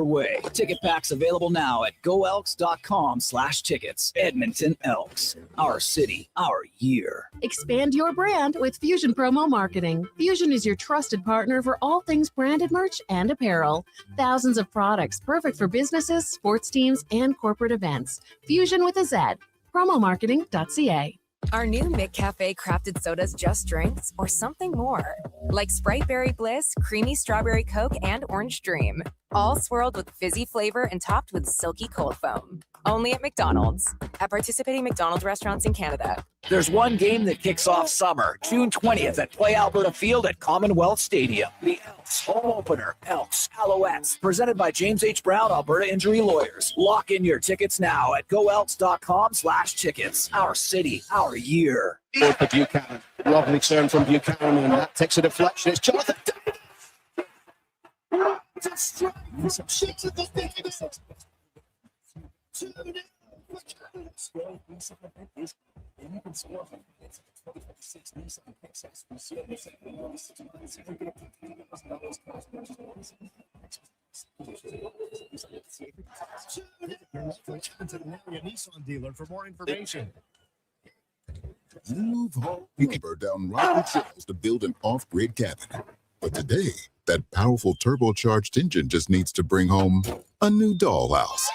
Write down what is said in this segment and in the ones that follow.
way. Ticket packs available now at goelks.com/tickets. Edmonton Elks. Our city, our year. Expand your brand with Fusion Promo Marketing. Fusion is your trusted partner for all things branded merch and apparel. Thousands of products perfect for businesses, sports teams, and corporate events. Fusion with a Z. Promomarketing.ca. Are new McCafe crafted sodas just drinks or something more? Like Sprite Berry Bliss, Creamy Strawberry Coke, and Orange Dream. All swirled with fizzy flavor and topped with silky cold foam. Only at McDonald's. At participating McDonald's restaurants in Canada. There's one game that kicks off summer, June 20th at Play Alberta Field at Commonwealth Stadium. The Elks home opener, Elks Alouettes, presented by James H. Brown, Alberta Injury Lawyers. Lock in your tickets now at goelks.com/tickets. Our city, our year. For Buchanan. Lovely turn from Buchanan, and that takes a deflection. It's Jonathan. Nissan dealer for more information. Move home down rocky trails to build an off-grid cabin. But today, that powerful turbocharged engine just needs to bring home a new dollhouse.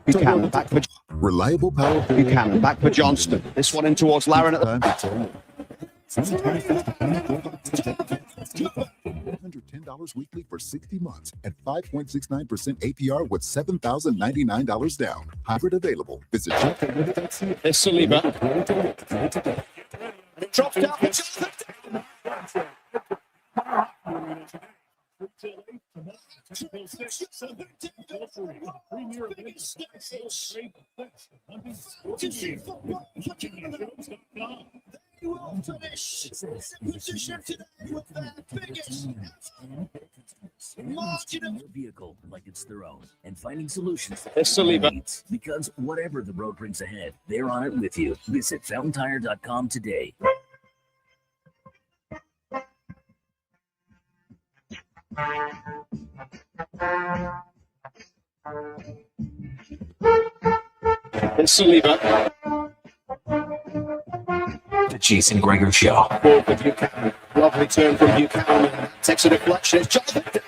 Buchanan back for Reliable power. Buchanan back for Johnston. This one in towards Laren at the $110 weekly for 60 months at 5.69% APR with $7,099 down. Hybrid available. Visit It's Saliba. It drops down for Jonathan. Your vehicle like it's their own and finding solutions It's Saliba. because whatever the road brings ahead, they're on it with you. Visit fountaintire.com today. It's Saliba. The Jason Gregor Show. Ball for Buchanan. Lovely turn from Buchanan. And takes a deflection. It's Jonathan.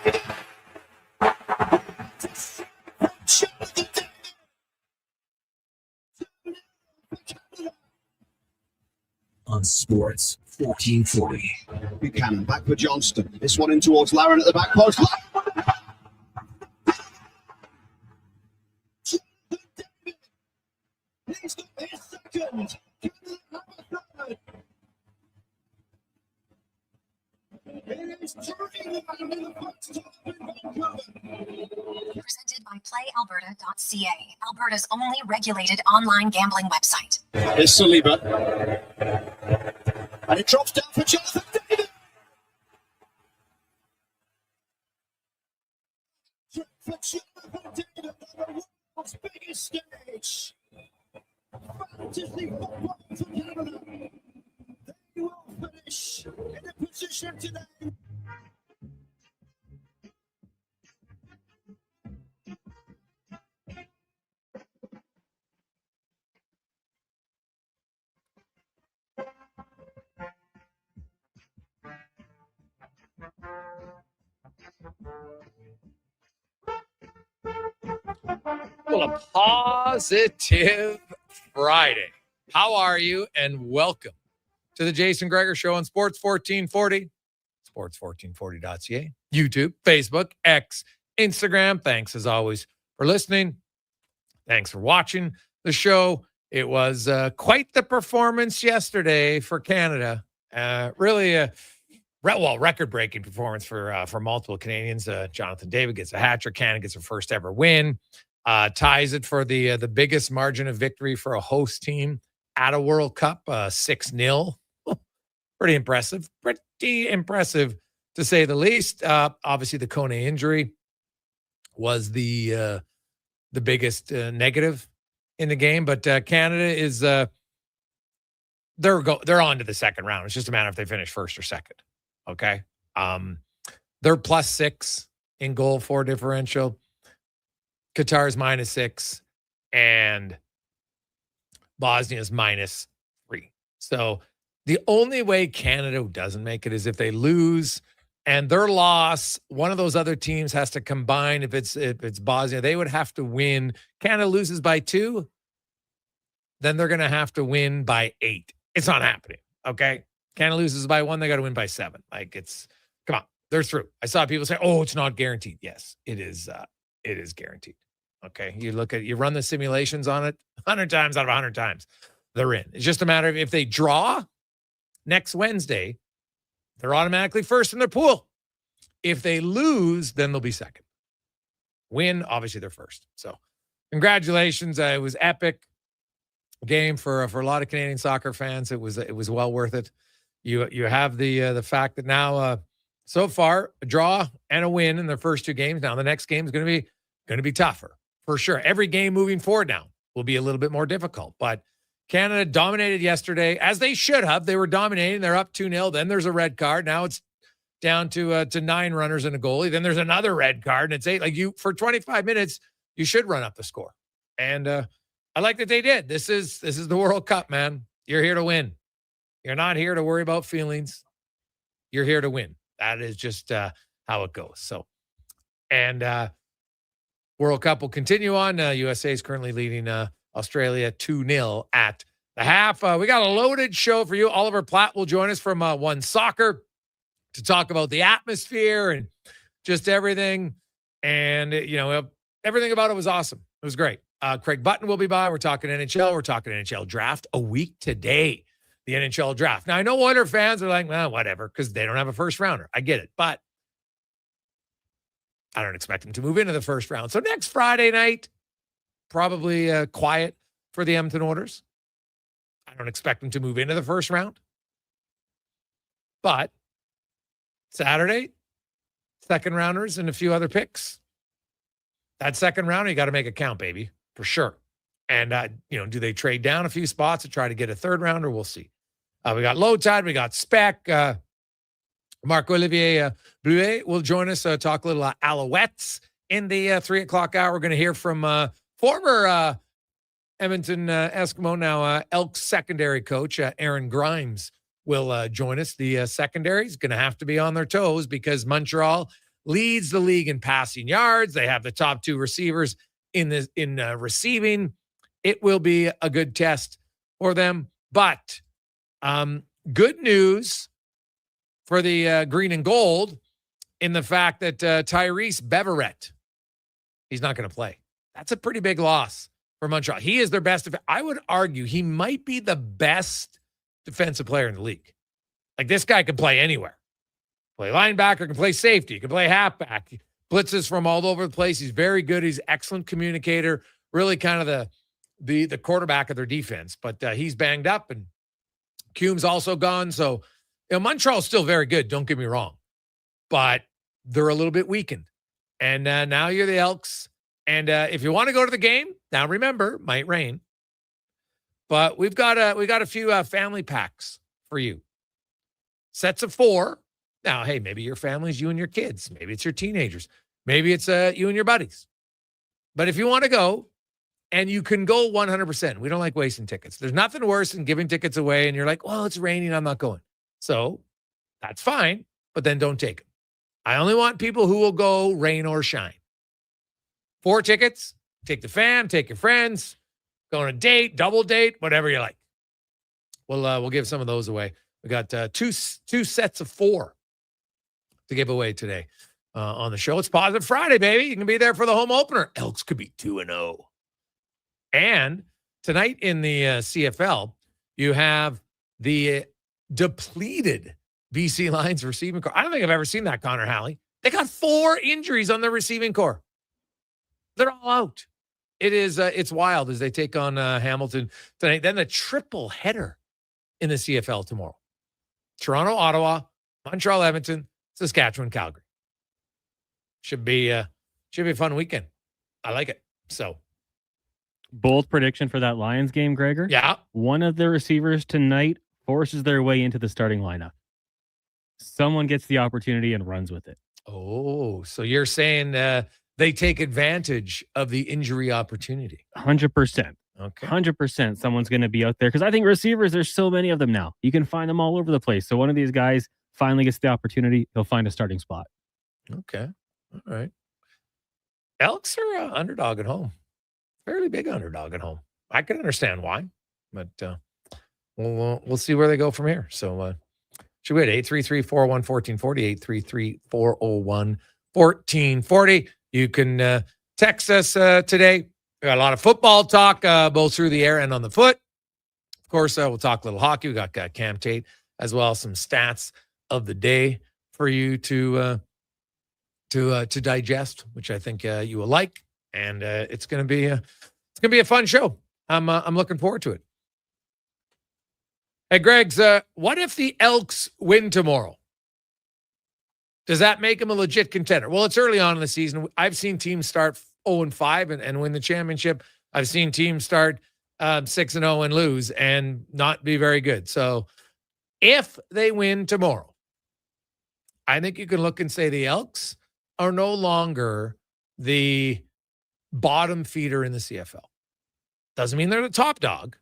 On Sports 1440. Buchanan back for Johnston. This one in towards Laren at the back post. Presented by PlayAlberta.ca, Alberta's only regulated online gambling website. It's Saliba. And it drops down for Jonathan David. For Jonathan David on the world's biggest stage. Fantasy football for Canada. They will finish in a position today. Well, a positive Friday. How are you? And welcome to the Jason Gregor Show on Sports 1440, sports1440.ca, YouTube, Facebook, X, Instagram. Thanks as always for listening. Thanks for watching the show. It was quite the performance yesterday for Canada. Really a record-breaking performance for multiple Canadians. Jonathan David gets a hat trick. Canada gets her first ever win. Ties it for the biggest margin of victory for a host team at a World Cup, 6-0. Pretty impressive. Pretty impressive, to say the least. Obviously, the Kone injury was the biggest negative in the game, but Canada is they're on to the second round. It's just a matter if they finish first or second. Okay, they're +6 in goal for differential. Qatar's -6, and Bosnia's -3. So the only way Canada doesn't make it is if they lose, and their loss, one of those other teams has to combine. If it's Bosnia, they would have to win. Canada loses by 2, then they're going to have to win by 8. It's not happening, okay? Canada loses by 1, they got to win by 7. Like, come on, they're through. I saw people say, "Oh, it's not guaranteed." Yes, it is. It is guaranteed. Okay, you run the simulations on it 100 times out of 100 times, they're in. It's just a matter of if they draw next Wednesday, they're automatically first in their pool. If they lose, then they'll be second. Win, obviously they're first. So, congratulations! It was epic game for a lot of Canadian soccer fans. It was well worth it. You have the fact that now so far a draw and a win in their first 2 games. Now the next game is going to be tougher for sure. Every game moving forward now will be a little bit more difficult. But Canada dominated yesterday, as they should have. They were dominating. They're up 2-0. Then there's a red card. Now it's down to 9 runners and a goalie. Then there's another red card, and it's 8. Like, for 25 minutes, you should run up the score. And I like that they did. This is the World Cup, man. You're here to win. You're not here to worry about feelings. You're here to win. That is just how it goes. So, and World Cup will continue on. USA is currently leading Australia 2-0 at the half. We got a loaded show for you. Oliver Platt will join us from One Soccer to talk about the atmosphere and just everything. And, everything about it was awesome. It was great. Craig Button will be by. We're talking NHL. We're talking NHL draft a week today, the NHL draft. Now, I know Oiler fans are like, well, whatever, because they don't have a first rounder. I get it. But I don't expect them to move into the first round. So next Friday night, probably quiet for the Edmonton Oilers. I don't expect them to move into the first round. But Saturday, second rounders and a few other picks. That second round, you got to make it count, baby, for sure. And, do they trade down a few spots to try to get a third rounder? We'll see. We got Low Tide. We got Spec. Marc-Olivier Bluet will join us, talk a little Alouettes in the 3 o'clock hour. We're going to hear from former Edmonton Eskimo, now Elks secondary coach, Aaron Grimes, will join us. The secondary is going to have to be on their toes because Montreal leads the league in passing yards. They have the top 2 receivers in receiving. It will be a good test for them. But good news for the green and gold in the fact that Tyrese Beverett, he's not going to play. That's a pretty big loss for Montreal. He is their best. I would argue he might be the best defensive player in the league. Like, this guy can play anywhere. Play linebacker, can play safety, can play halfback. He blitzes from all over the place. He's very good. He's an excellent communicator. Really kind of the quarterback of their defense. But he's banged up, and Cume's also gone. So, Montreal's still very good. Don't get me wrong, but they're a little bit weakened. And now you're the Elks. And if you want to go to the game, now remember, might rain. But we got a few family packs for you. Sets of 4. Now, hey, maybe your family's you and your kids. Maybe it's your teenagers. Maybe it's you and your buddies. But if you want to go, and you can go 100%, we don't like wasting tickets. There's nothing worse than giving tickets away, and you're like, well, it's raining, I'm not going. So that's fine, but then don't take them. I only want people who will go rain or shine. 4 tickets, take the fam, take your friends, go on a date, double date, whatever you like. We'll give some of those away. We got two sets of 4 to give away today on the show. It's Positive Friday, baby. You can be there for the home opener. Elks could be 2-0. And tonight in the CFL, you have the depleted BC Lions receiving core. I don't think I've ever seen that, Connor Halley. They got 4 injuries on their receiving core. They're all out. It's wild as they take on Hamilton tonight. Then the triple header in the CFL tomorrow. Toronto, Ottawa, Montreal, Edmonton, Saskatchewan, Calgary. Should be a fun weekend. I like it. So, bold prediction for that Lions game, Gregor. Yeah. One of the receivers tonight forces their way into the starting lineup. Someone gets the opportunity and runs with it. Oh, so you're saying they take advantage of the injury opportunity. 100%. Okay. 100% someone's going to be out there because I think receivers, there's so many of them now. You can find them all over the place. So one of these guys finally gets the opportunity, he'll find a starting spot. Okay. All right. Elks are an underdog at home. Fairly big underdog at home. I can understand why, but we'll see where they go from here. So should we at 833-401-1440, 833-401-1440. You can text us today. We got a lot of football talk, both through the air and on the foot. Of course, we'll talk a little hockey. We got Cam Tate as well as some stats of the day for you to digest, which I think you will like, and it's going to be a fun show. I'm looking forward to it. Hey, Greg's, what if the Elks win tomorrow? Does that make them a legit contender? Well, it's early on in the season. I've seen teams start 0-5 and win the championship. I've seen teams start 6-0 and lose and not be very good. So if they win tomorrow, I think you can look and say the Elks are no longer the bottom feeder in the CFL. Doesn't mean they're the top dog,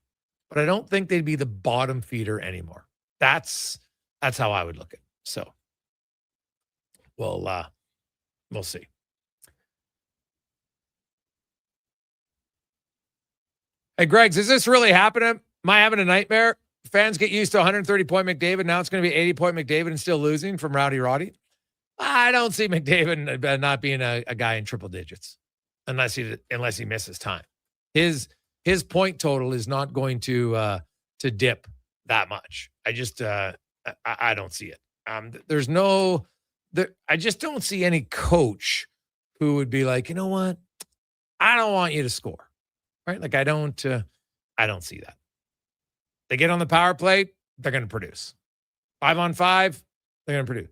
but I don't think they'd be the bottom feeder anymore. That's how I would look at it. So we'll see. Hey, Greg's, is this really happening? Am I having a nightmare? Fans get used to 130-point McDavid. Now it's going to be 80-point McDavid and still losing from Rowdy Roddy. I don't see McDavid not being a guy in triple digits unless he misses time. His point total is not going to dip that much. I just I don't see it. I just don't see any coach who would be like, you know what? I don't want you to score. Right? Like I don't see that. They get on the power play, they're going to produce. 5-on-5, they're going to produce.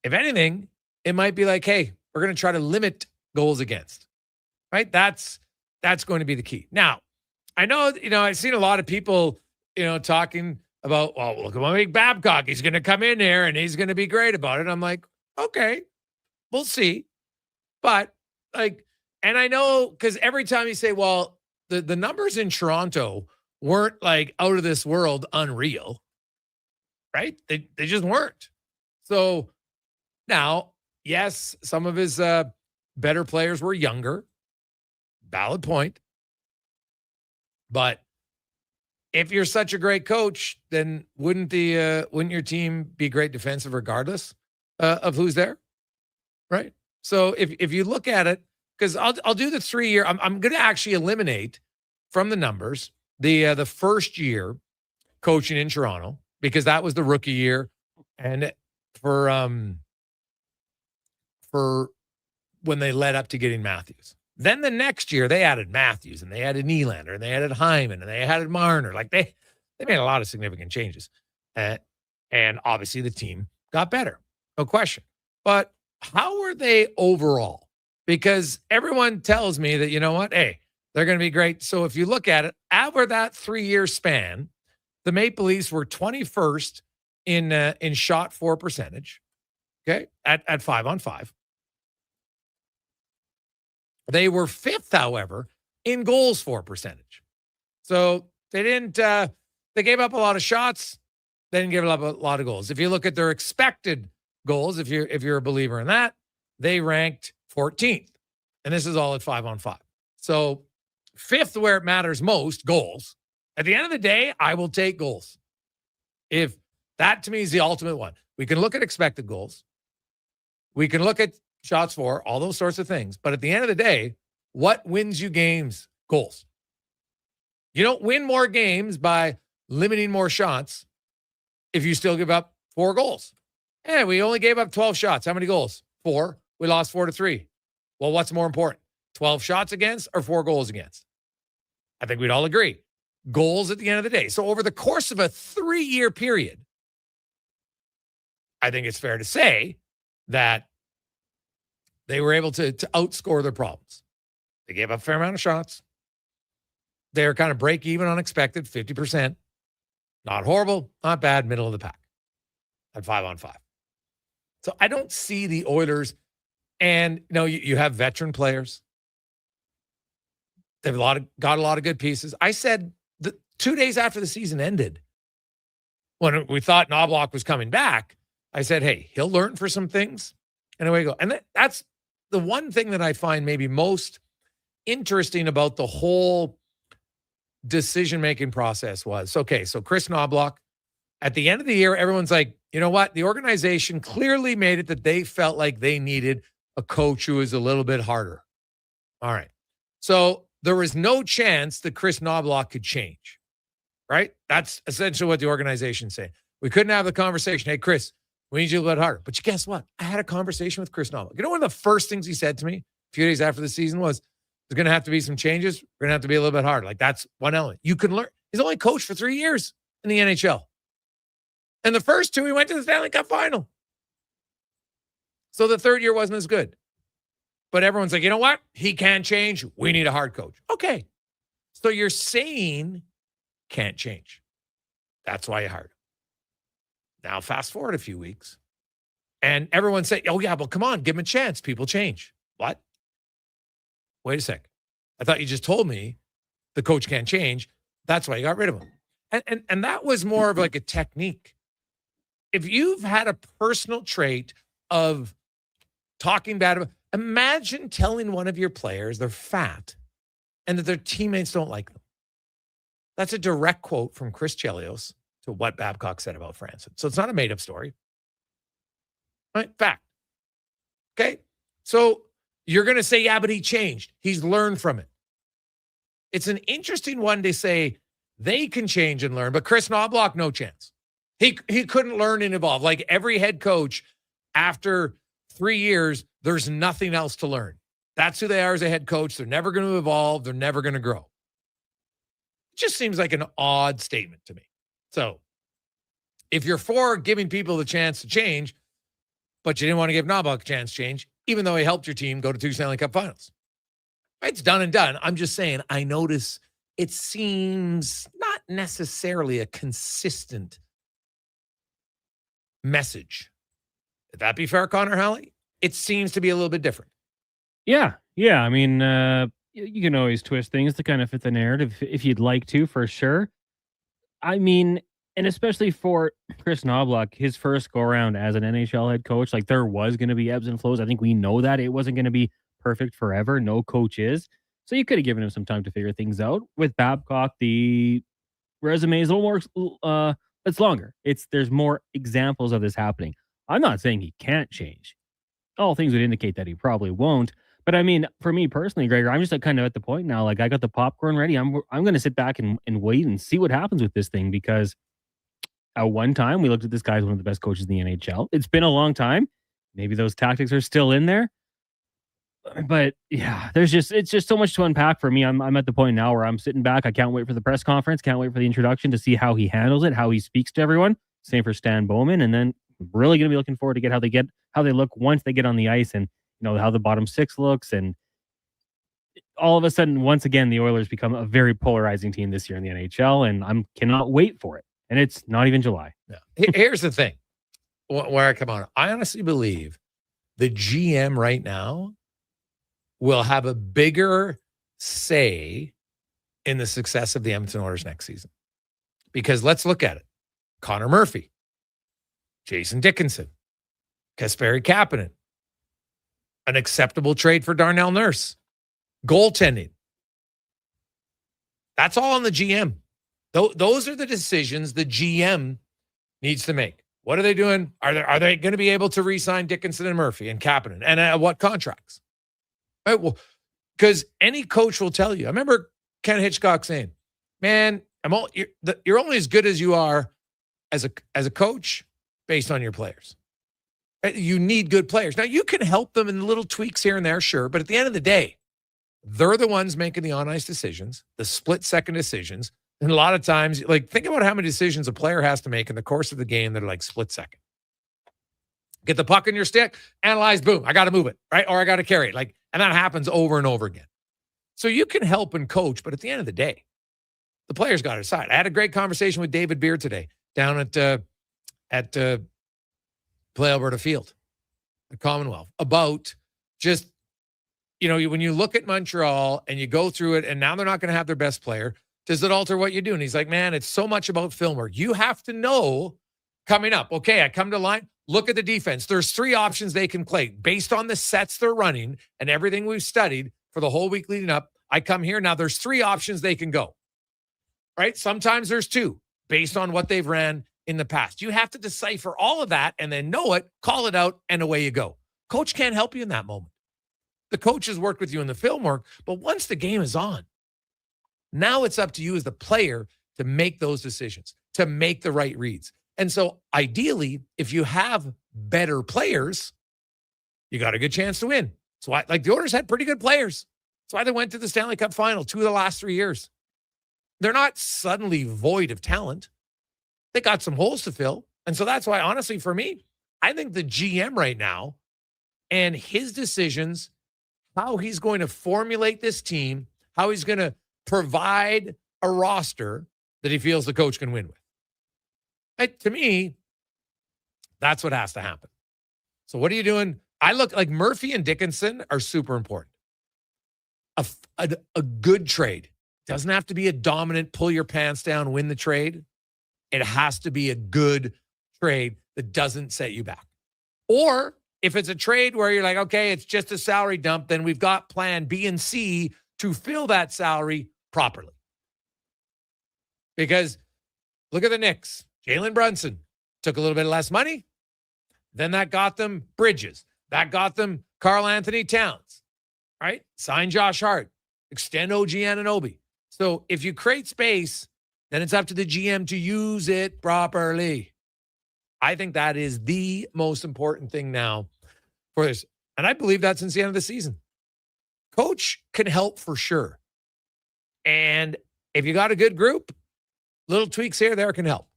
If anything, it might be like, hey, we're going to try to limit goals against. Right? That's going to be the key. Now, I know, I've seen a lot of people, talking about, well, look at Mike Babcock. He's going to come in there and he's going to be great about it. I'm like, okay, we'll see. But and I know because every time you say, well, the numbers in Toronto weren't like out of this world unreal, right? They just weren't. So now, yes, some of his better players were younger. Valid point. But if you're such a great coach, then wouldn't your team be great defensive regardless of who's there? Right? So if you look at it, because I'll do the 3-year, I'm going to actually eliminate from the numbers the first year coaching in Toronto, because that was the rookie year, and for when they led up to getting Matthews. Then the next year they added Matthews and they added Nylander and they added Hyman and they added Marner. Like they made a lot of significant changes, and obviously the team got better, no question. But how were they overall? Because everyone tells me that, you know what, hey, they're going to be great. So if you look at it, over that 3-year span, the Maple Leafs were 21st in shot for percentage, okay, at 5-on-5. They were 5th, however, in goals for percentage. So they didn't. They gave up a lot of shots. They didn't give up a lot of goals. If you look at their expected goals, if you're a believer in that, they ranked 14th, and this is all at 5-on-5. So 5th where it matters most, goals. At the end of the day, I will take goals. If that to me is the ultimate one. We can look at expected goals. We can look at shots for, all those sorts of things. But at the end of the day, what wins you games? Goals. You don't win more games by limiting more shots if you still give up 4 goals. Hey, we only gave up 12 shots. How many goals? 4. We lost 4-3. Well, what's more important? 12 shots against or 4 goals against? I think we'd all agree. Goals at the end of the day. So over the course of a 3-year period, I think it's fair to say that they were able to outscore their problems. They gave up a fair amount of shots. They're kind of break even on expected, 50%. Not horrible, not bad, middle of the pack at 5-on-5. So I don't see the Oilers, And you have veteran players. They've got a lot of good pieces. I said 2 days after the season ended, when we thought Knobloch was coming back, I said, hey, he'll learn for some things. And away we go. And that's the one thing that I find maybe most interesting about the whole decision-making process was, okay, so Chris Knobloch, at the end of the year, everyone's like, you know what? The organization clearly made it that they felt like they needed a coach who was a little bit harder. All right. So there was no chance that Chris Knobloch could change, right? That's essentially what the organization's saying. We couldn't have the conversation. Hey, Chris, we need you a little bit harder. But guess what? I had a conversation with Chris Knobloch. You know, one of the first things he said to me a few days after the season was, there's going to have to be some changes. We're going to have to be a little bit harder. Like, that's one element. You can learn. He's only coached for 3 years in the NHL. And the first 2, he went to the Stanley Cup Final. So the third year wasn't as good. But everyone's like, you know what? He can't change. We need a hard coach. Okay. So you're saying can't change. That's why you hired him. Now fast forward a few weeks. And everyone's saying, oh yeah, well, come on, give him a chance. People change. What? Wait a sec. I thought you just told me the coach can't change. That's why you got rid of him. And that was more of like a technique. If you've had a personal trait of talking bad about, imagine telling one of your players they're fat and that their teammates don't like them. That's a direct quote from Chris Chelios to what Babcock said about Franson. So it's not a made-up story. Right? Fact. Okay? So you're going to say, yeah, but he changed. He's learned from it. It's an interesting one to say they can change and learn, but Chris Knobloch, no chance. He couldn't learn and evolve. Like every head coach, after 3 years, there's nothing else to learn. That's who they are as a head coach. They're never going to evolve. They're never going to grow. It just seems like an odd statement to me. So if you're for giving people the chance to change, but you didn't want to give Knobloch a chance to change, even though he helped your team go to 2 Stanley Cup Finals. It's done and done. I'm just saying, I notice it seems not necessarily a consistent message. Would that be fair, Connor Halley? It seems to be a little bit different. Yeah. I mean, you can always twist things to kind of fit the narrative if you'd like to, for sure. I mean, and especially for Chris Knobloch, his first go-around as an NHL head coach, like there was going to be ebbs and flows. I think we know that. It wasn't going to be perfect forever. No coach is. So you could have given him some time to figure things out. With Babcock, the resume is a little more, it's longer. There's more examples of this happening. I'm not saying he can't change. All things would indicate that he probably won't. But I mean, for me personally, Gregor, I'm just like kind of at the point now, like I got the popcorn ready. I'm going to sit back and wait and see what happens with this thing, because at one time we looked at this guy as one of the best coaches in the NHL. It's been a long time. Maybe those tactics are still in there. But yeah, it's just so much to unpack for me. I'm at the point now where I'm sitting back. I can't wait for the press conference. Can't wait for the introduction to see how he handles it, how he speaks to everyone. Same for Stan Bowman. And then really going to be looking forward to how they look once they get on the ice, and how the bottom 6 looks. And all of a sudden, once again, the Oilers become a very polarizing team this year in the NHL, and I cannot wait for it. And it's not even July. Yeah. Here's the thing where I come on. I honestly believe the GM right now will have a bigger say in the success of the Edmonton Oilers next season. Because let's look at it. Connor Murphy, Jason Dickinson, Kasperi Kapanen, an acceptable trade for Darnell Nurse, goaltending. That's all on the GM. Those are the decisions the GM needs to make. What are they doing? Are they going to be able to re-sign Dickinson and Murphy and Kapanen? And at what contracts? Right. Well, because any coach will tell you. I remember Ken Hitchcock saying, "Man, you're only as good as you are as a coach based on your players. You need good players. Now you can help them in little tweaks here and there, sure, but at the end of the day, they're the ones making the on-ice decisions, the split-second decisions, and a lot of times, like think about how many decisions a player has to make in the course of the game that are like split-second. Get the puck in your stick, analyze, boom, I got to move it, right, or I got to carry it, and that happens over and over again. So you can help and coach, but at the end of the day, the players got to decide. I had a great conversation with David Beard today down at Play Alberta Field, the Commonwealth, about just, when you look at Montreal and you go through it and now they're not going to have their best player, does it alter what you do? And he's like, man, it's so much about film work. You have to know coming up. Okay, I come to line, look at the defense. There's 3 options they can play based on the sets they're running and everything we've studied for the whole week leading up. I come here. Now there's 3 options they can go, right? Sometimes there's 2 based on what they've ran in the past. You have to decipher all of that and then know it, call it out, and away you go. Coach can't help you in that moment. The coach has worked with you in the film work, but once the game is on, now it's up to you as the player to make those decisions, to make the right reads. And so ideally, if you have better players, you got a good chance to win. So the Oilers had pretty good players. That's why they went to the Stanley Cup Final 2 of the last 3 years. They're not suddenly void of talent. They got some holes to fill. And so that's why, honestly, for me, I think the GM right now and his decisions, how he's going to formulate this team, how he's going to provide a roster that he feels the coach can win with. To me, that's what has to happen. So what are you doing? I look like Murphy and Dickinson are super important. A good trade doesn't have to be a dominant, pull your pants down, win the trade. It has to be a good trade that doesn't set you back. Or if it's a trade where you're like, okay, it's just a salary dump, then we've got plan B and C to fill that salary properly. Because look at the Knicks. Jalen Brunson took a little bit less money. Then that got them Bridges. That got them Karl Anthony Towns, right? Sign Josh Hart. Extend OG Anunoby. So if you create space, then it's up to the GM to use it properly. I think that is the most important thing now for this. And I believe that since the end of the season. Coach can help for sure. And if you got a good group, little tweaks here, there can help.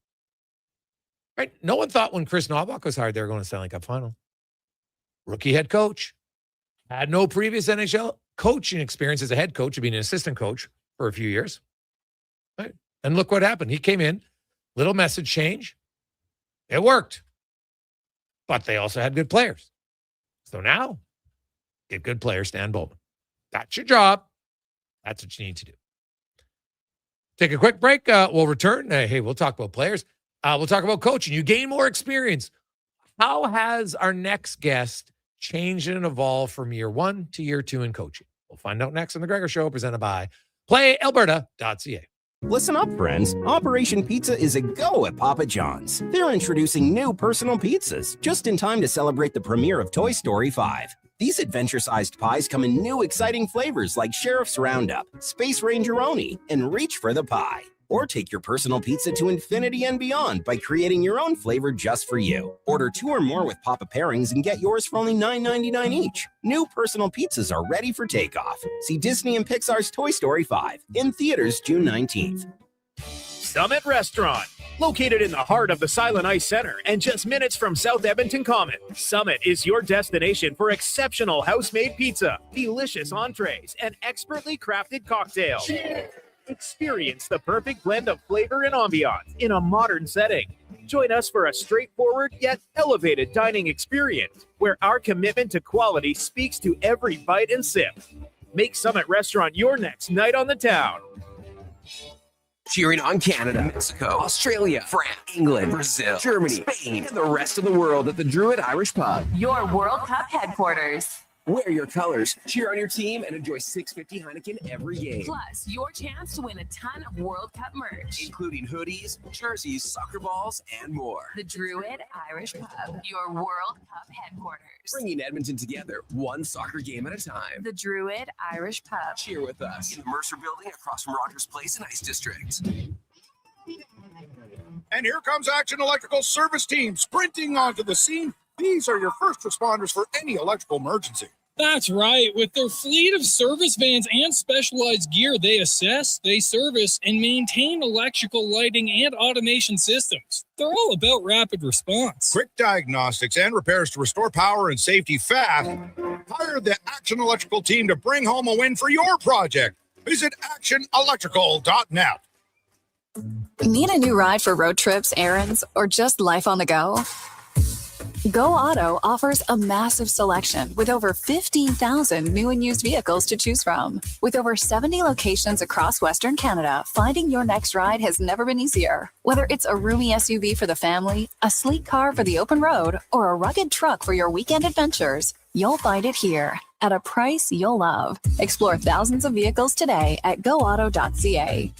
Right? No one thought when Chris Knobloch was hired they were going to Stanley Cup Final. Rookie head coach. Had no previous NHL coaching experience as a head coach, being an assistant coach for a few years. Right? And look what happened. He came in, little message change. It worked. But they also had good players. So now, get good players, Stan Bowman. That's your job. That's what you need to do. Take a quick break. We'll return. Hey, we'll talk about players. We'll talk about coaching. You gain more experience. How has our next guest changed and evolved from year 1 to year 2 in coaching? We'll find out next on the Gregor Show, presented by PlayAlberta.ca. Listen up, friends. Operation Pizza is a go at Papa John's. They're introducing new personal pizzas just in time to celebrate the premiere of Toy Story 5. These adventure-sized pies come in new exciting flavors like Sheriff's Roundup, Space Rangeroni, and Reach for the Pie. Or take your personal pizza to infinity and beyond by creating your own flavor just for you. Order 2 or more with Papa Pairings and get yours for only $9.99 each. New personal pizzas are ready for takeoff. See Disney and Pixar's Toy Story 5 in theaters June 19th. Summit Restaurant. Located in the heart of the Silent Ice Center and just minutes from South Edmonton Common, Summit is your destination for exceptional house-made pizza, delicious entrees, and expertly crafted cocktails. Experience the perfect blend of flavor and ambiance in a modern setting. Join us for a straightforward yet elevated dining experience where our commitment to quality speaks to every bite and sip. Make Summit Restaurant your next night on the town. Cheering on Canada, Mexico, Australia, France, England, Brazil, Germany, Spain, and the rest of the world at the Druid Irish Pub. Your World Cup headquarters. Wear your colors, cheer on your team, and enjoy $6.50 Heineken every game. Plus, your chance to win a ton of World Cup merch, including hoodies, jerseys, soccer balls, and more. The Druid Irish Pub, your World Cup headquarters. Bringing Edmonton together, one soccer game at a time. The Druid Irish Pub. Cheer with us in the Mercer Building across from Rogers Place and Ice District. And here comes Action Electrical Service Team sprinting onto the scene. These are your first responders for any electrical emergency. That's right. With their fleet of service vans and specialized gear, they assess, they service, and maintain electrical lighting and automation systems. They're all about rapid response. Quick diagnostics and repairs to restore power and safety fast. Hire the Action Electrical team to bring home a win for your project. Visit actionelectrical.net. Need a new ride for road trips, errands, or just life on the go? Go Auto offers a massive selection with over 15,000 new and used vehicles to choose from. With over 70 locations across Western Canada, finding your next ride has never been easier. Whether it's a roomy SUV for the family, a sleek car for the open road, or a rugged truck for your weekend adventures, you'll find it here at a price you'll love. Explore thousands of vehicles today at goauto.ca.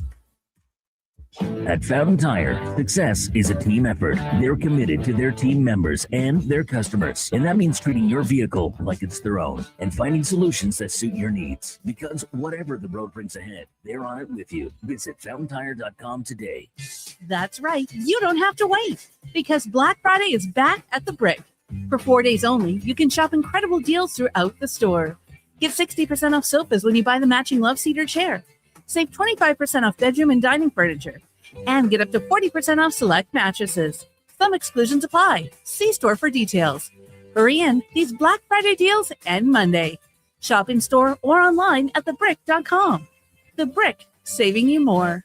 At Fountain Tire, success is a team effort. They're committed to their team members and their customers. And that means treating your vehicle like it's their own and finding solutions that suit your needs. Because whatever the road brings ahead, they're on it with you. Visit FountainTire.com today. That's right. You don't have to wait because Black Friday is back at the Brick. For 4 days only, you can shop incredible deals throughout the store. Get 60% off sofas when you buy the matching love seater chair. Save 25% off bedroom and dining furniture. And get up to 40% off select mattresses. Some exclusions apply. See store for details. Hurry in. These Black Friday deals end Monday. Shop in store or online at thebrick.com. The Brick, saving you more.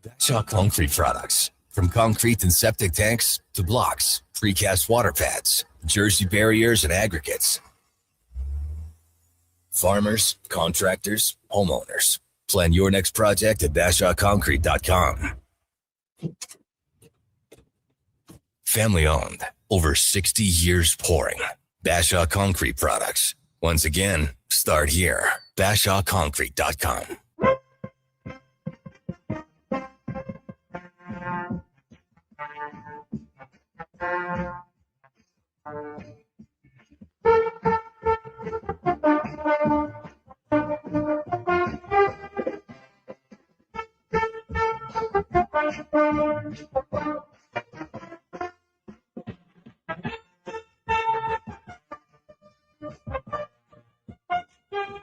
Backshaw Concrete Products. From concrete and septic tanks to blocks, precast water pads, Jersey barriers and aggregates. Farmers, contractors, homeowners. Plan your next project at BashawConcrete.com. Family owned, over 60 years pouring. Bashaw Concrete Products. Once again, start here. BashawConcrete.com.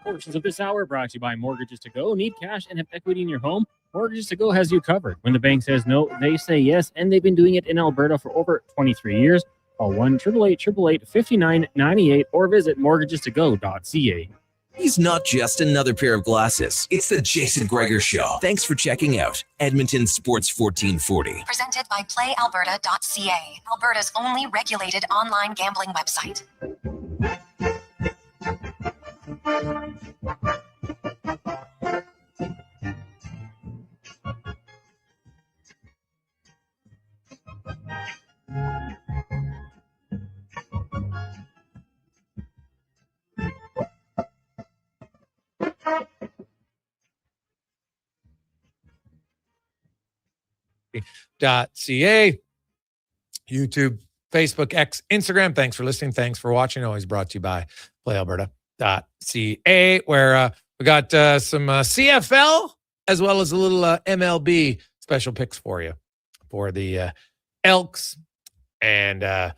Portions of this hour brought to you by Mortgages to Go. Need cash and have equity in your home? Mortgages to Go has you covered. When the bank says no, they say yes, and they've been doing it in Alberta for over 23 years. Call 1-888-888-5998 or visit mortgagestogo.ca. He's not just another pair of glasses. It's the Jason Gregor Show. Thanks for checking out Edmonton Sports 1440. Presented by PlayAlberta.ca, Alberta's only regulated online gambling website. .ca, YouTube, Facebook, X, Instagram. Thanks for listening. Thanks for watching. Always brought to you by PlayAlberta.ca, where we got some CFL as well as a little MLB special picks for you for the Elks and a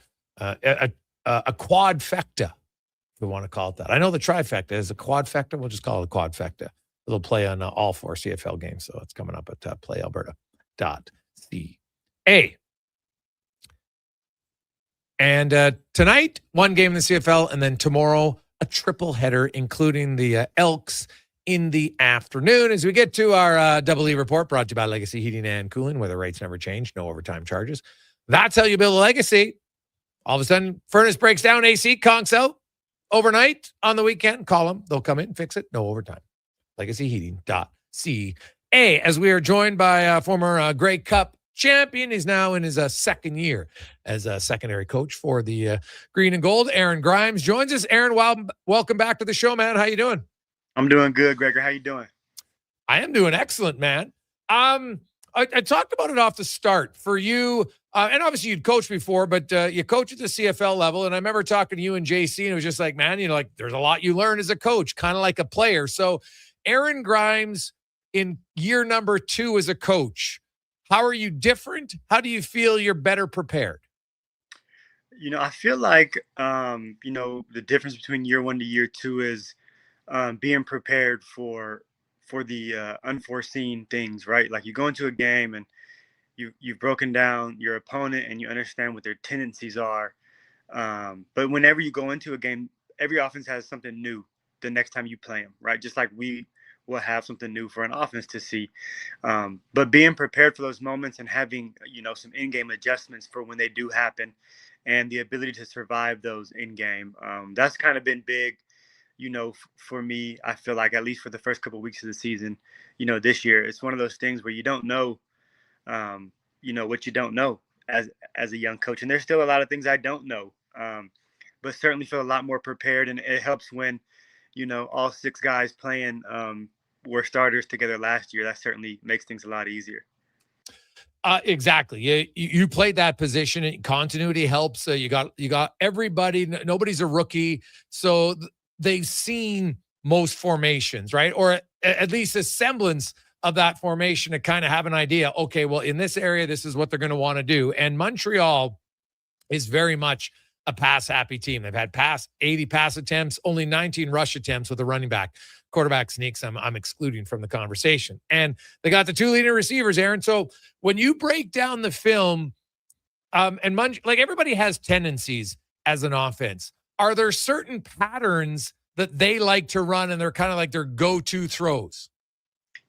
quadfecta, if we want to call it that. I know the trifecta is a quadfecta. We'll just call it a quadfecta. It'll play on all four CFL games, so it's coming up at PlayAlberta.ca. And tonight, one game in the CFL, and then tomorrow, a triple header, including the Elks in the afternoon. As we get to our Double E report, brought to you by Legacy Heating and Cooling, where the rates never change, no overtime charges. That's how you build a legacy. All of a sudden, furnace breaks down, AC conks out overnight on the weekend. Call them. They'll come in and fix it. No overtime. LegacyHeating.ca. As we are joined by former Grey Cup champion. He's now in his second year as a secondary coach for the Green and Gold. Aaron Grimes joins us. Aaron, welcome back to the show, man. How you doing? I'm doing good, Gregor. How you doing? I am doing excellent, man. I talked about it off the start for you. And obviously you'd coached before, but you coach at the CFL level. And I remember talking to you and JC, and it was just like, man, like there's a lot you learn as a coach, kind of like a player. So Aaron Grimes in year number 2 as a coach, how are you different? How do you feel you're better prepared? I feel like, the difference between year 1 to year 2 is being prepared for the unforeseen things, right? Like you go into a game and you've broken down your opponent and you understand what their tendencies are. But whenever you go into a game, every offense has something new the next time you play them, right? Just like we we'll have something new for an offense to see. But being prepared for those moments and having, some in-game adjustments for when they do happen, and the ability to survive those in-game, that's kind of been big, for me. I feel like, at least for the first couple of weeks of the season, this year, it's one of those things where you don't know, what you don't know as a young coach. And there's still a lot of things I don't know, but certainly feel a lot more prepared. And it helps when, all 6 guys playing were starters together last year. That certainly makes things a lot easier. Exactly. You played that position, and continuity helps. You got everybody. Nobody's a rookie, so they've seen most formations, right? Or at least a semblance of that formation to kind of have an idea. Okay, well, in this area, this is what they're going to want to do. And Montreal is very much a pass-happy team. They've had 80 pass attempts, only 19 rush attempts with a running back. Quarterback sneaks, I'm excluding from the conversation. And they got the 2 leading receivers, Aaron. So when you break down the film, and like everybody has tendencies as an offense, are there certain patterns that they like to run and they're kind of like their go-to throws?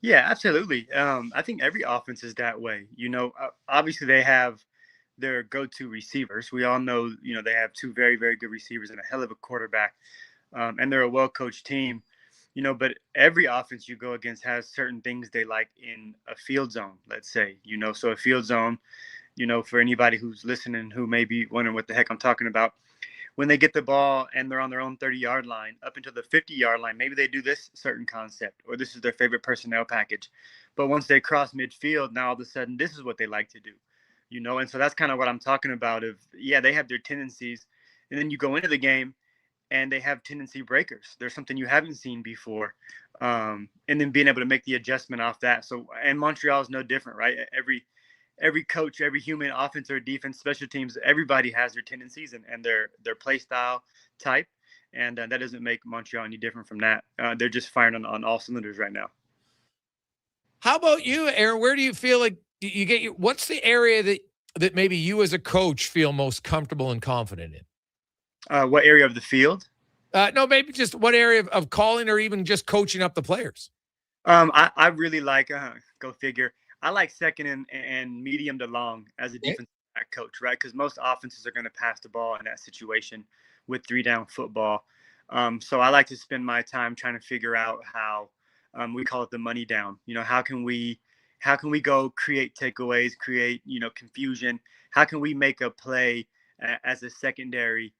Yeah, absolutely. I think every offense is that way. Obviously they have their go-to receivers. We all know, they have 2 very, very good receivers and a hell of a quarterback. And they're a well-coached team, but every offense you go against has certain things they like in a field zone, let's say, so a field zone, for anybody who's listening who may be wondering what the heck I'm talking about, when they get the ball and they're on their own 30-yard line up into the 50-yard line, maybe they do this certain concept, or this is their favorite personnel package. But once they cross midfield, now all of a sudden, this is what they like to do, and so that's kind of what I'm talking about. They have their tendencies, and then you go into the game and they have tendency breakers. There's something you haven't seen before, and then being able to make the adjustment off that. So, and Montreal is no different, right? Every coach, every human, offense or defense, special teams, everybody has their tendencies and their play style type. And that doesn't make Montreal any different from that. They're just firing on all cylinders right now. How about you, Aaron? Where do you feel like what's the area that maybe you as a coach feel most comfortable and confident in? What area of the field? No, maybe just what area of calling or even just coaching up the players. I really like, go figure, I like second and medium to long as a defensive back coach, right? Because most offenses are going to pass the ball in that situation with 3-down football. So I like to spend my time trying to figure out how, we call it the money down. How can we go create takeaways, create, confusion? How can we make a play as a secondary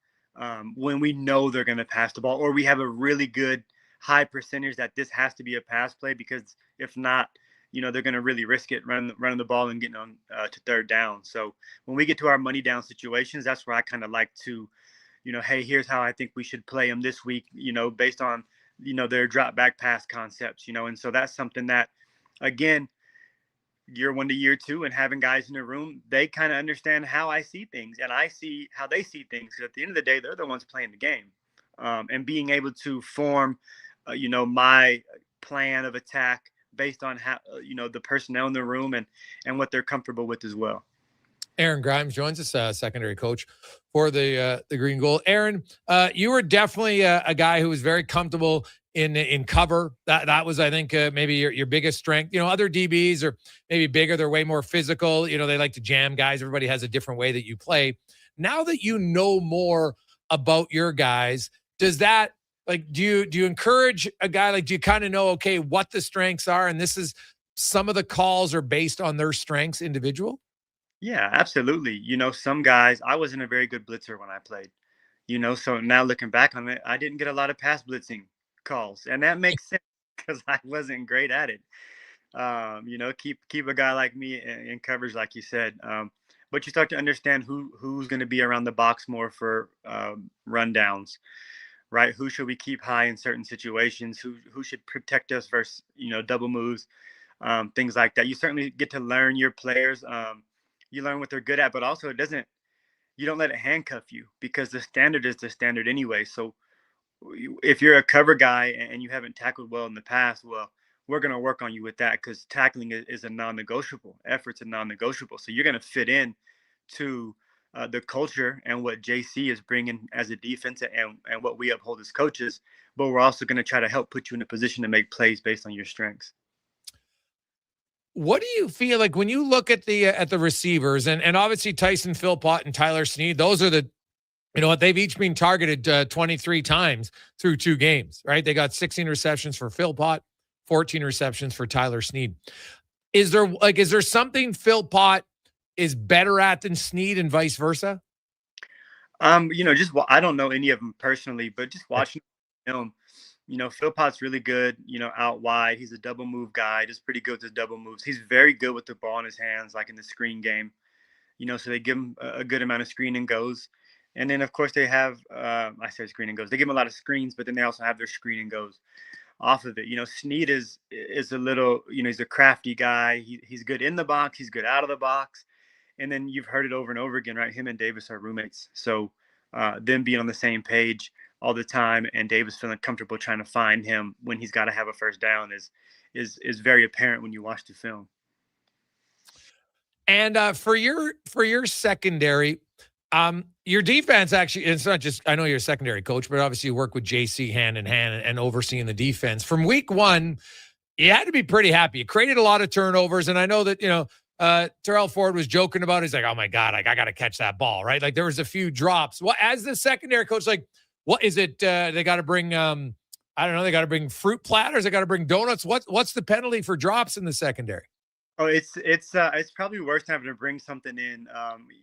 when we know they're going to pass the ball, or we have a really good high percentage that this has to be a pass play, because if not, they're going to really risk it running the ball and getting on to 3rd down. So when we get to our money down situations, that's where I kind of like to, hey, here's how I think we should play them this week, based on, their drop back pass concepts, and so that's something that, again, year 1 to year 2 and having guys in the room, they kind of understand how I see things and I see how they see things. Because at the end of the day, they're the ones playing the game, and being able to form, my plan of attack based on how, the personnel in the room and what they're comfortable with as well. Aaron Grimes joins us, secondary coach for the Green Gold. Aaron, you were definitely a guy who was very comfortable in cover. That was, I think, maybe your biggest strength. Other DBs are maybe bigger. They're way more physical. They like to jam guys. Everybody has a different way that you play. Now that you know more about your guys, does that, do you encourage a guy, do you kind of know, okay, what the strengths are, and this is some of the calls are based on their strengths individual? Yeah, absolutely. Some guys, I wasn't a very good blitzer when I played, so now looking back on it, I didn't get a lot of pass blitzing calls, and that makes sense because I wasn't great at it. Keep a guy like me in coverage, like you said. But you start to understand who's going to be around the box more for rundowns, right? Who should we keep high in certain situations? Who should protect us versus, double moves, things like that. You certainly get to learn your players. You learn what they're good at, but also you don't let it handcuff you, because the standard is the standard anyway. So if you're a cover guy and you haven't tackled well in the past, well, we're going to work on you with that, because tackling is a non-negotiable. Effort's a non-negotiable. So you're going to fit in to the culture and what JC is bringing as a defense and what we uphold as coaches. but we're also going to try to help put you in a position to make plays based on your strengths. What do you feel like when you look at the receivers, and obviously Tyson Philpott and Tyler Snead, those are the, you know what, they've each been targeted 23 times through 2 games, right? They got 16 receptions for Philpott, 14 receptions for Tyler Snead. Is there something Philpott is better at than Snead and vice versa? Just I don't know any of them personally, but just watching film, Philpott's really good, out wide. He's a double move guy, just pretty good with his double moves. He's very good with the ball in his hands, like in the screen game, so they give him a good amount of screen and goes. And then, of course, they have, I say screen and goes. They give him a lot of screens, but then they also have their screen and goes off of it. Snead is a little, he's a crafty guy. He's good in the box. He's good out of the box. And then you've heard it over and over again, right? Him and Davis are roommates. So them being on the same page all the time and Davis feeling comfortable trying to find him when he's got to have a first down is very apparent when you watch the film. And for your secondary, your defense, actually, it's not just, I know you're a secondary coach, but obviously you work with JC hand in hand and overseeing the defense. From week 1, you had to be pretty happy. You created a lot of turnovers. And I know that, Terrell Ford was joking about it. He's like, oh my God, I got to catch that ball, right? Like there was a few drops. Well, as the secondary coach, like, what is it? They got to bring, I don't know, they got to bring fruit platters. They got to bring donuts. What's the penalty for drops in the secondary? Oh, it's probably worse than having to bring something in.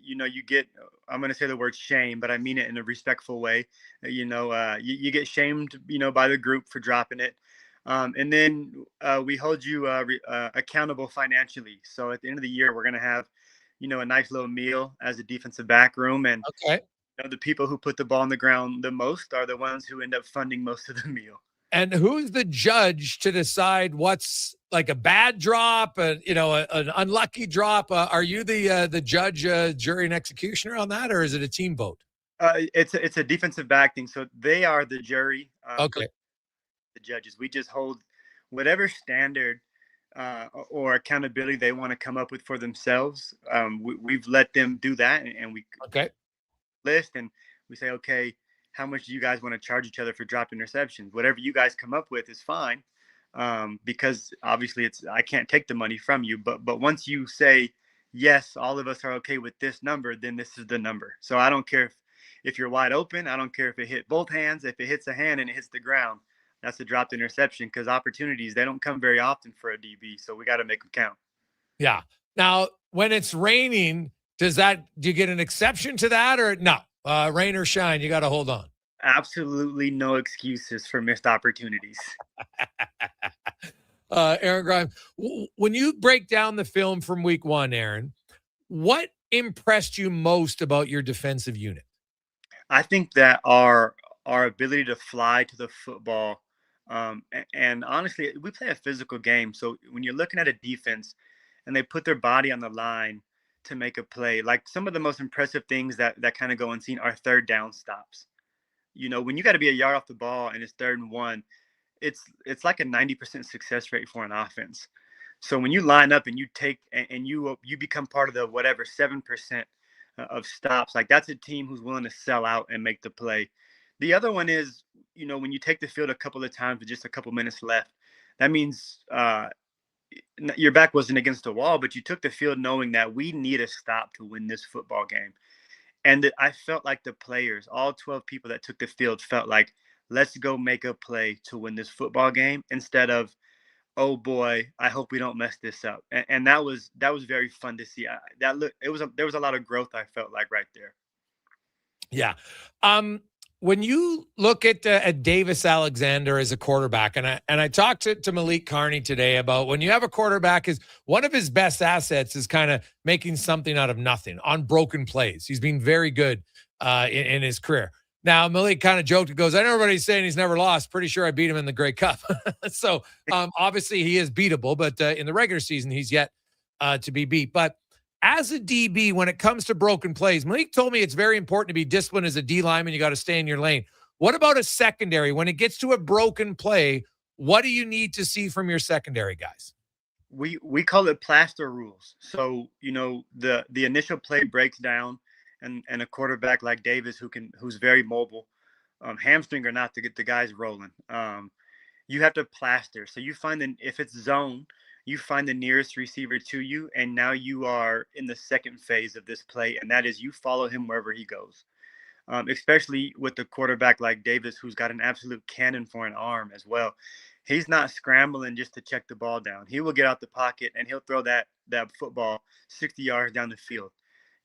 You get, I'm going to say the word shame, but I mean it in a respectful way. You get shamed, by the group for dropping it. And then we hold you accountable financially. So at the end of the year, we're going to have, a nice little meal as a defensive back room. And okay, the people who put the ball on the ground the most are the ones who end up funding most of the meal. And who's the judge to decide what's like a bad drop, an unlucky drop? Are you the judge, jury, and executioner on that, or is it a team vote? It's a defensive back thing. So they are the jury. Okay. The judges. We just hold whatever standard or accountability they want to come up with for themselves. We've let them do that, and we list and we say, okay, how much do you guys want to charge each other for dropped interceptions? Whatever you guys come up with is fine, because obviously I can't take the money from you. But once you say yes, all of us are okay with this number, then this is the number. So I don't care if you're wide open. I don't care if it hit both hands. If it hits a hand and it hits the ground, that's a dropped interception, because opportunities, they don't come very often for a DB. So we got to make them count. Yeah. Now, when it's raining, do you get an exception to that, or no? Rain or shine, you got to hold on. Absolutely no excuses for missed opportunities. Aaron Grimes, when you break down the film from week 1, Aaron, what impressed you most about your defensive unit? I think that our ability to fly to the football, and honestly, we play a physical game. So when you're looking at a defense and they put their body on the line to make a play, like some of the most impressive things that kind of go unseen are third down stops. When you got to be a yard off the ball and it's 3rd and 1, it's like a 90% success rate for an offense. So when you line up and you take and you become part of the whatever 7% of stops, like that's a team who's willing to sell out and make the play. The other one is, when you take the field a couple of times with just a couple minutes left, that means your back wasn't against the wall, but you took the field knowing that we need a stop to win this football game. And I felt like the players, all 12 people that took the field, felt like, let's go make a play to win this football game, instead of, oh boy, I hope we don't mess this up. And that was very fun to see. There was a lot of growth, I felt like, right there. Yeah. When you look at Davis Alexander as a quarterback, and I talked to Malik Carney today about when you have a quarterback, is one of his best assets is kind of making something out of nothing on broken plays. He's been very good in his career. Now, Malik kind of joked and goes, I know everybody's saying he's never lost. Pretty sure I beat him in the Grey Cup. So obviously he is beatable, but in the regular season, he's yet to be beat. But as a DB, when it comes to broken plays, Malik told me it's very important to be disciplined as a D lineman. You got to stay in your lane. What about a secondary? When it gets to a broken play, what do you need to see from your secondary guys? We call it plaster rules. So, the initial play breaks down, and a quarterback like Davis, who's very mobile, hamstring or not, to get the guys rolling. You have to plaster. So you find if it's zone, you find the nearest receiver to you, and now you are in the second phase of this play, and that is you follow him wherever he goes. Especially with the quarterback like Davis, who's got an absolute cannon for an arm as well. He's not scrambling just to check the ball down. He will get out the pocket and he'll throw that football 60 yards down the field.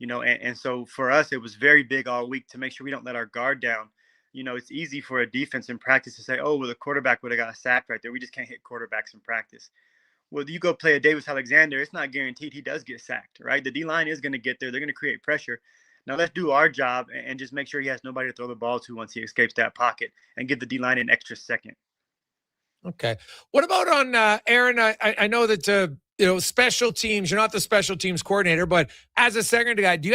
And so for us, it was very big all week to make sure we don't let our guard down. It's easy for a defense in practice to say, oh, well, the quarterback would have got sacked right there. We just can't hit quarterbacks in practice. Well, you go play a Davis Alexander, it's not guaranteed he does get sacked, right? The D-line is going to get there. They're going to create pressure. Now let's do our job and just make sure he has nobody to throw the ball to once he escapes that pocket, and give the D-line an extra second. Okay. What about on Aaron? I know that special teams. You're not the special teams coordinator, but as a second guy, do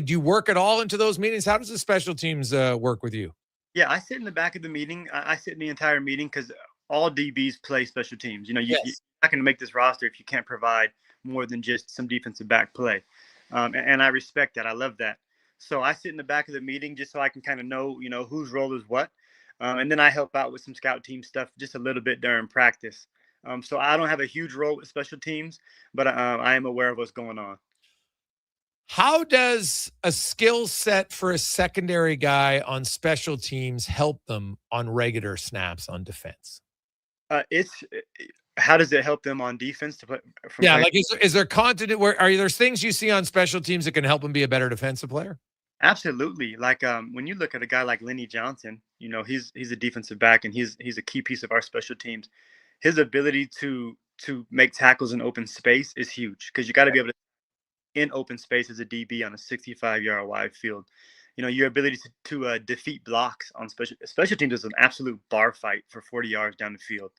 you work at all into those meetings? How does the special teams work with you? Yeah, I sit in the back of the meeting. I sit in the entire meeting because all DBs play special teams. You're not going to make this roster if you can't provide more than just some defensive back play. And I respect that. I love that. So I sit in the back of the meeting just so I can kind of know, whose role is what. And then I help out with some scout team stuff just a little bit during practice. So I don't have a huge role with special teams, but I am aware of what's going on. How does a skill set for a secondary guy on special teams help them on regular snaps on defense? How does it help them on defense to play? Is there content there's things you see on special teams that can help them be a better defensive player? Absolutely. Like when you look at a guy like Lenny Johnson, he's a defensive back and he's a key piece of our special teams. His ability to make tackles in open space is huge, because you got to be able to in open space as a DB on a 65-yard wide field. Your ability to defeat blocks on special teams is an absolute bar fight for 40 yards down the field.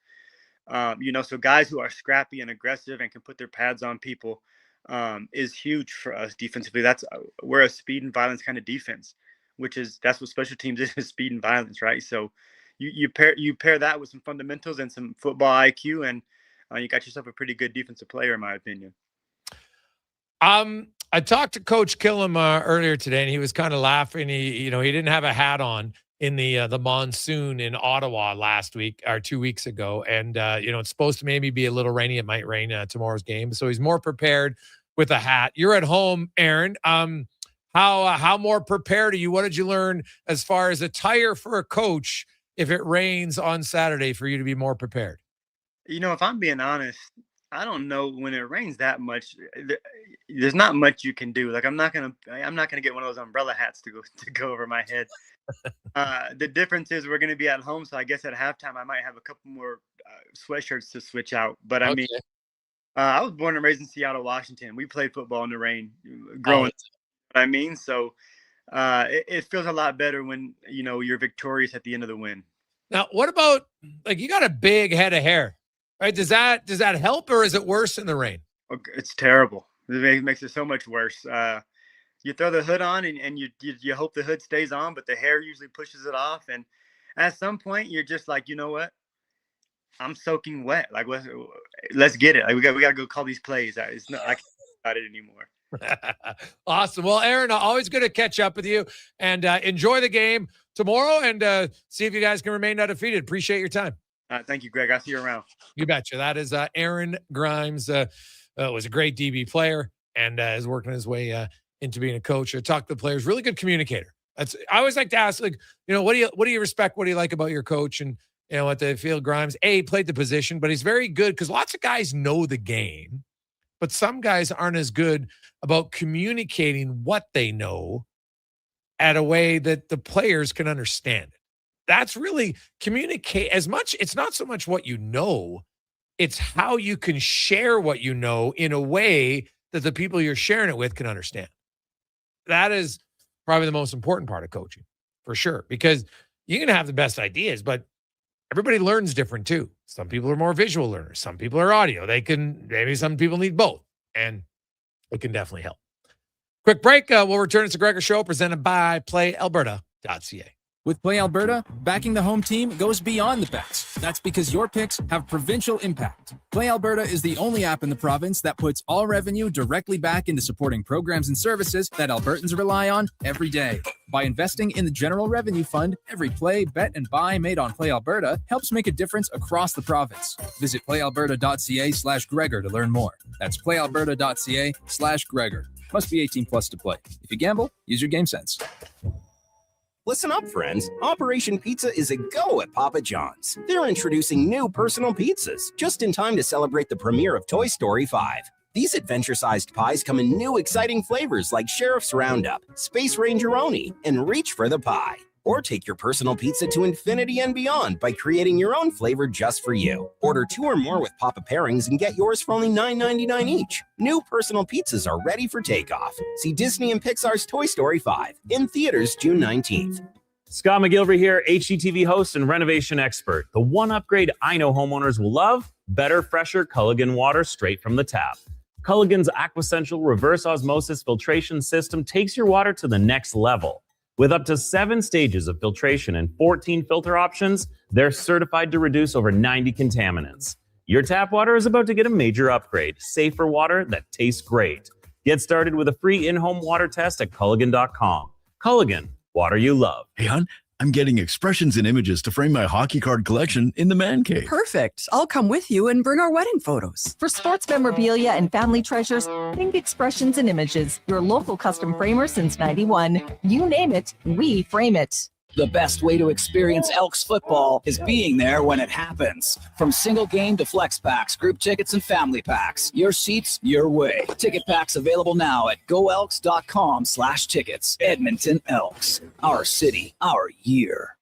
So guys who are scrappy and aggressive and can put their pads on people is huge for us defensively. We're a speed and violence kind of defense, that's what special teams is speed and violence, right? So you pair that with some fundamentals and some football IQ, and you got yourself a pretty good defensive player, in my opinion. I talked to Coach Killam earlier today, and he was kind of laughing. He didn't have a hat on in the monsoon in Ottawa last week or 2 weeks ago. And, it's supposed to maybe be a little rainy. It might rain tomorrow's game. So he's more prepared with a hat. You're at home, Aaron. How more prepared are you? What did you learn as far as attire for a coach if it rains on Saturday for you to be more prepared? If I'm being honest, I don't know, when it rains that much, there's not much you can do. Like I'm not gonna get one of those umbrella hats to go over my head. The difference is we're gonna be at home, so I guess at halftime I might have a couple more sweatshirts to switch out. But I mean, I was born and raised in Seattle, Washington. We played football in the rain growing up. So it feels a lot better when you're victorious at the end of the win. Now, what about, you got a big head of hair, right? Does that help, or is it worse in the rain? It's terrible. It makes it so much worse. You throw the hood on and you hope the hood stays on, but the hair usually pushes it off. And at some point, you're just like, you know what? I'm soaking wet. Like, let's get it. Like, we got to go call these plays. I can't talk about it anymore. Awesome. Well, Aaron, always good to catch up with you, and enjoy the game tomorrow, and see if you guys can remain undefeated. Appreciate your time. Thank you, Greg. I'll see you around. You betcha. That is Aaron Grimes. Was a great DB player and is working his way into being a coach. I talked to the players. Really good communicator. I always like to ask, what do you respect? What do you like about your coach? And what they feel. Grimes played the position, but he's very good because lots of guys know the game, but some guys aren't as good about communicating what they know at a way that the players can understand it. That's really communicate as much. It's not so much what you know, it's how you can share what you know in a way that the people you're sharing it with can understand. That is probably the most important part of coaching, for sure, because you can have the best ideas, but everybody learns different too. Some people are more visual learners. Some people are audio. Maybe some people need both, and it can definitely help. Quick break. We'll return. It's the Gregor Show presented by PlayAlberta.ca. With Play Alberta, backing the home team goes beyond the bets. That's because your picks have provincial impact. Play Alberta is the only app in the province that puts all revenue directly back into supporting programs and services that Albertans rely on every day. By investing in the General Revenue Fund, every play, bet, and buy made on Play Alberta helps make a difference across the province. Visit playalberta.ca/Gregor to learn more. That's playalberta.ca/Gregor. Must be 18 plus to play. If you gamble, use your game sense. Listen up, friends. Operation Pizza is a go at Papa John's. They're introducing new personal pizzas just in time to celebrate the premiere of Toy Story 5. These adventure-sized pies come in new exciting flavors like Sheriff's Roundup, Space Rangeroni, and Reach for the Pie. Or take your personal pizza to infinity and beyond by creating your own flavor just for you. Order 2 or more with Papa pairings and get yours for only $9.99 each. New personal pizzas are ready for takeoff. See Disney and Pixar's Toy Story 5 in theaters June 19th. Scott McGilvery here, HGTV host and renovation expert. The one upgrade I know homeowners will love: better, fresher Culligan water straight from the tap. Culligan's Aquasential reverse osmosis filtration system takes your water to the next level. With up to 7 stages of filtration and 14 filter options, they're certified to reduce over 90 contaminants. Your tap water is about to get a major upgrade: safer water that tastes great. Get started with a free in-home water test at Culligan.com. Culligan, water you love. Hey, hon, I'm getting expressions and images to frame my hockey card collection in the man cave. Perfect. I'll come with you and bring our wedding photos. For sports memorabilia and family treasures, think Expressions and Images, your local custom framer since 91. You name it, we frame it. The best way to experience Elks football is being there when it happens. From single game to flex packs, group tickets, and family packs. Your seats, your way. Ticket packs available now at goelks.com/tickets. Edmonton Elks. Our city, our year.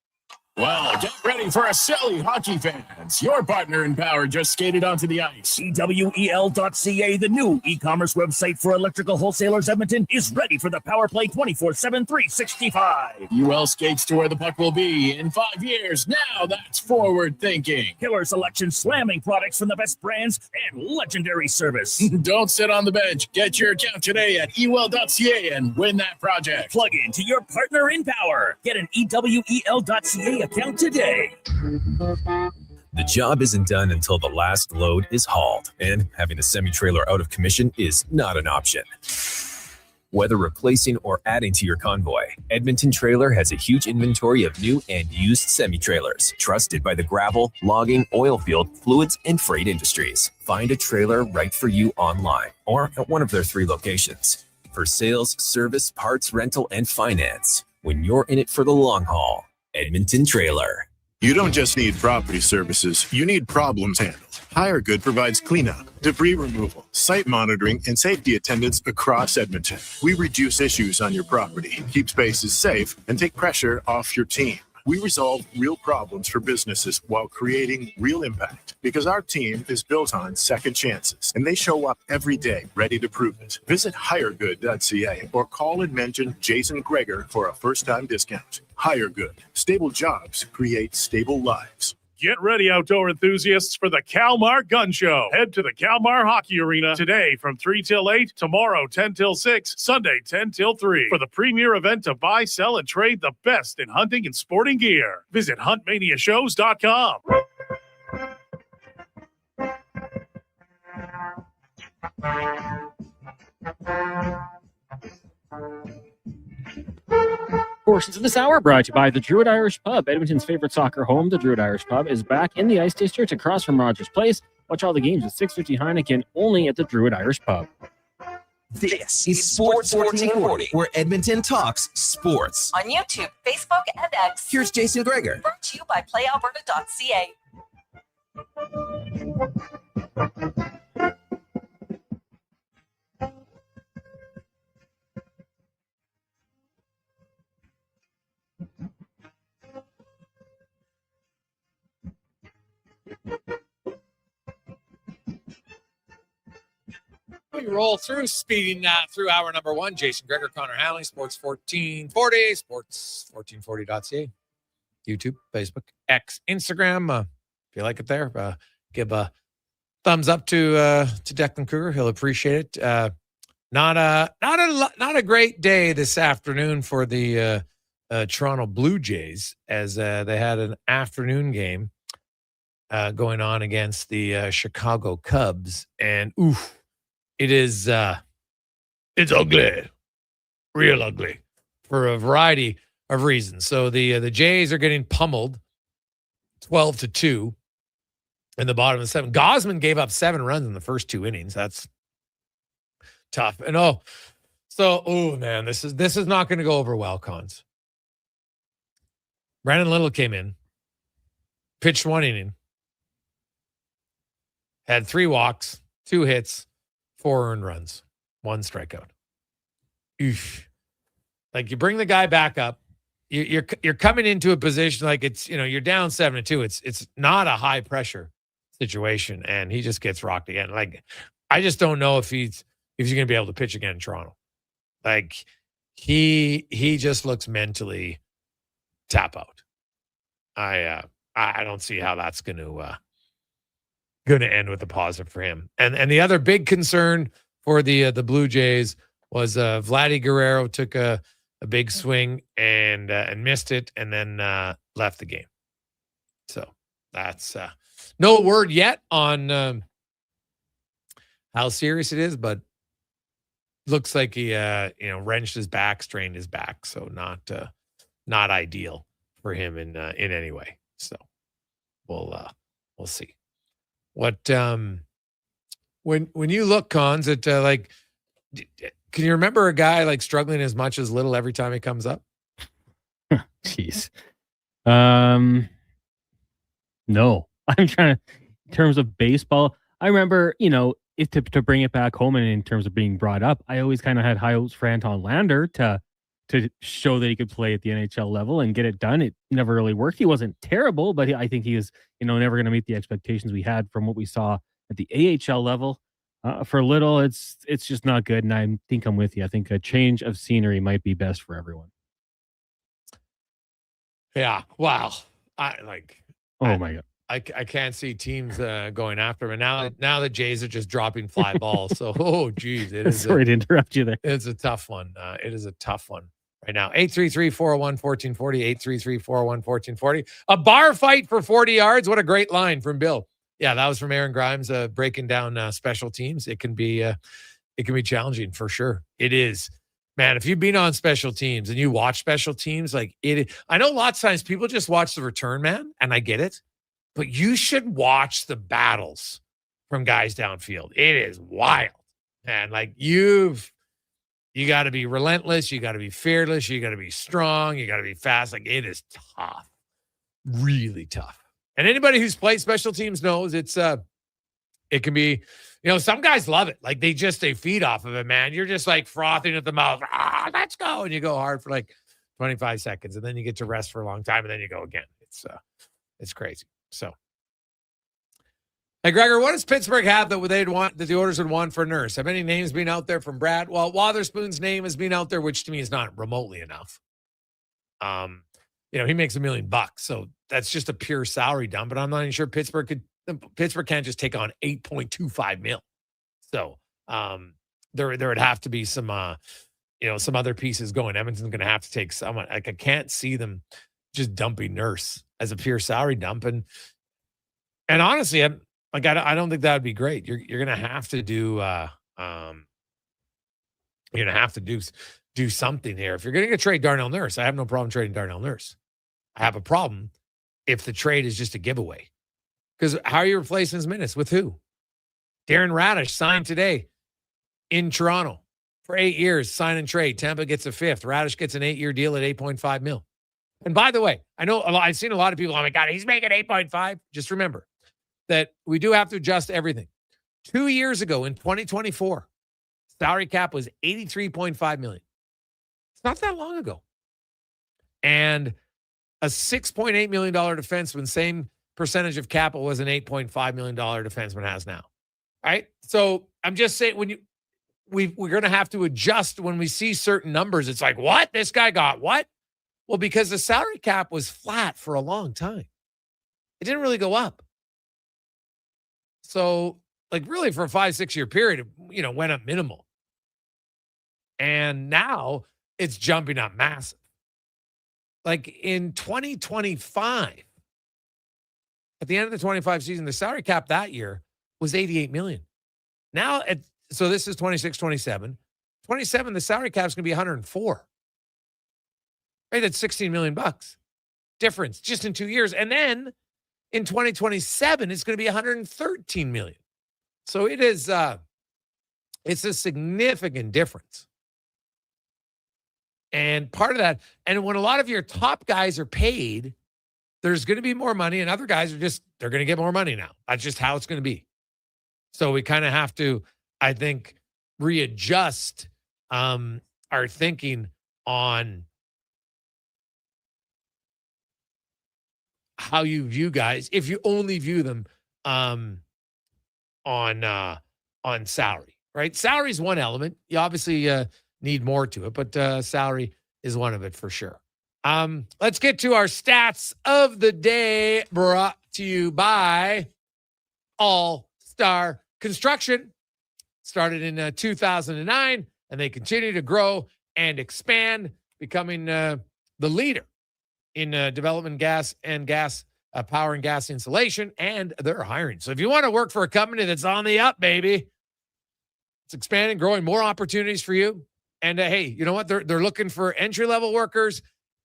Well, get ready for a silly hockey fans. Your partner in power just skated onto the ice. EWEL.ca, the new e-commerce website for electrical wholesalers Edmonton, is ready for the Power Play 24/7, 365. UL skates to where the puck will be in 5 years. Now that's forward thinking. Killer selection, slamming products from the best brands, and legendary service. Don't sit on the bench. Get your account today at EWEL.ca and win that project. Plug into your partner in power. Get an EWEL.ca account today. The job isn't done until the last load is hauled, and having a semi-trailer out of commission is not an option. Whether replacing or adding to your convoy, Edmonton Trailer has a huge inventory of new and used semi-trailers, trusted by the gravel, logging, oil field, fluids, and freight industries. Find a trailer right for you online or at one of their 3 locations. For sales, service, parts, rental, and finance, when you're in it for the long haul, Edmonton Trailer. You don't just need property services, you need problems handled. HireGood provides cleanup, debris removal, site monitoring, and safety attendance across Edmonton. We reduce issues on your property, keep spaces safe, and take pressure off your team. We resolve real problems for businesses while creating real impact, because our team is built on second chances, and they show up every day ready to prove it. Visit hiregood.ca or call and mention Jason Gregor for a first-time discount. HireGood. Stable jobs create stable lives. Get ready, outdoor enthusiasts, for the Kalmar Gun Show. Head to the Kalmar Hockey Arena today from 3 till 8, tomorrow 10 till 6, Sunday 10 till 3 for the premier event to buy, sell, and trade the best in hunting and sporting gear. Visit huntmaniashows.com. Portions of this hour brought to you by the Druid Irish Pub, Edmonton's favorite soccer home. The Druid Irish Pub is back in the Ice District across from Rogers Place. Watch all the games at 650 Heineken only at the Druid Irish Pub. This is Sports 1440, where Edmonton talks sports. On YouTube, Facebook, and X. Here's Jason Gregor. Brought to you by playalberta.ca. We roll through, speeding that through hour number 1. Jason Gregor, Connor Hanley, Sports 1440, sports1440.ca, YouTube, Facebook, X, Instagram. If you like it there, give a thumbs up to Declan Kruger. He'll appreciate it. Not a great day this afternoon for the Toronto Blue Jays, as they had an afternoon game going on against the Chicago Cubs, and oof. It's ugly, real ugly. for a variety of reasons. So the Jays are getting pummeled 12-2 in the bottom of the 7th. Gosman gave up 7 runs in the first 2 innings. That's tough. And man, this is not going to go over well, Cons. Brandon Little came in, pitched 1 inning, had 3 walks, 2 hits, 4 earned runs, 1 strikeout. Oof. Like, you bring the guy back up, you're coming into a position like it's, you're down 7-2. It's not a high pressure situation, and he just gets rocked again. Like, I just don't know if he's going to be able to pitch again in Toronto. Like, he just looks mentally tap out. I don't see how that's going to end with a positive for him. And the other big concern for the Blue Jays was Vladdy Guerrero took a big swing and missed it, and then left the game. So that's no word yet on how serious it is, but looks like he wrenched his back, strained his back, so not ideal for him in any way. So we'll see. What when you look, Cons, at can you remember a guy like struggling as much as Little every time he comes up? Jeez. No. I'm trying to, in terms of baseball, I remember, if to bring it back home and in terms of being brought up, I always kind of had high hopes for Anton Lander to show that he could play at the NHL level and get it done. It never really worked. He wasn't terrible, but I think he was, never going to meet the expectations we had from what we saw at the AHL level. For Little, it's just not good, and I think I'm with you. I think a change of scenery might be best for everyone. Yeah. Wow. My God. I can't see teams going after him. And now the Jays are just dropping fly balls. So, geez. Sorry to interrupt you there. It's a tough one. It is a tough one right now. 833-401-1440, 833-401-1440. A bar fight for 40 yards. What a great line from Bill. Yeah, that was from Aaron Grimes breaking down special teams. It can be challenging for sure. It is. Man, if you've been on special teams and you watch special teams, I know lots of times people just watch the return man, and I get it. But you should watch the battles from guys downfield. It is wild. And you got to be relentless. You got to be fearless. You got to be strong. You got to be fast. It is tough. Really tough. And anybody who's played special teams knows it can be, some guys love it. They feed off of it, man. You're just frothing at the mouth. Let's go. And you go hard for 25 seconds. And then you get to rest for a long time. And then you go again. It's crazy. So, hey, Gregor, what does Pittsburgh have that the Oilers would want for Nurse? Have any names been out there from Brad? Well, Wotherspoon's name has been out there, which to me is not remotely enough. He makes $1 million, so that's just a pure salary dump. But I'm not even sure Pittsburgh can't just take on $8.25 million. So there would have to be some other pieces going. Edmonton's going to have to take someone. I can't see them just dumping Nurse as a pure salary dump. And honestly, I don't think that would be great. You're going to have to do do something here. If you're going to trade Darnell Nurse, I have no problem trading Darnell Nurse. I have a problem if the trade is just a giveaway. Because how are you replacing his minutes? With who? Darren Radish signed today in Toronto for 8 years, sign and trade. Tampa gets a 5th. Radish gets an 8-year deal at $8.5 million. And by the way, I know I've seen a lot of people, oh my God, he's making 8.5. Just remember that we do have to adjust everything. 2 years ago in 2024, salary cap was $83.5 million. It's not that long ago. And a $6.8 million defenseman, same percentage of cap was an $8.5 million defenseman has now. Right? So I'm just saying we're going to have to adjust when we see certain numbers. It's what? This guy got what? Well, because the salary cap was flat for a long time. It didn't really go up. So, really for a 5-6 year period, it went up minimal. And now it's jumping up massive. In 2025, at the end of the 25 season, the salary cap that year was $88 million. Now, so this is 26, 27. 27, the salary cap is going to be $104. Right? That's $16 million difference just in 2 years. And then in 2027, it's going to be $113 million. So it is, it's a significant difference. And part of that, and when a lot of your top guys are paid, there's going to be more money, and other guys they're going to get more money now. That's just how it's going to be. So we kind of have to, I think, readjust our thinking on how you view guys, if you only view them on salary, right? Salary is one element. You obviously need more to it, but salary is one of it for sure. Let's get to our stats of the day, brought to you by All-Star Construction. Started in 2009, and they continue to grow and expand, becoming the leader in development power and gas insulation, and they're hiring. So if you want to work for a company that's on the up, baby, it's expanding, growing, more opportunities for you. And hey, you know what? They're looking for entry-level workers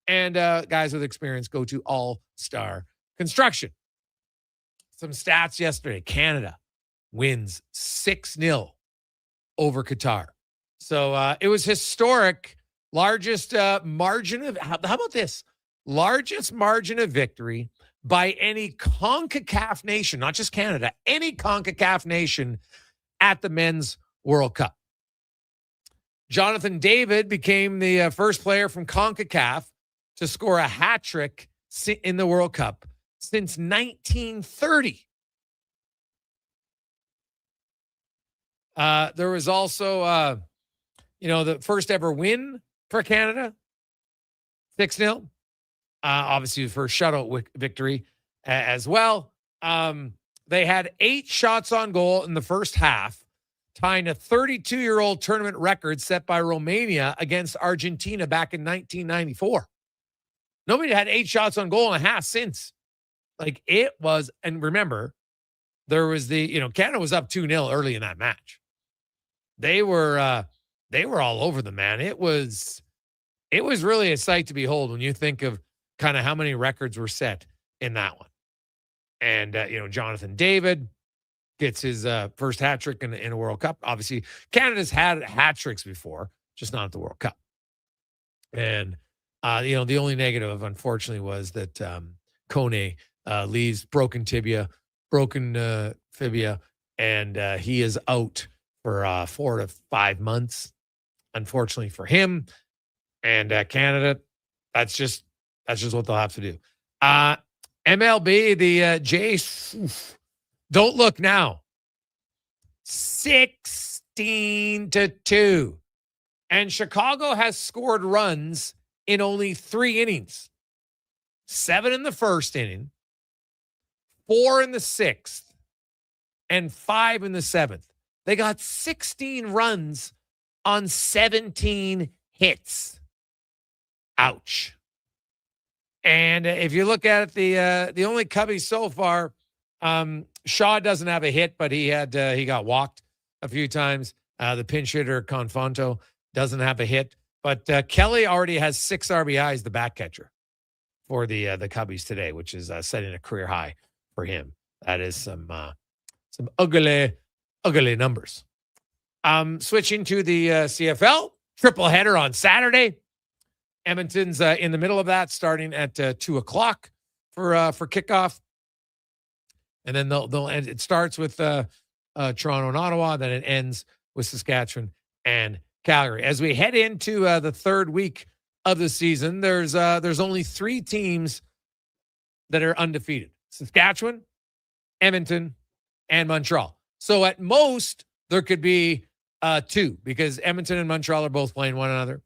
and guys with experience. Go to All-Star Construction. Some stats yesterday. Canada wins 6-0 over Qatar. So it was historic. Largest margin of, how about this? Largest margin of victory by any CONCACAF nation, not just Canada, any CONCACAF nation at the Men's World Cup. Jonathan David became the first player from CONCACAF to score a hat trick in the World Cup since 1930. There was also, the first ever win for Canada, 6-0. Obviously, the first shutout victory as well. They had 8 shots on goal in the first half, tying a 32-year-old tournament record set by Romania against Argentina back in 1994. Nobody had 8 shots on goal and a half since. Like it was, and remember, there was Canada was up 2-0 early in that match. They were all over them, man. It was really a sight to behold when you think of kind of how many records were set in that one. And, Jonathan David gets his first hat trick in a World Cup. Obviously, Canada's had hat tricks before, just not at the World Cup. And, the only negative, unfortunately, was that Kone leaves broken tibia, broken fibia, and he is out for 4 to 5 months, unfortunately for him. And Canada, that's just what they'll have to do. MLB, the Jays, don't look now. 16-2. And Chicago has scored runs in only 3 innings. 7 in the first inning, 4 in the 6th, and 5 in the 7th. They got 16 runs on 17 hits. Ouch. And if you look at it, the only Cubbies so far, Shaw doesn't have a hit, but he got walked a few times. The pinch hitter Confanto doesn't have a hit, but Kelly already has 6 RBIs, the back catcher, for the Cubbies today, which is setting a career high for him. That is some ugly numbers. Switching to the CFL, triple header on Saturday. Edmonton's in the middle of that, starting at 2:00 for kickoff, and then they'll end. It starts with Toronto and Ottawa, then it ends with Saskatchewan and Calgary. As we head into the third week of the season, there's only 3 teams that are undefeated: Saskatchewan, Edmonton, and Montreal. So at most there could be 2, because Edmonton and Montreal are both playing one another.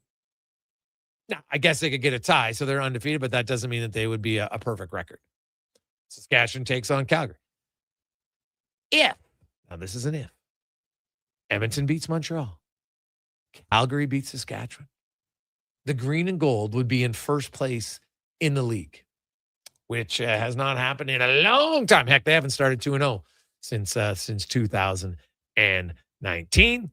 Now, I guess they could get a tie, so they're undefeated, but that doesn't mean that they would be a perfect record. Saskatchewan takes on Calgary. Now this is an if, Edmonton beats Montreal, Calgary beats Saskatchewan, the green and gold would be in first place in the league, which has not happened in a long time. Heck, they haven't started 2-0 since 2019.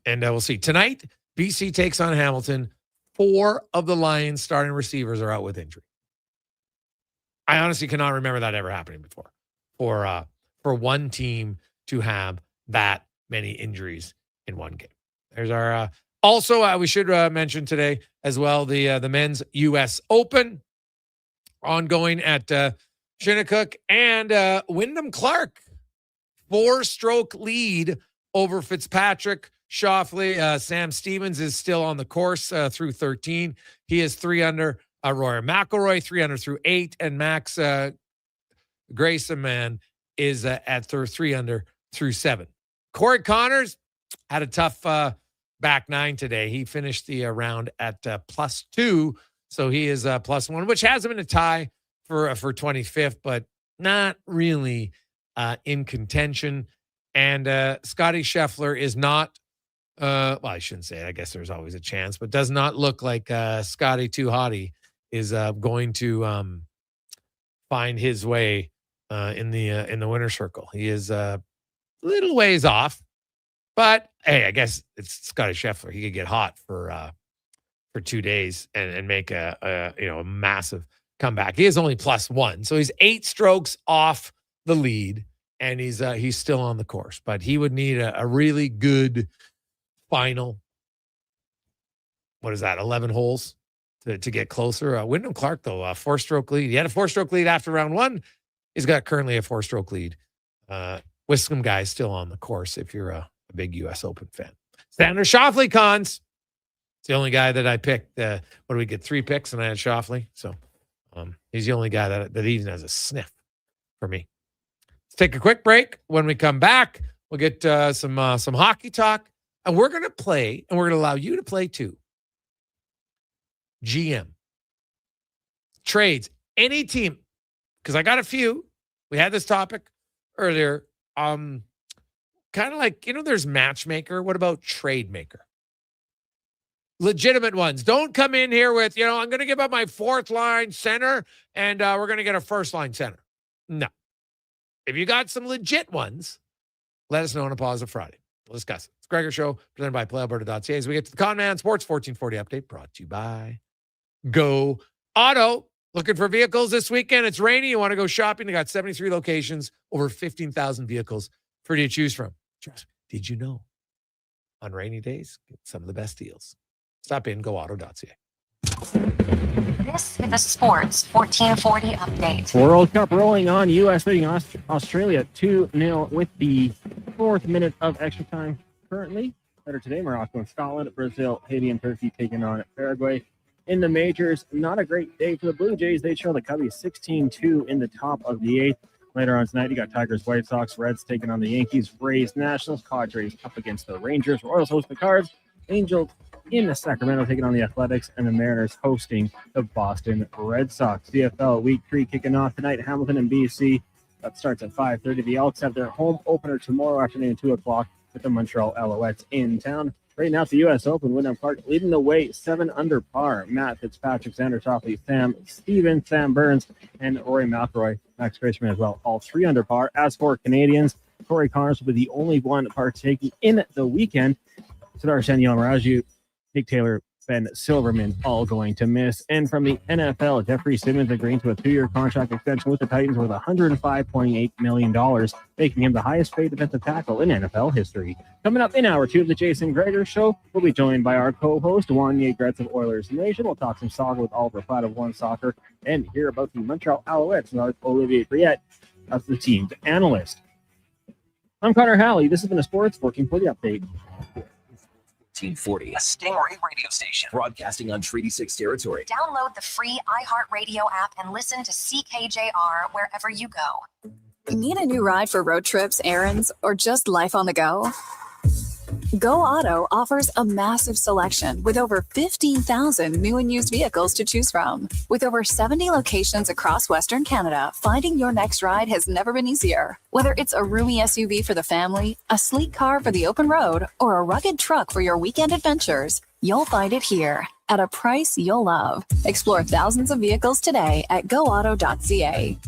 And we'll see. Tonight, BC takes on Hamilton, 4 of the Lions starting receivers are out with injury. I honestly cannot remember that ever happening before for one team to have that many injuries in one game. There's our also we should mention today as well the men's U.S. Open ongoing at Shinnecock, and Wyndham Clark 4-stroke lead over Fitzpatrick. Schauffele, Sam Stevens is still on the course through 13. He is 3 under. Rory McIlroy 3 under through 8, and Max Grayson man is at 3 under through 7. Corey Connors had a tough back 9 today. He finished the round at +2, so he is +1, which has him in a tie for 25th, but not really in contention. And Scotty Scheffler is not. Well, I shouldn't say it. I guess there's always a chance, but does not look like Scotty Too Hottie is going to find his way in the winner's circle. He is a little ways off, but hey, I guess it's Scotty Scheffler. He could get hot for 2 days and make a massive comeback. He is only +1, so he's 8 strokes off the lead, and he's still on the course. But he would need a really good final. What is that? 11 holes to get closer. Wyndham Clark, though, 4-stroke lead. He had a 4-stroke lead after round 1. He's got currently a 4-stroke lead. Wiscombe guy still on the course if you're a big U.S. Open fan. Xander Schauffele, Cons. It's the only guy that I picked. What do we get? 3 picks, and I had Schauffele. So he's the only guy that even has a sniff for me. Let's take a quick break. When we come back, we'll get some hockey talk. And we're going to play, and we're going to allow you to play too. GM. Trades. Any team. Because I got a few. We had this topic earlier. Kind of like, there's matchmaker. What about trade maker? Legitimate ones. Don't come in here with, I'm going to give up my 4th line center, and we're going to get a 1st line center. No. If you got some legit ones, let us know on a Positive Friday. We'll discuss it. It's Gregor Show, presented by PlayAlberta.ca. As we get to the Conman Sports 1440 update, brought to you by Go Auto. Looking for vehicles this weekend? It's rainy. You want to go shopping? They got 73 locations, over 15,000 vehicles for you to choose from. Trust me. Did you know? On rainy days, get some of the best deals. Stop in goauto.ca. This is the Sports 1440 update. World Cup rolling on. U.S. leading Australia 2-0 with the 4th minute of extra time currently. Later today, Morocco and Scotland, Brazil, Haiti, and Turkey taking on Paraguay. In the majors, not a great day for the Blue Jays. They trail the Cubbies 16-2 in the top of the 8th. Later on tonight, you got Tigers, White Sox, Reds taking on the Yankees, Rays, Nationals, Padres up against the Rangers, Royals host the Cards, Angels in Sacramento taking on the Athletics, and the Mariners hosting the Boston Red Sox. CFL Week 3 kicking off tonight, Hamilton and BC. That starts at 5:30. The Elks have their home opener tomorrow afternoon at 2 o'clock with the Montreal Alouettes in town. Right now, it's the U.S. Open. Wyndham Clark leading the way, 7 under par. Matt Fitzpatrick, Xander Schauffele, Sam Stevens, Sam Burns, and Rory McIlroy. Max Grayson as well, all 3 under par. As for Canadians, Corey Connors will be the only one partaking in the weekend. Sudarshan Yamaraju, Nick Taylor, Ben Silverman, all going to miss. And from the NFL, Jeffrey Simmons agreeing to a 2-year contract extension with the Titans worth $105.8 million, making him the highest paid defensive tackle in NFL history. Coming up in hour 2 of the Jason Gregor Show, we'll be joined by our co-host, Wanye Gretz of Oilers Nation. We'll talk some soccer with Oliver Platt of One Soccer and hear about the Montreal Alouettes and Olivier Briette as the team's analyst. I'm Connor Halley. This has been a Sports 1440 update. 1440, a Stingray radio station broadcasting on Treaty 6 territory. Download the free iHeartRadio app and listen to CKJR wherever you go. Need a new ride for road trips, errands, or just life on the go? Go Auto offers a massive selection with over 15,000 new and used vehicles to choose from. With over 70 locations across Western Canada, finding your next ride has never been easier. Whether it's a roomy SUV for the family, a sleek car for the open road, or a rugged truck for your weekend adventures, you'll find it here at a price you'll love. Explore thousands of vehicles today at goauto.ca.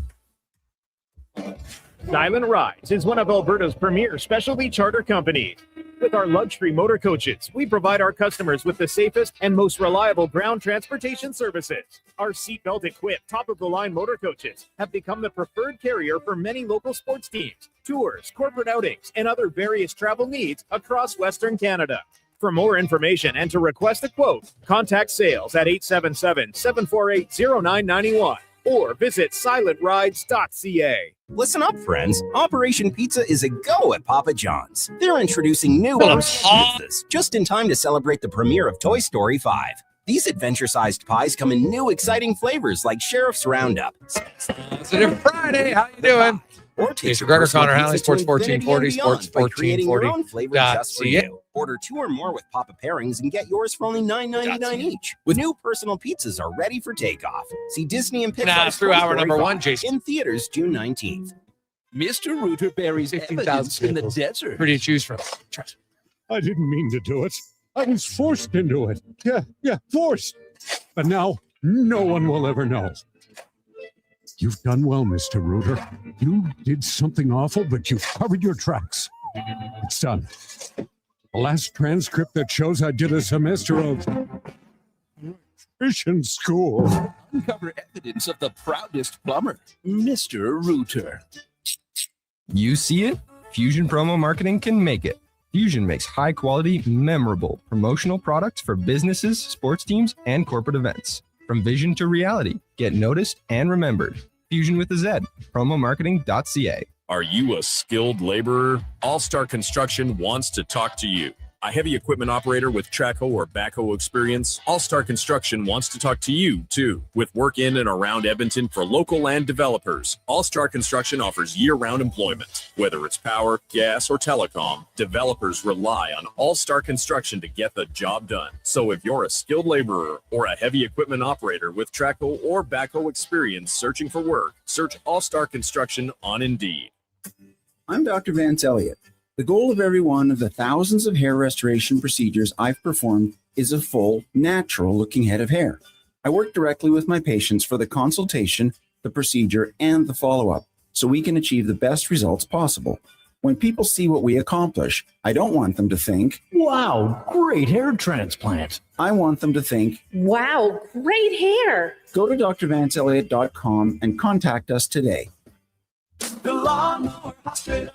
Diamond Rides is one of Alberta's premier specialty charter companies. With our luxury motor coaches, we provide our customers with the safest and most reliable ground transportation services. Our seatbelt equipped, top-of-the-line motor coaches have become the preferred carrier for many local sports teams, tours, corporate outings, and other various travel needs across Western Canada. For more information and to request a quote, contact sales at 877-748-0991 or visit silentrides.ca. Listen up, friends. Operation Pizza is a go at Papa John's. They're introducing new pizzas just in time to celebrate the premiere of Toy Story 5. These adventure-sized pies come in new, exciting flavors like Sheriff's Roundup. It's a Friday. How you doing? Or taste Gregor, Connor, Halley, Sports 1440, Sports 1440.ca. Order 2 or more with Papa pairings and get yours for only $9.99 each. New personal pizzas are ready for takeoff. See Disney and Pixar through hour number 1, Jason. In theaters June 19th. Mr. Rooter buries evidence in the desert. Where do you choose from? I didn't mean to do it. I was forced into it. Yeah, forced. But now, no one will ever know. You've done well, Mr. Rooter. You did something awful, but you've covered your tracks. It's done. The last transcript that shows I did a semester of Christian school. Uncover evidence of the proudest plumber, Mr. Rooter. You see it? Fusion Promo Marketing can make it. Fusion makes high-quality, memorable promotional products for businesses, sports teams, and corporate events. From vision to reality, get noticed and remembered. Fusion with a Z. Promomarketing.ca. Are you a skilled laborer? All-Star Construction wants to talk to you. A heavy equipment operator with track hoe or backhoe experience? All-Star Construction wants to talk to you, too. With work in and around Edmonton for local land developers, All-Star Construction offers year-round employment. Whether it's power, gas, or telecom, developers rely on All-Star Construction to get the job done. So if you're a skilled laborer or a heavy equipment operator with track hoe or backhoe experience searching for work, search All-Star Construction on Indeed. I'm Dr. Vance Elliott. The goal of every one of the thousands of hair restoration procedures I've performed is a full, natural-looking head of hair. I work directly with my patients for the consultation, the procedure, and the follow-up, so we can achieve the best results possible. When people see what we accomplish, I don't want them to think, "Wow, great hair transplant." I want them to think, "Wow, great hair." Go to drvanceelliott.com and contact us today. The Lawnmower Hospital.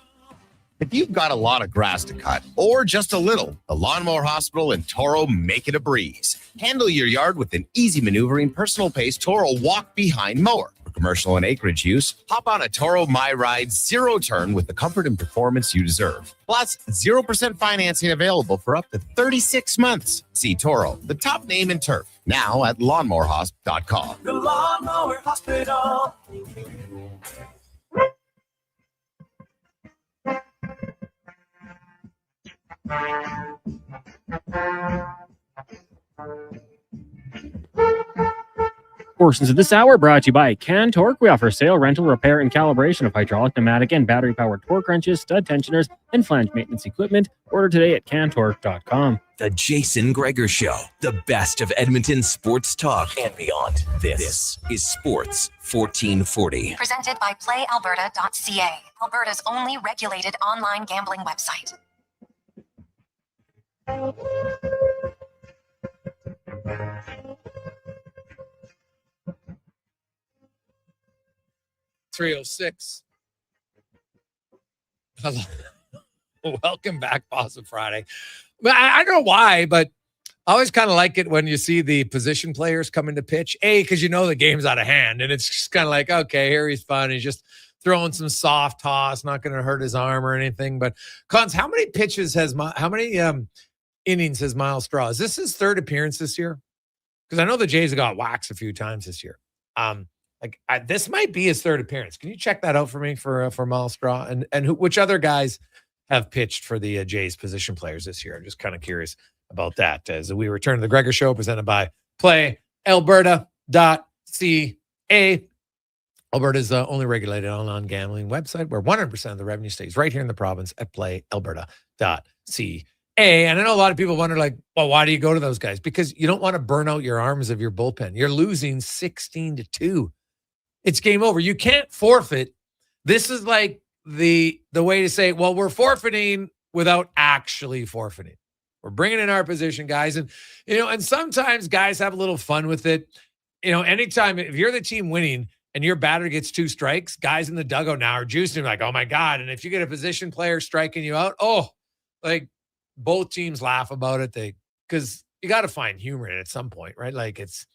If you've got a lot of grass to cut, or just a little, the Lawnmower Hospital and Toro make it a breeze. Handle your yard with an easy maneuvering personal pace Toro walk-behind mower. For commercial and acreage use, hop on a Toro My Ride Zero Turn with the comfort and performance you deserve. Plus, 0% financing available for up to 36 months. See Toro, the top name in turf, now at lawnmowerhosp.com. The Lawnmower Hospital. Portions of this hour brought to you by CanTorque. We offer sale, rental, repair, and calibration of hydraulic, pneumatic, and battery-powered torque wrenches, stud tensioners, and flange maintenance equipment. Order today at CanTorque.com. The Jason Gregor Show, the best of Edmonton sports talk and beyond. This is Sports 1440. Presented by PlayAlberta.ca, Alberta's only regulated online gambling website. .306. Welcome back, Awesome Friday. But I don't know why, but I always kind of like it when you see the position players come into pitch. Because you know the game's out of hand, and it's just kind of like, okay, here he's fun. He's just throwing some soft toss, not going to hurt his arm or anything. But Cons, how many pitches how many innings has Miles Straw? Is this his third appearance this year? Because I know the Jays have got waxed a few times this year. This might be his third appearance. Can you check that out for me for Miles Straw and which other guys have pitched for the Jays position players this year? I'm just kind of curious about that as we return to the Gregor Show presented by PlayAlberta.ca. Alberta's only regulated online gambling website where 100% of the revenue stays right here in the province at PlayAlberta.ca. And I know a lot of people wonder, like, well, why do you go to those guys? Because you don't want to burn out your arms of your bullpen. You're losing 16-2. It's game over. You can't forfeit. This is like the way to say, well, we're forfeiting without actually forfeiting. We're bringing in our position guys. And, and sometimes guys have a little fun with it. Anytime, if you're the team winning and your batter gets 2 strikes, guys in the dugout now are juicing like, oh my God. And if you get a position player striking you out, like both teams laugh about it. Because you got to find humor in it at some point, right? Like it's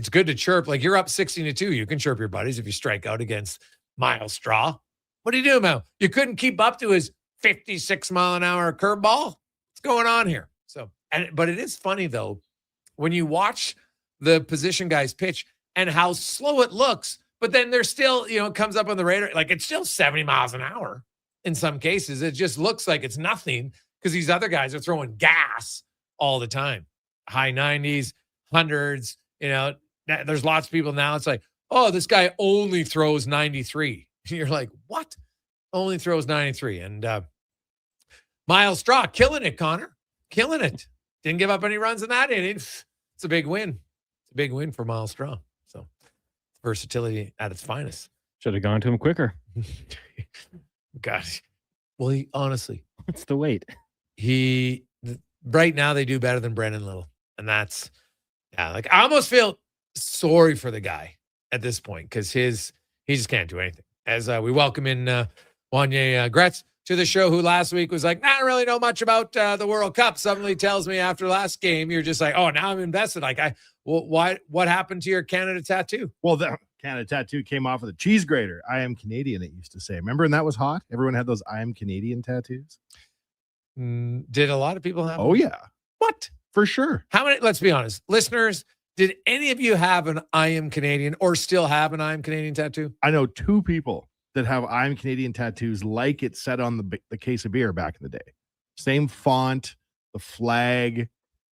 good to chirp. Like you're up 16-2. You can chirp your buddies if you strike out against Miles Straw. What do you do, Mel? You couldn't keep up to his 56-mile-an-hour curveball. What's going on here? But it is funny though, when you watch the position guys pitch and how slow it looks, but then they're still, it comes up on the radar, like it's still 70 miles an hour in some cases. It just looks like it's nothing because these other guys are throwing gas all the time. High 90s, 100s, there's lots of people now. It's like, oh, this guy only throws 93. You're like, what? Only throws 93. And Miles Straw, killing it, Connor. Killing it. Didn't give up any runs in that inning. It's a big win. It's a big win for Miles Straw. So versatility at its finest. Should have gone to him quicker. Gosh. Well, honestly. What's the wait? Right now they do better than Brendan Little. And that's, like I almost feel sorry for the guy at this point because he just can't do anything. As we welcome in Wanye Gretz to the show, who last week was like, I don't really know much about the World Cup. Suddenly tells me after last game, you're just like, oh, now I'm invested. Like, what happened to your Canada tattoo? Well, the Canada tattoo came off of the cheese grater. I am Canadian, it used to say. Remember, and that was hot? Everyone had those I am Canadian tattoos. Did a lot of people have them? Oh, yeah. What? For sure. How many, let's be honest, listeners, did any of you have an I am Canadian or still have an I am Canadian tattoo? I know 2 people that have I am Canadian tattoos like it said on the case of beer back in the day. Same font, the flag.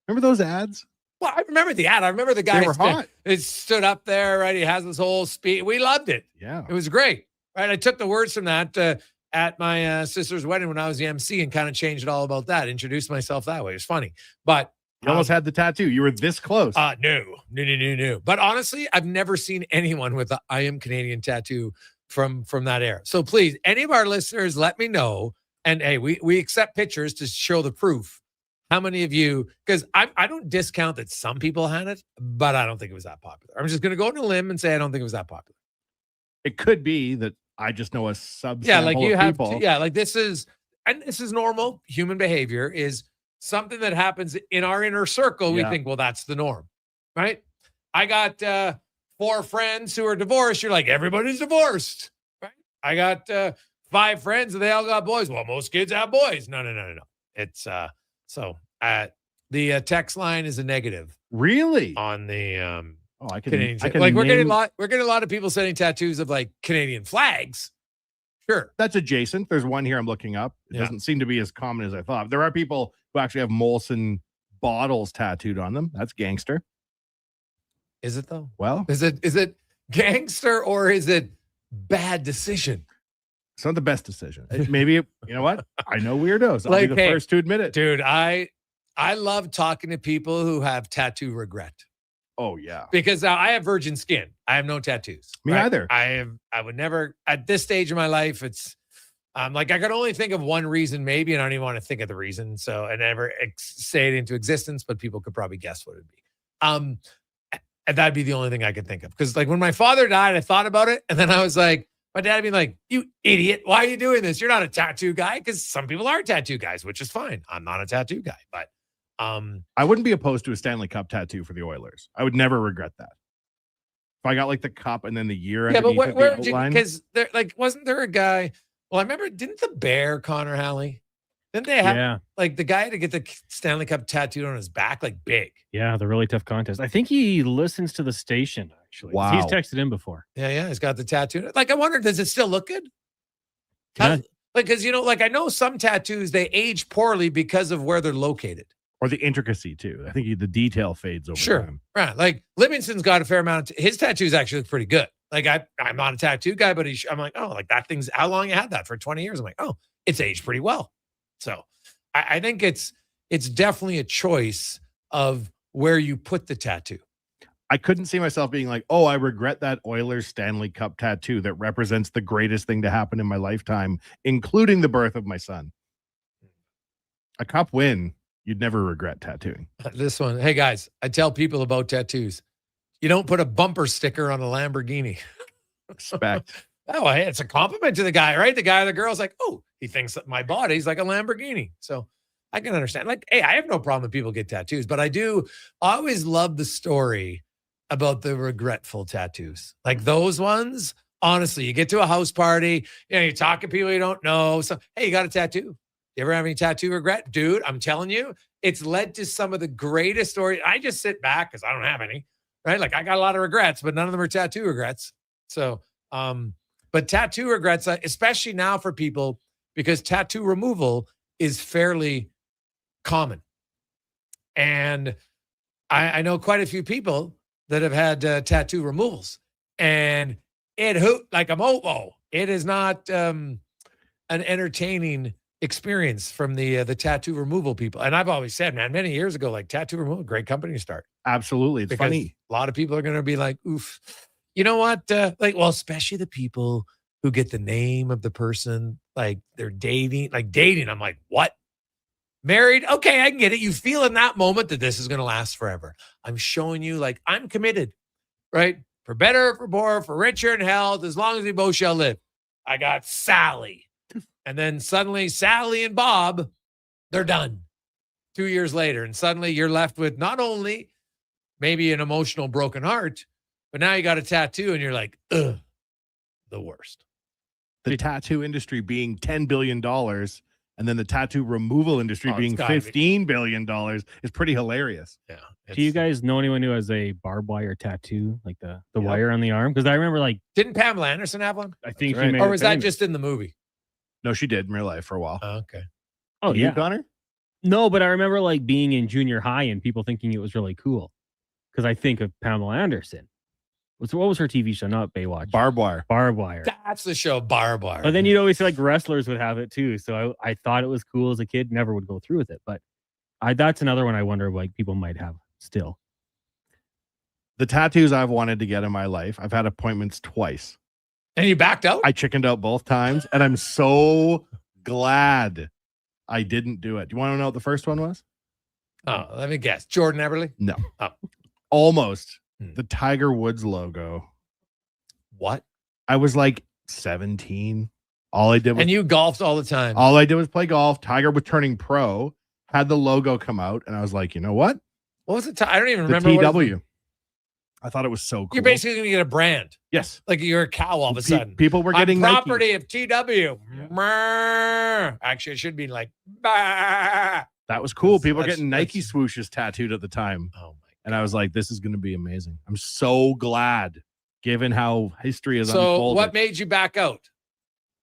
Remember those ads? Well, I remember the ad. I remember the guy. They were hot. It stood up there, right? He has this whole speech. We loved it. Yeah. It was great, right? I took the words from that at my sister's wedding when I was the MC and kind of changed it all about that. Introduced myself that way. It was funny. But you almost had the tattoo. You were this close. No. But honestly, I've never seen anyone with the I am Canadian tattoo from that era. So please, any of our listeners, let me know. And hey, we accept pictures to show the proof. How many of you, because I don't discount that some people had it, but I don't think it was that popular. I'm just going to go on a limb and say I don't think it was that popular. It could be that I just know a subset. Yeah, like you have people. like this is normal human behavior is something that happens in our inner circle. We think, well, that's the norm, right? I got 4 friends who are divorced. You're like, everybody's divorced, right? I got 5 friends and they all got boys. Well, most kids have boys. No. It's so the text line is a negative. Really? On the I can Canadian. I can like name... we're getting a lot of people sending tattoos of like Canadian flags. Sure. That's adjacent. There's one here I'm looking up. It doesn't seem to be as common as I thought. There are people who actually have Molson bottles tattooed on them. That's gangster. Is it though? Well, is it gangster or is it bad decision? It's not the best decision. Maybe, you know what? I know weirdos. I'll be the first to admit it. Dude, I love talking to people who have tattoo regret. Oh, yeah. Because now I have virgin skin. I have no tattoos. Me either. I would never, at this stage of my life, it's like I could only think of one reason maybe, and I don't even want to think of the reason. So I never say it into existence, but people could probably guess what it'd be. And that'd be the only thing I could think of. Because like when my father died, I thought about it. And then I was like, my dad would be like, you idiot. Why are you doing this? You're not a tattoo guy. Because some people are tattoo guys, which is fine. I'm not a tattoo guy. But I wouldn't be opposed to a Stanley Cup tattoo for the Oilers. I would never regret that. If I got like the cup and then the year. Yeah, but where did you, because there like wasn't there a guy? Well, I remember, didn't the Bear Connor Halley? Didn't they have like the guy to get the Stanley Cup tattooed on his back, like big? Yeah, the really tough contest. I think he listens to the station actually. Wow, he's texted in before. Yeah, he's got the tattoo. Like I wonder, does it still look good? Yeah. Like, because like I know some tattoos they age poorly because of where they're located. Or the intricacy too. I think the detail fades over time. Right. Like Livingston's got a fair amount of his tattoos actually look pretty good. Like I'm not a tattoo guy, but I'm like, oh, like that thing's how long you had that for 20 years. I'm like, oh, it's aged pretty well. So I think it's definitely a choice of where you put the tattoo. I couldn't see myself being like, oh, I regret that Oilers Stanley Cup tattoo that represents the greatest thing to happen in my lifetime, including the birth of my son. A cup win, you'd never regret tattooing. This one. Hey, guys, I tell people about tattoos. You don't put a bumper sticker on a Lamborghini. Respect. Oh, hey, it's a compliment to the guy, right? The guy or the girl's like, oh, he thinks that my body's like a Lamborghini. So I can understand. Like, hey, I have no problem if people get tattoos, but I always love the story about the regretful tattoos. Like those ones, honestly, you get to a house party, you talk to people you don't know. So, hey, you got a tattoo? You ever have any tattoo regret? Dude, I'm telling you, it's led to some of the greatest stories. I just sit back because I don't have any, right? Like I got a lot of regrets, but none of them are tattoo regrets. So, but tattoo regrets, especially now for people, because tattoo removal is fairly common. And I know quite a few people that have had tattoo removals. And it is not an entertaining experience from the tattoo removal people. And I've always said, man, many years ago, like tattoo removal, great company to start. Absolutely. It's because funny. A lot of people are going to be like, oof. You know what? Especially the people who get the name of the person, like they're dating. I'm like, what? Married? Okay, I can get it. You feel in that moment that this is going to last forever. I'm showing you, like, I'm committed, right? For better, for poor, for richer and health, as long as we both shall live. I got Sally. And then suddenly Sally and Bob, they're done 2 years later. And suddenly you're left with not only maybe an emotional broken heart, but now you got a tattoo and you're like, ugh, the worst. The tattoo industry being $10 billion and then the tattoo removal industry being $15 billion is pretty hilarious. Yeah. Do you guys know anyone who has a barbed wire tattoo, like the wire on the arm? Because I remember, didn't Pamela Anderson have one? I think right. she made Or was that just in the movie? No, she did in real life for a while. Oh, okay. Oh, You, Connor? No, but I remember being in junior high and people thinking it was really cool. Because I think of Pamela Anderson. What was her TV show? Not Baywatch. Barbed Wire. Barbed Wire. That's the show, Barbed Wire. But then you'd always see wrestlers would have it too. So I thought it was cool as a kid. Never would go through with it. But that's another one I wonder people might have still. The tattoos I've wanted to get in my life, I've had appointments twice. And you backed out? I chickened out both times. And I'm so glad I didn't do it. Do you want to know what the first one was? Oh, let me guess. Jordan Eberle? No. Oh. Almost. The Tiger Woods logo. What? I was 17. All I did was, and you golfed all the time. All I did was play golf. Tiger was turning pro, had the logo come out, and I was like, you know what? What was it? I don't even remember. TW. I thought it was so cool. You're basically going to get a brand. Yes. Like you're a cow all of a sudden. People were getting property Nike. of TW. Yeah. Actually, it should be bah. That was cool. People were getting Nike swooshes tattooed at the time. Oh my. And I was like, this is going to be amazing. I'm so glad, given how history is unfolded. So what made you back out?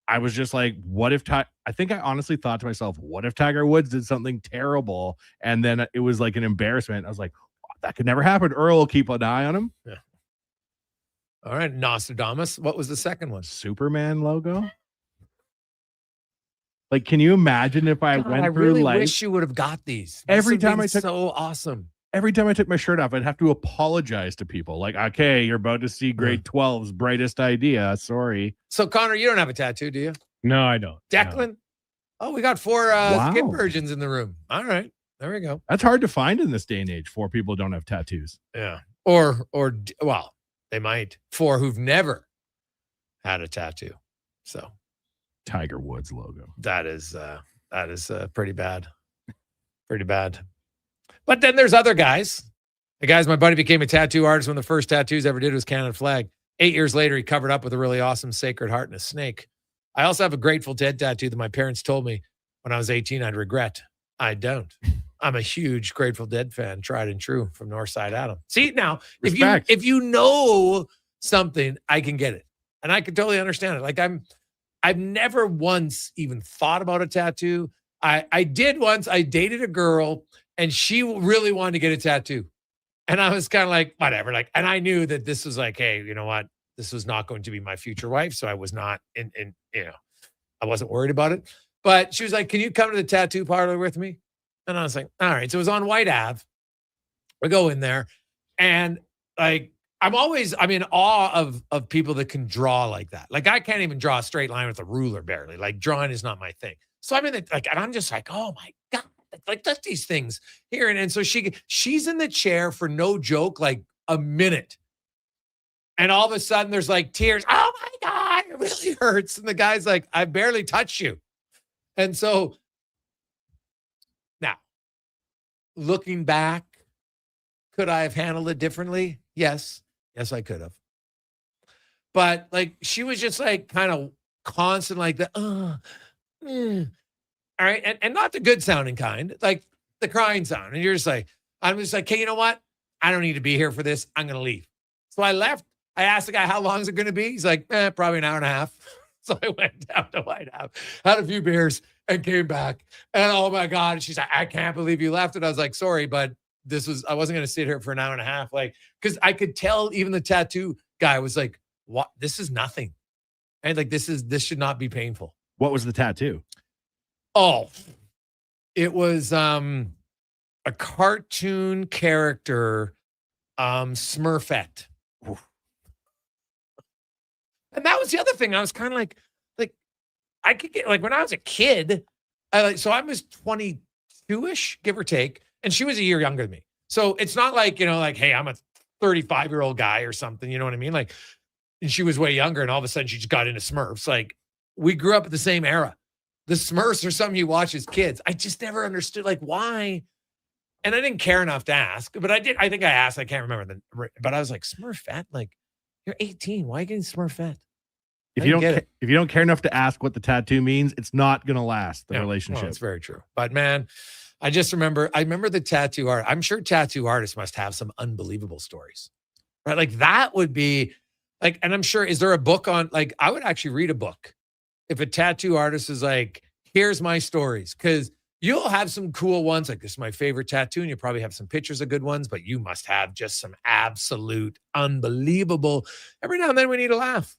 I was just like, what if I think I honestly thought to myself, what if Tiger Woods did something terrible? And then it was like an embarrassment. I was like, that could never happen. Earl will keep an eye on him. Yeah. All right. Nostradamus. What was the second one? Superman logo. Can you imagine if I went through really life? Wish you would have got these. Every time I took so awesome. Every time I took my shirt off, I'd have to apologize to people. Okay, you're about to see grade 12's brightest idea. Sorry. So, Connor, you don't have a tattoo, do you? No, I don't. Declan? No. Oh, we got 4 skin virgins in the room. All right. There we go. That's hard to find in this day and age. 4 people don't have tattoos. Yeah. Or they might. 4 who've never had a tattoo. So. Tiger Woods logo. That is pretty bad. Pretty bad. But then there's other guys. The guys, my buddy became a tattoo artist when the first tattoos ever did was Canada flag. 8 years later, he covered up with a really awesome Sacred Heart and a snake. I also have a Grateful Dead tattoo that my parents told me when I was 18 I'd regret. I don't. I'm a huge Grateful Dead fan, tried and true, from Northside Adam. See, now, if you know something, I can get it. And I can totally understand it. I've never once even thought about a tattoo. I did once. I dated a girl and she really wanted to get a tattoo. And I was kind of like, whatever. And I knew that this was hey, you know what? This was not going to be my future wife. So I was not I wasn't worried about it. But she was like, can you come to the tattoo parlor with me? And I was like, all right. So it was on White Ave. We go in there and I'm in awe of people that can draw like that. I can't even draw a straight line with a ruler barely. Drawing is not my thing. So I'm in and I'm just like, oh my God, the like touch these things here. And so she's in the chair for no joke, like a minute. And all of a sudden there's like tears. Oh my God, it really hurts. And the guy's like, I barely touched you. And so now, looking back, could I have handled it differently? Yes. Yes, I could have. But like, she was just like kind of constant like the, all right. And not the good sounding kind, like the crying sound. And you're just like, I'm just like, hey, you know what? I don't need to be here for this. I'm going to leave. So I left. I asked the guy, how long is it going to be? He's like, probably an hour and a half. So I went down to White House, had a few beers and came back. And oh my God. And she's like, I can't believe you left. And I was like, sorry, but I wasn't going to sit here for an hour and a half. Like, cause I could tell even the tattoo guy was like, what? This is nothing. And like, this should not be painful. What was the tattoo? Oh, it was a cartoon character, Smurfette. Oof. And that was the other thing. I was kind of like I could get like when I was a kid, so I was 22-ish, give or take, and she was a year younger than me. So it's not like, like, hey, I'm a 35-year-old guy or something. You know what I mean? Like, and she was way younger, and all of a sudden she just got into Smurfs. Like, we grew up at the same era. The Smurfs are something you watch as kids. I just never understood, like, why. And I didn't care enough to ask, but I did. I think I asked. I can't remember. But I was like, Smurfette? Like, you're 18. Why are you getting Smurfette? If you don't care enough to ask what the tattoo means, it's not going to last the relationship. That's very true. But man, I remember the tattoo art. I'm sure tattoo artists must have some unbelievable stories, right? Like that would be like, and I'm sure, is there a book on, like, I would actually read a book if a tattoo artist is like, here's my stories. Cause you'll have some cool ones. Like, this is my favorite tattoo. And you probably have some pictures of good ones, but you must have just some absolute unbelievable. Every now and then we need a laugh.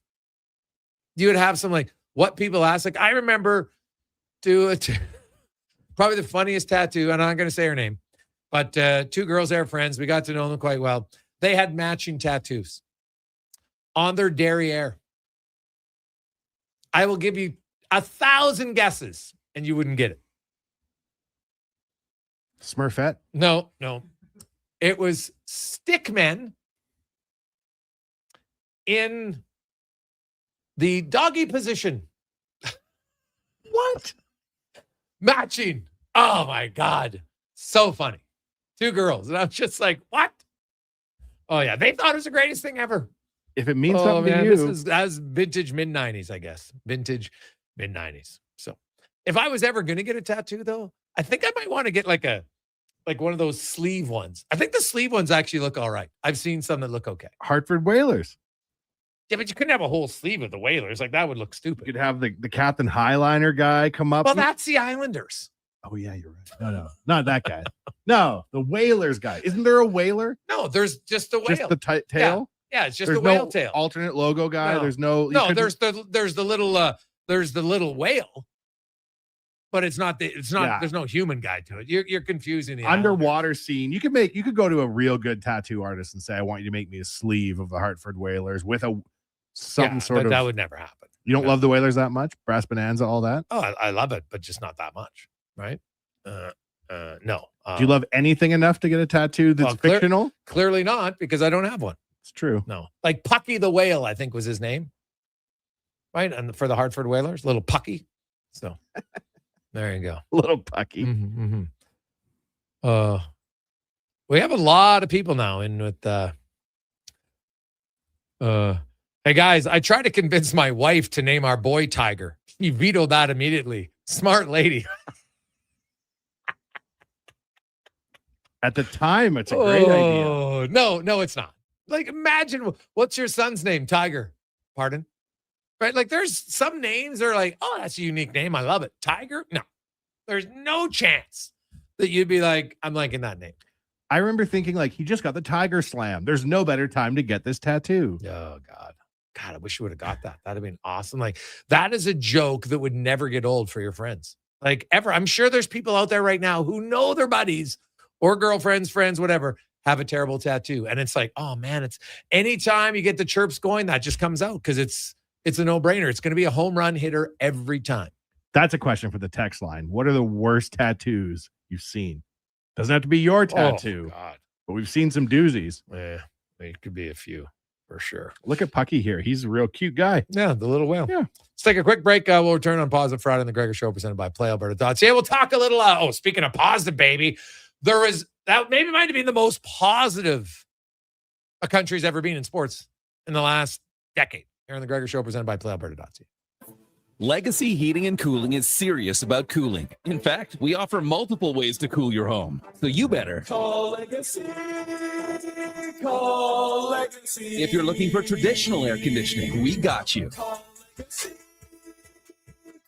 You would have some like what people ask. Like, I remember probably the funniest tattoo, and I'm not going to say her name, but two girls, they're friends. We got to know them quite well. They had matching tattoos on their derriere. I will give you 1,000 guesses, and you wouldn't get it. Smurfette? No. It was stickmen in the doggy position. What? Matching. Oh my God. So funny. Two girls. And I was just like, what? Oh yeah. They thought it was the greatest thing ever. If it means something to you. That's vintage mid-90s, I guess. Vintage mid-90s. So if I was ever going to get a tattoo though, I think I might want to get like one of those sleeve ones. I think the sleeve ones actually look all right. I've seen some that look okay. Hartford Whalers. Yeah, but you couldn't have a whole sleeve of the Whalers. Like, that would look stupid. You could have the Captain Highliner guy come up. Well, that's the Islanders. Oh, yeah, you're right. No, not that guy. No, the Whalers guy. Isn't there a whaler? No, there's just a whale. Just the tail? Yeah, it's just a whale tail. Alternate logo guy? No. There's no... there's the little whale, but it's not, there's no human guy to it. You're confusing the underwater Islanders. Scene. You could go to a real good tattoo artist and say, I want you to make me a sleeve of the Hartford Whalers with but that would never happen. You don't love the Whalers that much? Brass Bonanza, all that? Oh, I love it, but just not that much, right? No. Do you love anything enough to get a tattoo that's fictional? Clearly not, because I don't have one. It's true. No. Like Pucky the Whale, I think was his name. Right? And for the Hartford Whalers, little Pucky. So there you go. Little Pucky. Mm-hmm. We have a lot of people now in with hey guys, I tried to convince my wife to name our boy Tiger. She vetoed that immediately. Smart lady. At the time, it's a great idea. No, it's not. Like, imagine, what's your son's name? Tiger. Pardon? Right? Like, there's some names that are like, oh, that's a unique name. I love it. Tiger? No. There's no chance that you'd be like, I'm liking that name. I remember thinking, like, he just got the Tiger Slam. There's no better time to get this tattoo. Oh, God, I wish you would have got that. That'd have been awesome. Like, that is a joke that would never get old for your friends. Like, ever. I'm sure there's people out there right now who know their buddies or girlfriends, friends, whatever, have a terrible tattoo. And it's like, oh, man, it's anytime you get the chirps going, that just comes out because it's a no-brainer. It's going to be a home run hitter every time. That's a question for the text line. What are the worst tattoos you've seen? Doesn't have to be your tattoo, God. but we've seen some doozies. Yeah, it could be a few for sure. Look at Pucky here. He's a real cute guy. Yeah, the little whale. Yeah. Let's take a quick break. We'll return on Positive Friday on the Gregor Show presented by PlayAlberta.ca. We'll talk a little. Speaking of positive, baby, that maybe might have been the most positive a country's ever been in sports in the last decade. Here on the Gregor Show presented by PlayAlberta.ca. Legacy Heating and Cooling is serious about cooling. In fact, we offer multiple ways to cool your home. So you better call Legacy. Call Legacy. If you're looking for traditional air conditioning, we got you. Call Legacy.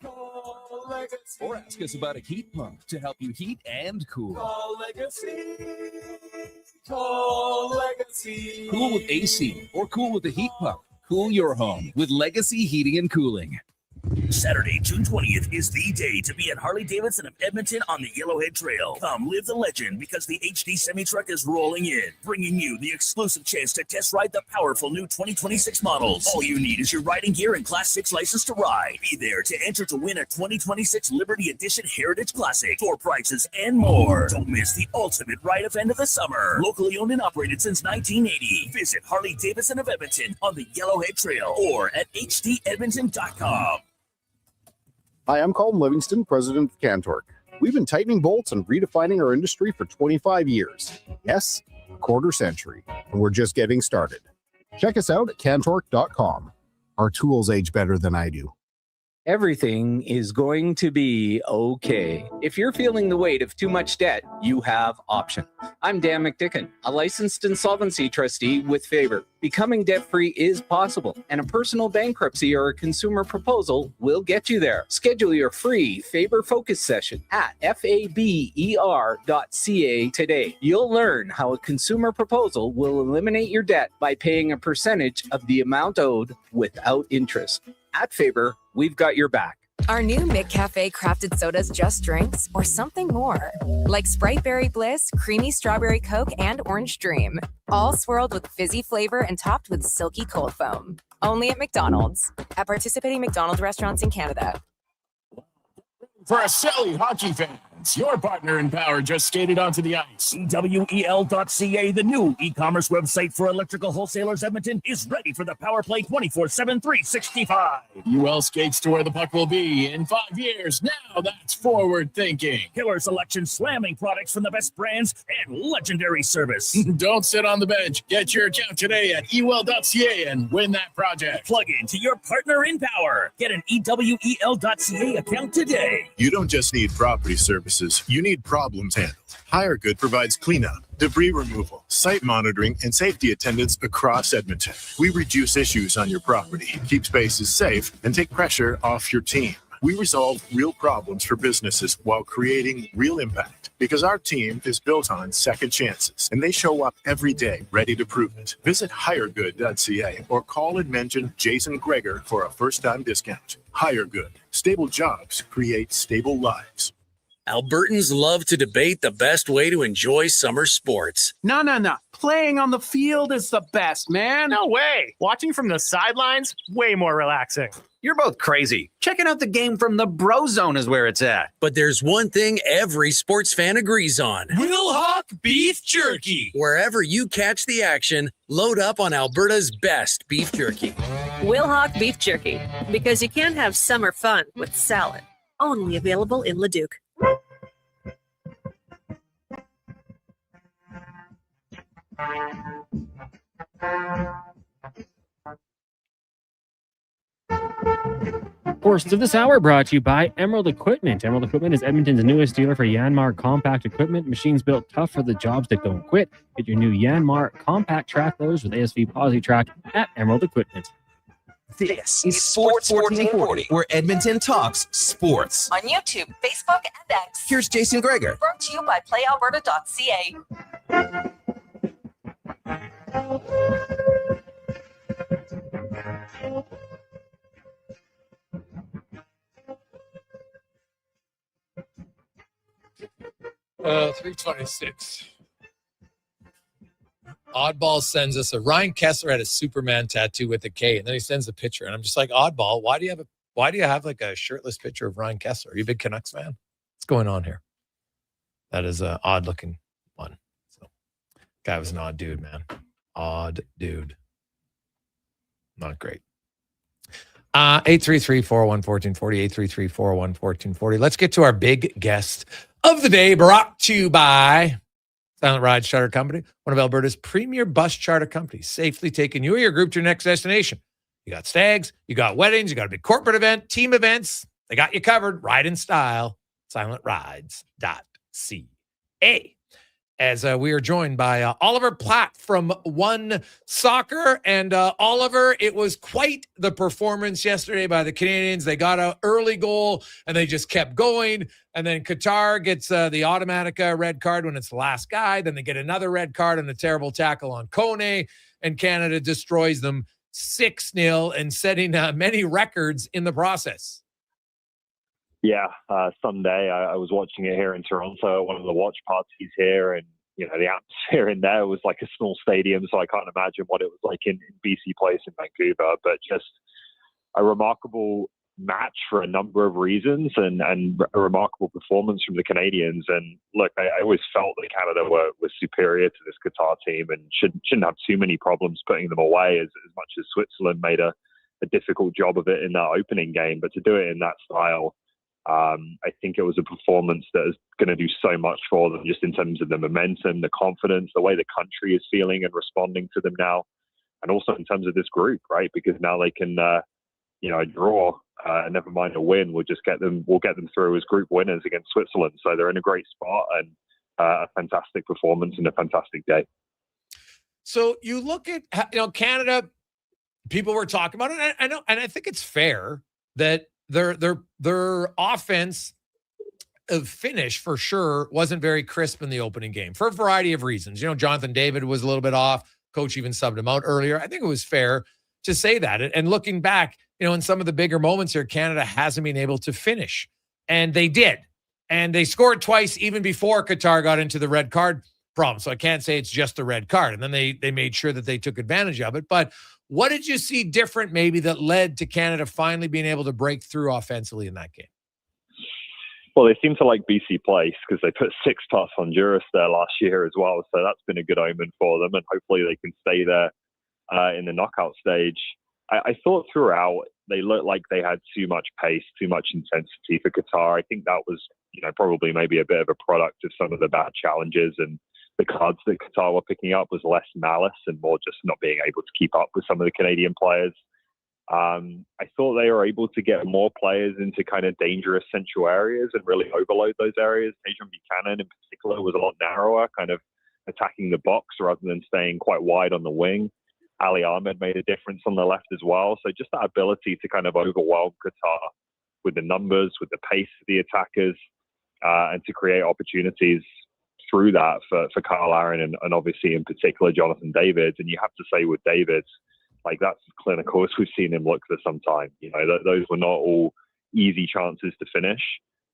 Call Legacy. Or ask us about a heat pump to help you heat and cool. Call Legacy. Call Legacy. Cool with AC or cool with a heat pump. Cool your home with Legacy Heating and Cooling. Saturday, June 20th is the day to be at Harley-Davidson of Edmonton on the Yellowhead Trail. Come live the legend because the HD semi-truck is rolling in, bringing you the exclusive chance to test ride the powerful new 2026 models. All you need is your riding gear and Class 6 license to ride. Be there to enter to win a 2026 Liberty Edition Heritage Classic, door prizes, and more. Don't miss the ultimate ride event of the summer. Locally owned and operated since 1980. Visit Harley-Davidson of Edmonton on the Yellowhead Trail or at hdedmonton.com. Hi, I'm Colin Livingston, president of CanTorque. We've been tightening bolts and redefining our industry for 25 years. Yes, a quarter century, and we're just getting started. Check us out at CanTorque.com. Our tools age better than I do. Everything is going to be okay. If you're feeling the weight of too much debt, you have options. I'm Dan McDicken, a licensed insolvency trustee with Faber. Becoming debt-free is possible, and a personal bankruptcy or a consumer proposal will get you there. Schedule your free Faber Focus session at faber.ca today. You'll learn how a consumer proposal will eliminate your debt by paying a percentage of the amount owed without interest. At Faber, we've got your back. Are new McCafe crafted sodas just drinks or something more? Like Sprite Berry Bliss, Creamy Strawberry Coke, and Orange Dream. All swirled with fizzy flavor and topped with silky cold foam. Only at McDonald's. At participating McDonald's restaurants in Canada. For a Selly hockey fans, your partner in power just skated onto the ice. EWEL.ca, the new e-commerce website for electrical wholesalers Edmonton, is ready for the power play 24/7, 365. UL skates to where the puck will be in 5 years. Now that's forward thinking. Killer selection, slamming products from the best brands, and legendary service. Don't sit on the bench. Get your account today at ewell.ca and win that project. Plug into your partner in power. Get an EWEL.ca account today. You don't just need property services, you need problems handled. Hire Good provides cleanup, debris removal, site monitoring, and safety attendance across Edmonton. We reduce issues on your property, keep spaces safe, and take pressure off your team. We resolve real problems for businesses while creating real impact because our team is built on second chances and they show up every day ready to prove it. Visit hiregood.ca or call and mention Jason Gregor for a first-time discount. Hire Good. Stable jobs create stable lives. Albertans love to debate the best way to enjoy summer sports. No. Playing on the field is the best, man. No way. Watching from the sidelines, way more relaxing. You're both crazy. Checking out the game from the Bro Zone is where it's at. But there's one thing every sports fan agrees on. Wilhauk Beef Jerky. Wherever you catch the action, load up on Alberta's best beef jerky. Wilhauk Beef Jerky. Because you can't have summer fun with salad. Only available in Leduc. Portions of this hour brought to you by Emerald Equipment. Emerald Equipment is Edmonton's newest dealer for Yanmar compact equipment. Machines built tough for the jobs that don't quit. Get your new Yanmar compact track loaders with ASV Posi Track at Emerald Equipment. This is Sports 1440, where Edmonton talks sports. On YouTube, Facebook, and X. Here's Jason Gregor. Brought to you by PlayAlberta.ca. $326. Oddball sends us Ryan Kessler had a Superman tattoo with a K, and then he sends a picture, and I'm just like, Oddball, why do you have a Why do you have like a shirtless picture of Ryan Kessler? Are you a big Canucks fan? What's going on here? That is an odd looking one. So, guy was an odd dude, man. Odd dude. Not great. 833-401-1440, 833-401-1440. Let's get to our big guest of the day, brought to you by Silent Rides Charter Company, one of Alberta's premier bus charter companies, safely taking you or your group to your next destination. You got stags, you got weddings, you got a big corporate event, team events. They got you covered. Ride in style. SilentRides.ca. As we are joined by Oliver Platt from One Soccer. And Oliver, it was quite the performance yesterday by the Canadians. They got an early goal and they just kept going. And then Qatar gets the automatic red card when it's the last guy. Then they get another red card and a terrible tackle on Kone. And Canada destroys them 6-0 and setting many records in the process. Yeah, Sunday I was watching it here in Toronto at one of the watch parties here, and the atmosphere in there was like a small stadium, so I can't imagine what it was like in BC Place in Vancouver. But just a remarkable match for a number of reasons, and a remarkable performance from the Canadians. And look, I always felt that Canada were superior to this Qatar team and shouldn't have too many problems putting them away, as much as Switzerland made a difficult job of it in that opening game. But to do it in that style, I think it was a performance that is going to do so much for them, just in terms of the momentum, the confidence, the way the country is feeling and responding to them now, and also in terms of this group, right? Because now they can, a draw, never mind a win, we'll get them through as group winners against Switzerland. So they're in a great spot, and a fantastic performance and a fantastic day. So you look at, Canada, people were talking about it. I know, and I think it's fair that their offense finish for sure wasn't very crisp in the opening game for a variety of reasons. Jonathan David was a little bit off. Coach even subbed him out earlier. I think it was fair to say that. And looking back, in some of the bigger moments here, Canada hasn't been able to finish, and they did. And they scored twice even before Qatar got into the red card problem. So I can't say it's just a red card. And then they made sure that they took advantage of it. But what did you see different maybe that led to Canada finally being able to break through offensively in that game? Well, they seem to like BC Place because they put 6+ Honduras there last year as well. So that's been a good omen for them, and hopefully they can stay there in the knockout stage. I thought throughout they looked like they had too much pace, too much intensity for Qatar. I think that was, probably maybe a bit of a product of some of the bad challenges, and the cards that Qatar were picking up was less malice and more just not being able to keep up with some of the Canadian players. I thought they were able to get more players into kind of dangerous central areas and really overload those areas. Adrian Buchanan in particular was a lot narrower, kind of attacking the box rather than staying quite wide on the wing. Ali Ahmed made a difference on the left as well. So just that ability to kind of overwhelm Qatar with the numbers, with the pace of the attackers, and to create opportunities through that for Kyle Aaron and obviously in particular Jonathan David. And you have to say with David, like that's as clinical as we've seen him look for some time. Those were not all easy chances to finish.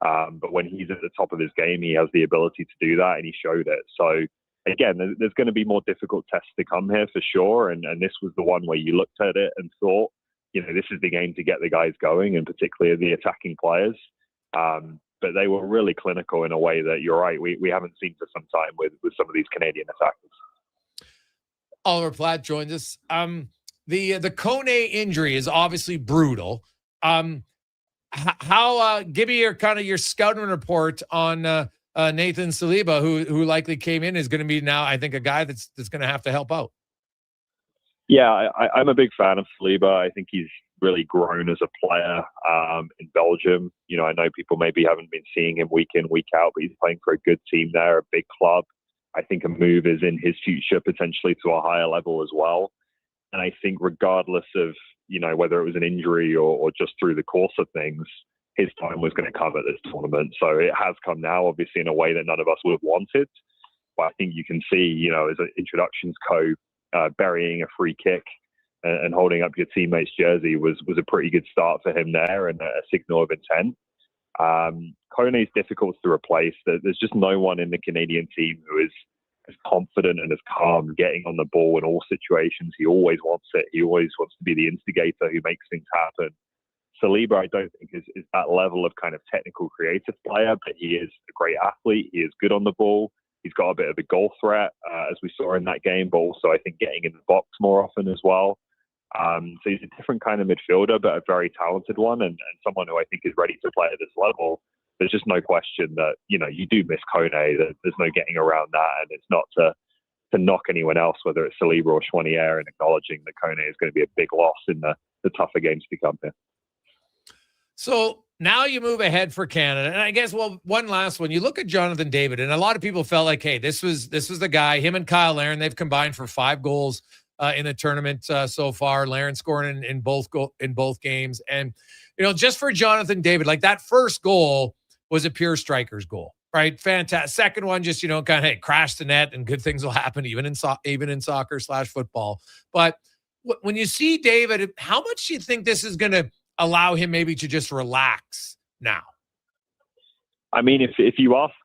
But when he's at the top of his game, he has the ability to do that, and he showed it. So again, there's going to be more difficult tests to come here for sure. And this was the one where you looked at it and thought, this is the game to get the guys going, and particularly the attacking players. But they were really clinical in a way that, you're right, we haven't seen for some time with some of these Canadian attackers. Oliver Platt joins us. The Kone injury is obviously brutal. How give me your scouting report on Nathan Saliba, who likely came in, is going to be now, I think, a guy that's going to have to help out. Yeah, I'm a big fan of Saliba. I think he's really grown as a player in Belgium. I know people maybe haven't been seeing him week in, week out, but he's playing for a good team there, a big club. I think a move is in his future potentially to a higher level as well. And I think regardless of, whether it was an injury or just through the course of things, his time was going to come at this tournament. So it has come now, obviously, in a way that none of us would have wanted. But I think you can see, as an introductions coach, burying a free kick and holding up your teammate's jersey was a pretty good start for him there, and a signal of intent. Kone is difficult to replace. There's just no one in the Canadian team who is as confident and as calm getting on the ball in all situations. He always wants it. He always wants to be the instigator who makes things happen. Saliba, I don't think is that level of kind of technical creative player, but he is a great athlete. He is good on the ball. He's got a bit of a goal threat, as we saw in that game, but also I think getting in the box more often as well. So he's a different kind of midfielder, but a very talented one, and someone who I think is ready to play at this level. There's just no question that, you do miss Kone. There's no getting around that, and it's not to knock anyone else, whether it's Saliba or Wanye, and acknowledging that Kone is going to be a big loss in the tougher games to come here. So now you move ahead for Canada. And I guess, one last one. You look at Jonathan David, and a lot of people felt like, hey, this was the guy, him and Kyle Larin, they've combined for 5 goals in the tournament so far. Larin scoring in both games. And, just for Jonathan David, like that first goal was a pure striker's goal, right? Fantastic. Second one, just, kind of, hey, crash the net and good things will happen even in soccer/football. But when you see David, how much do you think this is going to allow him maybe to just relax now? I mean, if you ask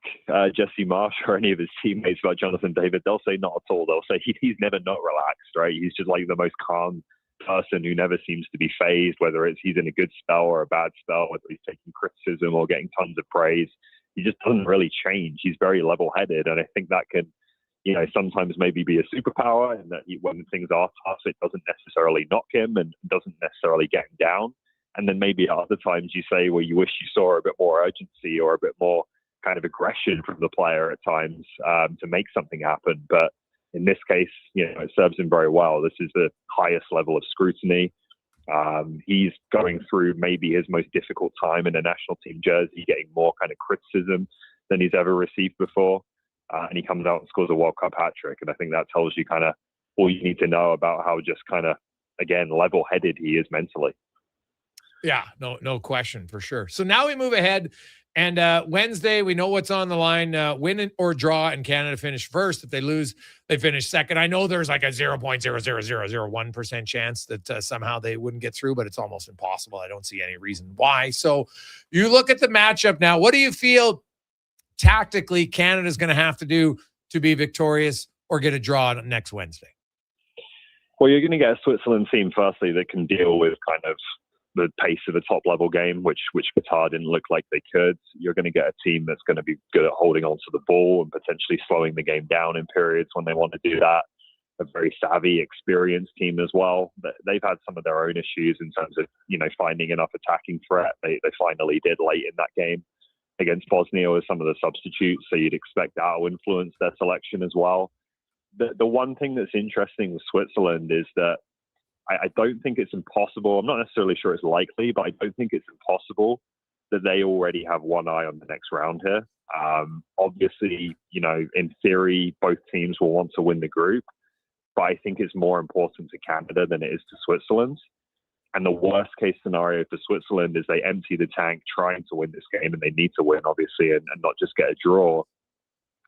Jesse Marsh or any of his teammates about Jonathan David, they'll say not at all. They'll say he's never not relaxed, right? He's just like the most calm person who never seems to be phased, whether it's he's in a good spell or a bad spell, whether he's taking criticism or getting tons of praise. He just doesn't really change. He's very level-headed, and I think that can, sometimes maybe be a superpower, and that when things are tough, it doesn't necessarily knock him and doesn't necessarily get him down. And then maybe at other times you say, well, you wish you saw a bit more urgency or a bit more kind of aggression from the player at times to make something happen. But in this case, it serves him very well. This is the highest level of scrutiny. He's going through maybe his most difficult time in a national team jersey, getting more kind of criticism than he's ever received before. And he comes out and scores a World Cup hat-trick. And I think that tells you kind of all you need to know about how just kind of, again, level-headed he is mentally. Yeah, no question, for sure. So now we move ahead, and Wednesday, we know what's on the line. Win or draw, and Canada finish first. If they lose, they finish second. I know there's like a 0.00001% chance that somehow they wouldn't get through, but it's almost impossible. I don't see any reason why. So you look at the matchup now. What do you feel tactically Canada's going to have to do to be victorious or get a draw next Wednesday? Well, you're going to get a Switzerland team, firstly, that can deal with kind of the pace of a top-level game, which Qatar didn't look like they could. You're going to get a team that's going to be good at holding on to the ball and potentially slowing the game down in periods when they want to do that. A very savvy, experienced team as well. They've had some of their own issues in terms of, finding enough attacking threat. They finally did late in that game against Bosnia with some of the substitutes, so you'd expect that will influence their selection as well. The one thing that's interesting with Switzerland is that I don't think it's impossible. I'm not necessarily sure it's likely, but I don't think it's impossible that they already have one eye on the next round here. Obviously, in theory, both teams will want to win the group, but I think it's more important to Canada than it is to Switzerland. And the worst case scenario for Switzerland is they empty the tank trying to win this game, and they need to win, obviously, and not just get a draw,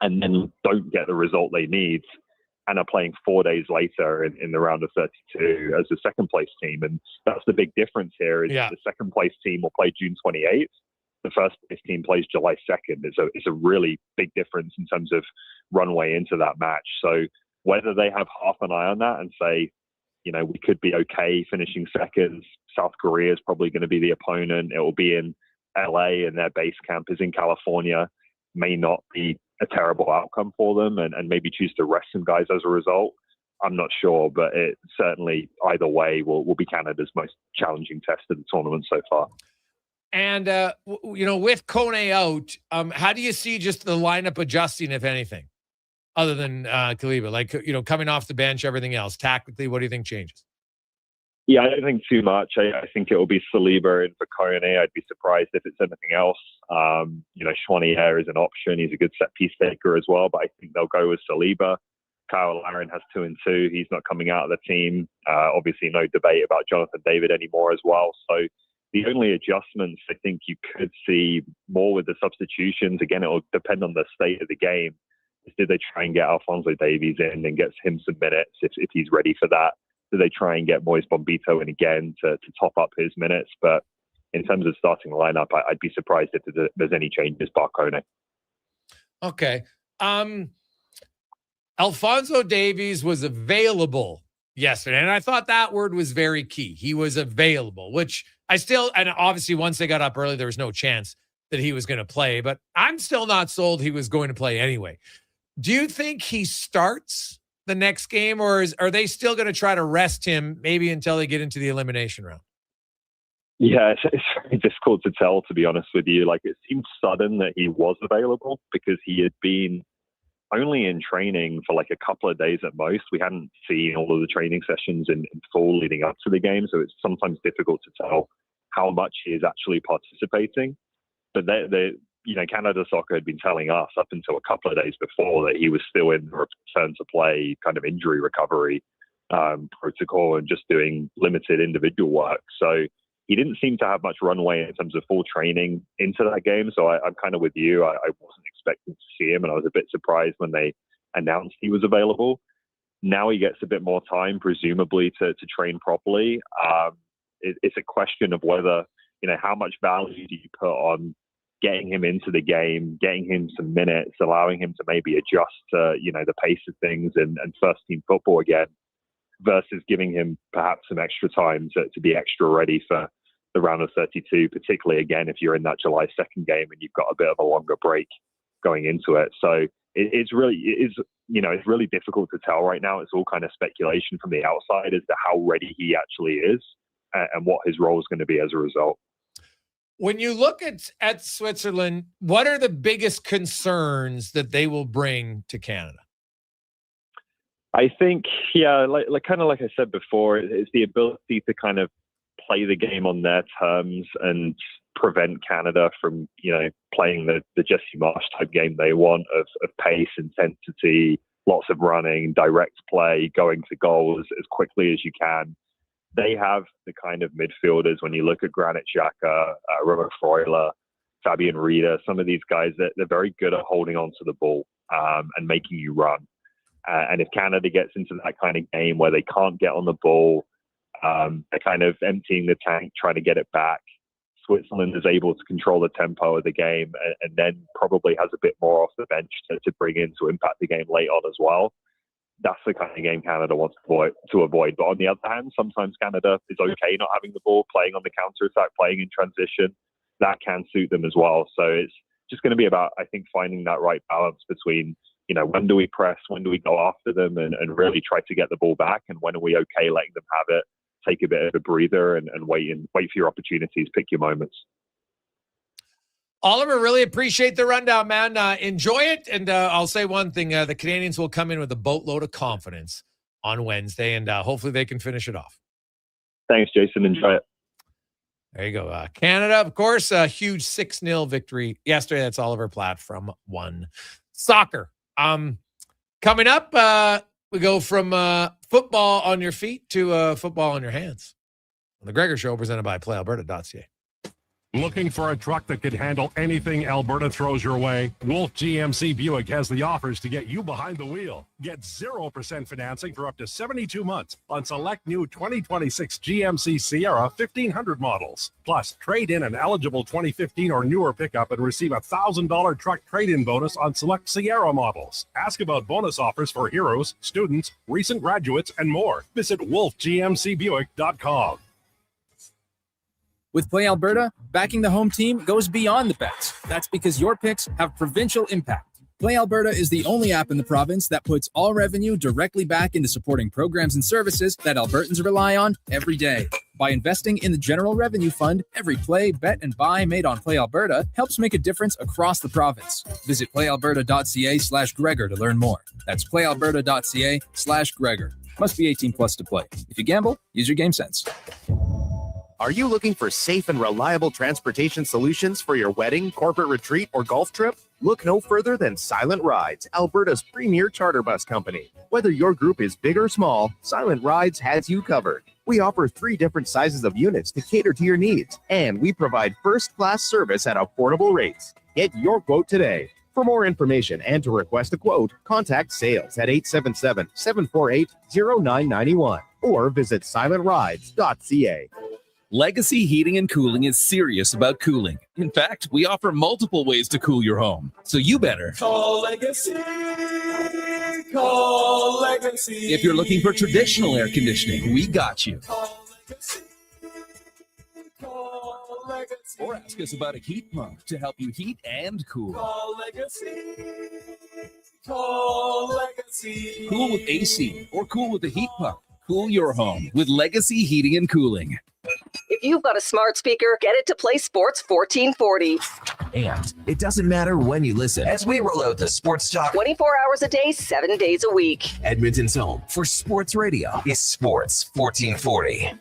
and then don't get the result they need, and are playing 4 days later in the round of 32 as the second place team. And that's the big difference here is the second place team will play June 28th. The first place team plays July 2nd. It's a really big difference in terms of runway into that match. So whether they have half an eye on that and say, we could be okay finishing second. South Korea is probably going to be the opponent. It will be in LA and their base camp is in California. May not be a terrible outcome for them, and maybe choose to rest some guys as a result. I'm not sure, but it certainly either way will be Canada's most challenging test of the tournament so far. And, with Kone out, how do you see just the lineup adjusting, if anything, other than Kaliba? Like, coming off the bench, everything else. Tactically, what do you think changes? Yeah, I don't think too much. I think it will be Saliba in for Kone. I'd be surprised if it's anything else. Wanye is an option. He's a good set-piece taker as well, but I think they'll go with Saliba. Kyle Larin has 2 and 2. He's not coming out of the team. Obviously, no debate about Jonathan David anymore as well. So the only adjustments I think you could see more with the substitutions, again, it will depend on the state of the game, is did they try and get Alphonso Davies in and get him some minutes if he's ready for that? Do they try and get Moise Bombito in again to top up his minutes? But in terms of starting lineup, I'd be surprised if there's any changes bar Kone. Okay. Alphonso Davies was available yesterday. And I thought that word was very key. He was available, which and obviously once they got up early, there was no chance that he was going to play, but I'm still not sold he was going to play anyway. Do you think he starts the next game, or are they still going to try to rest him maybe until they get into the elimination round? Yeah, it's very difficult to tell, to be honest with you. Like, it seemed sudden that he was available because he had been only in training for like a couple of days at most. We hadn't seen all of the training sessions in full leading up to the game, so it's sometimes difficult to tell how much he is actually participating. But Canada Soccer had been telling us up until a couple of days before that he was still in the return to play kind of injury recovery protocol and just doing limited individual work. So he didn't seem to have much runway in terms of full training into that game. So I'm kind of with you. I wasn't expecting to see him, and I was a bit surprised when they announced he was available. Now he gets a bit more time, presumably, to train properly. It's a question of whether, how much value do you put on getting him into the game, getting him some minutes, allowing him to maybe adjust to, the pace of things and first team football again, versus giving him perhaps some extra time to be extra ready for the round of 32, particularly again, if you're in that July 2nd game and you've got a bit of a longer break going into it. So it's really difficult to tell right now. It's all kind of speculation from the outside as to how ready he actually is and what his role is going to be as a result. When you look at Switzerland, what are the biggest concerns that they will bring to Canada? I think, like I said before, it's the ability to kind of play the game on their terms and prevent Canada from, playing the Jesse Marsh type game they want of pace, intensity, lots of running, direct play, going to goals as quickly as you can. They have the kind of midfielders, when you look at Granit Xhaka, Robert Freuler, Fabian Rieder, some of these guys, they're very good at holding on to the ball and making you run. And if Canada gets into that kind of game where they can't get on the ball, they're kind of emptying the tank, trying to get it back, Switzerland is able to control the tempo of the game and then probably has a bit more off the bench to bring in to impact the game late on as well. That's the kind of game Canada wants to avoid. But on the other hand, sometimes Canada is okay not having the ball, playing on the counter-attack, playing in transition. That can suit them as well. So it's just going to be about, I think, finding that right balance between, when do we press, when do we go after them and really try to get the ball back, and when are we okay letting them have it, take a bit of a breather and wait for your opportunities, pick your moments. Oliver, really appreciate the rundown, man. Enjoy it. And I'll say one thing. The Canadians will come in with a boatload of confidence on Wednesday, and hopefully they can finish it off. Thanks, Jason. Enjoy it. There you go. Canada, of course, a huge 6-0 victory yesterday. That's Oliver Platt from One Soccer. Coming up, we go from football on your feet to football on your hands. On the Gregor Show, presented by PlayAlberta.ca. Looking for a truck that could handle anything Alberta throws your way? Wolf GMC Buick has the offers to get you behind the wheel. Get 0% financing for up to 72 months on select new 2026 GMC Sierra 1500 models. Plus, trade in an eligible 2015 or newer pickup and receive a $1,000 truck trade-in bonus on select Sierra models. Ask about bonus offers for heroes, students, recent graduates, and more. Visit wolfgmcbuick.com. With Play Alberta, backing the home team goes beyond the bets. That's because your picks have provincial impact. Play Alberta is the only app in the province that puts all revenue directly back into supporting programs and services that Albertans rely on every day. By investing in the General Revenue Fund, every play, bet, and buy made on Play Alberta helps make a difference across the province. Visit playalberta.ca/Gregor to learn more. That's playalberta.ca/Gregor. Must be 18 plus to play. If you gamble, use your game sense. Are you looking for safe and reliable transportation solutions for your wedding, corporate retreat, or golf trip? Look no further than Silent Rides, Alberta's premier charter bus company. Whether your group is big or small, Silent Rides has you covered. We offer 3 different sizes of units to cater to your needs, and we provide first-class service at affordable rates. Get your quote today. For more information and to request a quote, contact sales at 877-748-0991 or visit silentrides.ca. Legacy Heating and Cooling is serious about cooling. In fact, we offer multiple ways to cool your home. So you better call Legacy. Call Legacy. If you're looking for traditional air conditioning, we got you. Call Legacy. Call Legacy. Or ask us about a heat pump to help you heat and cool. Call Legacy. Call Legacy. Cool with AC or cool with a heat pump. Cool your home with Legacy Heating and Cooling. If you've got a smart speaker, get it to play Sports 1440. And it doesn't matter when you listen as we roll out the Sports Talk 24 hours a day, 7 days a week. Edmonton's home for sports radio is Sports 1440.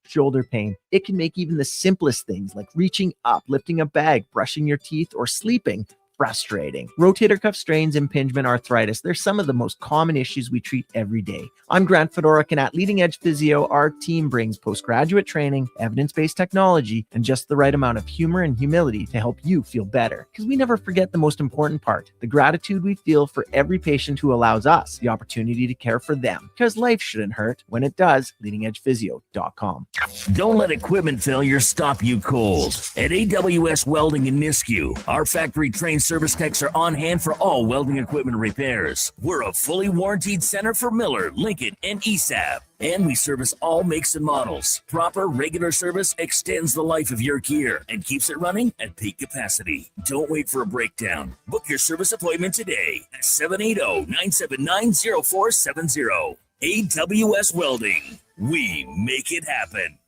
Shoulder pain. It can make even the simplest things like reaching up, lifting a bag, brushing your teeth, or sleeping frustrating. Rotator cuff strains, impingement, arthritis, they're some of the most common issues we treat every day. I'm Grant Fedoruk, and at Leading Edge Physio, our team brings postgraduate training, evidence-based technology, and just the right amount of humor and humility to help you feel better. Because we never forget the most important part, the gratitude we feel for every patient who allows us the opportunity to care for them. Because life shouldn't hurt. When it does, leadingedgephysio.com. Don't let equipment failure stop you cold. At AWS Welding in Nisku, our factory-trained service techs are on hand for all welding equipment repairs. We're a fully warranted center for Miller, Lincoln, and ESAB. And we service all makes and models. Proper, regular service extends the life of your gear and keeps it running at peak capacity. Don't wait for a breakdown. Book your service appointment today at 780-979-0470. AWS Welding. We make it happen.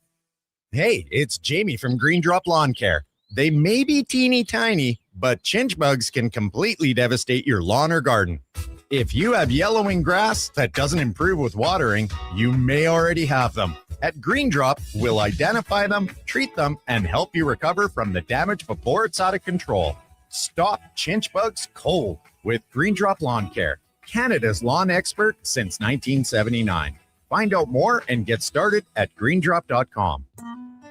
Hey, it's Jamie from Green Drop Lawn Care. They may be teeny tiny, but chinch bugs can completely devastate your lawn or garden. If you have yellowing grass that doesn't improve with watering, you may already have them. At Green Drop, we'll identify them, treat them, and help you recover from the damage before it's out of control. Stop chinch bugs cold with Green Drop Lawn Care, Canada's lawn expert since 1979. Find out more and get started at greendrop.com.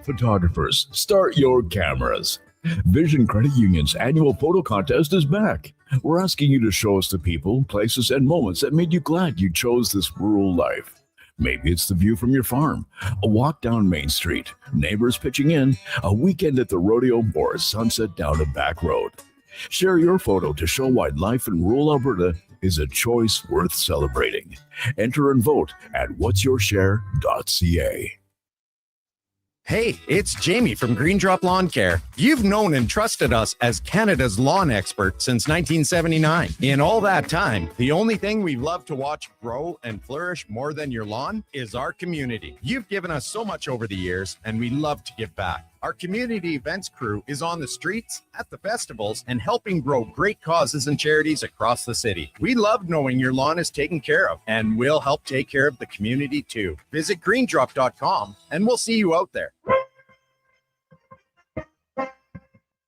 Photographers, start your cameras. Vision Credit Union's annual photo contest is back. We're asking you to show us the people, places, and moments that made you glad you chose this rural life. Maybe it's the view from your farm, a walk down Main Street, neighbors pitching in, a weekend at the rodeo, or a sunset down a back road. Share your photo to show why life in rural Alberta is a choice worth celebrating. Enter and vote at whatsyourshare.ca. Hey, it's Jamie from Green Drop Lawn Care. You've known and trusted us as Canada's lawn expert since 1979. In all that time, the only thing we've loved to watch grow and flourish more than your lawn is our community. You've given us so much over the years, and we love to give back. Our community events crew is on the streets, at the festivals, and helping grow great causes and charities across the city. We love knowing your lawn is taken care of, and we'll help take care of the community too. Visit greendrop.com, and we'll see you out there.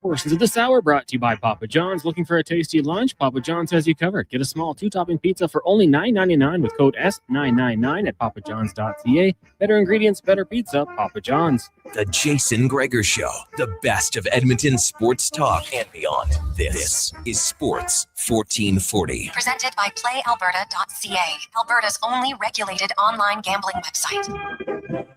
Portions of this hour brought to you by Papa John's. Looking for a tasty lunch? Papa John's has you covered. Get a small 2-topping pizza for only $9.99 with code S999 at papajohns.ca. Better ingredients, better pizza. Papa John's. The Jason Gregor Show, the best of Edmonton sports talk and beyond. This is Sports 1440. Presented by PlayAlberta.ca, Alberta's only regulated online gambling website.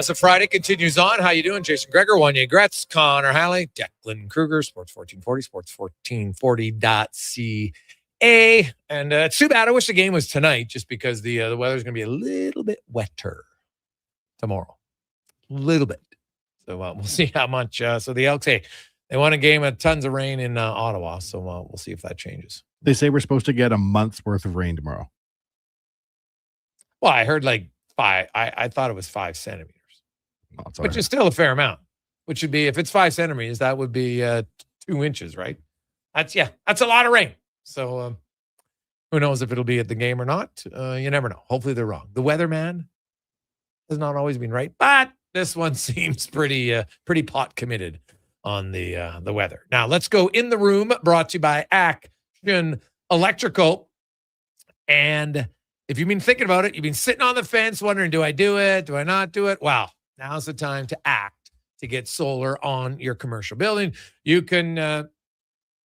So Friday continues on. How you doing? Jason Gregor, Wanye Gretz, Connor Halley, Declan Kruger, Sports 1440, sports1440.ca. And it's too bad. I wish the game was tonight just because the weather's going to be a little bit wetter tomorrow. A little bit. So we'll see how much. So the Elks, hey, they won a game with tons of rain in Ottawa. So we'll see if that changes. They say we're supposed to get a month's worth of rain tomorrow. Well, I heard like 5. I thought it was 5 centimeters. Which is still a fair amount, which would be, if it's 5 centimeters, that would be 2 inches, right? That's a lot of rain. So who knows if it'll be at the game or not? You never know. Hopefully they're wrong. The weatherman has not always been right, but this one seems pretty pot committed on the weather. Now let's go in the room, brought to you by Action Electrical. And if you've been thinking about it, you've been sitting on the fence wondering, do I do it? Do I not do it? Well, now's the time to act to get solar on your commercial building. You can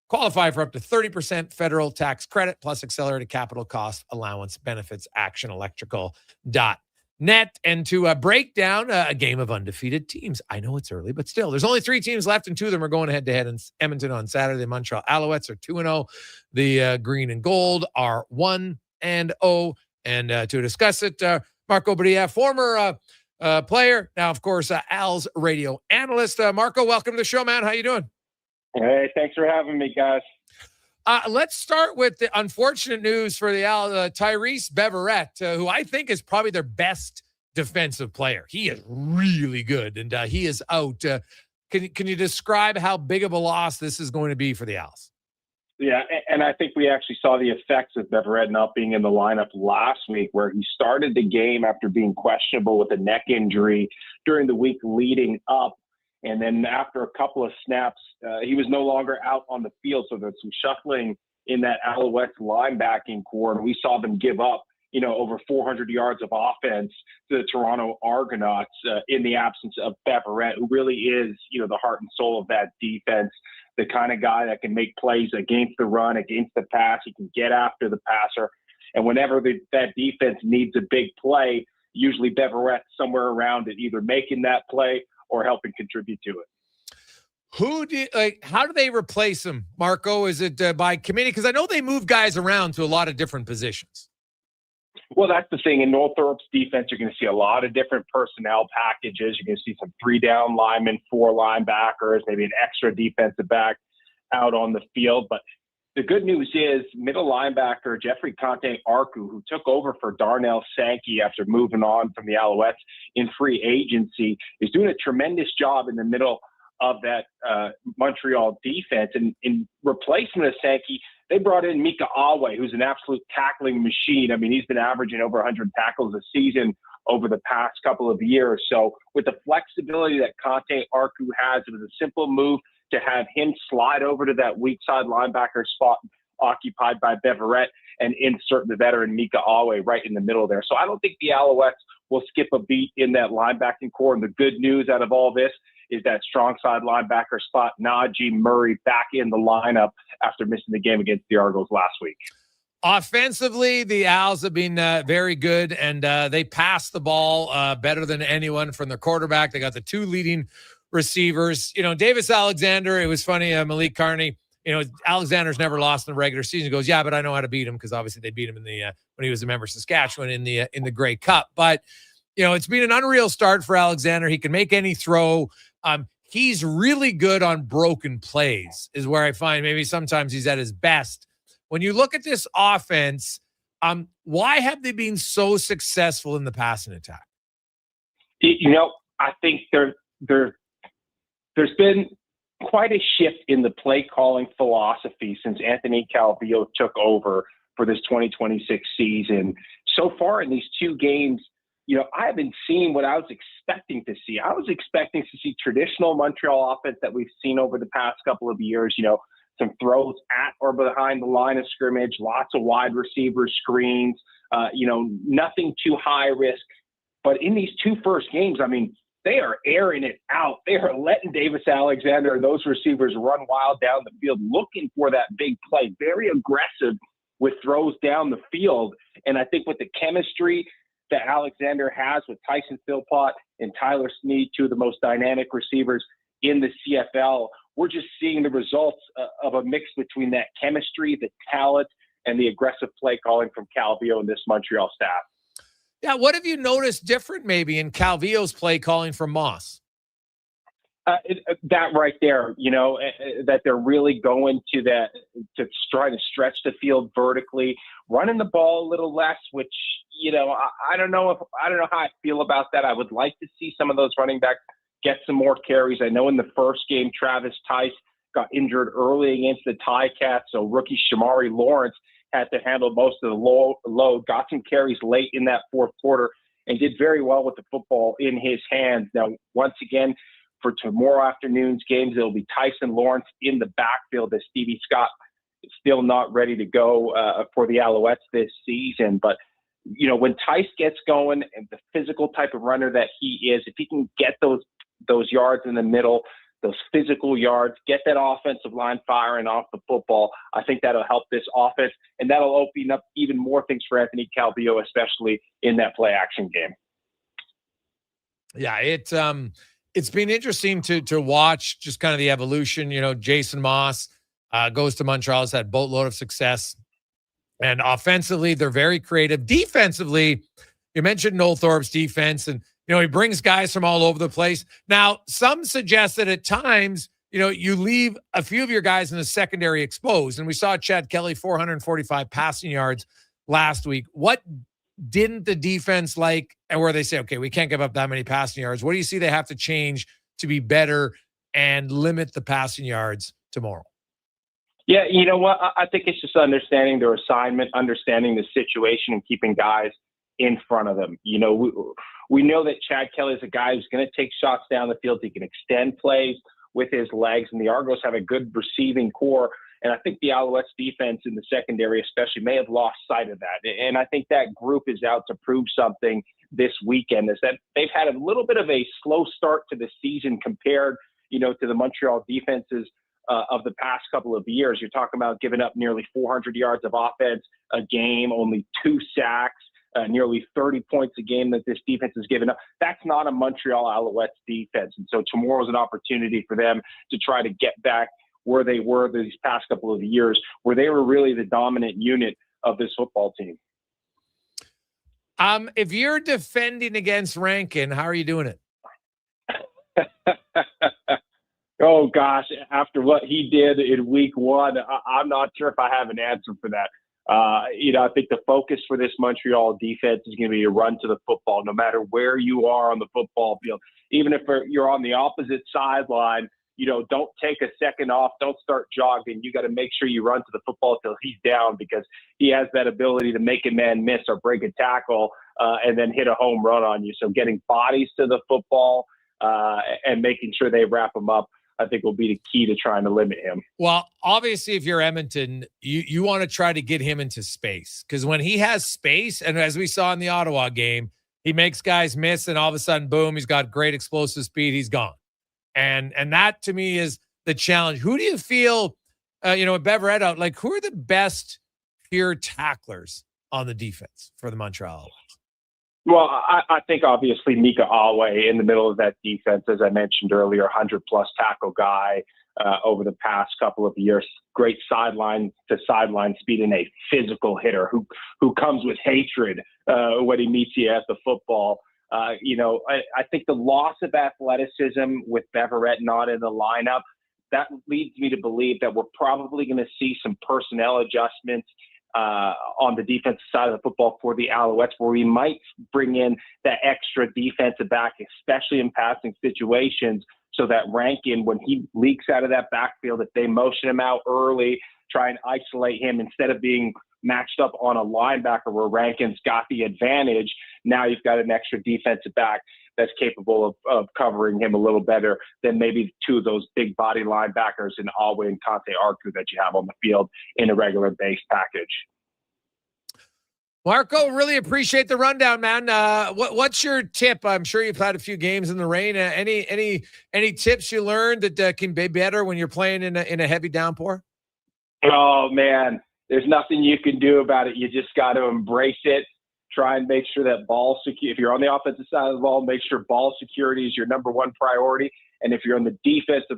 Qualify for up to 30% federal tax credit plus accelerated capital cost allowance benefits. actionelectrical.net. And to break down a game of undefeated teams. I know it's early, but still, there's only 3 teams left, and 2 of them are going head-to-head in Edmonton on Saturday. The Montreal Alouettes are 2-0. The Green and Gold are 1-0. And to discuss it, Marco Badia, former player, now, of course, Al's radio analyst. Marco, welcome to the show, man. How you doing? Hey, thanks for having me, guys. Let's start with the unfortunate news for the Tyrese Beverette, who I think is probably their best defensive player. He is really good, and he is out. Can you describe how big of a loss this is going to be for the Als? Yeah, and I think we actually saw the effects of Beverette not being in the lineup last week, where he started the game after being questionable with a neck injury during the week leading up. And then after a couple of snaps, he was no longer out on the field. So there's some shuffling in that Alouettes linebacking core. And we saw them give up, over 400 yards of offense to the Toronto Argonauts in the absence of Beverette, who really is, the heart and soul of that defense, the kind of guy that can make plays against the run, against the pass. He can get after the passer. And whenever that defense needs a big play, usually Beverette's somewhere around it, either making that play or helping contribute to it. How do they replace him, Marco? Is it by committee? Because I know they move guys around to a lot of different positions. Well, that's the thing. In Northrop's defense, you're going to see a lot of different personnel packages. You're going to see some 3-down linemen, 4 linebackers, maybe an extra defensive back out on the field. But the good news is middle linebacker Jeffrey CanTorque, who took over for Darnell Sankey after moving on from the Alouettes in free agency, is doing a tremendous job in the middle of that Montreal defense. And in replacement of Sankey, they brought in Mika Awe, who's an absolute tackling machine. I mean, he's been averaging over 100 tackles a season over the past couple of years. So with the flexibility that CanTorque has, it was a simple move to have him slide over to that weak side linebacker spot occupied by Beverette and insert the veteran Mika Awe right in the middle there. So I don't think the Alouettes will skip a beat in that linebacking core. And the good news out of all this is that strong side linebacker spot, Najee Murray, back in the lineup after missing the game against the Argos last week. Offensively, the Als have been very good, and they pass the ball better than anyone from their quarterback. They got the 2 leading receivers. Davis Alexander, it was funny, Malik Carney, Alexander's never lost in the regular season. He goes, yeah, but I know how to beat him, because obviously they beat him in the when he was a member of Saskatchewan in the Grey Cup. But it's been an unreal start for Alexander. He can make any throw. He's really good on broken plays, is where I find maybe sometimes he's at his best. When you look at this offense, why have they been so successful in the passing attack? I think there's been quite a shift in the play calling philosophy since Anthony Calvillo took over for this 2026 season. So far in these 2 games, I haven't seen what I was expecting to see. I was expecting to see traditional Montreal offense that we've seen over the past couple of years, some throws at or behind the line of scrimmage, lots of wide receiver screens, nothing too high risk. But in these 2 first games, I mean, they are airing it out. They are letting Davis Alexander and those receivers run wild down the field, looking for that big play, very aggressive with throws down the field. And I think with the chemistry that Alexander has with Tyson Philpott and Tyler Snead, 2 of the most dynamic receivers in the CFL, we're just seeing the results of a mix between that chemistry, the talent, and the aggressive play calling from Calvillo and this Montreal staff. Yeah, what have you noticed different maybe in Calvillo's play calling from Moss? That right there, that they're really going to try to stretch the field vertically, running the ball a little less, which, I don't know how I feel about that. I would like to see some of those running backs get some more carries. I know in the first game, Travis Tice got injured early against the Ticats, so rookie Shamari Lawrence had to handle most of the load, got some carries late in that 4th quarter, and did very well with the football in his hands. Now, once again, for tomorrow afternoon's games, it'll be Tyson Lawrence in the backfield as Stevie Scott is still not ready to go for the Alouettes this season. But, when Tice gets going and the physical type of runner that he is, if he can get those yards in the middle, those physical yards, get that offensive line firing off the football. I think that'll help this offense, and that'll open up even more things for Anthony Calvillo, especially in that play action game. Yeah, it's been interesting to watch just kind of the evolution. You know, Jason Moss goes to Montreal, has had boatload of success. And offensively, they're very creative. Defensively, you mentioned Noel Thorpe's defense, and, you know, he brings guys from all over the place. Now, some suggest that at times, you know, you leave a few of your guys in the secondary exposed. And we saw Chad Kelly, 445 passing yards last week. What didn't the defense like, and where they say, okay, we can't give up that many passing yards? What do you see they have to change to be better and limit the passing yards tomorrow? Yeah, you know what? I think it's just understanding their assignment, understanding the situation, and keeping guys in front of them. You know, we know that Chad Kelly is a guy who's going to take shots down the field. He can extend plays with his legs, and the Argos have a good receiving core. And I think the Alouettes defense in the secondary especially may have lost sight of that. And I think that group is out to prove something this weekend, is that they've had a little bit of a slow start to the season compared, you know, to the Montreal defenses of the past couple of years. You're talking about giving up nearly 400 yards of offense a game, only 2 sacks, nearly 30 points a game that this defense has given up. That's not a Montreal Alouettes defense. And so tomorrow's an opportunity for them to try to get back where they were these past couple of years, where they were really the dominant unit of this football team. If you're defending against Rankin, how are you doing it? Oh, gosh, after what he did in week 1, I'm not sure if I have an answer for that. You know, I think the focus for this Montreal defense is going to be to run to the football, no matter where you are on the football field. Even if you're on the opposite sideline, you know, don't take a second off. Don't start jogging. You got to make sure you run to the football till he's down, because he has that ability to make a man miss or break a tackle and then hit a home run on you. So getting bodies to the football and making sure they wrap him up, I think, will be the key to trying to limit him. Well, obviously, if you're Edmonton, you want to try to get him into space, because when he has space, and as we saw in the Ottawa game, he makes guys miss, and all of a sudden, boom, he's got great explosive speed. He's gone. And that, to me, is the challenge. Who do you feel, you know, with Beverett out, like, who are the best pure tacklers on the defense for the Montreal Alouettes? Well, I think obviously Mika Awe in the middle of that defense, as I mentioned earlier, 100-plus tackle guy over the past couple of years. Great sideline to sideline speed, and a physical hitter who comes with hatred when he meets you at the football. You know, I think the loss of athleticism with Beverett not in the lineup, that leads me to believe that we're probably going to see some personnel adjustments on the defensive side of the football for the Alouettes, where we might bring in that extra defensive back, especially in passing situations, so that Rankin, when he leaks out of that backfield, if they motion him out early, try and isolate him instead of being matched up on a linebacker where Rankin's got the advantage. Now you've got an extra defensive back that's capable of covering him a little better than maybe 2 of those big body linebackers in Alway and Conte Arku that you have on the field in a regular base package. Marco, really appreciate the rundown, man. What's your tip? I'm sure you've had a few games in the rain. Any tips you learned that can be better when you're playing in a heavy downpour? Oh, man, there's nothing you can do about it. You just got to embrace it. Try and make sure that ball security, if you're on the offensive side of the ball, make sure ball security is your number one priority. And if you're on the defensive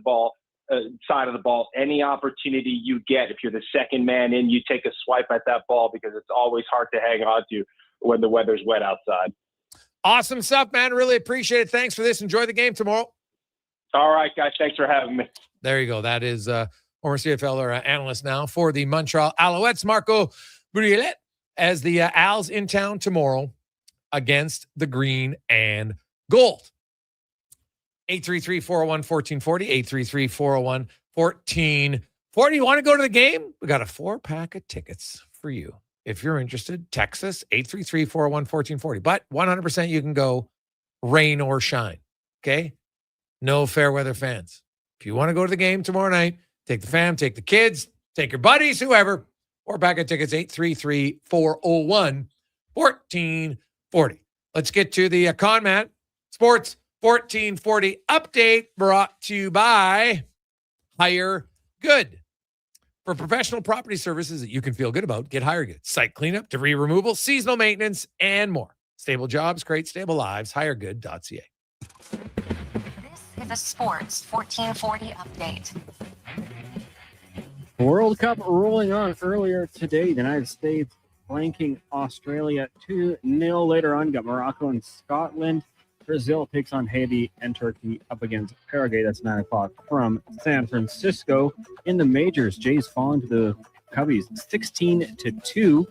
side of the ball, any opportunity you get, if you're the second man in, you take a swipe at that ball, because it's always hard to hang on to when the weather's wet outside. Awesome stuff, man. Really appreciate it. Thanks for this. Enjoy the game tomorrow. All right, guys. Thanks for having me. There you go. That is former CFL analyst now for the Montreal Alouettes, Marco Brulette, as the Als in town tomorrow against the Green and Gold. 833-401-1440, 833-401-1440. You want to go to the game? We got a 4-pack of tickets for you. If you're interested, text us, 833-401-1440. But 100% you can go rain or shine, okay? No fair weather fans. If you want to go to the game tomorrow night, take the fam, take the kids, take your buddies, whoever. 4-pack of tickets, 833-401-1440. Let's get to the Con Man Sports 1440 update brought to you by Hire Good. For professional property services that you can feel good about, get Hire Good. Site cleanup, debris removal, seasonal maintenance, and more. Stable jobs, create stable lives. HireGood.ca. This is a Sports 1440 update. World Cup rolling on earlier today. The United States flanking Australia 2-0. Later on, got Morocco and Scotland. Brazil takes on Haiti, and Turkey up against Paraguay. That's 9 o'clock from San Francisco. In the majors, Jays falling to the Cubbies 16-2.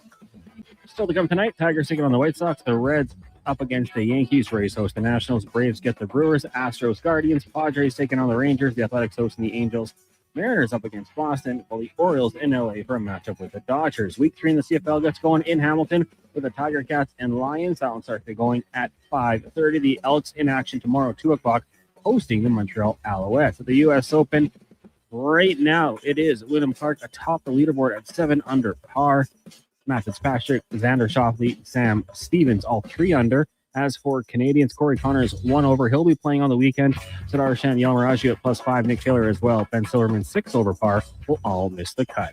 Still to come tonight, Tigers taking on the White Sox. The Reds up against the Yankees. Rays host the Nationals. Braves get the Brewers. Astros, Guardians. Padres taking on the Rangers. The Athletics hosting the Angels. Mariners up against Boston, while the Orioles in LA for a matchup with the Dodgers. Week 3 in the CFL gets going in Hamilton with the Tiger Cats and Lions. That one starts going at 5:30. The Elks in action tomorrow, 2 o'clock, hosting the Montreal Alouettes. At the U.S. Open, right now, it is Wyndham Clark atop the leaderboard at 7 under par. Matt Fitzpatrick, Xander Schauffele, Sam Stevens, all 3 under. As for Canadians, Corey Connors 1 over. He'll be playing on the weekend. Sadar Shan, Yalmaraji at +5. Nick Taylor as well. Ben Silverman 6 over par. Will all miss the cut.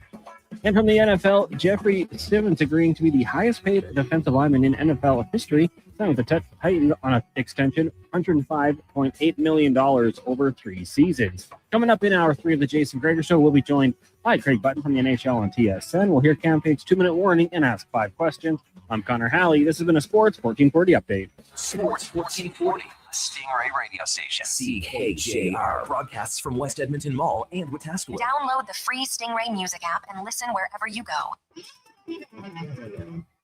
And from the NFL, Jeffrey Simmons agreeing to be the highest paid defensive lineman in NFL history. Signed with the Titans on an extension, $105.8 million over 3 seasons. Coming up in hour 3 of the Jason Gregor Show, we'll be joined by Craig Button from the NHL on TSN. We'll hear CanTorque's 2-minute warning and ask 5 questions. I'm Connor Halley. This has been a Sports 1440 update. Sports 1440, Stingray radio station. CKJR broadcasts from West Edmonton Mall and Wetaskiwin. Download the free Stingray music app and listen wherever you go.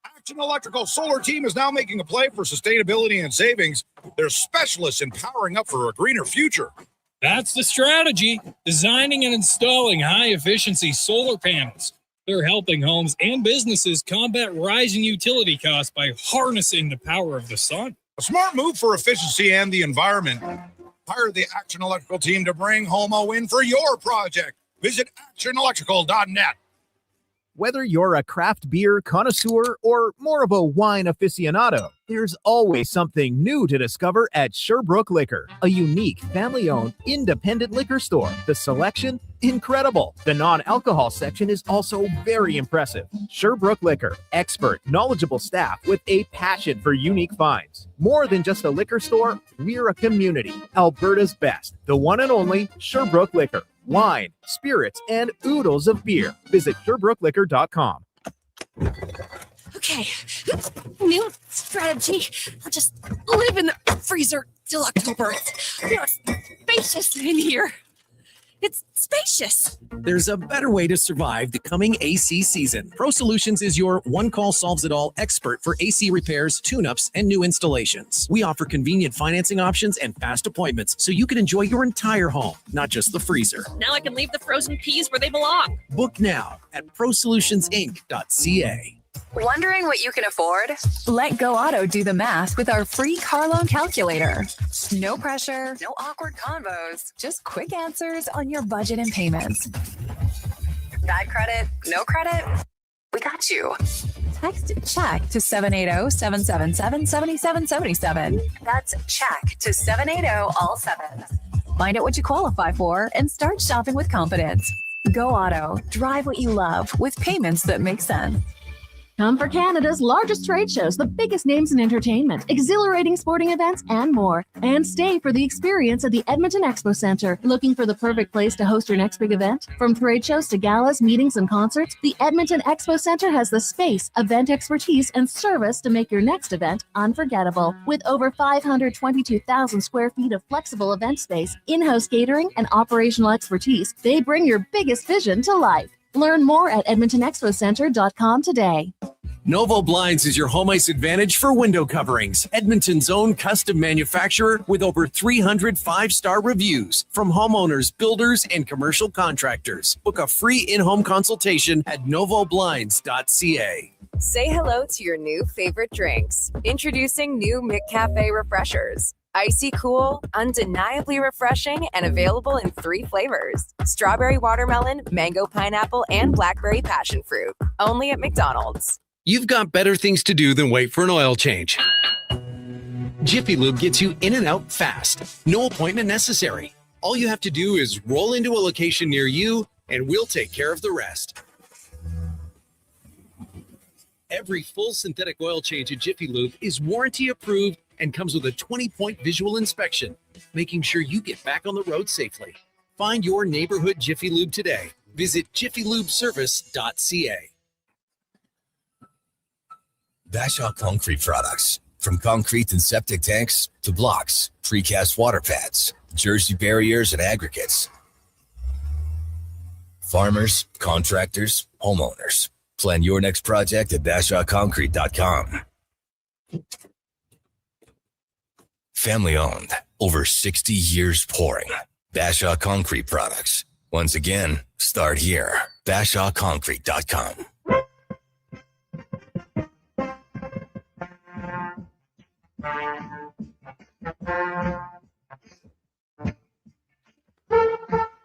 Action Electrical Solar Team is now making a play for sustainability and savings. They're specialists in powering up for a greener future. That's the strategy, designing and installing high-efficiency solar panels. They're helping homes and businesses combat rising utility costs by harnessing the power of the sun. A smart move for efficiency and the environment. Hire the Action Electrical team to bring home a win for your project. Visit actionelectrical.net. Whether you're a craft beer connoisseur or more of a wine aficionado, there's always something new to discover at Sherbrooke Liquor, a unique, family-owned, independent liquor store. The selection, incredible. The non-alcohol section is also very impressive. Sherbrooke Liquor, expert, knowledgeable staff with a passion for unique finds. More than just a liquor store, we're a community. Alberta's best, the one and only Sherbrooke Liquor. Wine, spirits, and oodles of beer. Visit SherbrookeLiquor.com. Okay, new strategy. I'll just live in the freezer till October. It's spacious in here. It's spacious. There's a better way to survive the coming AC season. Pro Solutions is your one-call solves-it-all expert for AC repairs, tune-ups, and new installations. We offer convenient financing options and fast appointments so you can enjoy your entire home, not just the freezer. Now I can leave the frozen peas where they belong. Book now at prosolutionsinc.ca. Wondering what you can afford? Let Go Auto do the math with our free car loan calculator. No pressure, no awkward convos, just quick answers on your budget and payments. Bad credit, no credit? We got you. Text CHECK to 780-777-7777. That's CHECK to 780 all 7. Find out what you qualify for and start shopping with confidence. Go Auto. Drive what you love with payments that make sense. Come for Canada's largest trade shows, the biggest names in entertainment, exhilarating sporting events, and more. And stay for the experience at the Edmonton Expo Centre. Looking for the perfect place to host your next big event? From trade shows to galas, meetings, and concerts, the Edmonton Expo Centre has the space, event expertise, and service to make your next event unforgettable. With over 522,000 square feet of flexible event space, in-house catering, and operational expertise, they bring your biggest vision to life. Learn more at EdmontonExpoCenter.com today. Novo Blinds is your home ice advantage for window coverings. Edmonton's own custom manufacturer with over 300 5-star reviews from homeowners, builders, and commercial contractors. Book a free in-home consultation at novoblinds.ca. Say hello to your new favorite drinks. Introducing new McCafe Refreshers. Icy cool, undeniably refreshing, and available in 3 flavors. Strawberry watermelon, mango pineapple, and blackberry passion fruit. Only at McDonald's. You've got better things to do than wait for an oil change. Jiffy Lube gets you in and out fast. No appointment necessary. All you have to do is roll into a location near you, and we'll take care of the rest. Every full synthetic oil change at Jiffy Lube is warranty approved and comes with a 20-point visual inspection, making sure you get back on the road safely. Find your neighborhood Jiffy Lube today. Visit jiffylubeservice.ca. Bashaw Concrete Products. From concrete and septic tanks to blocks, precast water pads, Jersey barriers and aggregates. Farmers, contractors, homeowners. Plan your next project at BashawConcrete.com. Family owned, over 60 years pouring. Bashaw Concrete Products. Once again, start here. BashawConcrete.com.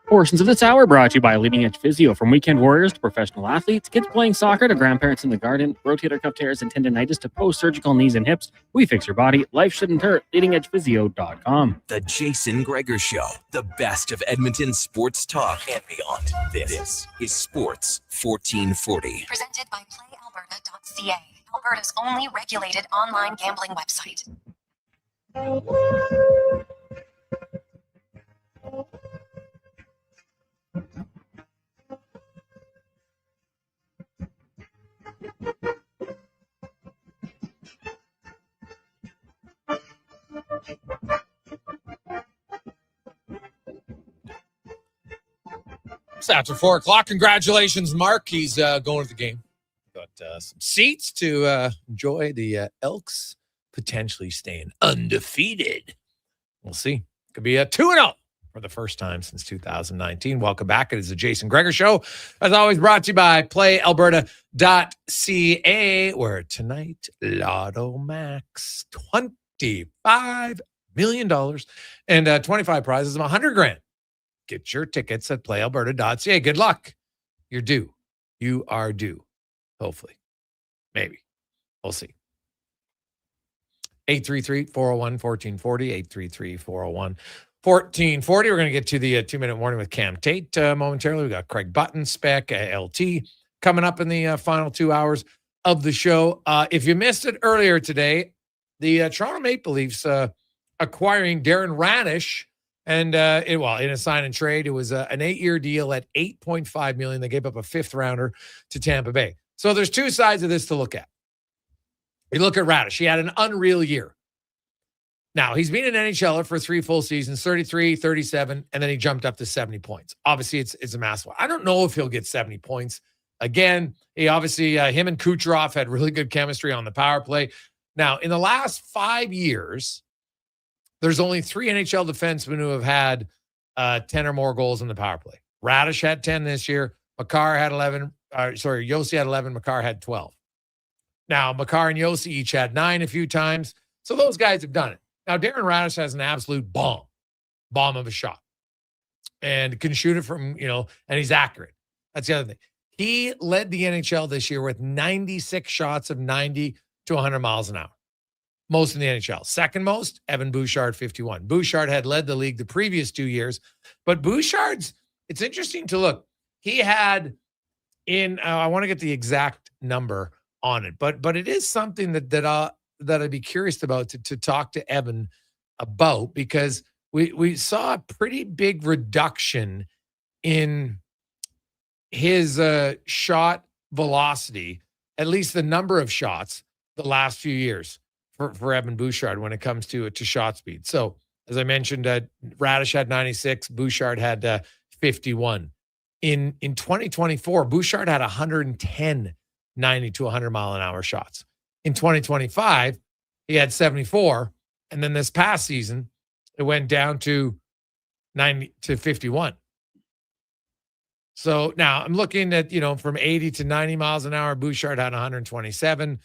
Portions of this hour brought to you by Leading Edge Physio. From weekend warriors to professional athletes, kids playing soccer to grandparents in the garden, rotator cuff tears and tendonitis to post-surgical knees and hips, we fix your body. Life shouldn't hurt. LeadingEdgePhysio.com. The Jason Gregor Show, the best of Edmonton sports talk and beyond. This is Sports 1440. Presented by PlayAlberta.ca, Alberta's only regulated online gambling website. It's after 4 o'clock. Congratulations, Mark. He's going to the game. Got some seats to enjoy the Elks potentially staying undefeated. We'll see. Could be a 2-0 for the first time since 2019. Welcome back. It is the Jason Gregor Show. As always, brought to you by PlayAlberta.ca, where tonight, Lotto Max, $25 million and 25 prizes of $100,000. Get your tickets at PlayAlberta.ca. Good luck. You're due. You are due. Hopefully. Maybe. We'll see. 833-401-1440, 833-401-1440. We're going to get to the 2-minute warning with Cam Tate momentarily. We got Craig Button, Spec, LT coming up in the final 2 hours of the show. If you missed it earlier today, the Toronto Maple Leafs acquiring Darren Radish, and in a sign and trade, it was an 8-year deal at $8.5 million. They gave up a 5th rounder to Tampa Bay. So there's two sides of this to look at. You look at Radish. He had an unreal year. Now, he's been an NHLer for 3 full seasons, 33, 37, and then he jumped up to 70 points. Obviously, it's a massive one. I don't know if he'll get 70 points. Again, him and Kucherov had really good chemistry on the power play. Now, in the last 5 years, there's only 3 NHL defensemen who have had 10 or more goals in the power play. Radish had 10 this year. Makar had 11. Yossi had 11. Makar had 12. Now, Makar and Yossi each had 9 a few times. So those guys have done it. Now, Darren Radish has an absolute bomb of a shot. And can shoot it from, and he's accurate. That's the other thing. He led the NHL this year with 96 shots of 90 to 100 miles an hour. Most in the NHL. Second most, Evan Bouchard, 51. Bouchard had led the league the previous 2 years. But Bouchard's, it's interesting to look. He had I want to get the exact number on it, but it is something that I'd be curious about to talk to Evan about, because we saw a pretty big reduction in his shot velocity, at least the number of shots the last few years for Evan Bouchard when it comes to shot speed. So as I mentioned, Radish had 96, Bouchard had 51. In 2024, Bouchard had 110 90 to 100 mile an hour shots. In 2025, he had 74. And then this past season, it went down to 90 to 51. So now I'm looking at, from 80 to 90 miles an hour, Bouchard had 127.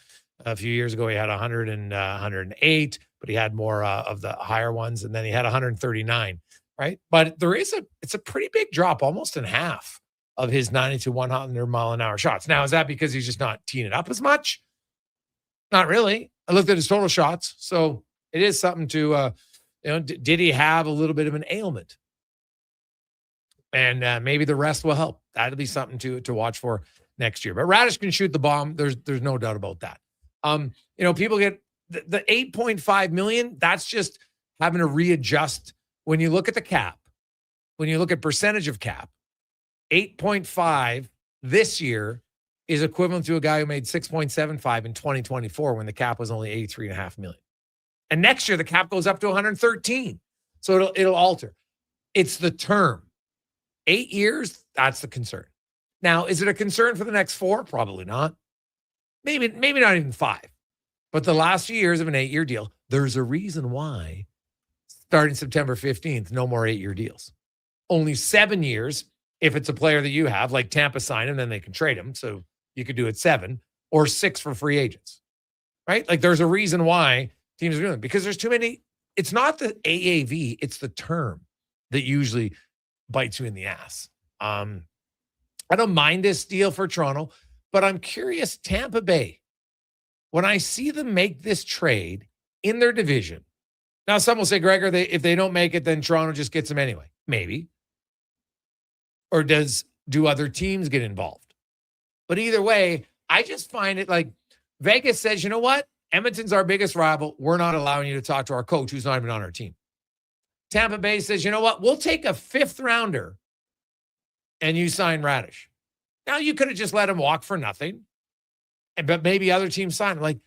A few years ago, he had 100 and 108, but he had more of the higher ones. And then he had 139, right? But it's a pretty big drop, almost in half of his 90 to 100 mile an hour shots. Now, is that because he's just not teeing it up as much? Not really. I looked at his total shots. So It is something to, did he have a little bit of an ailment? And maybe the rest will help. That'll be something to watch for next year. But Radish can shoot the bomb. There's no doubt about that. People get the $8.5 million. That's just having to readjust. When you look at the cap, when you look at percentage of cap, 8.5 this year is equivalent to a guy who made 6.75 in 2024 when the cap was only 83.5 million. And next year the cap goes up to 113. So it'll alter. It's the term. 8 years, that's the concern. Now, is it a concern for the next 4? Probably not. Maybe not even 5. But the last few years of an 8-year deal, there's a reason why starting September 15th, no more 8-year deals. Only 7 years if it's a player that you have, like Tampa sign him, then they can trade him. So you could do it 7 or 6 for free agents, right? Like there's a reason why teams are doing it because there's too many. It's not the AAV, it's the term that usually bites you in the ass. I don't mind this deal for Toronto, but I'm curious, Tampa Bay, when I see them make this trade in their division. Now, some will say, Gregor, if they don't make it, then Toronto just gets them anyway. Maybe. Or do other teams get involved? But either way, I just find it like Vegas says, you know what? Edmonton's our biggest rival. We're not allowing you to talk to our coach who's not even on our team. Tampa Bay says, you know what? We'll take a 5th rounder and you sign Radish. Now, you could have just let him walk for nothing, but maybe other teams sign him. Like,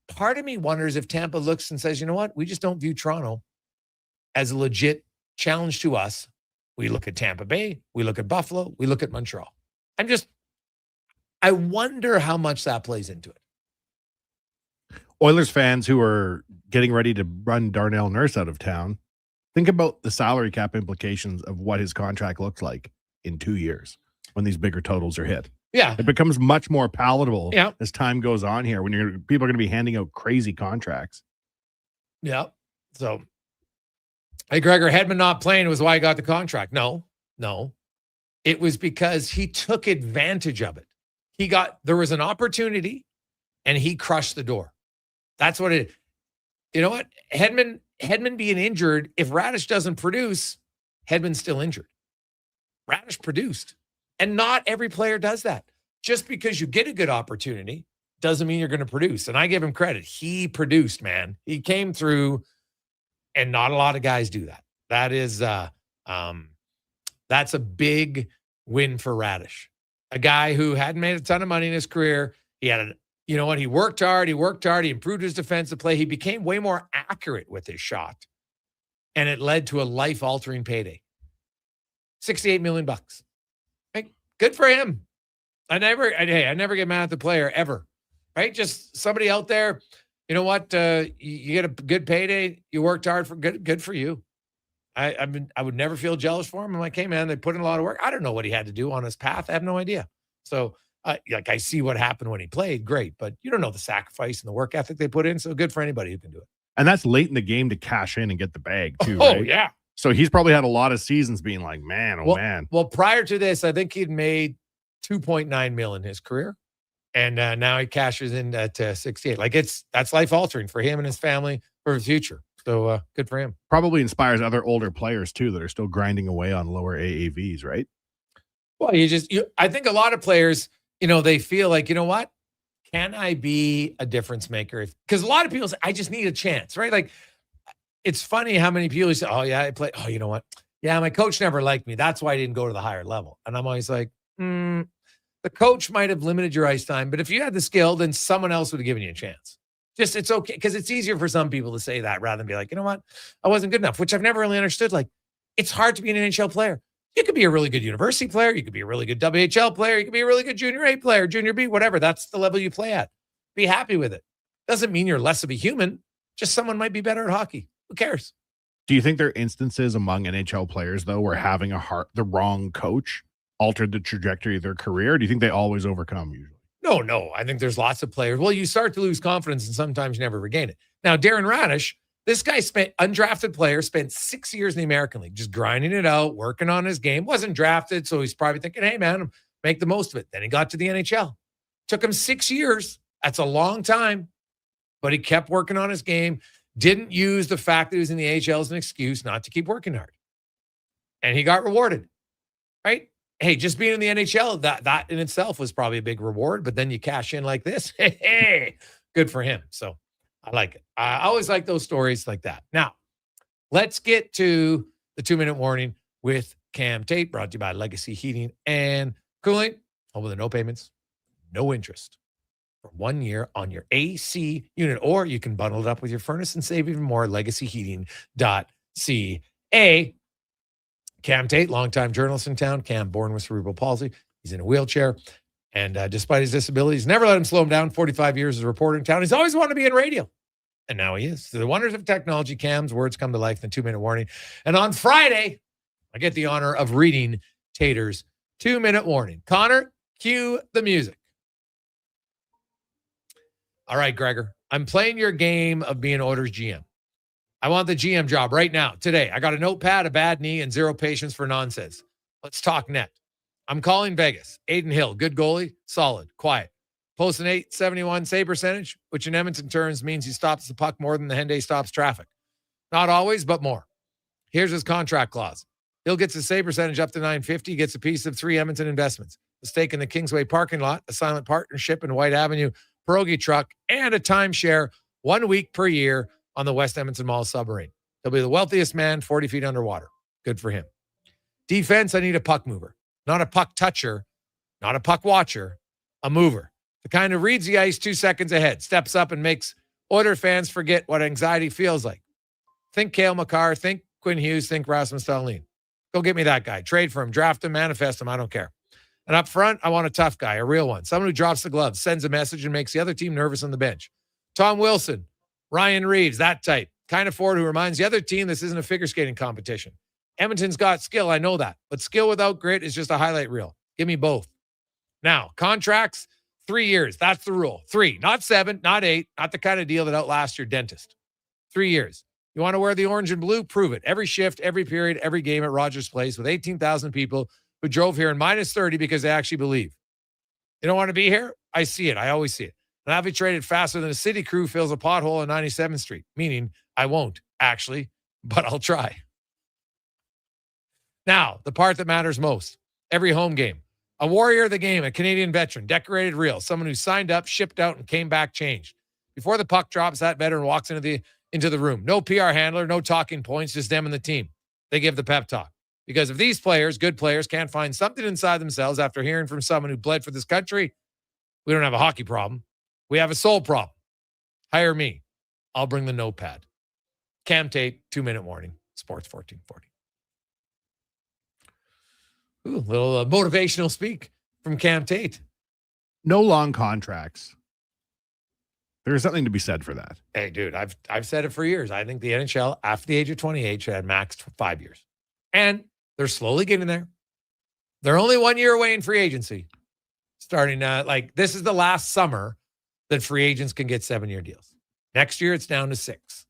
part of me wonders if Tampa looks and says, you know what? We just don't view Toronto as a legit challenge to us. We look at Tampa Bay. We look at Buffalo. We look at Montreal. I wonder how much that plays into it. Oilers fans who are getting ready to run Darnell Nurse out of town, think about the salary cap implications of what his contract looks like in 2 years when these bigger totals are hit. Yeah. It becomes much more palatable as time goes on here when people are going to be handing out crazy contracts. Yeah. So, hey, Gregor, Hedman not playing was why he got the contract. No. It was because he took advantage of it. There was an opportunity and he crushed the door. That's what it is. You know what? Hedman being injured, if Radish doesn't produce, Hedman's still injured. Radish produced. And not every player does that. Just because you get a good opportunity doesn't mean you're going to produce. And I give him credit. He produced, man. He came through, and not a lot of guys do that. That is, that's a big win for Radish. A guy who hadn't made a ton of money in his career. He had he worked hard. He improved his defensive play. He became way more accurate with his shot. And it led to a life-altering payday. $68 million. Like, good for him. I never get mad at the player ever. Right? Just somebody out there, you know what? You get a good payday. You worked hard for good for you. I would never feel jealous for him. I'm like, hey man, they put in a lot of work. I don't know what he had to do on his path. I have no idea. So I see what happened when he played. Great. But you don't know the sacrifice and the work ethic they put in. So good for anybody who can do it. And that's late in the game to cash in and get the bag too. Oh, right? Yeah. So he's probably had a lot of seasons being like, man, man. Well, prior to this, I think he'd made $2.9 million in his career. And now he cashes in at 68. Like that's life altering for him and his family for the future. So good for him. Probably inspires other older players too that are still grinding away on lower AAVs, right? Well, I think a lot of players, they feel like, you know what? Can I be a difference maker? Because a lot of people say, I just need a chance, right? Like, it's funny how many people say, oh, yeah, I play. Oh, you know what? Yeah, my coach never liked me. That's why I didn't go to the higher level. And I'm always like, the coach might have limited your ice time, but if you had the skill, then someone else would have given you a chance. It's okay, because it's easier for some people to say that rather than be like, you know what? I wasn't good enough, which I've never really understood. Like, it's hard to be an NHL player. You could be a really good university player. You could be a really good WHL player. You could be a really good junior A player, junior B, whatever. That's the level you play at. Be happy with it. Doesn't mean you're less of a human. Just someone might be better at hockey. Who cares? Do you think there are instances among NHL players, though, where having the wrong coach altered the trajectory of their career? Or do you think they always overcome usually? No. I think there's lots of players. Well, you start to lose confidence and sometimes you never regain it. Now, Darren Radish, this guy undrafted player, spent 6 years in the American League, just grinding it out, working on his game. Wasn't drafted, so he's probably thinking, hey, man, make the most of it. Then he got to the NHL. Took him 6 years. That's a long time. But he kept working on his game. didn't use the fact that he was in the AHL as an excuse not to keep working hard. And he got rewarded, right? Hey, just being in the NHL, that in itself was probably a big reward, but then you cash in like this. Hey, good for him. So I like it. I always like those stories like that. Now, let's get to the 2-minute warning with Cam Tate, brought to you by Legacy Heating and Cooling. Home with the no payments, no interest for 1 year on your AC unit, or you can bundle it up with your furnace and save even more. LegacyHeating.ca. Cam Tate, longtime journalist in town. Cam, born with cerebral palsy. He's in a wheelchair. And despite his disabilities, never let him slow him down. 45 years as a reporter in town. He's always wanted to be in radio. And now he is. Through the wonders of technology, Cam's words come to life in the 2-minute warning. And on Friday, I get the honor of reading Tater's 2-minute warning. Connor, cue the music. All right, Gregor. I'm playing your game of being Oilers GM. I want the GM job right now, today. I got a notepad, a bad knee, and zero patience for nonsense. Let's talk net. I'm calling Vegas. Aiden Hill, good goalie, solid, quiet. Post an .871 save percentage, which in Edmonton terms means he stops the puck more than the Henday stops traffic. Not always, but more. Here's his contract clause. Hill gets his save percentage up to .950, gets a piece of 3 Edmonton investments, a stake in the Kingsway parking lot, a silent partnership in White Avenue pierogi truck, and a timeshare 1 week per year on the West Edmonton Mall submarine. He'll be the wealthiest man 40 feet underwater. Good for him. Defense, I need a puck mover. Not a puck toucher, not a puck watcher, a mover. The kind who reads the ice 2 seconds ahead, steps up and makes Oilers fans forget what anxiety feels like. Think Cale Makar, think Quinn Hughes, think Rasmus Dahlin. Go get me that guy. Trade for him, draft him, manifest him. I don't care. And up front, I want a tough guy, a real one. Someone who drops the gloves, sends a message, and makes the other team nervous on the bench. Tom Wilson, Ryan Reeves, that type. Kind of forward who reminds the other team this isn't a figure skating competition. Edmonton's got skill, I know that. But skill without grit is just a highlight reel. Give me both. Now, contracts, 3 years. That's the rule. 3, not 7, not 8, not the kind of deal that outlasts your dentist. 3 years. You want to wear the orange and blue? Prove it. Every shift, every period, every game at Rogers Place with 18,000 people who drove here in -30 because they actually believe. You don't want to be here? I see it. I always see it. And I'll be traded faster than a city crew fills a pothole on 97th Street, meaning I won't, actually, but I'll try. Now, the part that matters most. Every home game. A warrior of the game, a Canadian veteran, decorated real, someone who signed up, shipped out, and came back changed. Before the puck drops, that veteran walks into the room. No PR handler, no talking points, just them and the team. They give the pep talk. Because if these players, good players, can't find something inside themselves after hearing from someone who bled for this country, we don't have a hockey problem. We have a soul problem. Hire me. I'll bring the notepad. Cam Tate, 2-minute warning. Sports 1440. Ooh, little motivational speak from Cam Tate. No long contracts. There's something to be said for that. Hey, dude, I've said it for years. I think the NHL, after the age of 28, should have maxed for 5 years. And they're slowly getting there. They're only 1 year away in free agency. Starting, this is the last summer that free agents can get 7-year deals. Next year, it's down to 6.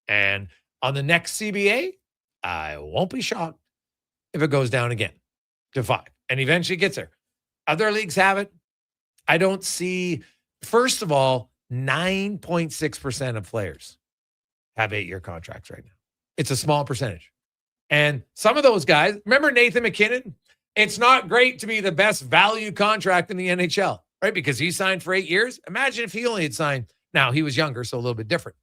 And on the next CBA, I won't be shocked if it goes down again to 5 and eventually gets there. Other leagues have it. I don't see, first of all, 9.6% of players have 8-year contracts right now. It's a small percentage. And some of those guys, remember Nathan McKinnon? It's not great to be the best value contract in the NHL, right? Because he signed for 8 years. Imagine if he only had signed. Now, he was younger, so a little bit different.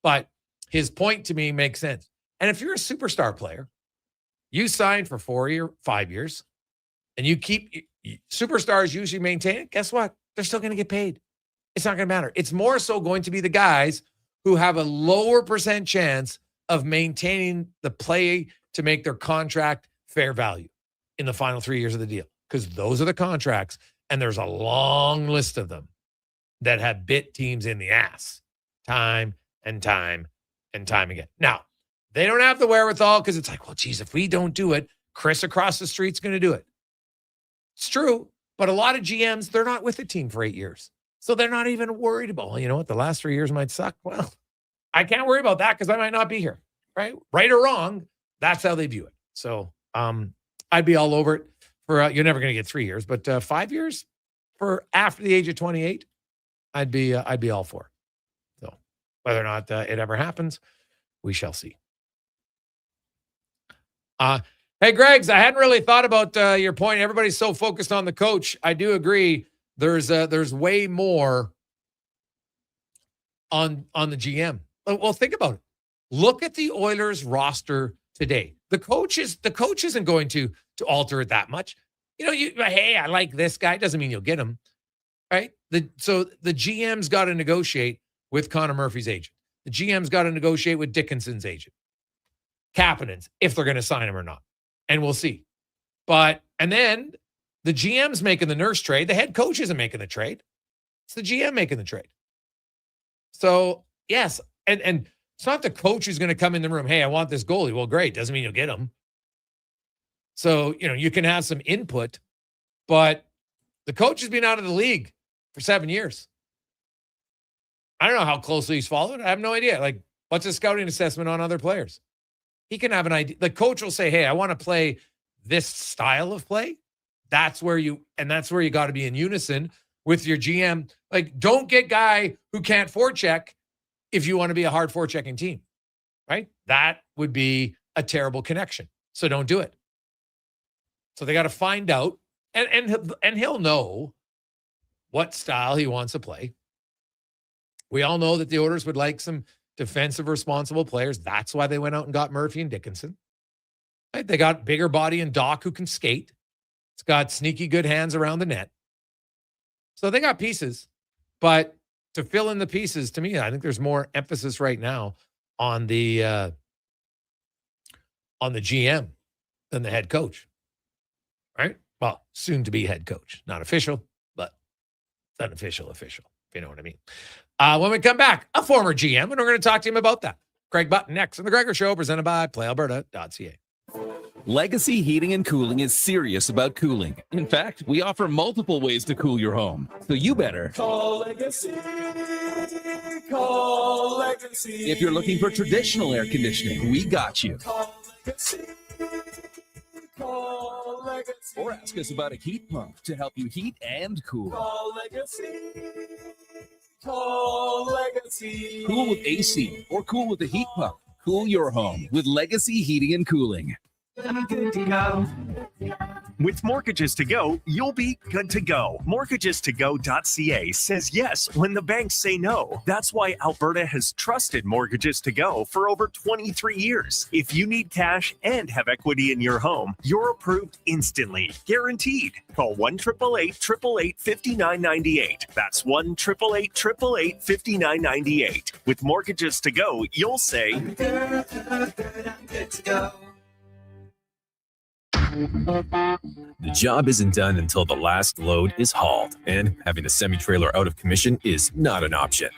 But his point to me makes sense. And if you're a superstar player, you sign for 5 years, and you keep superstars usually maintain it. Guess what? They're still going to get paid. It's not going to matter. It's more so going to be the guys who have a lower percent chance of maintaining the play to make their contract fair value in the final 3 years of the deal. Because those are the contracts, and there's a long list of them that have bit teams in the ass time and time and time again. Now, they don't have the wherewithal because it's like, well, geez, if we don't do it, Chris across the street's going to do it. It's true, but a lot of GMs, they're not with the team for 8 years. So they're not even worried about, well, you know what, the last 3 years might suck. Well, I can't worry about that because I might not be here, right? Right or wrong, that's how they view it. So I'd be all over it for, you're never going to get 3 years, but 5 years for after the age of 28, I'd be all for it. So Whether or not it ever happens, we shall see. Hey, Greggs, I hadn't really thought about your point. Everybody's so focused on the coach. I do agree. There's way more on the GM. Well, think about it. Look at the Oilers roster today. The coach isn't going to alter it that much. Hey, I like this guy. Doesn't mean you'll get him, right? So the GM's got to negotiate with Connor Murphy's agent. The GM's got to negotiate with Dickinson's agent. Kapanen's, if they're going to sign him or not. And we'll see. And then the GM's making the Nurse trade. The head coach isn't making the trade. It's the GM making the trade. So, yes. And it's not the coach who's going to come in the room. Hey, I want this goalie. Well, great. Doesn't mean you'll get him. So, you can have some input, but the coach has been out of the league for 7 years. I don't know how closely he's followed. I have no idea. Like, what's his scouting assessment on other players? He can have an idea. The coach will say, hey, I want to play this style of play. That's where you got to be in unison with your GM. Like, don't get guy who can't forecheck if you want to be a hard forechecking team, right? That would be a terrible connection. So don't do it. So they got to find out, and he'll know what style he wants to play. We all know that the Oilers would like some defensive responsible players. That's why they went out and got Murphy and Dickinson. Right? They got bigger body and Doc who can skate. It's got sneaky good hands around the net. So they got pieces, but to fill in the pieces, to me, I think there's more emphasis right now on the GM than the head coach. Right? Well, soon to be head coach. Not official, but unofficial, if you know what I mean. When we come back, a former GM, and we're going to talk to him about that. Greg Button next on the Gregor Show, presented by PlayAlberta.ca. Legacy Heating and Cooling is serious about cooling. In fact, we offer multiple ways to cool your home. So you better Call Legacy. Call Legacy. If you're looking for traditional air conditioning, we got you. Call Legacy. Call Legacy. Or ask us about a heat pump to help you heat and cool. Call Legacy. Call Legacy. Cool with AC or cool with a heat pump. Cool your home with Legacy Heating and Cooling. Good to go. With Mortgages to Go, you'll be good to go. MortgagesToGo.ca says yes when the banks say no. That's why Alberta has trusted Mortgages to Go for over 23 years. If you need cash and have equity in your home, you're approved instantly, guaranteed. Call 1-888-888-5998. That's 1-888-888-5998. With Mortgages to Go, you'll say, good to go. The job isn't done until the last load is hauled, and having a semi-trailer out of commission is not an option.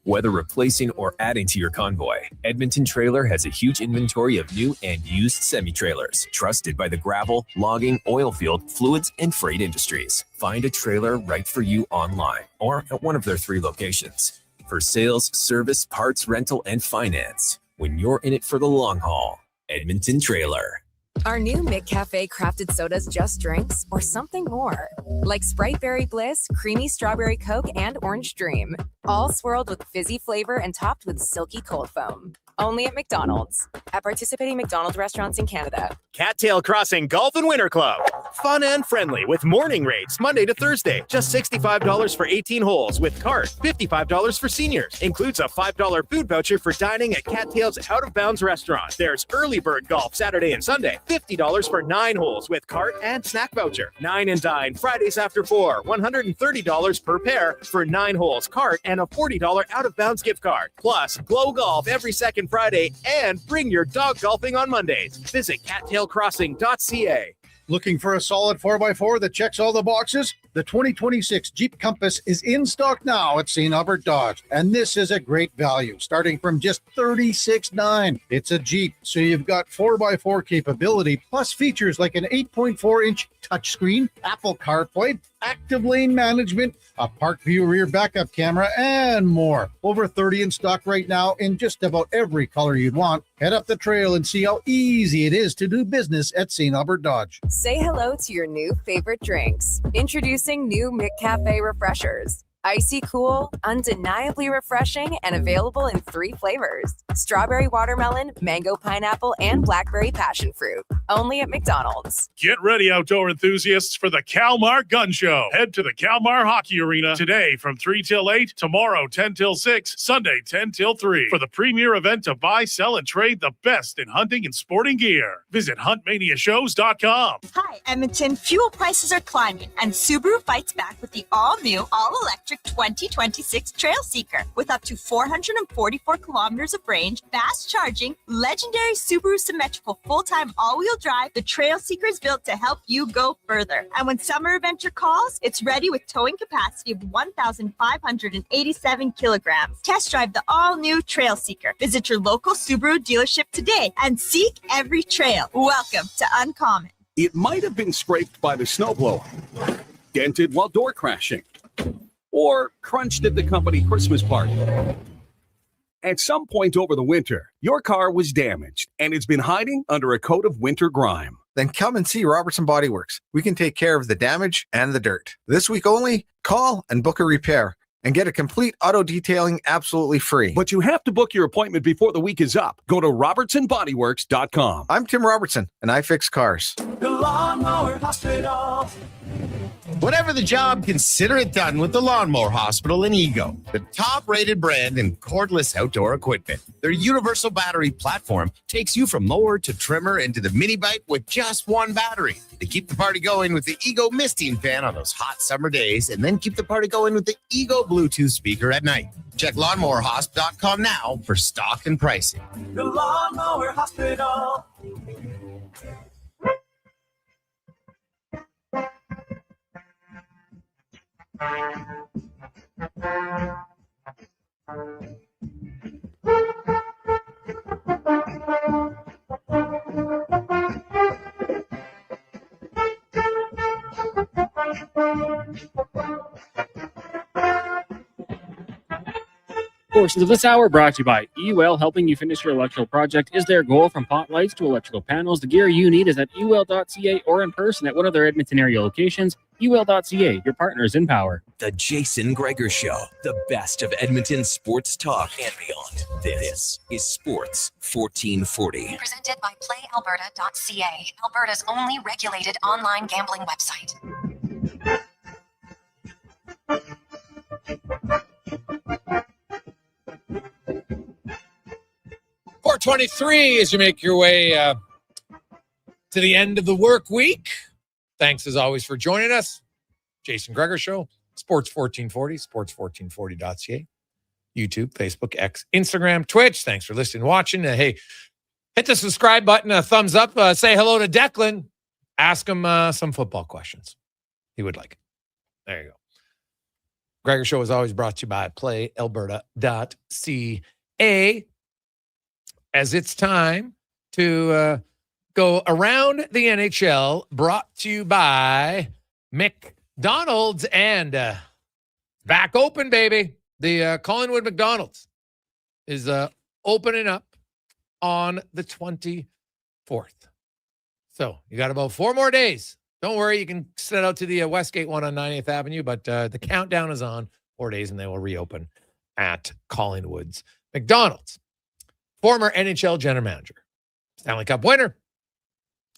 Whether replacing or adding to your convoy, Edmonton Trailer has a huge inventory of new and used semi-trailers, trusted by the gravel, logging, oil field, fluids, and freight industries. Find a trailer right for you online or at one of their 3 locations. For sales, service, parts, rental, and finance, when you're in it for the long haul, Edmonton Trailer. Our new McCafe crafted sodas just drinks or something more. Like Sprite Berry Bliss, Creamy Strawberry Coke, and Orange Dream. All swirled with fizzy flavor and topped with silky cold foam. Only at McDonald's. At participating McDonald's restaurants in Canada. Cattail Crossing Golf and Winter Club. Fun and friendly with morning rates Monday to Thursday. Just $65 for 18 holes with cart. $55 for seniors. Includes a $5 food voucher for dining at Cattail's Out of Bounds restaurant. There's early bird golf Saturday and Sunday. $50 for 9 holes with cart and snack voucher. 9 and dine Fridays after 4. $130 per pair for 9 holes cart and a $40 Out of Bounds gift card. Plus, Glow Golf every second Friday and bring your dog golfing on Mondays. Visit cattailcrossing.ca. Looking for a solid 4x4 that checks all the boxes? The 2026 Jeep Compass is in stock now at St. Albert Dodge, and this is a great value, starting from just $36,900. It's a Jeep, so you've got 4x4 capability, plus features like an 8.4-inch touchscreen, Apple CarPlay, active lane management, a Park View rear backup camera, and more. Over 30 in stock right now in just about every color you'd want. Head up the trail and see how easy it is to do business at St. Albert Dodge. Say hello to your new favorite drinks. Introducing new McCafe Refreshers. Icy cool, undeniably refreshing, and available in 3 flavors. Strawberry watermelon, mango pineapple, and blackberry passion fruit. Only at McDonald's. Get ready, outdoor enthusiasts, for the Kalmar Gun Show. Head to the Kalmar Hockey Arena today from 3 till 8, tomorrow 10 till 6, Sunday 10 till 3 for the premier event to buy, sell, and trade the best in hunting and sporting gear. Visit huntmaniashows.com. Hi, Edmonton. Fuel prices are climbing, and Subaru fights back with the all-new, all-electric 2026 Trail Seeker. With up to 444 kilometers of range, fast charging, legendary Subaru symmetrical full-time all-wheel drive, the Trail Seeker is built to help you go further. And when summer adventure calls, it's ready with towing capacity of 1,587 kilograms. Test drive the all-new Trail Seeker. Visit your local Subaru dealership today and seek every trail. Welcome to Uncommon. It might have been scraped by the snowblower, dented while door crashing, or crunched at the company Christmas party. At some point over the winter, your car was damaged and it's been hiding under a coat of winter grime. Then come and see Robertson Body Works. We can take care of the damage and the dirt. This week only, call and book a repair and get a complete auto detailing absolutely free. But you have to book your appointment before the week is up. Go to robertsonbodyworks.com. I'm Tim Robertson, and I fix cars. The Lawnmower Hospital. Whatever the job, consider it done with the Lawnmower Hospital in Ego, the top-rated brand in cordless outdoor equipment. Their universal battery platform takes you from mower to trimmer into the mini bike with just one battery. They keep the party going with the Ego misting fan on those hot summer days, and then keep the party going with the Ego Bluetooth speaker at night. Check lawnmowerhosp.com now for stock and pricing. The Lawnmower Hospital. Portions of this hour brought to you by eWell. Helping you finish your electrical project is their goal. From pot lights to electrical panels, the gear you need is at ewell.ca or in person at one of their Edmonton area locations. ewell.ca, your partners in power. The Jason Gregor Show, the best of Edmonton sports talk and beyond. This is Sports 1440. Presented by PlayAlberta.ca, Alberta's only regulated online gambling website. 423 as you make your way to the end of the work week. Thanks as always for joining us. Jason Gregor Show, Sports 1440, sports1440.ca, YouTube, Facebook, X, Instagram, Twitch. Thanks for listening, watching. Hey, hit the subscribe button, a thumbs up, say hello to Declan. Ask him some football questions. He would like it. There you go. Gregor Show is always brought to you by PlayAlberta.ca. As it's time to go around the NHL, brought to you by McDonald's and back open, baby. The Collingwood McDonald's is opening up on the 24th. So you got about 4 more days. Don't worry, you can set out to the Westgate one on 90th Avenue, but the countdown is on 4 days, and they will reopen at Collingwood's McDonald's. Former NHL general manager, Stanley Cup winner,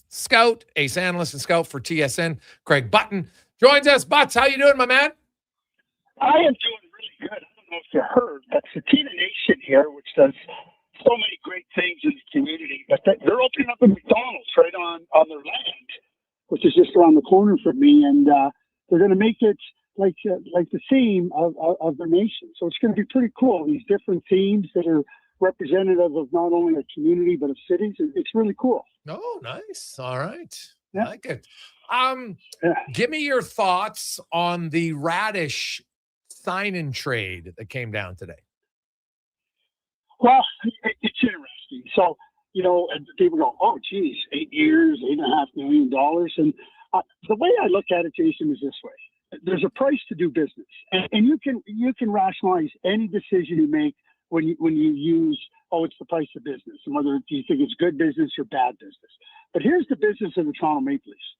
scout, ace analyst and scout for TSN, Craig Button, joins us. Butts, how you doing, my man? I am doing really good. I don't know if you heard, but Satina Nation here, which does so many great things in the community, but they're opening up a McDonald's right on their land, which is just around the corner from me, and they're going to make it like the theme of their nation. So it's going to be pretty cool. These different themes that are representative of not only a community but of cities. It's really cool. Oh, nice. All right. Yeah. I like it. Give me your thoughts on the Radish sign-in trade that came down today. Well, it's interesting. So, people go, oh, geez, 8 years, $8.5 million. And the way I look at it, Jason, is this way. There's a price to do business. And you can rationalize any decision you make when you use, it's the price of business, and whether you think it's good business or bad business. But here's the business of the Toronto Maple Leafs.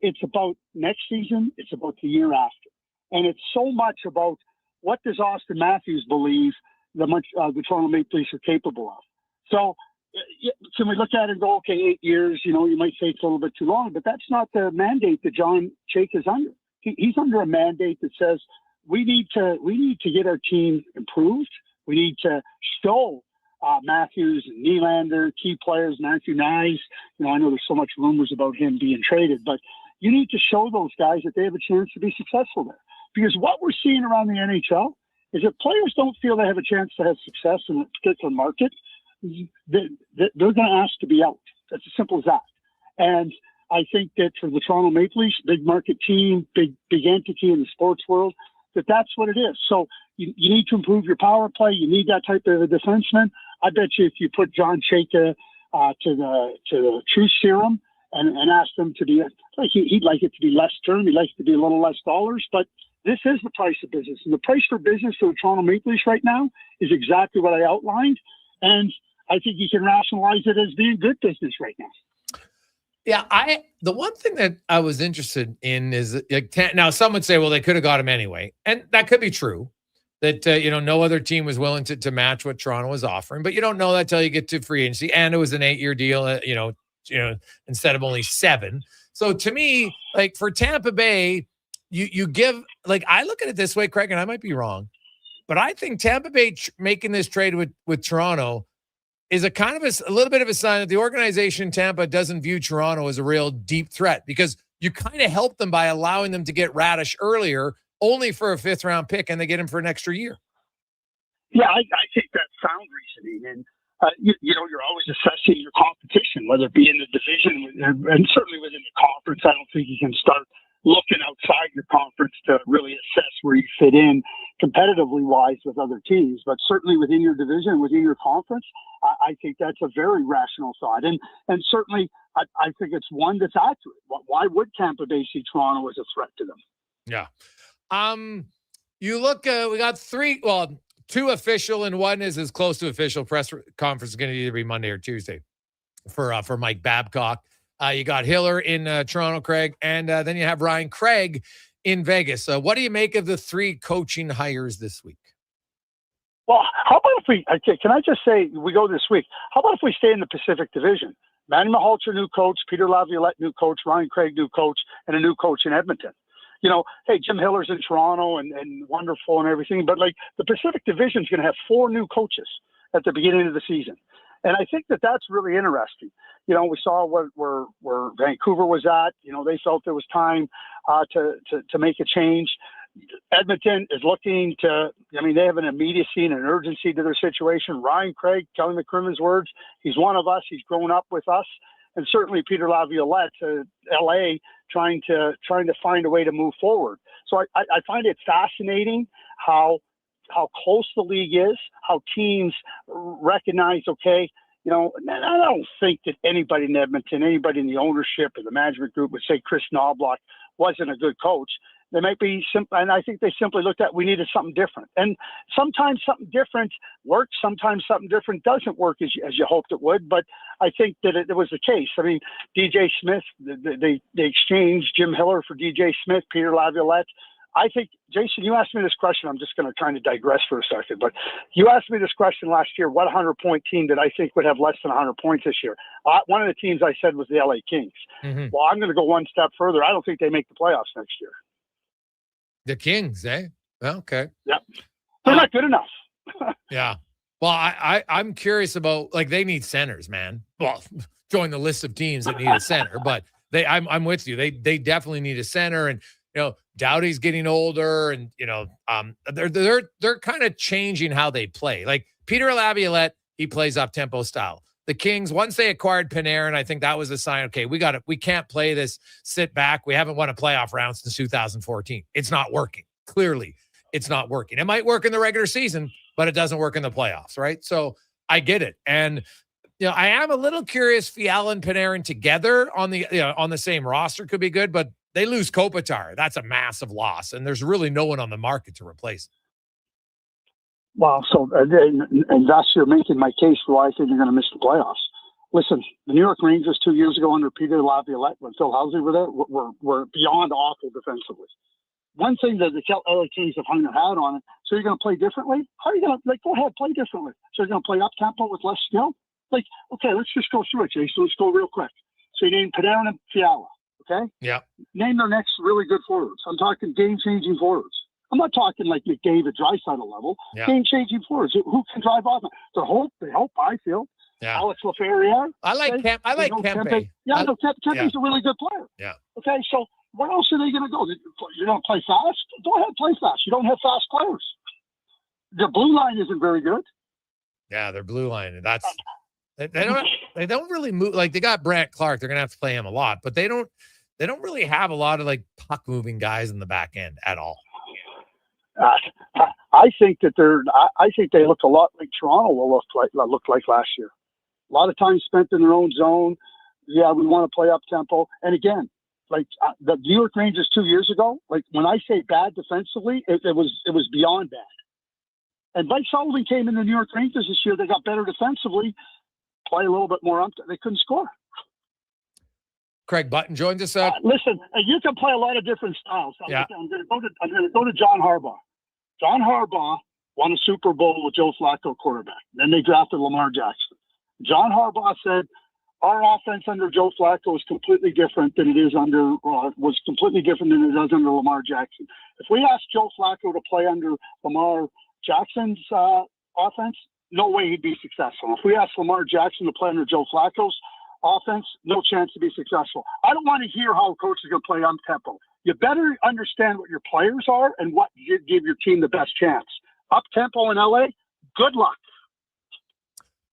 It's about next season. It's about the year after. And it's so much about what does Austin Matthews believe the Toronto Maple Leafs are capable of. So can we look at it and go, okay, 8 years, you might say it's a little bit too long, but that's not the mandate that John Chayka is under. He's under a mandate that says we need to get our team improved. We need to show Matthews and Nylander, key players, Matthew Nyes. I know there's so much rumors about him being traded, but you need to show those guys that they have a chance to be successful there. Because what we're seeing around the NHL is if players don't feel they have a chance to have success in a particular market, they're going to ask to be out. That's as simple as that. And I think that for the Toronto Maple Leafs, big market team, big entity in the sports world, that's what it is. So you need to improve your power play. You need that type of a defenseman. I bet you if you put John Chayka to the truth serum and ask him to be he'd like it to be less term. He'd like it to be a little less dollars, but this is the price of business. And the price for business for the Toronto Maple Leafs right now is exactly what I outlined. And I think you can rationalize it as being good business right now. Yeah, the one thing that I was interested in is now some would say, well, they could have got him anyway. And that could be true that, no other team was willing to match what Toronto was offering, but you don't know that till you get to free agency. And it was an 8-year deal, instead of only 7. So to me, for Tampa Bay, you give, I look at it this way, Craig, and I might be wrong, but I think Tampa Bay making this trade with Toronto is a kind of a little bit of a sign that the organization in Tampa doesn't view Toronto as a real deep threat, because you kind of help them by allowing them to get Radish earlier, only for a 5th-round pick, and they get him for an extra year. Yeah, I think that's sound reasoning. And, you're always assessing your competition, whether it be in the division and certainly within the conference. I don't think you can start looking outside your conference to really assess where you fit in competitively wise with other teams, but certainly within your division, within your conference, I think that's a very rational thought. And certainly I think it's one that's accurate. Why would Tampa Bay see Toronto as a threat to them? Yeah. You look, we got 2 official and one is as close to official. Press conference is going to either be Monday or Tuesday for Mike Babcock. You got Hiller in Toronto, Craig, and then you have Ryan Craig in Vegas. What do you make of the 3 coaching hires this week? Well, how about can I just say, we go this week, how about if we stay in the Pacific Division? Manny Malhotra, new coach, Peter Laviolette, new coach, Ryan Craig, new coach, and a new coach in Edmonton. Hey, Jim Hiller's in Toronto and wonderful and everything, but the Pacific Division is going to have 4 new coaches at the beginning of the season. And I think that's really interesting. We saw where Vancouver was at. They felt there was time to make a change. Edmonton is looking to, they have an immediacy and an urgency to their situation. Ryan Craig, Kelly McCrimmon's words, he's one of us. He's grown up with us. And certainly Peter Laviolette to LA trying to find a way to move forward. So I find it fascinating how close the league is, how teams recognize, okay, I don't think that anybody in Edmonton, anybody in the ownership or the management group would say Chris Knobloch wasn't a good coach. They might be simple, and I think they simply looked at, we needed something different. And sometimes something different works, sometimes something different doesn't work as you hoped it would. But I think that it was the case. I mean, DJ Smith, they exchanged Jim Hiller for DJ Smith, Peter Laviolette. I think, Jason, you asked me this question. I'm just going to kind of digress for a second, but you asked me this question last year. What 100-point team did I think would have less than 100 points this year? One of the teams I said was the LA Kings. Mm-hmm. Well, I'm going to go one step further. I don't think they make the playoffs next year. The Kings, eh? Okay. Yep. They're not good enough. Yeah. Well, I'm curious about, they need centers, man. Well, join the list of teams that need a center, but I'm with you. They definitely need a center, and Doughty's getting older, and they're kind of changing how they play. Like Peter Laviolette, he plays up tempo style. The Kings, once they acquired Panarin, I think that was a sign. Okay, we can't play this sit back. We haven't won a playoff round since 2014. It's not working. Clearly, it's not working. It might work in the regular season, but it doesn't work in the playoffs, right? So I get it, and I am a little curious. Fiala and Panarin together on the same roster could be good, but they lose Kopitar. That's a massive loss, and there's really no one on the market to replace him. Wow. So, and thus you're making my case for why I think you're going to miss the playoffs. Listen, the New York Rangers 2 years ago under Peter Laviolette, when Phil Housley were there, were beyond awful defensively. one thing that the LA Kings have hung their hat on it. So you're going to play differently? How are you going to, go ahead, play differently. So you're going to play up-tempo with less skill? Okay, let's just go through it, Jay. So let's go real quick. So you name Panarin and Fiala, okay? Yeah. Name their next really good forwards. I'm talking game-changing forwards. I'm not talking like McDavid, Draisaitl level. Yeah. Game-changing forwards. Who can drive offense? They hope, I feel. Yeah. Alex Laferriere. I like okay? Kempe. Yeah, Kempe's a really good player. Yeah. Okay, so where else are they going to go? You're going to play fast? Go ahead, play fast. You don't have fast players. The blue line isn't very good. Yeah, their blue line. That's they don't really move. Like, they got Brant Clark. They're gonna have to play him a lot, but they don't really have a lot of like puck moving guys in the back end at all. I think that I think they look a lot like Toronto will look like last year. A lot of time spent in their own zone. Yeah, we want to play up tempo. And again, like the New York Rangers 2 years ago, like when I say bad defensively, it was beyond bad. And Mike Sullivan came in the New York Rangers this year. They got better defensively, play a little bit more up. They couldn't score. Craig Button joins us. Listen, you can play a lot of different styles. I'm Yeah. going to go to John Harbaugh. John Harbaugh won a Super Bowl with Joe Flacco quarterback. Then they drafted Lamar Jackson. John Harbaugh said, our offense under Joe Flacco is completely different than it is was completely different than it does under Lamar Jackson. If we asked Joe Flacco to play under Lamar Jackson's offense, no way he'd be successful. If we asked Lamar Jackson to play under Joe Flacco's offense, no chance to be successful. I don't want to hear how a coach is going to play on tempo. You better understand what your players are and what you give your team the best chance. Up tempo in LA, good luck.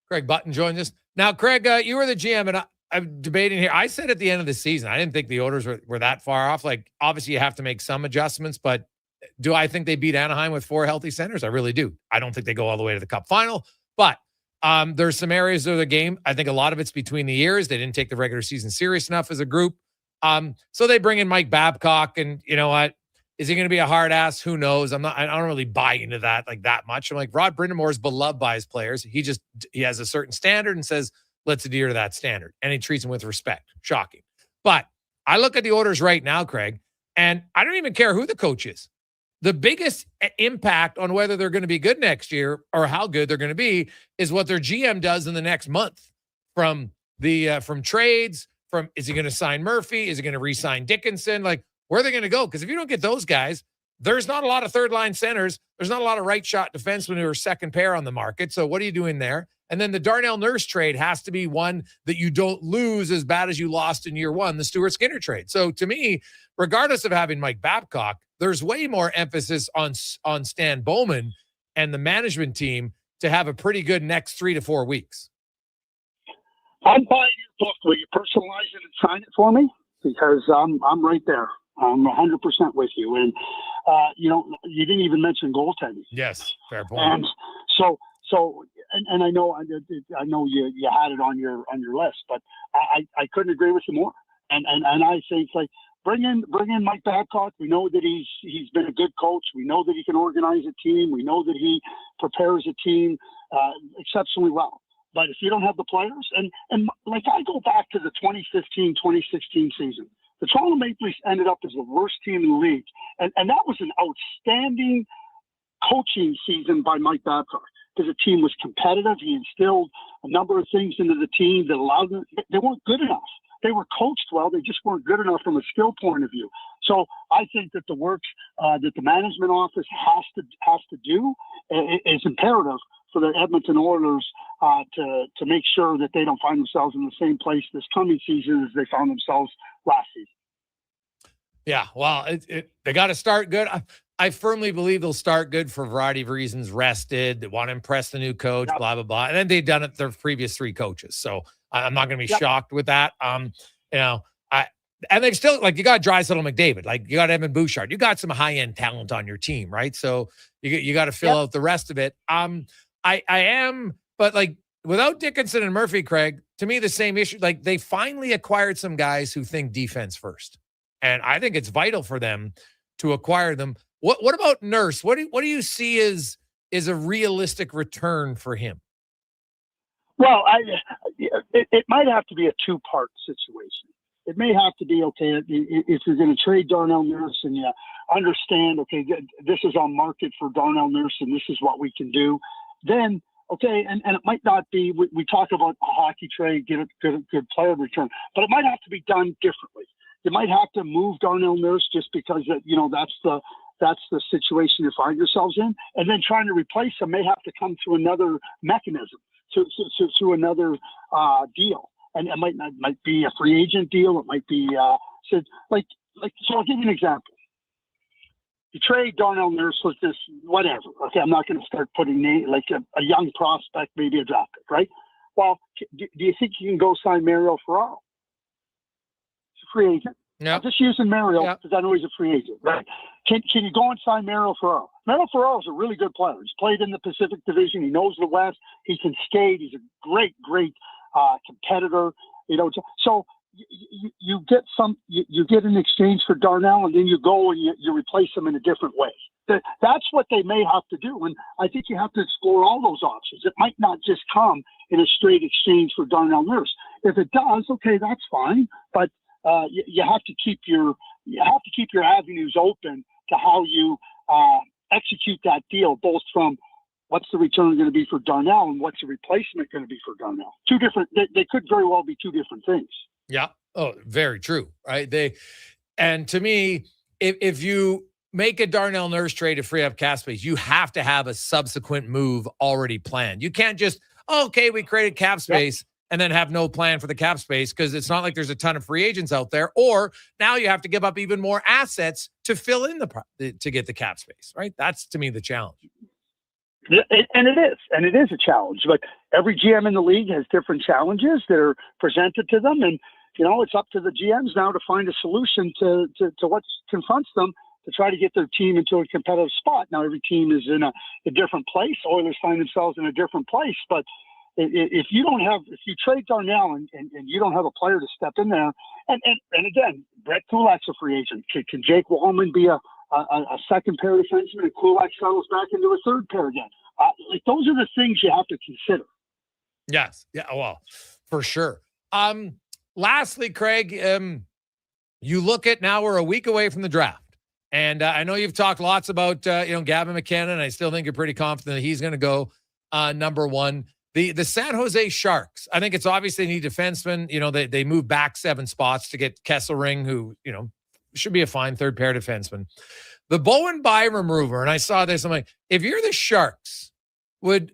Craig Button joins us. Now, Craig, you were the GM, and I'm debating here. I said at the end of the season, I didn't think the Oilers were that far off. Like, obviously, you have to make some adjustments, but do I think they beat Anaheim with 4 healthy centers? I really do. I don't think they go all the way to the Cup final, but there's some areas of the game. I think a lot of it's between the years. They didn't take the regular season serious enough as a group. So they bring in Mike Babcock, and you know what? Is he going to be a hard ass? Who knows? I don't really buy into that like that much. I'm like, Rod Brind'Amour is beloved by his players. He has a certain standard and says, let's adhere to that standard. And he treats them with respect. Shocking. But I look at the Oilers right now, Craig, and I don't even care who the coach is. The biggest impact on whether they're going to be good next year or how good they're going to be is what their GM does in the next month. From trades, is he going to sign Murphy? Is he going to re-sign Dickinson? Like, where are they going to go? Because if you don't get those guys, there's not a lot of third-line centers. There's not a lot of right-shot defensemen who are second pair on the market. So what are you doing there? And then the Darnell Nurse trade has to be one that you don't lose as bad as you lost in year one, the Stuart Skinner trade. So to me, regardless of having Mike Babcock, there's way more emphasis on Stan Bowman and the management team to have a pretty good next 3 to 4 weeks. I'm buying your book. Will you personalize it and sign it for me? Because I'm right there. I'm 100% with you. And, you didn't even mention goaltending. Yes, fair point. And so I know you had it on your list, but I couldn't agree with you more. And I think like bring in Mike Babcock. We know that he's been a good coach. We know that he can organize a team. We know that he prepares a team exceptionally well. But if you don't have the players, and like I go back to the 2015-2016 season, the Toronto Maple Leafs ended up as the worst team in the league. And that was an outstanding coaching season by Mike Babcock because the team was competitive. He instilled a number of things into the team that allowed them. They weren't good enough. They were coached well. They just weren't good enough from a skill point of view. So I think that the work that the management office has to do is imperative for the Edmonton Oilers to make sure that they don't find themselves in the same place this coming season as they found themselves last season. Yeah, well, they got to start good. I firmly believe they'll start good for a variety of reasons. Rested, they want to impress the new coach, blah, blah, blah. And then they've done it their previous 3 coaches. So I'm not going to be shocked with that. And they've still, like, you got Draisaitl McDavid, like you got Evan Bouchard, you got some high-end talent on your team, right? So you got to fill out the rest of it. I am, but like without Dickinson and Murphy, Craig, to me, the same issue. Like they finally acquired some guys who think defense first. And I think it's vital for them to acquire them. What about Nurse? What do you see as a realistic return for him? Well, it might have to be a 2-part situation. it may have to be, okay, if you're going to trade Darnell Nurse and you understand, okay, this is on market for Darnell Nurse and this is what we can do, then, okay, and it might not be, we talk about a hockey trade, get a good player in return, but it might have to be done differently. You might have to move Darnell Nurse just because, that's the situation you find yourselves in, and then trying to replace him may have to come through another mechanism, through another deal. And it might be a free agent deal. It might be so I'll give you an example. You trade Darnell Nurse with this whatever. Okay, I'm not going to start putting a young prospect, maybe a draft pick, right? Well, do you think you can go sign Mario Ferraro? He's a free agent. Yeah. I'm just using Mario because I know he's a free agent, right? Can you go and sign Mario Ferraro? Mario Ferraro is a really good player. He's played in the Pacific Division. He knows the West. He can skate. He's a great competitor. So you get you get an exchange for Darnell, and then you go and you replace him in a different way. That's what they may have to do, and I think you have to explore all those options. It might not just come in a straight exchange for Darnell Nurse. If it does, okay, that's fine, but you have to keep your avenues open to how you execute that deal, both from what's the return going to be for Darnell and what's the replacement going to be for Darnell. Two different. They could very well be two different things. Yeah. Oh, very true. Right. And to me, if you make a Darnell Nurse trade to free up cap space, you have to have a subsequent move already planned. You can't just, okay, we created cap space. And then have no plan for the cap space, because it's not like there's a ton of free agents out there. Or now you have to give up even more assets to fill in to get the cap space, right? That's, to me, the challenge. Yeah, and it is a challenge. But every GM in the league has different challenges that are presented to them, and it's up to the GMs now to find a solution to what confronts them to try to get their team into a competitive spot. Now every team is in a different place. Oilers find themselves in a different place, but if you trade Darnell and you don't have a player to step in there, and again, Brett Kulak's a free agent. Can Jake Wallman be a second pair defenseman and Kulak settles back into a third pair again? Those are the things you have to consider. Yes. Yeah. Well, for sure. Lastly, Craig, you look at now we're a week away from the draft. And I know you've talked lots about, Gavin McKenna, and I still think you're pretty confident that he's going to go number one. The San Jose Sharks, I think it's obvious they need defensemen. They moved back 7 spots to get Kesselring, who, should be a fine third pair defenseman. The Bowen Byram mover, and I saw this, I'm like, if you're the Sharks, would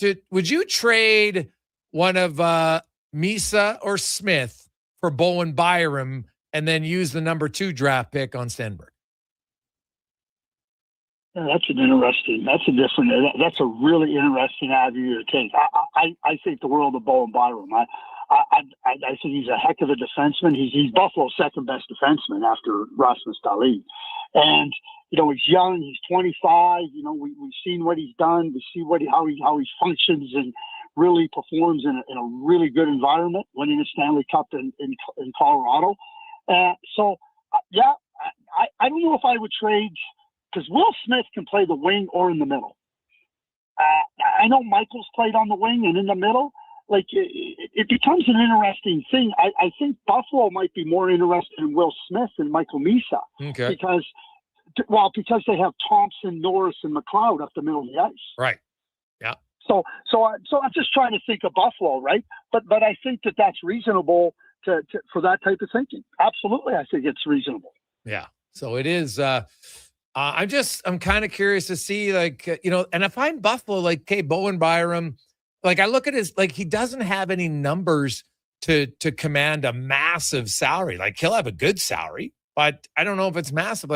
you trade one of Misa or Smith for Bowen Byram and then use the number 2 draft pick on Stenberg? That's a really interesting avenue to take. I think the world of Bowen Byram. I think he's a heck of a defenseman. He's Buffalo's second best defenseman after Rasmus Dahlin. And, he's young, he's 25, we've seen what he's done. We see how he functions and really performs in a really good environment, winning a Stanley Cup in Colorado. I don't know if I would trade, because Will Smith can play the wing or in the middle. I know Michael's played on the wing and in the middle. It becomes an interesting thing. I think Buffalo might be more interested in Will Smith than Michael Misa. Okay. Because they have Thompson, Norris, and McLeod up the middle of the ice. Right. Yeah. So I'm just trying to think of Buffalo, right? But I think that's reasonable for that type of thinking. Absolutely, I think it's reasonable. Yeah. So it is. I'm kind of curious to see, and if I'm Buffalo, okay, Bowen Byram, I look at his, he doesn't have any numbers to command a massive salary. He'll have a good salary, but I don't know if it's massive.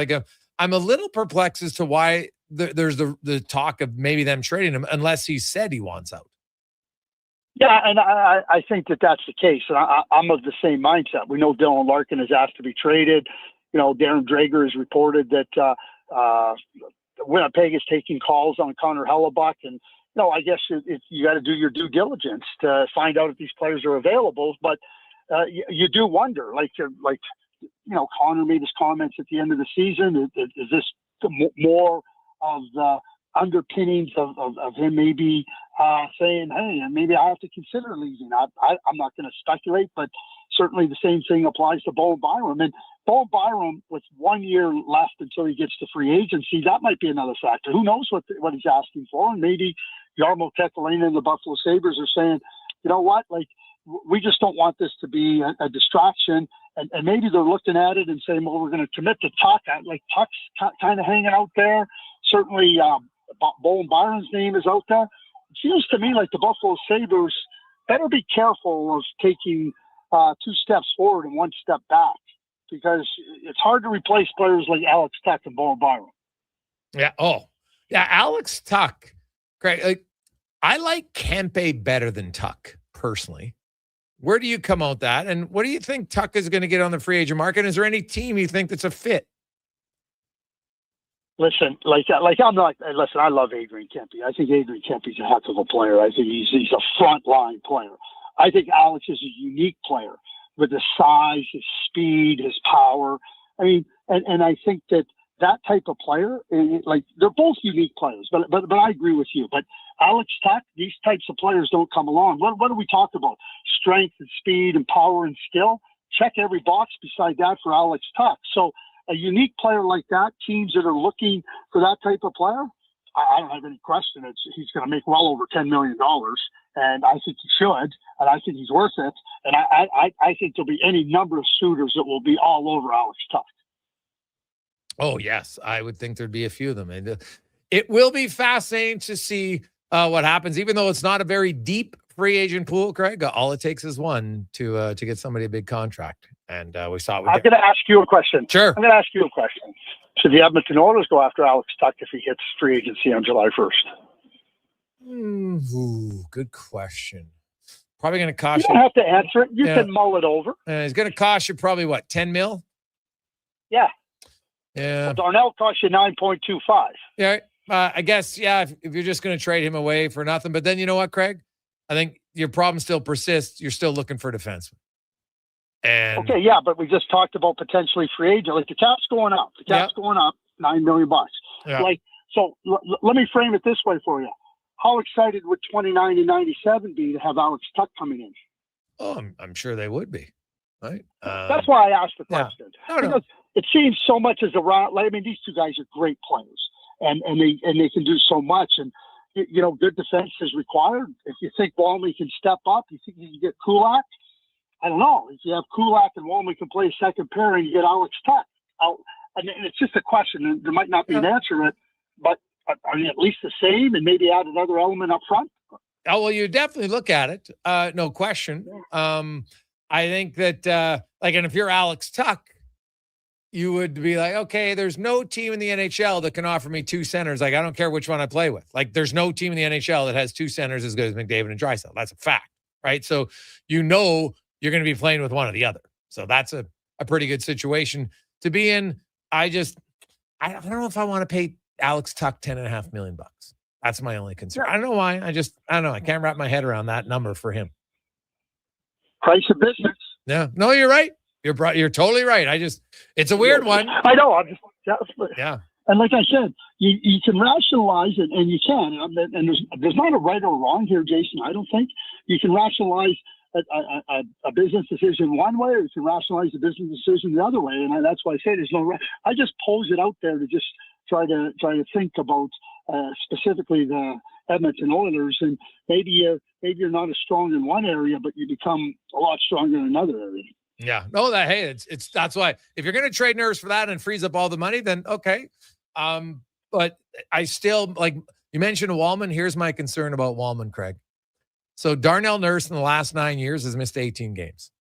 I'm a little perplexed as to why there's the talk of maybe them trading him, unless he said he wants out. Yeah, and I think that's the case. And I'm of the same mindset. We know Dylan Larkin has asked to be traded. Darren Gregor has reported that Winnipeg is taking calls on Connor Hellebuck, and I guess you got to do your due diligence to find out if these players are available. But you do wonder, Connor made his comments at the end of the season. Is this more of the underpinnings of him maybe saying, hey, maybe I have to consider leaving? I'm not going to speculate, but certainly the same thing applies to Bowen Byram. And Bowen Byram, with 1 year left until he gets to free agency, that might be another factor. Who knows what he's asking for? And maybe Jarmo Kekalainen and the Buffalo Sabres are saying, you know what, like, we just don't want this to be a distraction. And maybe they're looking at it and saying, well, we're going to commit to Tuck. Like, Tuck's kind of hanging out there. Certainly, Bowen Byron's name is out there. It feels to me like the Buffalo Sabres better be careful of taking 2 steps forward and 1 step back, because it's hard to replace players like Alex Tuck and Bowen Byron. Yeah. Oh, yeah. Alex Tuck. Great. Like, I like Kempe better than Tuck personally. Where do you come out that? And what do you think Tuck is going to get on the free agent market? Is there any team you think that's a fit? Listen, I love Adrian Kempe. I think Adrian Kempe's a heck of a player. I think he's a frontline player. I think Alex is a unique player with his size, his speed, his power. I mean, and I think that type of player, they're both unique players, but I agree with you. But Alex Tuck, these types of players don't come along. What do we talk about? Strength and speed and power and skill. Check every box beside that for Alex Tuck. So a unique player like that, teams that are looking for that type of player, I don't have any question. He's going to make well over $10 million, and I think he should, and I think he's worth it. And I think there'll be any number of suitors that will be all over Alex Tuck. Oh, yes. I would think there'd be a few of them. And it will be fascinating to see what happens, even though it's not a very deep free agent pool, Craig. All it takes is one to get somebody a big contract. And we saw it. I'm going to ask you a question. Sure. I'm going to ask you a question. Should the Edmonton Oilers go after Alex Tuck if he hits free agency on July 1st? Ooh, good question. Probably going to cost you. You don't have to answer it. You can mull it over. It's going to cost you probably, what, 10 mil? Yeah. Yeah. Well, Darnell cost you 9.25. Yeah. I guess, yeah, if you're just going to trade him away for nothing. But then you know what, Craig? I think your problem still persists. You're still looking for a defenseman. And okay, yeah, but we just talked about potentially free agent. Like, the cap's going up. The cap's going up $9 million. Yeah. So let me frame it this way for you. How excited would 29 and 97 be to have Alex Tuck coming in? Oh, I'm sure they would be. Right. That's why I asked the question. Yeah. Because it seems so much as around. I mean, these two guys are great players, and they can do so much. And good defense is required. If you think Walmley can step up, you think you can get Kulak. I don't know. If you have Kulak and Walmley can play second pair, and you get Alex Tuck out, and it's just a question. And there might not be an answer to it, but are you at least the same, and maybe add another element up front? Oh, well, you definitely look at it. No question. I think that, and if you're Alex Tuck, you would be like, okay, there's no team in the NHL that can offer me 2 centers. Like, I don't care which one I play with. Like, there's no team in the NHL that has 2 centers as good as McDavid and Draisaitl. That's a fact, right? So you're going to be playing with one or the other. So that's a pretty good situation to be in. I don't know if I want to pay Alex Tuck $10.5 million. That's my only concern. I don't know why. I don't know. I can't wrap my head around that number for him. Price of business. Yeah. No, you're right. You're totally right. It's a weird one. I know. Yeah. And like I said, you can rationalize it, and you can. And there's not a right or wrong here, Jason. I don't think you can rationalize a business decision one way, or you can rationalize a business decision the other way. And that's why I say there's no. I just pose it out there to just try to think about specifically the Edmonton Oilers, and maybe you're not as strong in one area, but you become a lot stronger in another area. Yeah. No, that's why if you're going to trade Nurse for that and freeze up all the money, then okay. But I still, like you mentioned Walman. Here's my concern about Walman, Craig. So Darnell Nurse in the last 9 years has missed 18 games,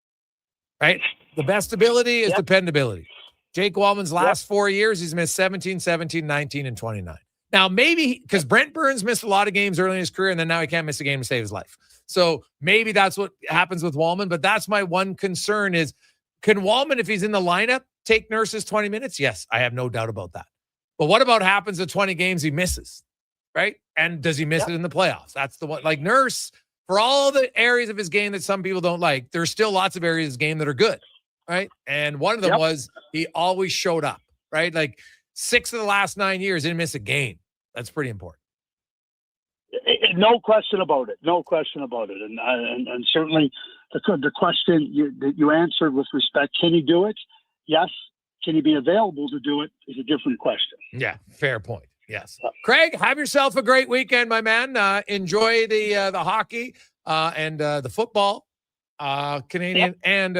right? The best ability is dependability. Jake Walman's last 4 years, he's missed 17, 17, 19, and 29. Now, maybe because Brent Burns missed a lot of games early in his career, and then now he can't miss a game to save his life. So maybe that's what happens with Walman. But that's my one concern is, can Walman, if he's in the lineup, take Nurse's 20 minutes? Yes, I have no doubt about that. But what about happens at 20 games he misses, right? And does he miss it in the playoffs? That's the one. Like Nurse, for all the areas of his game that some people don't like, there's still lots of areas of his game that are good, right? And one of them was he always showed up, right? Like 6 of the last 9 years, didn't miss a game. That's pretty important. No question about it. No question about it. And certainly the question that you answered with respect, can he do it? Yes. Can he be available to do it is a different question. Yeah, fair point. Yes. Craig, have yourself a great weekend, my man. Enjoy the hockey and the football, Canadian and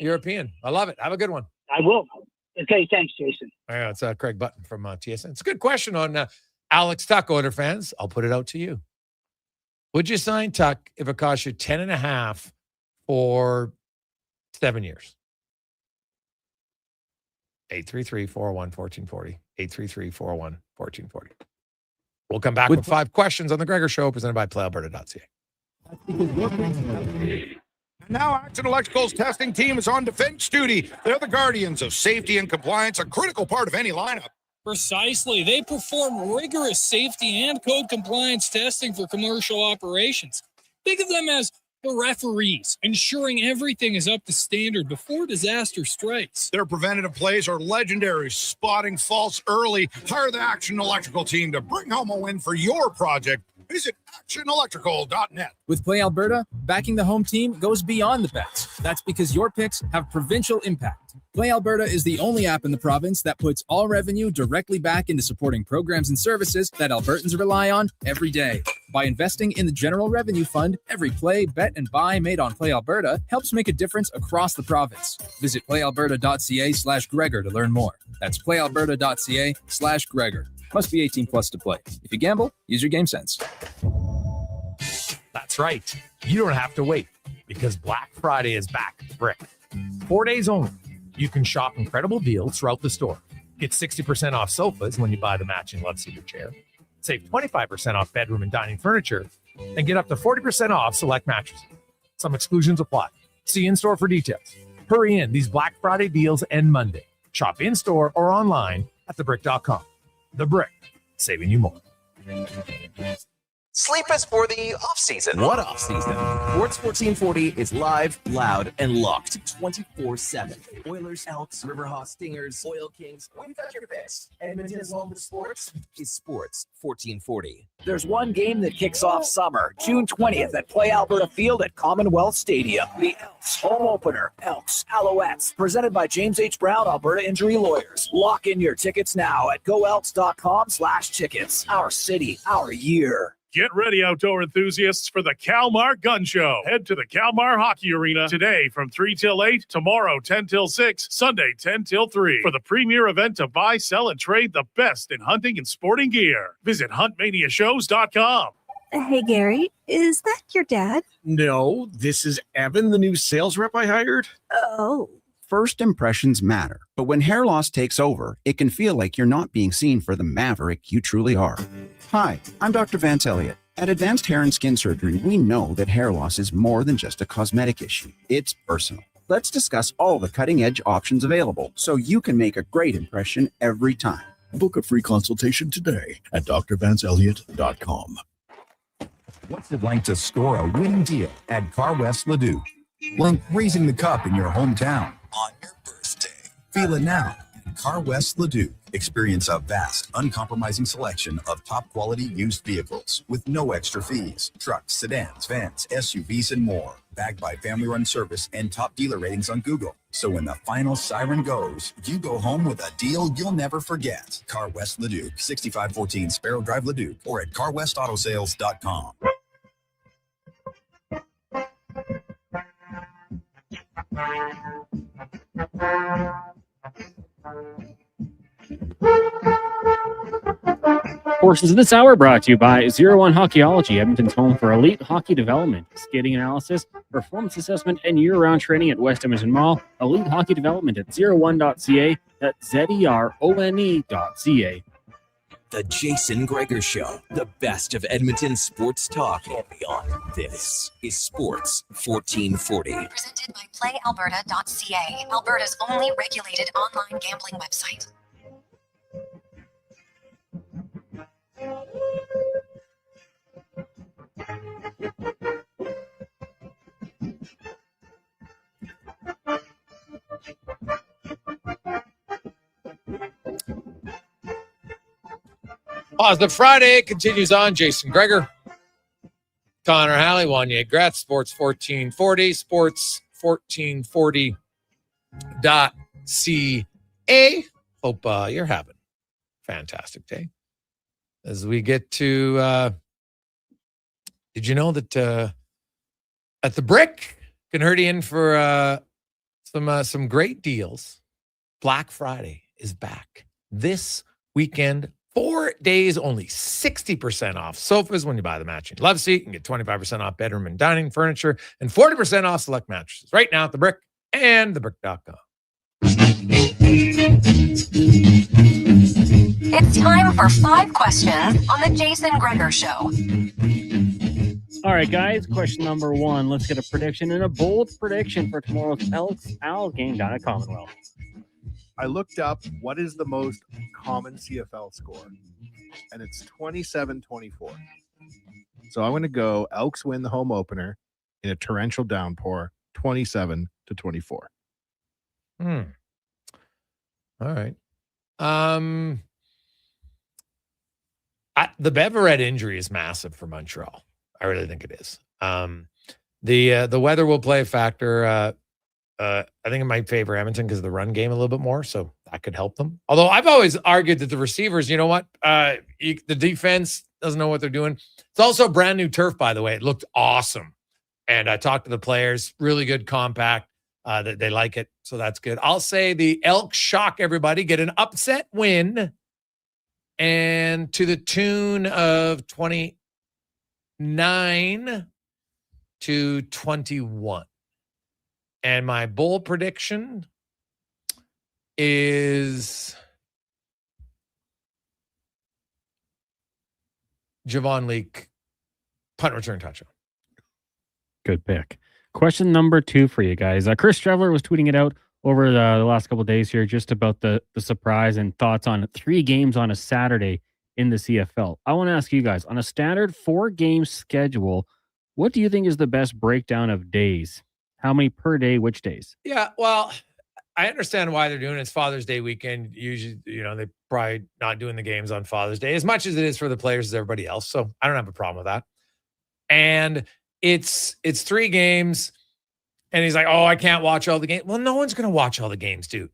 European. I love it. Have a good one. I will. Okay, thanks, Jason. Yeah, it's Craig Button from TSN. It's a good question on Alex Tuck, Oilers fans. I'll put it out to you. Would you sign Tuck if it cost you 10.5 for 7 years? 833-401-1440. 833-401-1440. We'll come back with 5 questions on the Gregor Show, presented by PlayAlberta.ca. Now Action Electrical's testing team is on defense duty. They're the guardians of safety and compliance, a critical part of any lineup. Precisely. They perform rigorous safety and code compliance testing for commercial operations. Think of them as the referees, ensuring everything is up to standard before disaster strikes. Their preventative plays are legendary, spotting faults early. Hire the Action Electrical team to bring home a win for your project. Visit actionelectrical.net. With Play Alberta, backing the home team goes beyond the bets. That's because your picks have provincial impact. Play Alberta is the only app in the province that puts all revenue directly back into supporting programs and services that Albertans rely on every day. By investing in the General Revenue Fund, every play, bet, and buy made on Play Alberta helps make a difference across the province. Visit playalberta.ca/Gregor to learn more. That's playalberta.ca/Gregor. Must be 18 plus to play. If you gamble, use your game sense. That's right. You don't have to wait because Black Friday is back at Brick. 4 days only. You can shop incredible deals throughout the store. Get 60% off sofas when you buy the matching love seater chair. Save 25% off bedroom and dining furniture. And get up to 40% off select mattresses. Some exclusions apply. See in-store for details. Hurry in. These Black Friday deals end Monday. Shop in-store or online at thebrick.com. The Brick, saving you more. Sleep is for the off-season. What off-season? Sports 1440 is live, loud, and locked 24/7. Oilers, Elks, Riverhawks, Stingers, Oil Kings. We've got your picks. Edmonton is home to sports. Is Sports 1440. There's one game that kicks off summer, June 20th at Play Alberta Field at Commonwealth Stadium. The Elks home opener, Elks Alouettes, presented by James H. Brown, Alberta Injury Lawyers. Lock in your tickets now at goelks.com/tickets. Our city, our year. Get ready, outdoor enthusiasts, for the Kalmar Gun Show. Head to the Kalmar Hockey Arena today from 3 till 8, tomorrow 10 till 6, Sunday 10 till 3 for the premier event to buy, sell, and trade the best in hunting and sporting gear. Visit huntmaniashows.com. Hey, Gary, is that your dad? No, this is Evan, the new sales rep I hired. Oh. First impressions matter, but when hair loss takes over, it can feel like you're not being seen for the maverick you truly are. Hi, I'm Dr. Vance Elliott. At Advanced Hair and Skin Surgery, we know that hair loss is more than just a cosmetic issue. It's personal. Let's discuss all the cutting-edge options available so you can make a great impression every time. Book a free consultation today at drvanceelliott.com. What's it like to score a winning deal at Car West Leduc? Like raising the cup in your hometown on your birthday. Feel it now at Car West Leduc. Experience a vast, uncompromising selection of top-quality used vehicles with no extra fees. Trucks, sedans, vans, SUVs, and more. Backed by family-run service and top dealer ratings on Google. So when the final siren goes, you go home with a deal you'll never forget. Car West Leduc, 6514 Sparrow Drive, Leduc, or at carwestautosales.com. Portions of this hour brought to you by 01 Hockeyology, Edmonton's home for elite hockey development, skating analysis, performance assessment, and year-round training at West Edmonton Mall. Elite hockey development at 01.ca. That's ZERONE.ca. The Jason Gregor Show, the best of Edmonton sports talk and beyond. This is Sports 1440. Presented by PlayAlberta.ca, Alberta's only regulated online gambling website. Positive Friday continues on. Jason Gregor Connor Halley, Wanye Gretz, Sports 1440, sports1440.ca. Hope you're having a fantastic day. As we get to, did you know that at the Brick can hurt you in for some great deals? Black Friday is back this weekend. 4 days, only 60% off sofas when you buy the matching love seat. You can get 25% off bedroom and dining furniture and 40% off select mattresses right now at the Brick and thebrick.com. It's time for 5 questions on the Jason Gregor Show. All right, guys. Question number 1. Let's get a prediction and a bold prediction for tomorrow's Elks Owl game down at Commonwealth. I looked up what is the most common CFL score, and it's 27-24. So I'm going to go Elks win the home opener in a torrential downpour, 27-24. All right. The Beverett injury is massive for Montreal. I really think it is. The weather will play a factor. I think it might favor Edmonton because of the run game a little bit more, so that could help them. Although I've always argued that the receivers, you know what? The defense doesn't know what they're doing. It's also brand new turf, by the way. It looked awesome. And I talked to the players, really good compact. That they like it, so that's good. I'll say the Elks shock everybody, get an upset win, and to the tune of 29-21. And my bold prediction is Javon Leake punt return touchdown. Good pick. Question number 2 for you guys. Chris Streveler was tweeting it out over the last couple of days here just about the surprise and thoughts on 3 games on a Saturday in the CFL. I want to ask you guys, on a standard 4-game schedule, what do you think is the best breakdown of days? How many per day, which days? Yeah, well, I understand why they're doing it. It's Father's Day weekend. Usually, they're probably not doing the games on Father's Day as much as it is for the players as everybody else. So I don't have a problem with that. And it's 3 games, and he's like, oh, I can't watch all the games. Well, no one's going to watch all the games, dude.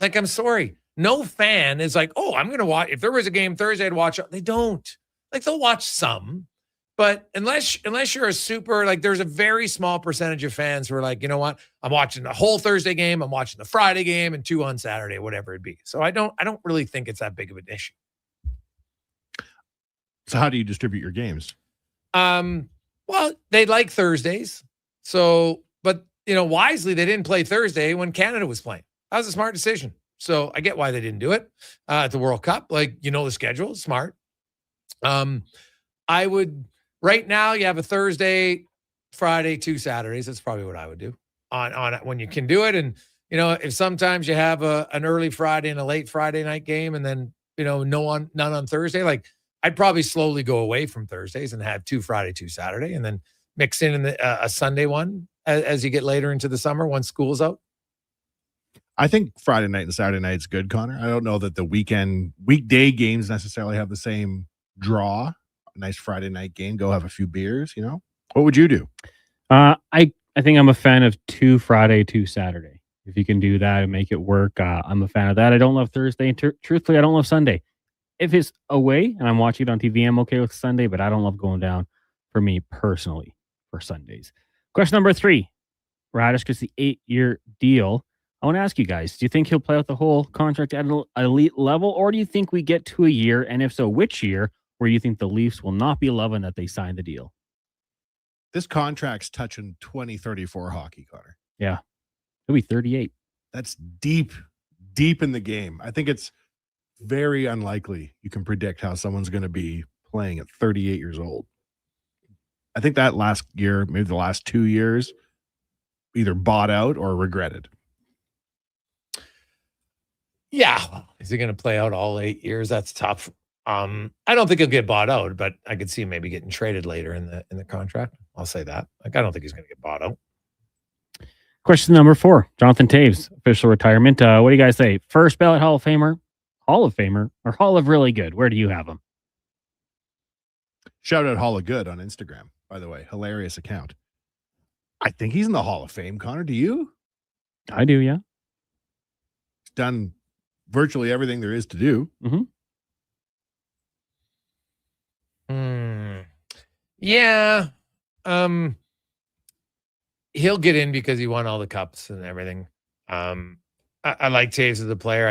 Like, I'm sorry. No fan is like, oh, I'm going to watch. If there was a game Thursday, I'd watch it. They don't. Like, they'll watch some. But unless you're a super, like, there's a very small percentage of fans who are like, you know what? I'm watching the whole Thursday game. I'm watching the Friday game and 2 on Saturday, whatever it be. So I don't really think it's that big of an issue. So how do you distribute your games? Well, they like Thursdays. So, but, wisely, they didn't play Thursday when Canada was playing. That was a smart decision. So I get why they didn't do it at the World Cup. Like, the schedule, smart. I would, right now, you have a Thursday, Friday, 2 Saturdays. That's probably what I would do on when you can do it. And, if sometimes you have an early Friday and a late Friday night game and then, none on Thursday, like, I'd probably slowly go away from Thursdays and have 2 Friday, 2 Saturday, and then mix in a Sunday one as you get later into the summer once school's out. I think Friday night and Saturday night's good, Connor. I don't know that the weekday games necessarily have the same draw. A nice Friday night game, go have a few beers, What would you do? I think I'm a fan of 2 Friday, 2 Saturday. If you can do that and make it work, I'm a fan of that. I don't love Thursday. And truthfully, I don't love Sunday. If it's away and I'm watching it on TV, I'm okay with Sunday, but I don't love going down for me personally for Sundays. Question number 3. Radish gets the 8-year deal. I want to ask you guys, do you think he'll play out the whole contract at an elite level, or do you think we get to a year, and if so, which year, where you think the Leafs will not be loving that they signed the deal? This contract's touching 2034 hockey, Connor. Yeah. He'll be 38. That's deep in the game. I think it's very unlikely you can predict how someone's going to be playing at 38 years old. I think that last year, maybe the last 2 years, either bought out or regretted. Yeah. Is he going to play out all 8 years? That's tough. I don't think he'll get bought out, but I could see him maybe getting traded later in the contract. I'll say that. Like, I don't think he's going to get bought out. Question number 4, Jonathan Taves, official retirement. What do you guys say? First ballot Hall of Famer, or Hall of Really Good? Where do you have him? Shout out Hall of Good on Instagram. by the way. Hilarious account. I think he's in the Hall of Fame, Connor. Do you? I do, yeah. He's done virtually everything there is to do. Mm-hmm. Yeah. He'll get in because he won all the cups and everything. I like Taves as a player.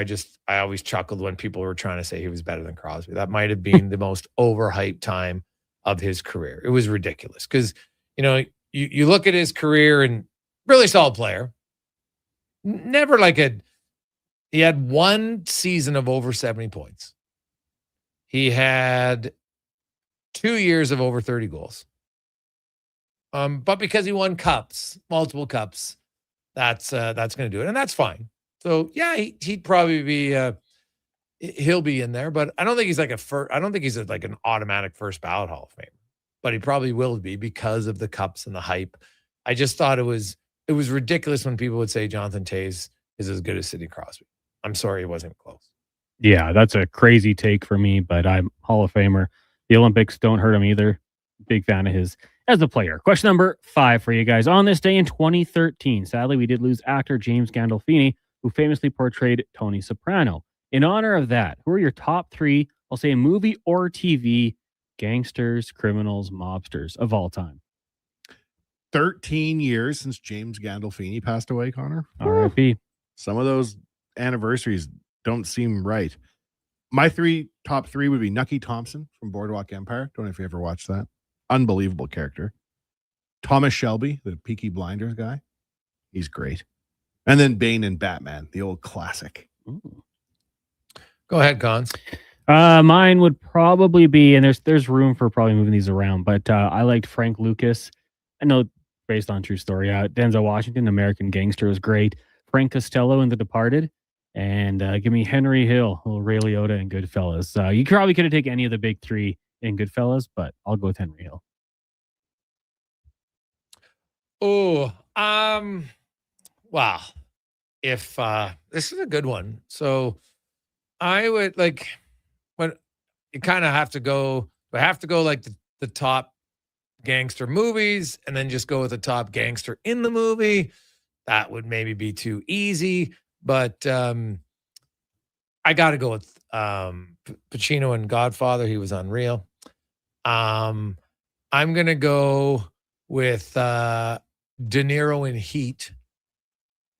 I always chuckled when people were trying to say he was better than Crosby. That might have been the most overhyped time of his career. It was ridiculous because, you look at his career and really solid player. Never he had one season of over 70 points. He had 2 years of over 30 goals. But because he won cups, multiple cups, that's going to do it. And that's fine. So yeah, he'd probably be, he'll be in there, but I don't think he's I don't think he's like an automatic first ballot Hall of Fame, but he probably will be because of the cups and the hype. I just thought it was ridiculous when people would say Jonathan Toews is as good as Sidney Crosby. I'm sorry, it wasn't close. Yeah, that's a crazy take for me, but I'm Hall of Famer. The Olympics don't hurt him either. Big fan of his as a player. Question number 5 for you guys. On this day in 2013, sadly, we did lose actor James Gandolfini, who famously portrayed Tony Soprano. In honor of that, who are your top 3, I'll say movie or TV, gangsters, criminals, mobsters of all time? 13 years since James Gandolfini passed away, Connor. R.I.P. Some of those anniversaries don't seem right. My top three would be Nucky Thompson from Boardwalk Empire. Don't know if you ever watched that. Unbelievable character. Thomas Shelby, the Peaky Blinders guy. He's great. And then Bane and Batman, the old classic. Ooh. Go ahead, Cons. Mine would probably be, and there's room for probably moving these around, but I liked Frank Lucas. I know based on true story. Denzel Washington, American Gangster, was great. Frank Costello in The Departed. And give me Henry Hill, little Ray Liotta in Goodfellas. You probably could have taken any of the big 3 in Goodfellas, but I'll go with Henry Hill. Oh, wow. If this is a good one. So I would when you kind of have to go, like the top gangster movies and then just go with the top gangster in the movie. That would maybe be too easy, but I got to go with Pacino and Godfather. He was unreal. I'm going to go with De Niro in Heat.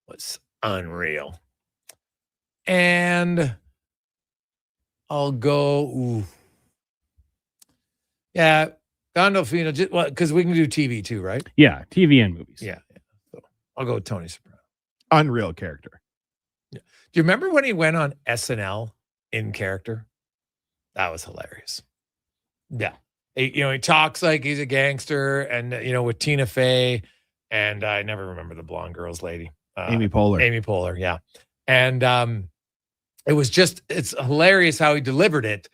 Was unreal. And I'll go, yeah, Gandolfino, because we can do TV too, right? Yeah, TV and movies. Yeah. So I'll go with Tony Soprano. Unreal character. Yeah. Do you remember when he went on SNL in character? That was hilarious. Yeah. He talks like he's a gangster and, with Tina Fey and I never remember the blonde girl's lady. Amy Poehler. Yeah. And it's hilarious how he delivered it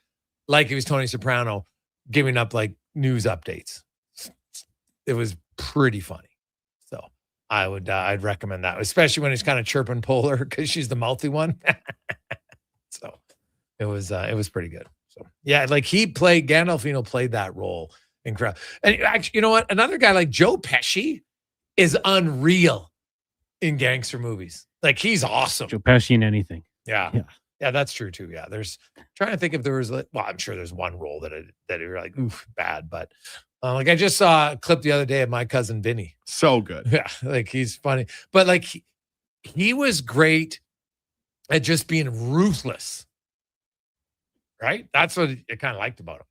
like he was Tony Soprano giving up like news updates. It was pretty funny. So I'd recommend that, especially when he's kind of chirping Poehler because she's the mouthy one. So it was pretty good. So yeah, like Gandolfino played that role incredible. And actually, you know what? Another guy like Joe Pesci is unreal in gangster movies. Like he's awesome. Joe Pesci in anything. Yeah, that's true too. Yeah, trying to think if there was I'm sure there's one role that you're like, oof, bad. But I just saw a clip the other day of My Cousin Vinny. So good. Yeah, like he's funny. But like he was great at just being ruthless. Right? That's what I kind of liked about him.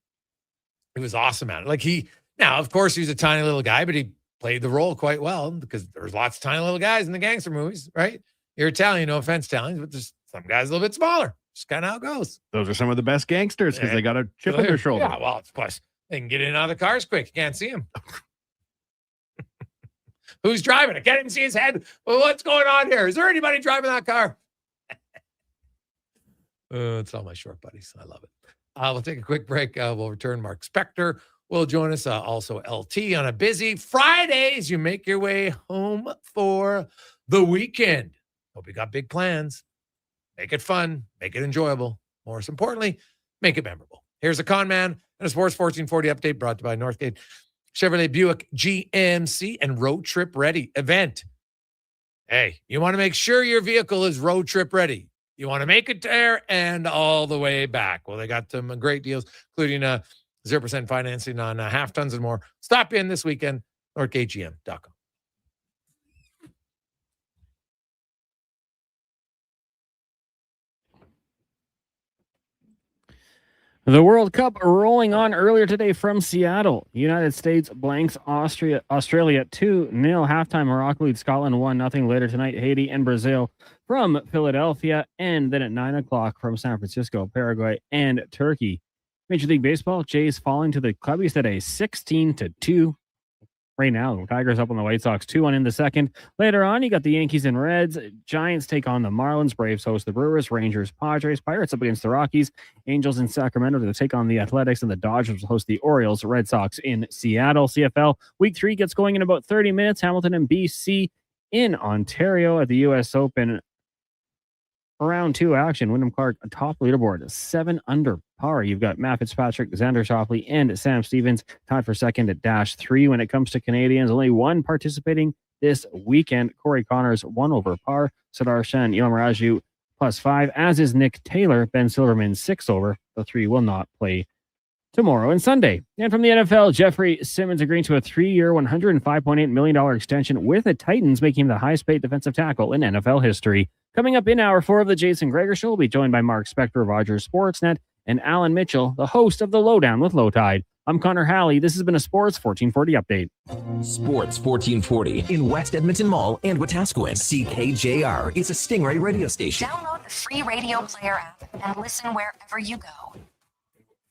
He was awesome at it. Now, of course, he was a tiny little guy, but he played the role quite well because there's lots of tiny little guys in the gangster movies, right? You're Italian, no offense, Italians, but there's some guys a little bit smaller. Just kind of how it goes. Those are some of the best gangsters because they got a chip on their shoulder. Yeah, well, plus they can get in and out of the cars quick. You can't see them. Who's driving? I can't even see his head. Well, what's going on here? Is there anybody driving that car? It's all my short buddies. I love it. We'll take a quick break. We'll return. Mark Spector will join us. Also, LT on a busy Friday as you make your way home for the weekend. Hope you got big plans. Make it fun. Make it enjoyable. Most importantly, make it memorable. Here's a con man and a Sports 1440 update brought to you by Northgate. Chevrolet Buick GMC and Road Trip Ready event. Hey, you want to make sure your vehicle is road trip ready. You want to make it there and all the way back. Well, they got some great deals, including 0% financing on half tons and more. Stop in this weekend, northgategm.com. The World Cup rolling on earlier today from Seattle. United States blanks Australia 2-0. Halftime, Morocco leads Scotland 1-0. Later tonight, Haiti and Brazil from Philadelphia. And then at 9 o'clock from San Francisco, Paraguay and Turkey. Major League Baseball, Jays falling to the Cubbies today, 16-2. Right now, Tigers up on the White Sox, 2-1 in the second. Later on, you got the Yankees and Reds. Giants take on the Marlins. Braves host the Brewers. Rangers, Padres. Pirates up against the Rockies. Angels in Sacramento to take on the Athletics. And the Dodgers will host the Orioles. Red Sox in Seattle. CFL Week 3 gets going in about 30 minutes. Hamilton and BC in Ontario at the U.S. Open. Round 2 action. Wyndham Clark atop leaderboard, 7 under par. You've got Matt Fitzpatrick, Xander Schauffele, and Sam Stevens tied for second at -3. When it comes to Canadians, only one participating this weekend. Corey Connors 1 over par. Sadar Shen, Ilham Raju +5, as is Nick Taylor. Ben Silverman 6 over. The 3 will not play tomorrow and Sunday. And from the NFL, Jeffrey Simmons agreeing to a 3-year, $105.8 million extension with the Titans, making him the highest paid defensive tackle in NFL history. Coming up in hour 4 of the Jason Gregor Show, we'll be joined by Mark Spector of Rogers Sportsnet and Alan Mitchell, the host of The Lowdown with Lowtide. I'm Connor Halley. This has been a Sports 1440 update. Sports 1440 in West Edmonton Mall and Wetaskiwin. CKJR is a Stingray radio station. Download the free radio player app and listen wherever you go.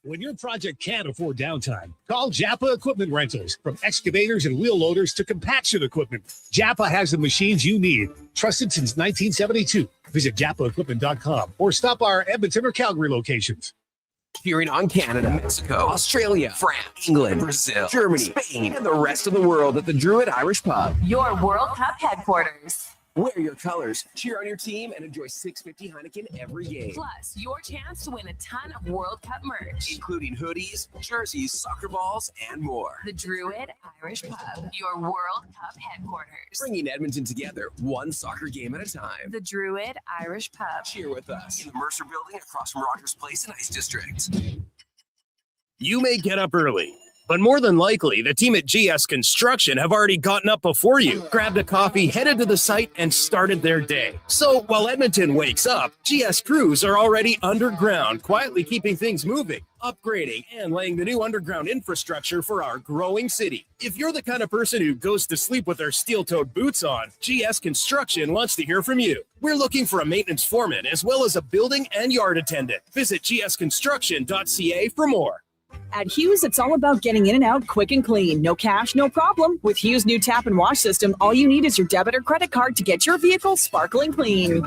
When your project can't afford downtime, call Japa Equipment Rentals. From excavators and wheel loaders to compaction equipment, Japa has the machines you need. Trusted since 1972. Visit japaequipment.com or stop our Edmonton or Calgary locations. Hearing on Canada, Mexico, Australia, France, England, Brazil, Germany, Spain, and the rest of the world at the Druid Irish Pub. Your World Cup headquarters. Wear your colors, cheer on your team, and enjoy $6.50 Heineken every game. Plus, your chance to win a ton of World Cup merch, including hoodies, jerseys, soccer balls, and more. The Druid Irish Pub, your World Cup headquarters. Bringing Edmonton together, one soccer game at a time. The Druid Irish Pub. Cheer with us in the Mercer Building across from Rogers Place in Ice District. You may get up early, but more than likely, the team at GS Construction have already gotten up before you, grabbed a coffee, headed to the site, and started their day. So while Edmonton wakes up, GS crews are already underground, quietly keeping things moving, upgrading, and laying the new underground infrastructure for our growing city. If you're the kind of person who goes to sleep with their steel-toed boots on, GS Construction wants to hear from you. We're looking for a maintenance foreman as well as a building and yard attendant. Visit gsconstruction.ca for more. At Hughes, it's all about getting in and out quick and clean. No cash, no problem. With Hughes' new tap and wash system, all you need is your debit or credit card to get your vehicle sparkling clean.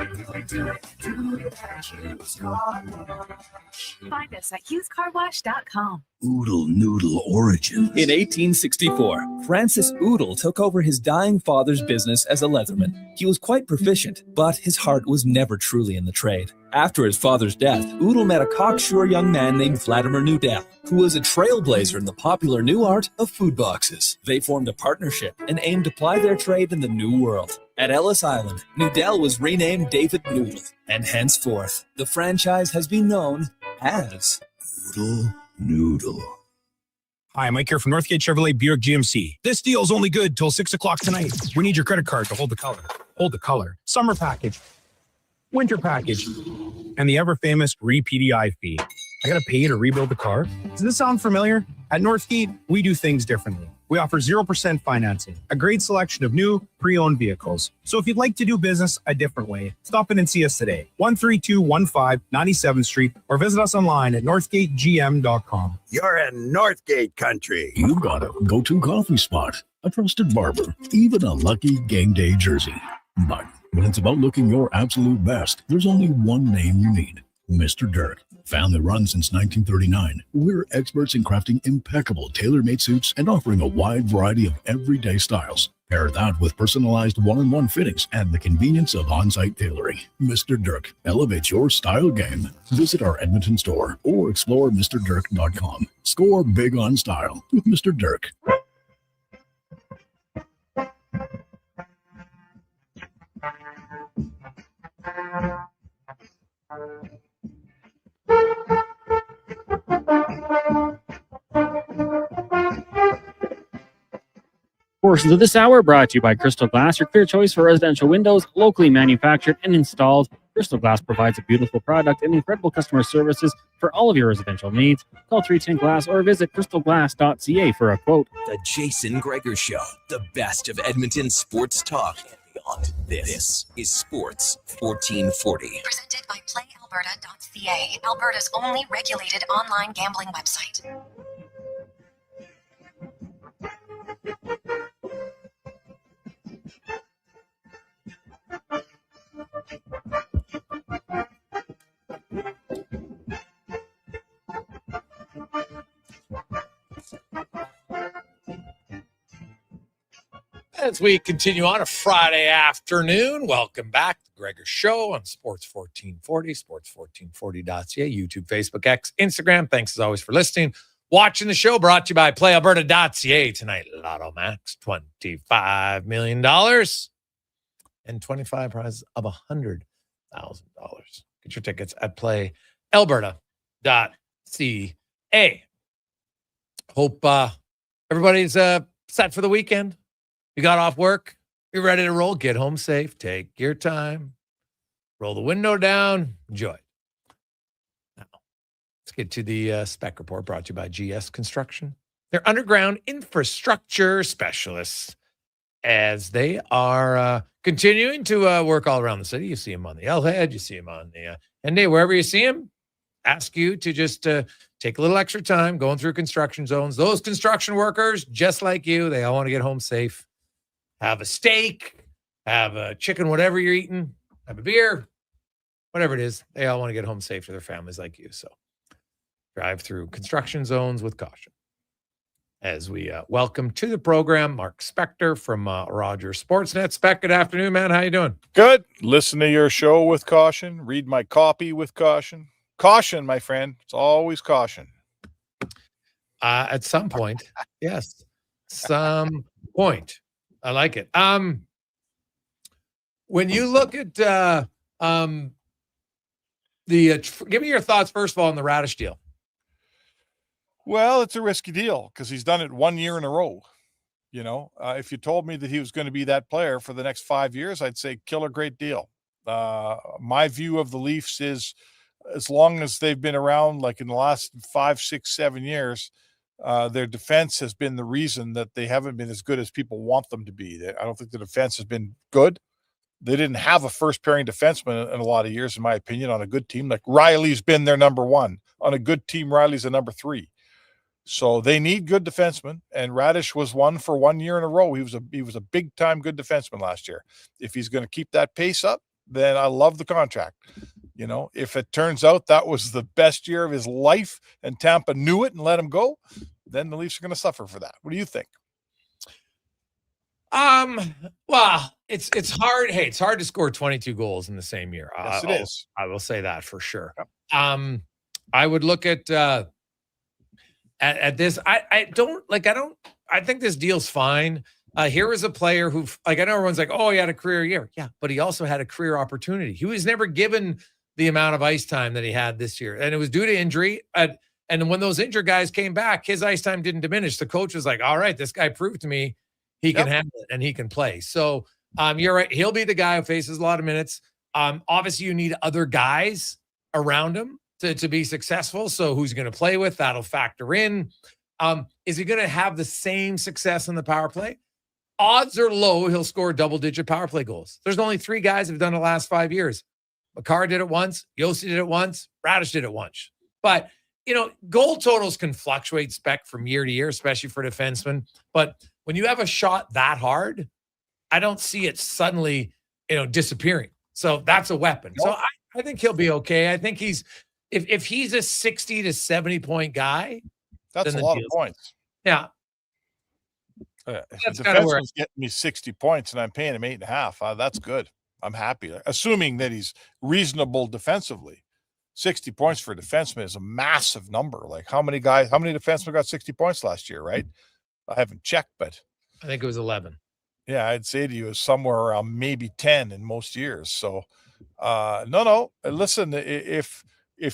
Find us at hughescarwash.com. Oodle noodle origin. In 1864, Francis Oodle took over his dying father's business as a leatherman. He was quite proficient, but his heart was never truly in the trade. After his father's death, Oodle met a cocksure young man named Vladimir Nudell, who was a trailblazer in the popular new art of food boxes. They formed a partnership and aimed to ply their trade in the New World. At Ellis Island, Nudell was renamed David Noodle, and henceforth, the franchise has been known as Oodle Noodle. Hi, Mike here from Northgate Chevrolet Buick GMC. This deal's only good till 6 o'clock tonight. We need your credit card to hold the color. Hold the color. Summer package. Winter package. And the ever-famous re-PDI fee. I gotta pay you to rebuild the car? Does this sound familiar? At Northgate, we do things differently. We offer 0% financing, a great selection of new, pre-owned vehicles. So if you'd like to do business a different way, stop in and see us today. 13215 97th Street, or visit us online at northgategm.com. You're in Northgate country. You've got a go-to coffee spot, a trusted barber, even a lucky game day jersey. But when it's about looking your absolute best, there's only one name you need: Mr. Dirk. Family run since 1939, we're experts in crafting impeccable tailor-made suits and offering a wide variety of everyday styles. Pair that with personalized one-on-one fittings and the convenience of on-site tailoring. Mr. Dirk elevates your style game. Visit our Edmonton store or explore MrDirk.com. Score big on style with Mr. Dirk. Portions of this hour brought to you by Crystal Glass, your clear choice for residential windows, locally manufactured and installed. Crystal Glass provides a beautiful product and incredible customer services for all of your residential needs. Call 310 Glass or visit crystalglass.ca for a quote. The Jason Gregor Show, the best of Edmonton sports talk and beyond. This is Sports 1440. Presented by PlayAlberta.ca, Alberta's only regulated online gambling website. As we continue on a Friday afternoon, welcome back to Gregor Show on Sports 1440, sports1440.ca, YouTube, Facebook, X, Instagram. Thanks as always for listening. Watching the show brought to you by PlayAlberta.ca. Tonight, Lotto Max, $25 million and 25 prizes of $100,000. Get your tickets at PlayAlberta.ca. Hope everybody's set for the weekend. You got off work, you're ready to roll, get home safe, take your time, roll the window down, enjoy. Now, let's get to the spec report brought to you by GS Construction. They're underground infrastructure specialists as they are continuing to work all around the city. You see them on the L-Head, you see them on the ND, wherever you see them, ask you to just take a little extra time going through construction zones. Those construction workers, just like you, they all want to get home safe. Have a steak, have a chicken, whatever you're eating, have a beer, whatever it is. They all want to get home safe to their families like you. So drive through construction zones with caution. As we welcome to the program, Mark Spector from Rogers Sportsnet. Spec, good afternoon, man. How you doing? Good. Listen to your show with caution. Read my copy with caution. Caution, my friend. It's always caution. At some point, yes. Some point. I like it. When you look at give me your thoughts first of all on the Radish deal. Well, it's a risky deal because he's done it 1 year in a row. You know, if you told me that he was going to be that player for the next 5 years, I'd say killer great deal. My view of the Leafs is as long as they've been around, like in the last 5, 6, 7 years, their defense has been the reason that they haven't been as good as people want them to be. I don't think the defense has been good. They didn't have a first pairing defenseman in a lot of years, in my opinion, on a good team. Like Riley's been their number one. On a good team, Riley's a number 3. So they need good defensemen, and Radish was one for 1 year in a row. He was a big time good defenseman last year. If he's going to keep that pace up, then I love the contract. You know, if it turns out that was the best year of his life and Tampa knew it and let him go, then the Leafs are going to suffer for that. What do you think? Well, it's hard. Hey, it's hard to score 22 goals in the same year. Yes, it is. I will say that for sure. Yep. I would look at this. I think this deal's fine. Here is a player who, like, I know everyone's like, oh, he had a career year. Yeah, but he also had a career opportunity. He was never given the amount of ice time that he had this year. And it was due to injury. And when those injured guys came back, his ice time didn't diminish. The coach was like, all right, this guy proved to me he can handle it and he can play. So you're right. He'll be the guy who faces a lot of minutes. Obviously, you need other guys around him to be successful. So who's going to play with? That'll factor in. Is he going to have the same success in the power play? Odds are low he'll score double-digit power play goals. There's only 3 guys who have done it the last 5 years. Makar did it once. Yossi did it once. Radish did it once. But, you know, goal totals can fluctuate spec from year to year, especially for defensemen. But when you have a shot that hard, I don't see it suddenly, disappearing. So that's a weapon. So I think he'll be okay. I think he's if he's a 60 to 70 point guy, that's a lot of points. Yeah. If the defenseman's getting me 60 points and I'm paying him 8.5, that's good. I'm happy. Assuming that he's reasonable defensively. 60 points for a defenseman is a massive number. Like how many defensemen got 60 points last year, right? I haven't checked, but I think it was 11. Yeah, I'd say to you is somewhere around maybe 10 in most years. So, no. Listen, if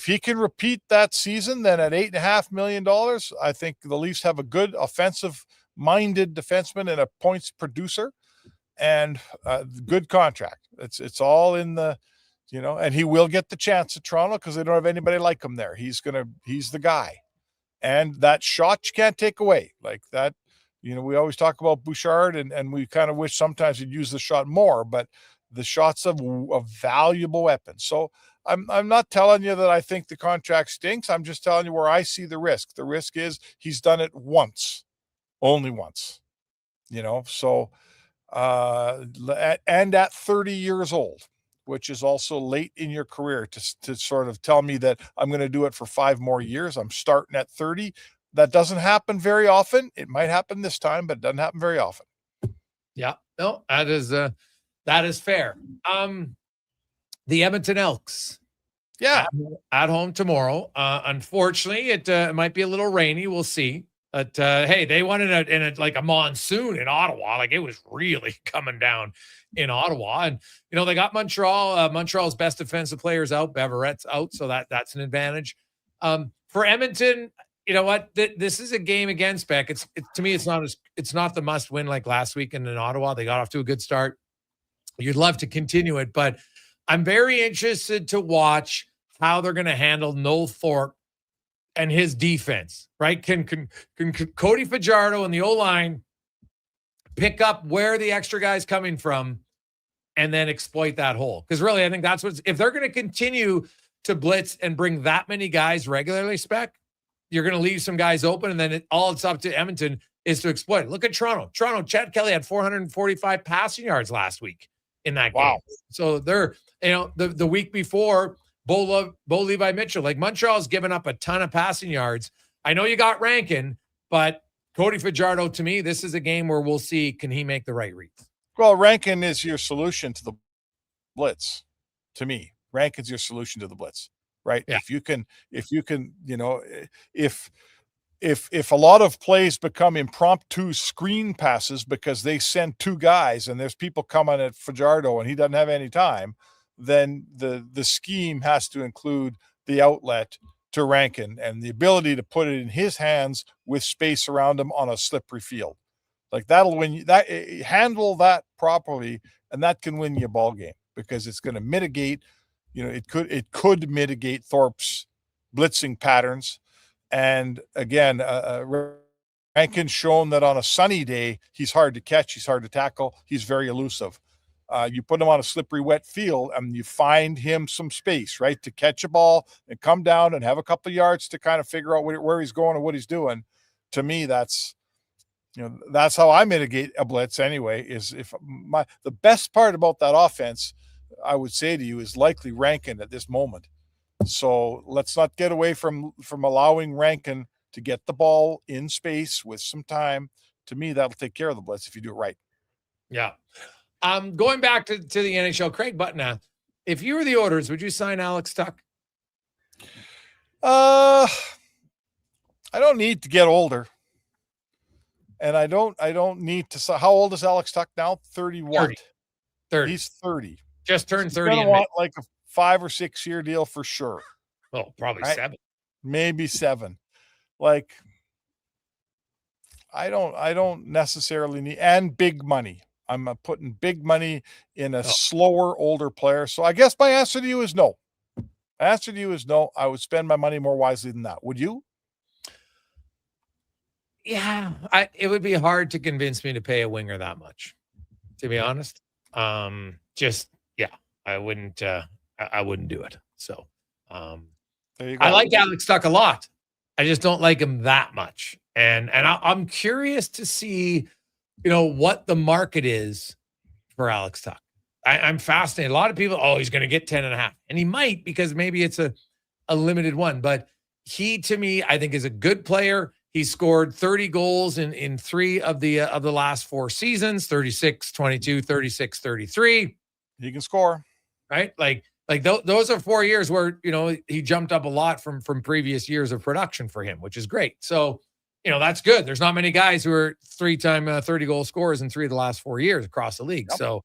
he can repeat that season, then at $8.5 million, I think the Leafs have a good offensive-minded defenseman and a points producer, and good contract. It's all in the, and he will get the chance at Toronto because they don't have anybody like him there. He's the guy, and that shot you can't take away like that. We always talk about Bouchard, and we kind of wish sometimes he'd use the shot more, but the shot's a valuable weapon. So I'm not telling you that I think the contract stinks. I'm just telling you where I see the risk. The risk is he's done it once, only once, so and at 30 years old, which is also late in your career to sort of tell me that I'm going to do it for 5 more years. I'm starting at 30. That doesn't happen very often. It might happen this time, but it doesn't happen very often. Yeah, no, that is fair. The Edmonton Elks. Yeah. At home tomorrow. Unfortunately, it might be a little rainy. We'll see. But hey, they won in a monsoon in Ottawa. Like, it was really coming down in Ottawa. And they got Montreal. Montreal's best defensive players out. Beveret's out, so that's an advantage. For Edmonton, you know what? This is a game against Beck. To me, it's not the must win like last weekend in Ottawa. They got off to a good start. You'd love to continue it, but I'm very interested to watch how they're going to handle Noel Thorpe and his defense. Right? Can Cody Fajardo and the O-line pick up where the extra guy's coming from and then exploit that hole? Because really, I think that's if they're going to continue to blitz and bring that many guys regularly, Spec, you're going to leave some guys open, and then it's up to Edmonton is to exploit it. Look at Toronto. Chad Kelly had 445 passing yards last week in that game. So they're, the week before, Bo Levi Mitchell, like Montreal's given up a ton of passing yards. I know you got Rankin, but Cody Fajardo, to me, this is a game where we'll see, can he make the right reads? Well, Rankin is your solution to the blitz. To me, Rankin's your solution to the blitz. Right. Yeah. If you can, if a lot of plays become impromptu screen passes because they send 2 guys and there's people coming at Fajardo and he doesn't have any time, then the scheme has to include the outlet to Rankin and the ability to put it in his hands with space around him on a slippery field. Like that'll win you that. Handle that properly, and that can win you a ball game because it's going to mitigate. It could mitigate Thorpe's blitzing patterns. And again, Rankin's shown that on a sunny day, he's hard to catch. He's hard to tackle. He's very elusive. You put him on a slippery, wet field and you find him some space, right, to catch a ball and come down and have a couple of yards to kind of figure out where he's going and what he's doing. To me, that's how I mitigate a blitz anyway, is the best part about that offense, I would say to you, is likely Rankin at this moment. So let's not get away from allowing Rankin to get the ball in space with some time. To me, that'll take care of the blitz if you do it right. Yeah. Going back to the NHL, Craig Button, if you were the Oilers, would you sign Alex Tuch? I don't need to get older. And I don't need to. How old is Alex Tuch now? 31. 30. He's 30. Just turned 30. He's gonna want like a 5 or 6 year deal for sure. Oh, probably right? 7. Maybe 7. Like, I don't necessarily need, and big money. I'm putting big money in a slower, older player. So I guess my answer to you is no. I would spend my money more wisely than that. Would you? Yeah, it would be hard to convince me to pay a winger that much, to be honest. I wouldn't do it. So, there you go. I like Alex Tuch a lot. I just don't like him that much. And I'm curious to see, what the market is for Alex Tuch. I'm fascinated. A lot of people, he's going to get 10.5. And he might, because maybe it's a limited one. But he, to me, I think is a good player. He scored 30 goals in 3 of the last 4 seasons, 36, 22, 36, 33. He can score. Right? Like those are 4 years where, he jumped up a lot from previous years of production for him, which is great. So that's good. There's not many guys who are 3-time 30-goal scorers in 3 of the last 4 years across the league. Yep. So,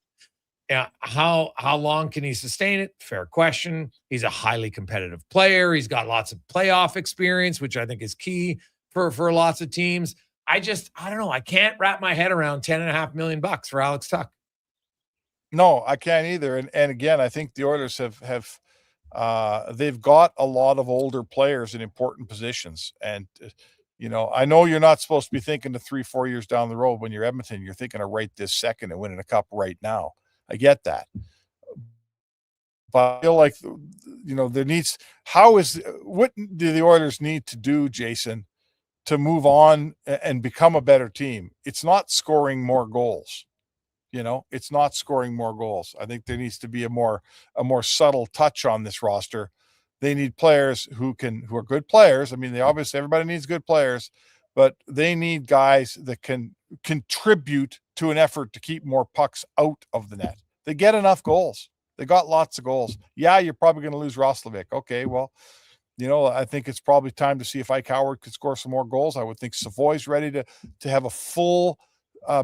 yeah, how long can he sustain it? Fair question. He's a highly competitive player. He's got lots of playoff experience, which I think is key for lots of teams. I don't know. I can't wrap my head around $10.5 million for Alex Tuch. No, I can't either. And again, I think the Oilers have they've got a lot of older players in important positions. And, I know you're not supposed to be thinking to 3-4 years down the road when you're Edmonton. You're thinking of right this second and winning a cup right now. I get that. But I feel like, what do the Oilers need to do, Jason, to move on and become a better team? It's not scoring more goals. It's not scoring more goals. I think there needs to be a more subtle touch on this roster. They need players who are good players. I mean, everybody needs good players, but they need guys that can contribute to an effort to keep more pucks out of the net. They get enough goals. They got lots of goals. Yeah, you're probably going to lose Roslovic. Okay, well, I think it's probably time to see if Ike Howard could score some more goals. I would think Savoy's ready to have a full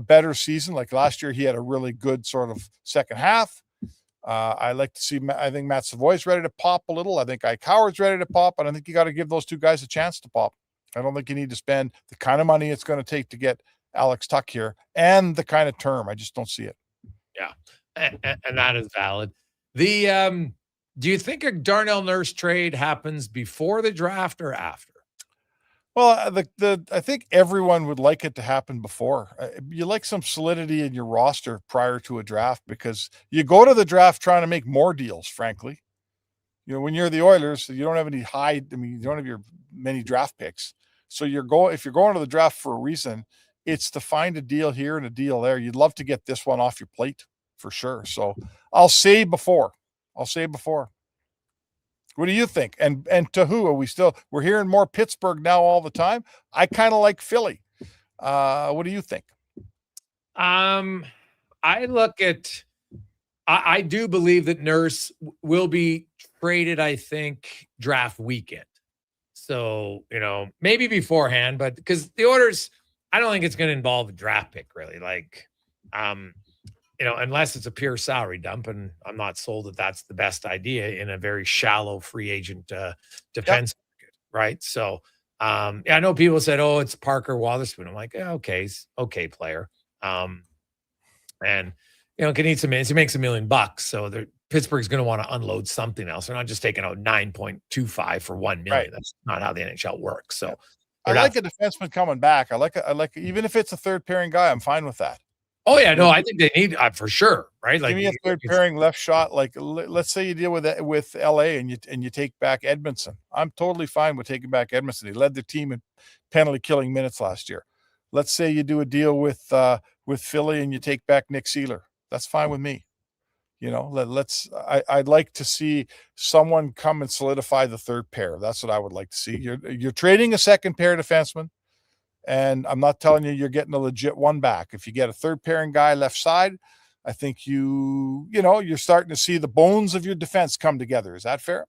better season. Like last year, he had a really good sort of second half. I like to see, I think Matt Savoy's ready to pop a little. I think Ike Howard's ready to pop, and I think you got to give those two guys a chance to pop. I don't think you need to spend the kind of money it's going to take to get Alex Tuch here and the kind of term. I just don't see it. Yeah, and that is valid. Do you think a Darnell Nurse trade happens before the draft or after? Well, I think everyone would like it to happen before. You like some solidity in your roster prior to a draft, because you go to the draft trying to make more deals, frankly. When you're the Oilers, you don't have any you don't have many draft picks. So if you're going to the draft for a reason, it's to find a deal here and a deal there. You'd love to get this one off your plate for sure. So I'll say before. What do you think? And to who are we're hearing more Pittsburgh now all the time. I kind of like Philly. What do you think? I do believe that Nurse will be traded, I think, draft weekend. So, maybe beforehand, but because the Oilers, I don't think it's going to involve a draft pick really. Like, unless it's a pure salary dump, and I'm not sold that that's the best idea in a very shallow free agent defense market, right? So, I know people said, "Oh, it's Parker Wotherspoon." I'm like, yeah, okay, he's okay player, and can need some minutes. He makes $1 million, so Pittsburgh's going to want to unload something else. They're not just taking out 9.25 for $1 million. Right. That's not how the NHL works. So, I like a defenseman coming back. I like even if it's a third pairing guy, I'm fine with that. Oh yeah, no, I think they need for sure, right? Like, give me a third pairing left shot. Like, let's say you deal with LA and you take back Edmondson. I'm totally fine with taking back Edmondson. He led the team in penalty killing minutes last year. Let's say you do a deal with Philly and you take back Nick Seeler. That's fine with me. I'd like to see someone come and solidify the third pair. That's what I would like to see. You're trading a second pair defenseman. And I'm not telling you're getting a legit one back. If you get a third pairing guy left side, I think you're starting to see the bones of your defense come together. Is that fair?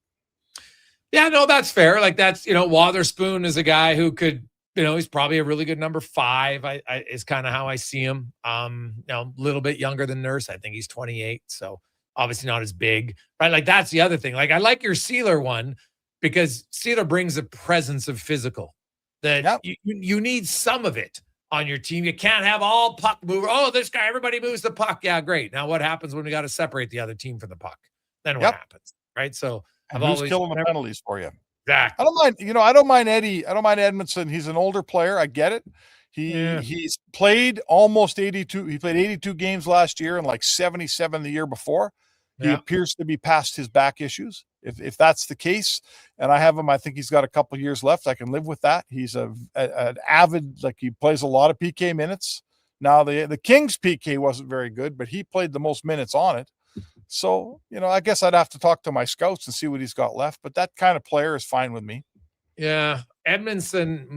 Yeah, no, that's fair. Like that's, Wotherspoon is a guy who could, he's probably a really good number 5. I is kind of how I see him. A little bit younger than Nurse. I think he's 28. So obviously not as big, right? Like that's the other thing. Like I like your Seeler one because Seeler brings a presence of physical. That you need some of it on your team. You can't have all puck mover. Oh, this guy, everybody moves the puck. Yeah, great. Now what happens when we got to separate the other team from the puck? Then what happens? Right. So who's killing the penalties for you? Exactly. I don't mind Eddie. I don't mind Edmondson. He's an older player. I get it. He's played almost 82. He played 82 games last year and like 77 the year before. He appears to be past his back issues. If that's the case, and I have him, I think he's got a couple years left. I can live with that. He's an avid, like he plays a lot of PK minutes. Now the Kings PK wasn't very good, but he played the most minutes on it. So, I guess I'd have to talk to my scouts and see what he's got left, but that kind of player is fine with me. Yeah. Edmondson,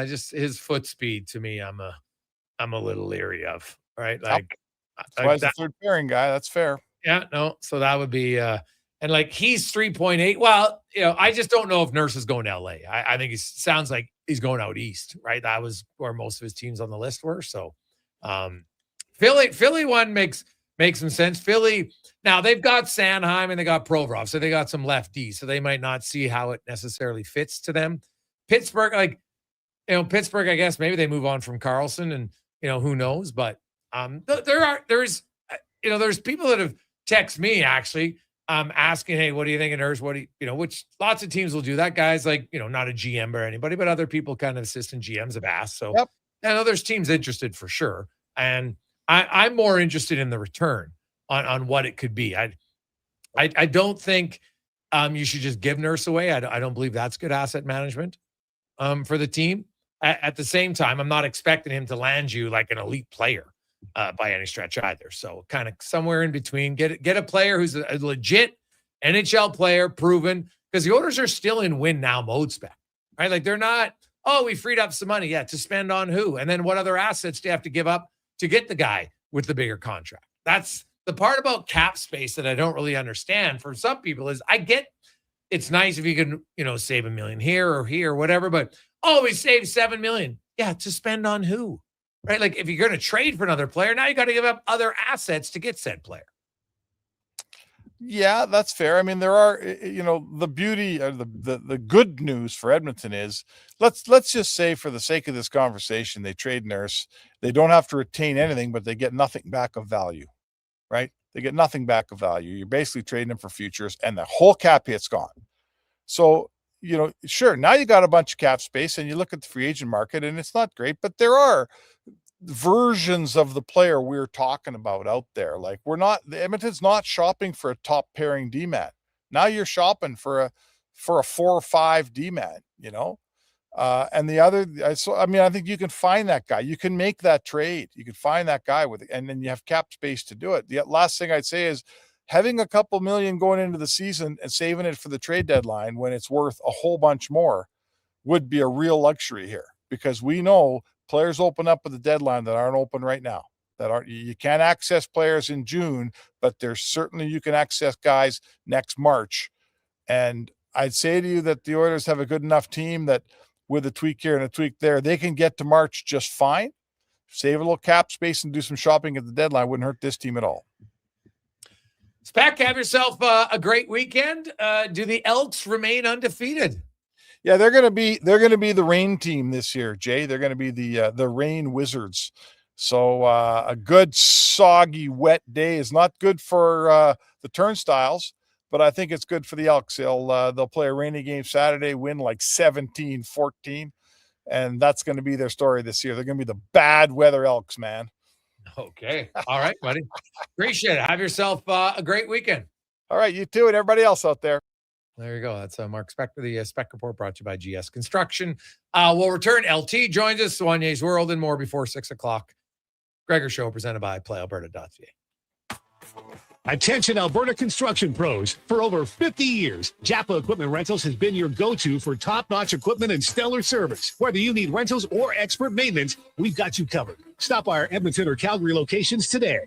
his foot speed to me, I'm a little leery of, right? Like that's why he's a third pairing guy. That's fair. Yeah, no. So that would be, and like he's 3.8. Well, I just don't know if Nurse is going to LA. I think he sounds like he's going out east, right? That was where most of his teams on the list were. So Philly one makes some sense. Philly, now they've got Sanheim and they got Provorov, so they got some lefties, so they might not see how it necessarily fits to them. Pittsburgh, Pittsburgh, I guess maybe they move on from Carlson, and who knows, but there's people that have texted me actually asking, hey, what do you think of Nurse? What do you, which lots of teams will do that. Guys like, not a GM or anybody, but other people, kind of assistant GMs have asked. So I know there's teams interested for sure. And I'm more interested in the return on what it could be. I don't think you should just give Nurse away. I don't believe that's good asset management for the team. At the same time, I'm not expecting him to land you like an elite player by any stretch either. So kind of somewhere in between, get a player who's a legit NHL player, proven, because the Oilers are still in win now mode spec, right? Like they're not, we freed up some money. Yeah. To spend on who? And then what other assets do you have to give up to get the guy with the bigger contract? That's the part about cap space that I don't really understand. For some people is I get it's nice if you can, save $1 million here or here, whatever, but we saved $7 million. Yeah. To spend on who? Right? Like if you're going to trade for another player, now you got to give up other assets to get said player. Yeah, that's fair. I mean, there are, the beauty or the good news for Edmonton is let's just say for the sake of this conversation, they trade Nurse. They don't have to retain anything, but they get nothing back of value, right? They get nothing back of value. You're basically trading them for futures and the whole cap hit's gone. So, sure, now you got a bunch of cap space and you look at the free agent market and it's not great, but there are versions of the player we're talking about out there. Like Edmonton's not shopping for a top pairing D-man. Now you're shopping for a 4 or 5 D-man, and the other, I think you can find that guy. You can make that trade. You can find that guy and then you have cap space to do it. The last thing I'd say is having a couple million going into the season and saving it for the trade deadline when it's worth a whole bunch more would be a real luxury here, because we know players open up at the deadline that aren't open right now. You can't access players in June, but there's certainly you can access guys next March. And I'd say to you that the Oilers have a good enough team that with a tweak here and a tweak there, they can get to March just fine. Save a little cap space and do some shopping at the deadline wouldn't hurt this team at all. Spec, have yourself a great weekend. Do the Elks remain undefeated? Yeah, they're going to be the rain team this year, Jay. They're going to be the rain wizards. So a good soggy wet day is not good for the Turnstiles, but I think it's good for the Elks. They'll play a rainy game Saturday, win like 17-14, and that's going to be their story this year. They're going to be the bad weather Elks, man. Okay. All right, buddy. Appreciate it. Have yourself a great weekend. All right, you too, and everybody else out there. There you go. That's Mark Spector, the Spec Report brought to you by GS Construction. We'll return. LT joins us, Wanye's World, and more before 6 o'clock. Gregor Show presented by PlayAlberta.ca. Attention Alberta construction pros. For over 50 years, Japa Equipment Rentals has been your go-to for top-notch equipment and stellar service. Whether you need rentals or expert maintenance, we've got you covered. Stop by our Edmonton or Calgary locations today.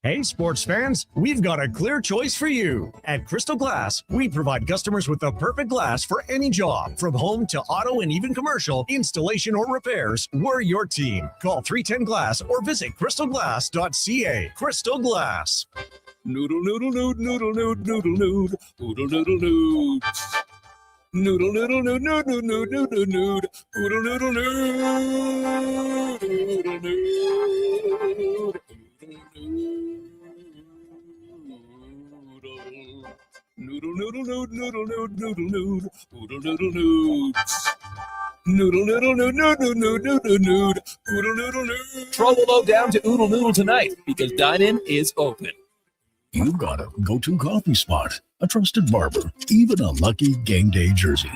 Hey, sports fans, we've got a clear choice for you. At Crystal Glass, we provide customers with the perfect glass for any job. From home to auto and even commercial, installation or repairs, we're your team. Call 310 Glass or visit crystalglass.ca. Crystal Glass. Noodle, noodle, nood, noodle, nood, noodle, nood, noodle, noodle, nood. Noodle, noodle, nood, nood, nood, nood, noodle, nood, noodle, noodle, nood, noodle, nood. Noodle, noodle, nood, noodle, nood, noodle, nood, noodle, noodle, nood. Noodle, noodle, nood, nood, nood, nood, noodle, nood, noodle, noodle, nood. Troll down to Oodle Noodle tonight because dine-in is open. You've got a go-to coffee spot, a trusted barber, even a lucky game day jersey.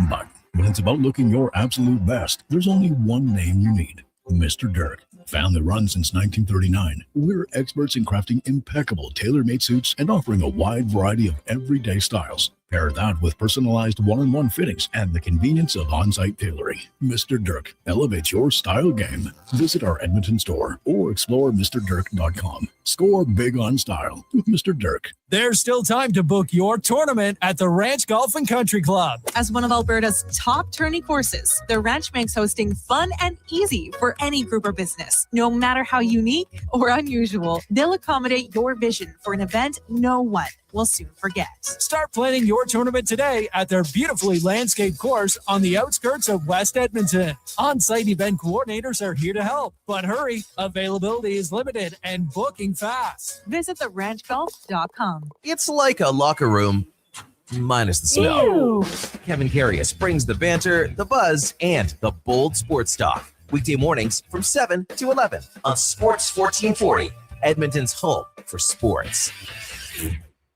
But when it's about looking your absolute best, there's only one name you need, Mr. Dirk. Family run since 1939, we're experts in crafting impeccable tailor-made suits and offering a wide variety of everyday styles. Pair that with personalized one-on-one fittings and the convenience of on-site tailoring. Mr. Dirk elevates your style game. Visit our Edmonton store or explore MrDirk.com. Score big on style with Mr. Dirk. There's still time to book your tournament at the Ranch Golf and Country Club. As one of Alberta's top tourney courses, the Ranch makes hosting fun and easy for any group or business. No matter how unique or unusual, they'll accommodate your vision for an event no one will soon forget. Start planning your tournament today at their beautifully landscaped course on the outskirts of West Edmonton. On-site event coordinators are here to help, but hurry, availability is limited and booking fast. Visit theranchgolf.com. It's like a locker room, minus the smell. Ew. Kevin Carius brings the banter, the buzz, and the bold sports talk. Weekday mornings from 7 to 11 on Sports 1440, Edmonton's home for sports.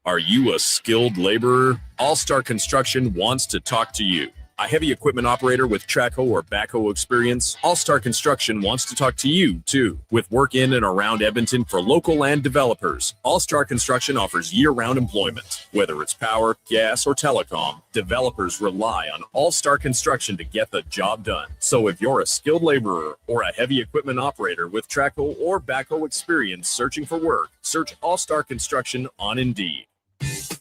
Are you a skilled laborer? All-Star Construction wants to talk to you. A heavy equipment operator with trackhoe or backhoe experience? All-Star Construction wants to talk to you, too. With work in and around Edmonton for local land developers, All-Star Construction offers year-round employment. Whether it's power, gas, or telecom, developers rely on All-Star Construction to get the job done. So if you're a skilled laborer or a heavy equipment operator with trackhoe or backhoe experience searching for work, search All-Star Construction on Indeed.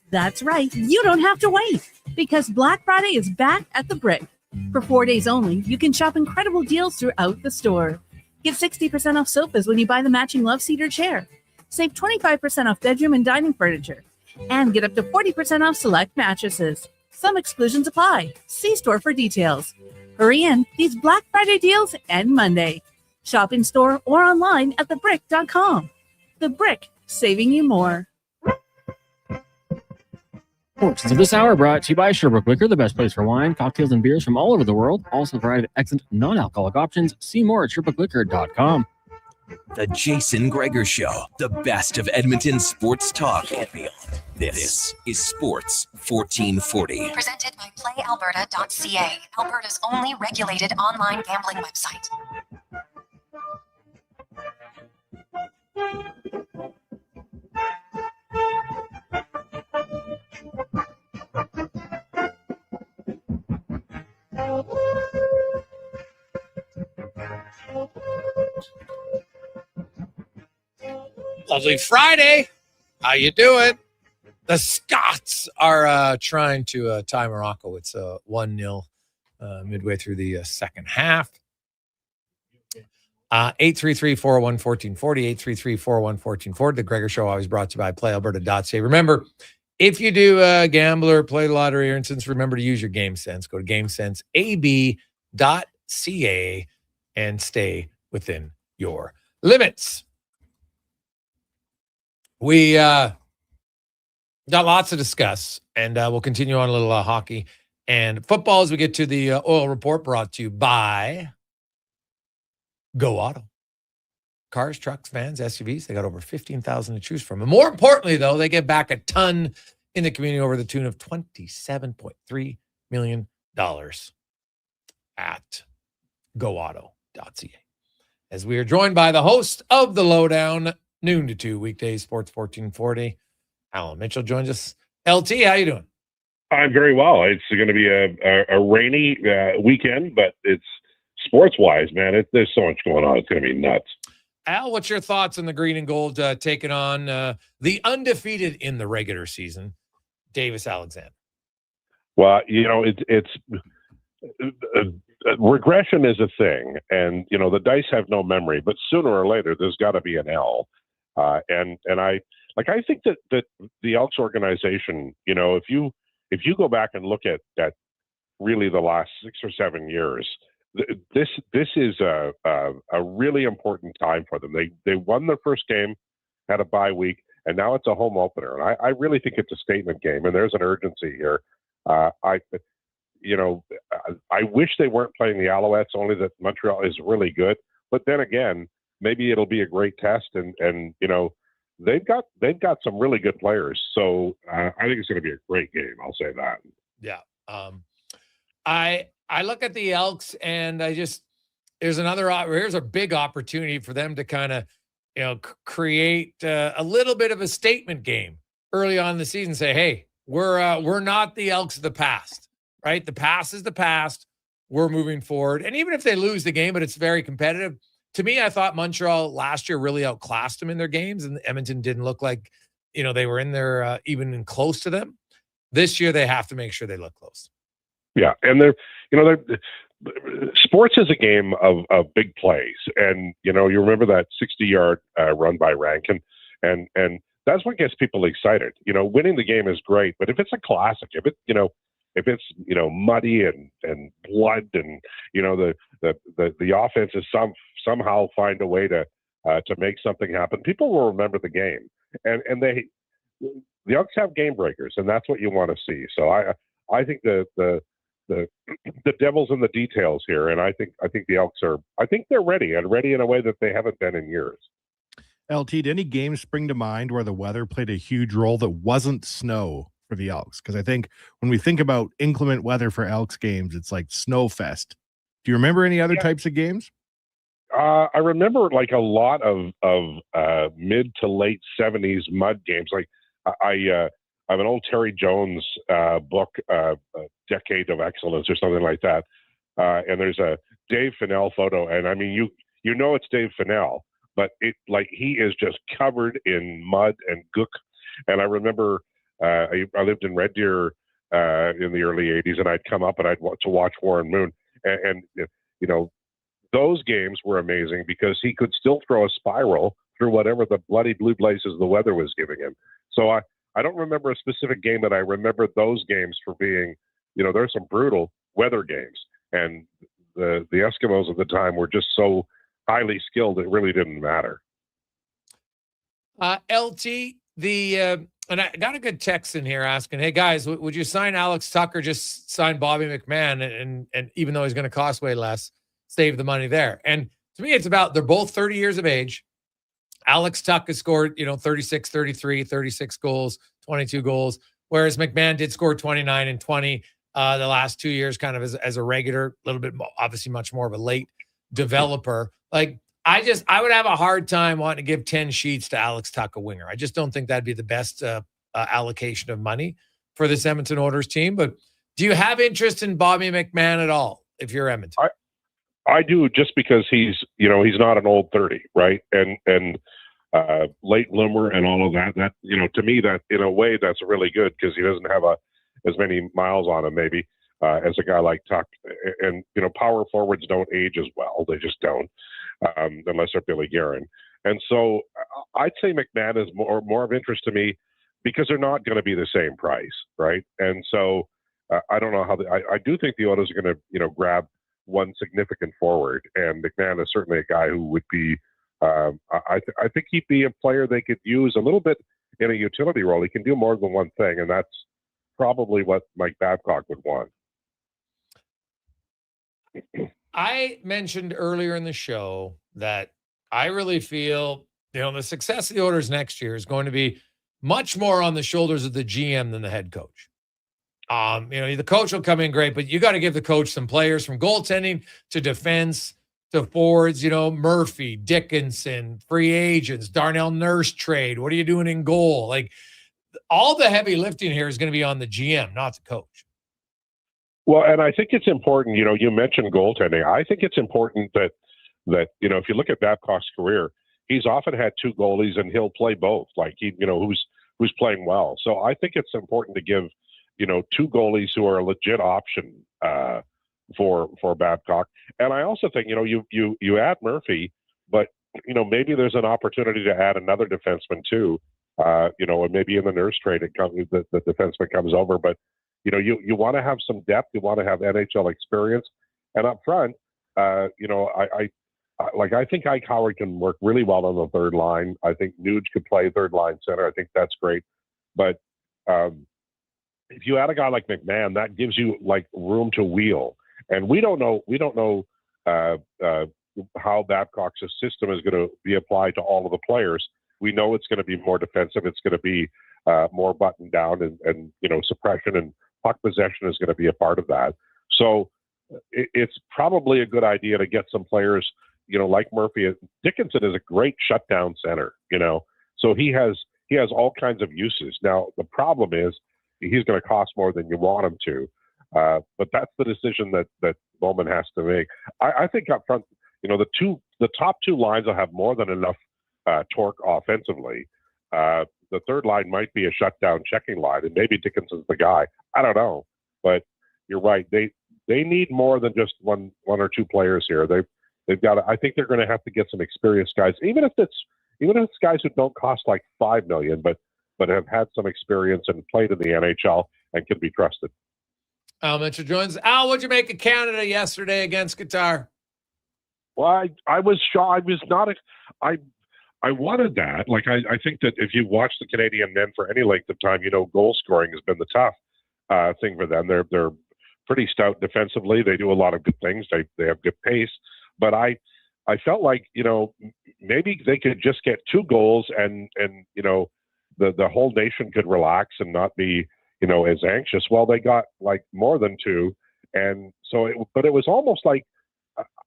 That's right. You don't have to wait because Black Friday is back at the Brick. For 4 days only, you can shop incredible deals throughout the store. Get 60% off sofas when you buy the matching love seater chair. Save 25% off bedroom and dining furniture. And get up to 40% off select mattresses. Some exclusions apply. See store for details. Hurry in. These Black Friday deals end Monday. Shop in store or online at thebrick.com. The Brick, saving you more. Portions of this hour brought to you by Sherbrooke Liquor, the best place for wine, cocktails, and beers from all over the world. Also provided excellent non-alcoholic options. See more at SherbrookeLiquor.com. The Jason Gregor Show, the best of Edmonton sports talk and beyond. This is Sports 1440. Presented by PlayAlberta.ca, Alberta's only regulated online gambling website. Lovely Friday. How you doing? The Scots are trying to tie Morocco. It's 1-0 midway through the second half. 833-401-1440, 833-401-1440. The Gregor Show always brought to you by PlayAlberta.ca. Remember, if you do gamble or play lottery, or instance, remember to use your game sense. Go to GameSenseAB.ca and stay within your limits. We got lots to discuss, and we'll continue on a little hockey and football as we get to the oil report brought to you by Go Auto. Cars, trucks, vans, SUVs, they got over 15,000 to choose from. And more importantly, though, they get back a ton in the community over the tune of $27.3 million at goauto.ca. As we are joined by the host of The Lowdown, noon to 2 weekdays, Sports 1440. Alan Mitchell joins us. LT, how you doing? I'm very well. It's going to be a rainy weekend, but it's sports-wise, man. There's so much going on. It's going to be nuts. Al, what's your thoughts on the green and gold taking on the undefeated in the regular season, Davis Alexander? Well, it's regression is a thing, and the dice have no memory. But sooner or later, there's got to be an L. And I think that the Elks organization, if you go back and look at really the last 6 or 7 years, this is a really important time for them. They won their first game, had a bye week, and now it's a home opener. And I really think it's a statement game, and there's an urgency here. I wish they weren't playing the Alouettes, only that Montreal is really good. But then again, maybe it'll be a great test, and they've got some really good players. So I think it's going to be a great game. I'll say that. Yeah. I look at the Elks and here's a big opportunity for them to kind of, create a little bit of a statement game early on in the season. Say, hey, We're not the Elks of the past, right? The past is the past. We're moving forward. And even if they lose the game, but it's very competitive. To me, I thought Montreal last year really outclassed them in their games, and Edmonton didn't look like, they were in there even close to them. This year, they have to make sure they look close. Yeah, and sports is a game of big plays, and you remember that 60-yard run by Rankin, and that's what gets people excited. Winning the game is great, but if it's a classic, if it's muddy and blood, and the offense is somehow find a way to make something happen, people will remember the game, and the Elks have game breakers, and that's what you want to see. So I think the devil's in the details here, and I think the Elks they're ready in a way that they haven't been in years. LT, did any games spring to mind where the weather played a huge role that wasn't snow for the Elks? Because I think when we think about inclement weather for Elks games, it's like snow fest. Do you remember any other types of games? I remember like a lot of mid to late 70s mud games. Like I have an old Terry Jones book, Decade of Excellence or something like that. And there's a Dave Fennell photo. And I mean, you know it's Dave Fennell, but he is just covered in mud and gook. And I remember I lived in Red Deer in the early 80s, and I'd come up and I'd to watch Warren Moon. And those games were amazing because he could still throw a spiral through whatever the bloody blue places the weather was giving him. So I don't remember a specific game, but I remember those games for being, there's some brutal weather games, and the Eskimos at the time were just so highly skilled it really didn't matter. LT, and I got a good text in here asking, hey guys, would you sign Alex Tuch or just sign Bobby McMahon? And even though he's going to cost way less, save the money there. And to me, it's about, they're both 30 years of age. Alex Tuch has scored, 36, 33, 36 goals, 22 goals, whereas McMahon did score 29 and 20 the last 2 years, kind of as a regular, a little bit more, obviously much more of a late developer. Like, I would have a hard time wanting to give 10 sheets to Alex Tuch, a winger. I just don't think that'd be the best allocation of money for this Edmonton Oilers team. But do you have interest in Bobby McMahon at all if you're Edmonton? I do, just because he's not an old 30, right? And late bloomer and all of that. That, to me, that in a way that's really good because he doesn't have as many miles on him maybe as a guy like Tuch. And power forwards don't age as well; they just don't, unless they're Billy Guerin. And so I'd say McMahon is more of interest to me because they're not going to be the same price, right? And so I don't know how I do think the Oilers are going to grab one significant forward, and McMahon is certainly a guy who would be. I think he'd be a player they could use a little bit in a utility role. He can do more than one thing, and that's probably what Mike Babcock would want. I mentioned earlier in the show that I really feel, the success of the Oilers next year is going to be much more on the shoulders of the GM than the head coach. The coach will come in great, but you got to give the coach some players from goaltending to defense to forwards, Murphy, Dickinson, free agents, Darnell Nurse trade. What are you doing in goal? Like, all the heavy lifting here is going to be on the GM, not the coach. Well, and I think it's important, you mentioned goaltending. I think it's important that if you look at Babcock's career, he's often had two goalies and he'll play both, like who's playing well. So I think it's important to give, two goalies who are a legit option for Babcock. And I also think, you add Murphy, but, maybe there's an opportunity to add another defenseman too. And maybe in the Nurse trade, the defenseman comes over, but you want to have some depth. You want to have NHL experience, and up front, I think Ike Howard can work really well on the third line. I think Nuge could play third line center. I think that's great, but if you add a guy like McMahon, that gives you like room to wheel. And we don't know how Babcock's system is going to be applied to all of the players. We know it's going to be more defensive. It's going to be more buttoned down, and suppression and puck possession is going to be a part of that. So it's probably a good idea to get some players, like Murphy. Dickinson is a great shutdown center, so he has all kinds of uses. Now the problem is, he's going to cost more than you want him to. But that's the decision that Bowman has to make. I think up front, the top two lines will have more than enough torque offensively. The third line might be a shutdown checking line, and maybe Dickinson's the guy. I don't know, but you're right. They need more than just one or two players here. They've got. I think they're going to have to get some experienced guys, even if it's guys who don't cost like $5 million, but have had some experience and played in the NHL and can be trusted. Al Mitchell joins. Al, what'd you make of Canada yesterday against Qatar? Well, I was shocked. I was not. I wanted that. Like, I think that if you watch the Canadian men for any length of time, goal scoring has been the tough thing for them. They're pretty stout defensively. They do a lot of good things. They have good pace. But I felt like, maybe they could just get 2 goals and the whole nation could relax and not be, as anxious. Well, they got like more than 2. And so, but it was almost like,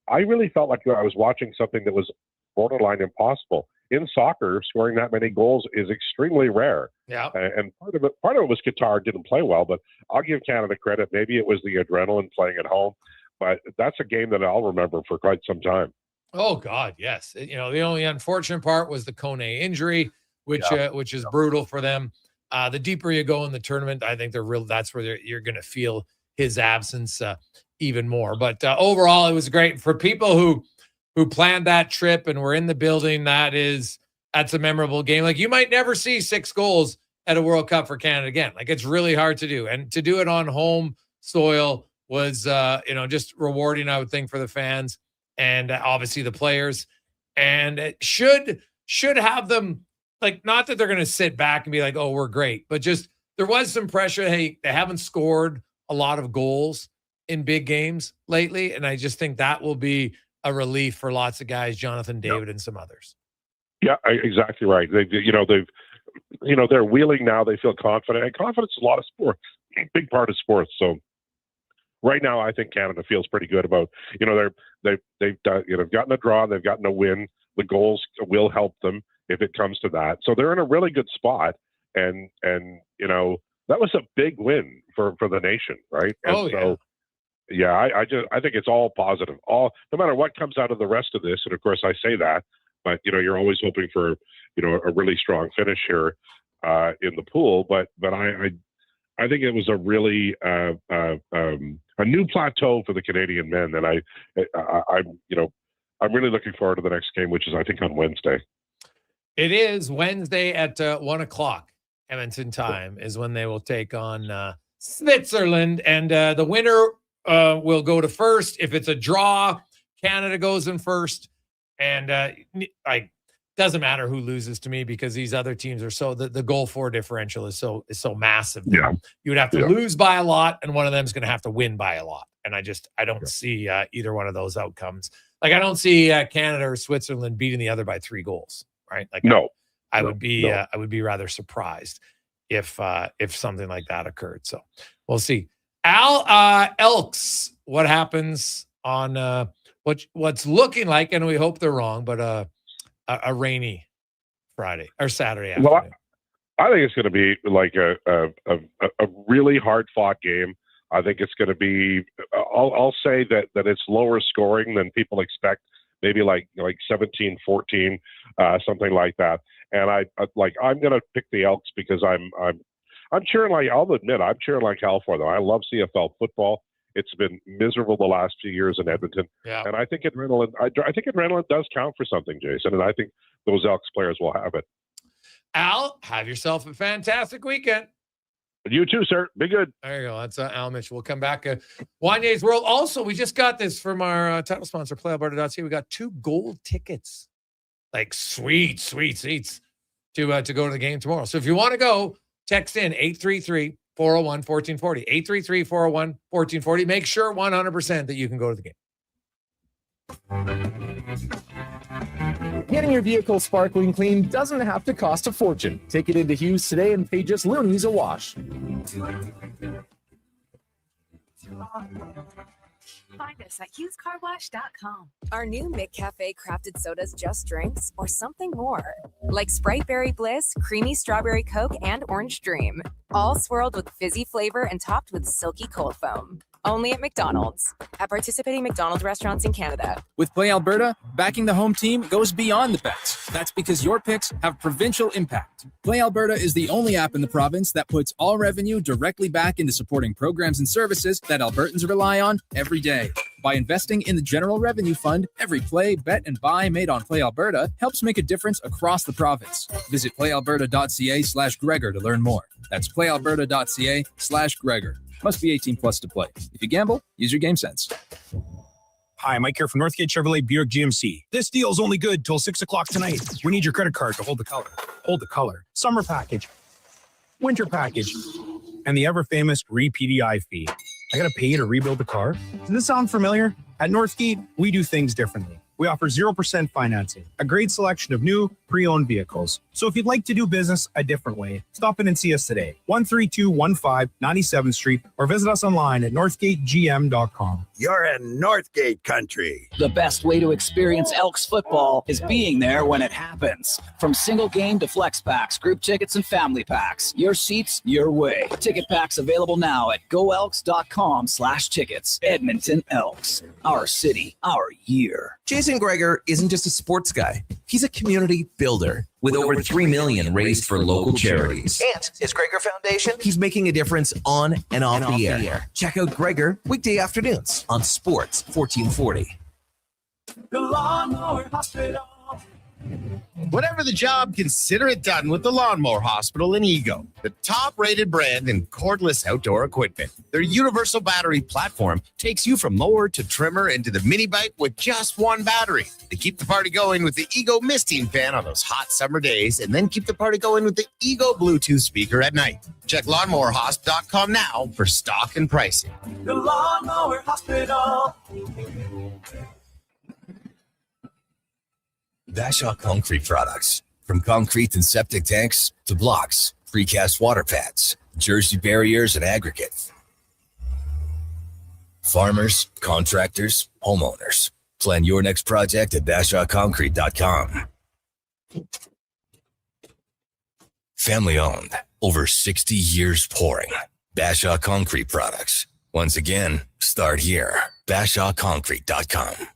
I really felt like I was watching something that was borderline impossible. In soccer, scoring that many goals is extremely rare. Yeah. And part of it was Qatar didn't play well, but I'll give Canada credit. Maybe it was the adrenaline playing at home, but that's a game that I'll remember for quite some time. Oh God, yes. The only unfortunate part was the Kone injury, which is brutal for them. The deeper you go in the tournament, I think that's where you're going to feel his absence even more. But overall, it was great for people who planned that trip and were in the building. That's a memorable game. Like, you might never see 6 goals at a World Cup for Canada again. Like, it's really hard to do. And to do it on home soil was, just rewarding, I would think, for the fans and obviously the players. And it should have them, like, not that they're going to sit back and be like, oh, we're great, but just there was some pressure. Hey, they haven't scored a lot of goals in big games lately. And I just think that will be a relief for lots of guys, Jonathan David and some others. Yeah, exactly right. They're wheeling now. They feel confident, and confidence is a lot of sport, big part of sports. So right now, I think Canada feels pretty good about, they've gotten a draw, they've gotten a win. The goals will help them if it comes to that. So they're in a really good spot, and that was a big win for the nation, right? And I think it's all positive. No matter what comes out of the rest of this, and of course I say that, but you're always hoping for a really strong finish here in the pool. But I think it was a really a new plateau for the Canadian men, and I'm really looking forward to the next game, which is I think on Wednesday. It is Wednesday at 1:00 Edmonton time is when they will take on Switzerland, and the winner will go to first. If it's a draw, Canada goes in first, and doesn't matter who loses to me, because these other teams are so the goal for differential is so massive. Yeah, you would have to lose by a lot, and one of them is going to have to win by a lot. And I don't see either one of those outcomes. Like, I don't see Canada or Switzerland beating the other by 3 goals. Right? Like, no, I would be rather surprised if something like that occurred. So we'll see. Al, Elks, what happens on what's looking like, and we hope they're wrong, but a rainy Friday or Saturday afternoon. Well, I think it's going to be like a really hard fought game. I think it's going to be. I'll say that it's lower scoring than people expect. Maybe like 17-14, something like that. And I'm going to pick the Elks because I'm cheering like, I'll admit, I'm cheering like hell for them. I love CFL football. It's been miserable the last few years in Edmonton. Yeah. And I think adrenaline does count for something, Jason. And I think those Elks players will have it. Al, have yourself a fantastic weekend. You too, sir. Be good. There you go. That's Al Mitchell. We'll come back. Wanye's World. Also, we just got this from our title sponsor, PlayAlberta.ca. We got 2 gold tickets. Like, sweet seats to go to the game tomorrow. So if you want to go, text in 833-401-1440. 833-401-1440. Make sure 100% that you can go to the game. Getting your vehicle sparkling clean doesn't have to cost a fortune. Take it into Hughes today and pay just loonies a wash. Find us at hughescarwash.com. Our new McCafe crafted sodas just drinks or something more. Like Sprite Berry Bliss, Creamy Strawberry Coke, and Orange Dream. All swirled with fizzy flavor and topped with silky cold foam. Only at McDonald's. At participating McDonald's restaurants in Canada. With Play Alberta, backing the home team goes beyond the bets. That's because your picks have provincial impact. Play Alberta is the only app in the province that puts all revenue directly back into supporting programs and services that Albertans rely on every day. By investing in the General Revenue Fund, every play, bet, and buy made on Play Alberta helps make a difference across the province. Visit playalberta.ca/Gregor to learn more. That's playalberta.ca/Gregor. Must be 18 plus to play. If you gamble, use your game sense. Hi, Mike here from Northgate Chevrolet Buick GMC. This deal is only good till 6 o'clock tonight. We need your credit card to hold the color. Hold the color. Summer package, winter package, and the ever-famous re-PDI fee. I gotta pay you to rebuild the car? Does this sound familiar? At Northgate, we do things differently. We offer 0% financing, a great selection of new, pre-owned vehicles. So if you'd like to do business a different way, stop in and see us today, 13215 97th Street, or visit us online at northgategm.com. You're in Northgate country. The best way to experience Elks football is being there when it happens. From single game to flex packs, group tickets, and family packs, your seats, your way. Ticket packs available now at goelks.com/tickets. Edmonton Elks, our city, our year. Jason Gregor isn't just a sports guy. He's a community builder with over $3 million raised for local charities. And his Gregor Foundation, he's making a difference on and off the air. Check out Gregor weekday afternoons on Sports 1440. The Lawnmower Hospital. Whatever the job, consider it done with the Lawnmower Hospital in Ego, the top-rated brand in cordless outdoor equipment. Their universal battery platform takes you from mower to trimmer into the mini bike with just one battery. They keep the party going with the Ego misting fan on those hot summer days, and then keep the party going with the Ego Bluetooth speaker at night. Check lawnmowerhosp.com now for stock and pricing. The Lawnmower Hospital. Bashaw Concrete Products. From concrete and septic tanks to blocks, precast water pads, jersey barriers, and aggregate. Farmers, contractors, homeowners. Plan your next project at BashawConcrete.com. Family owned. Over 60 years pouring. Bashaw Concrete Products. Once again, start here. BashawConcrete.com.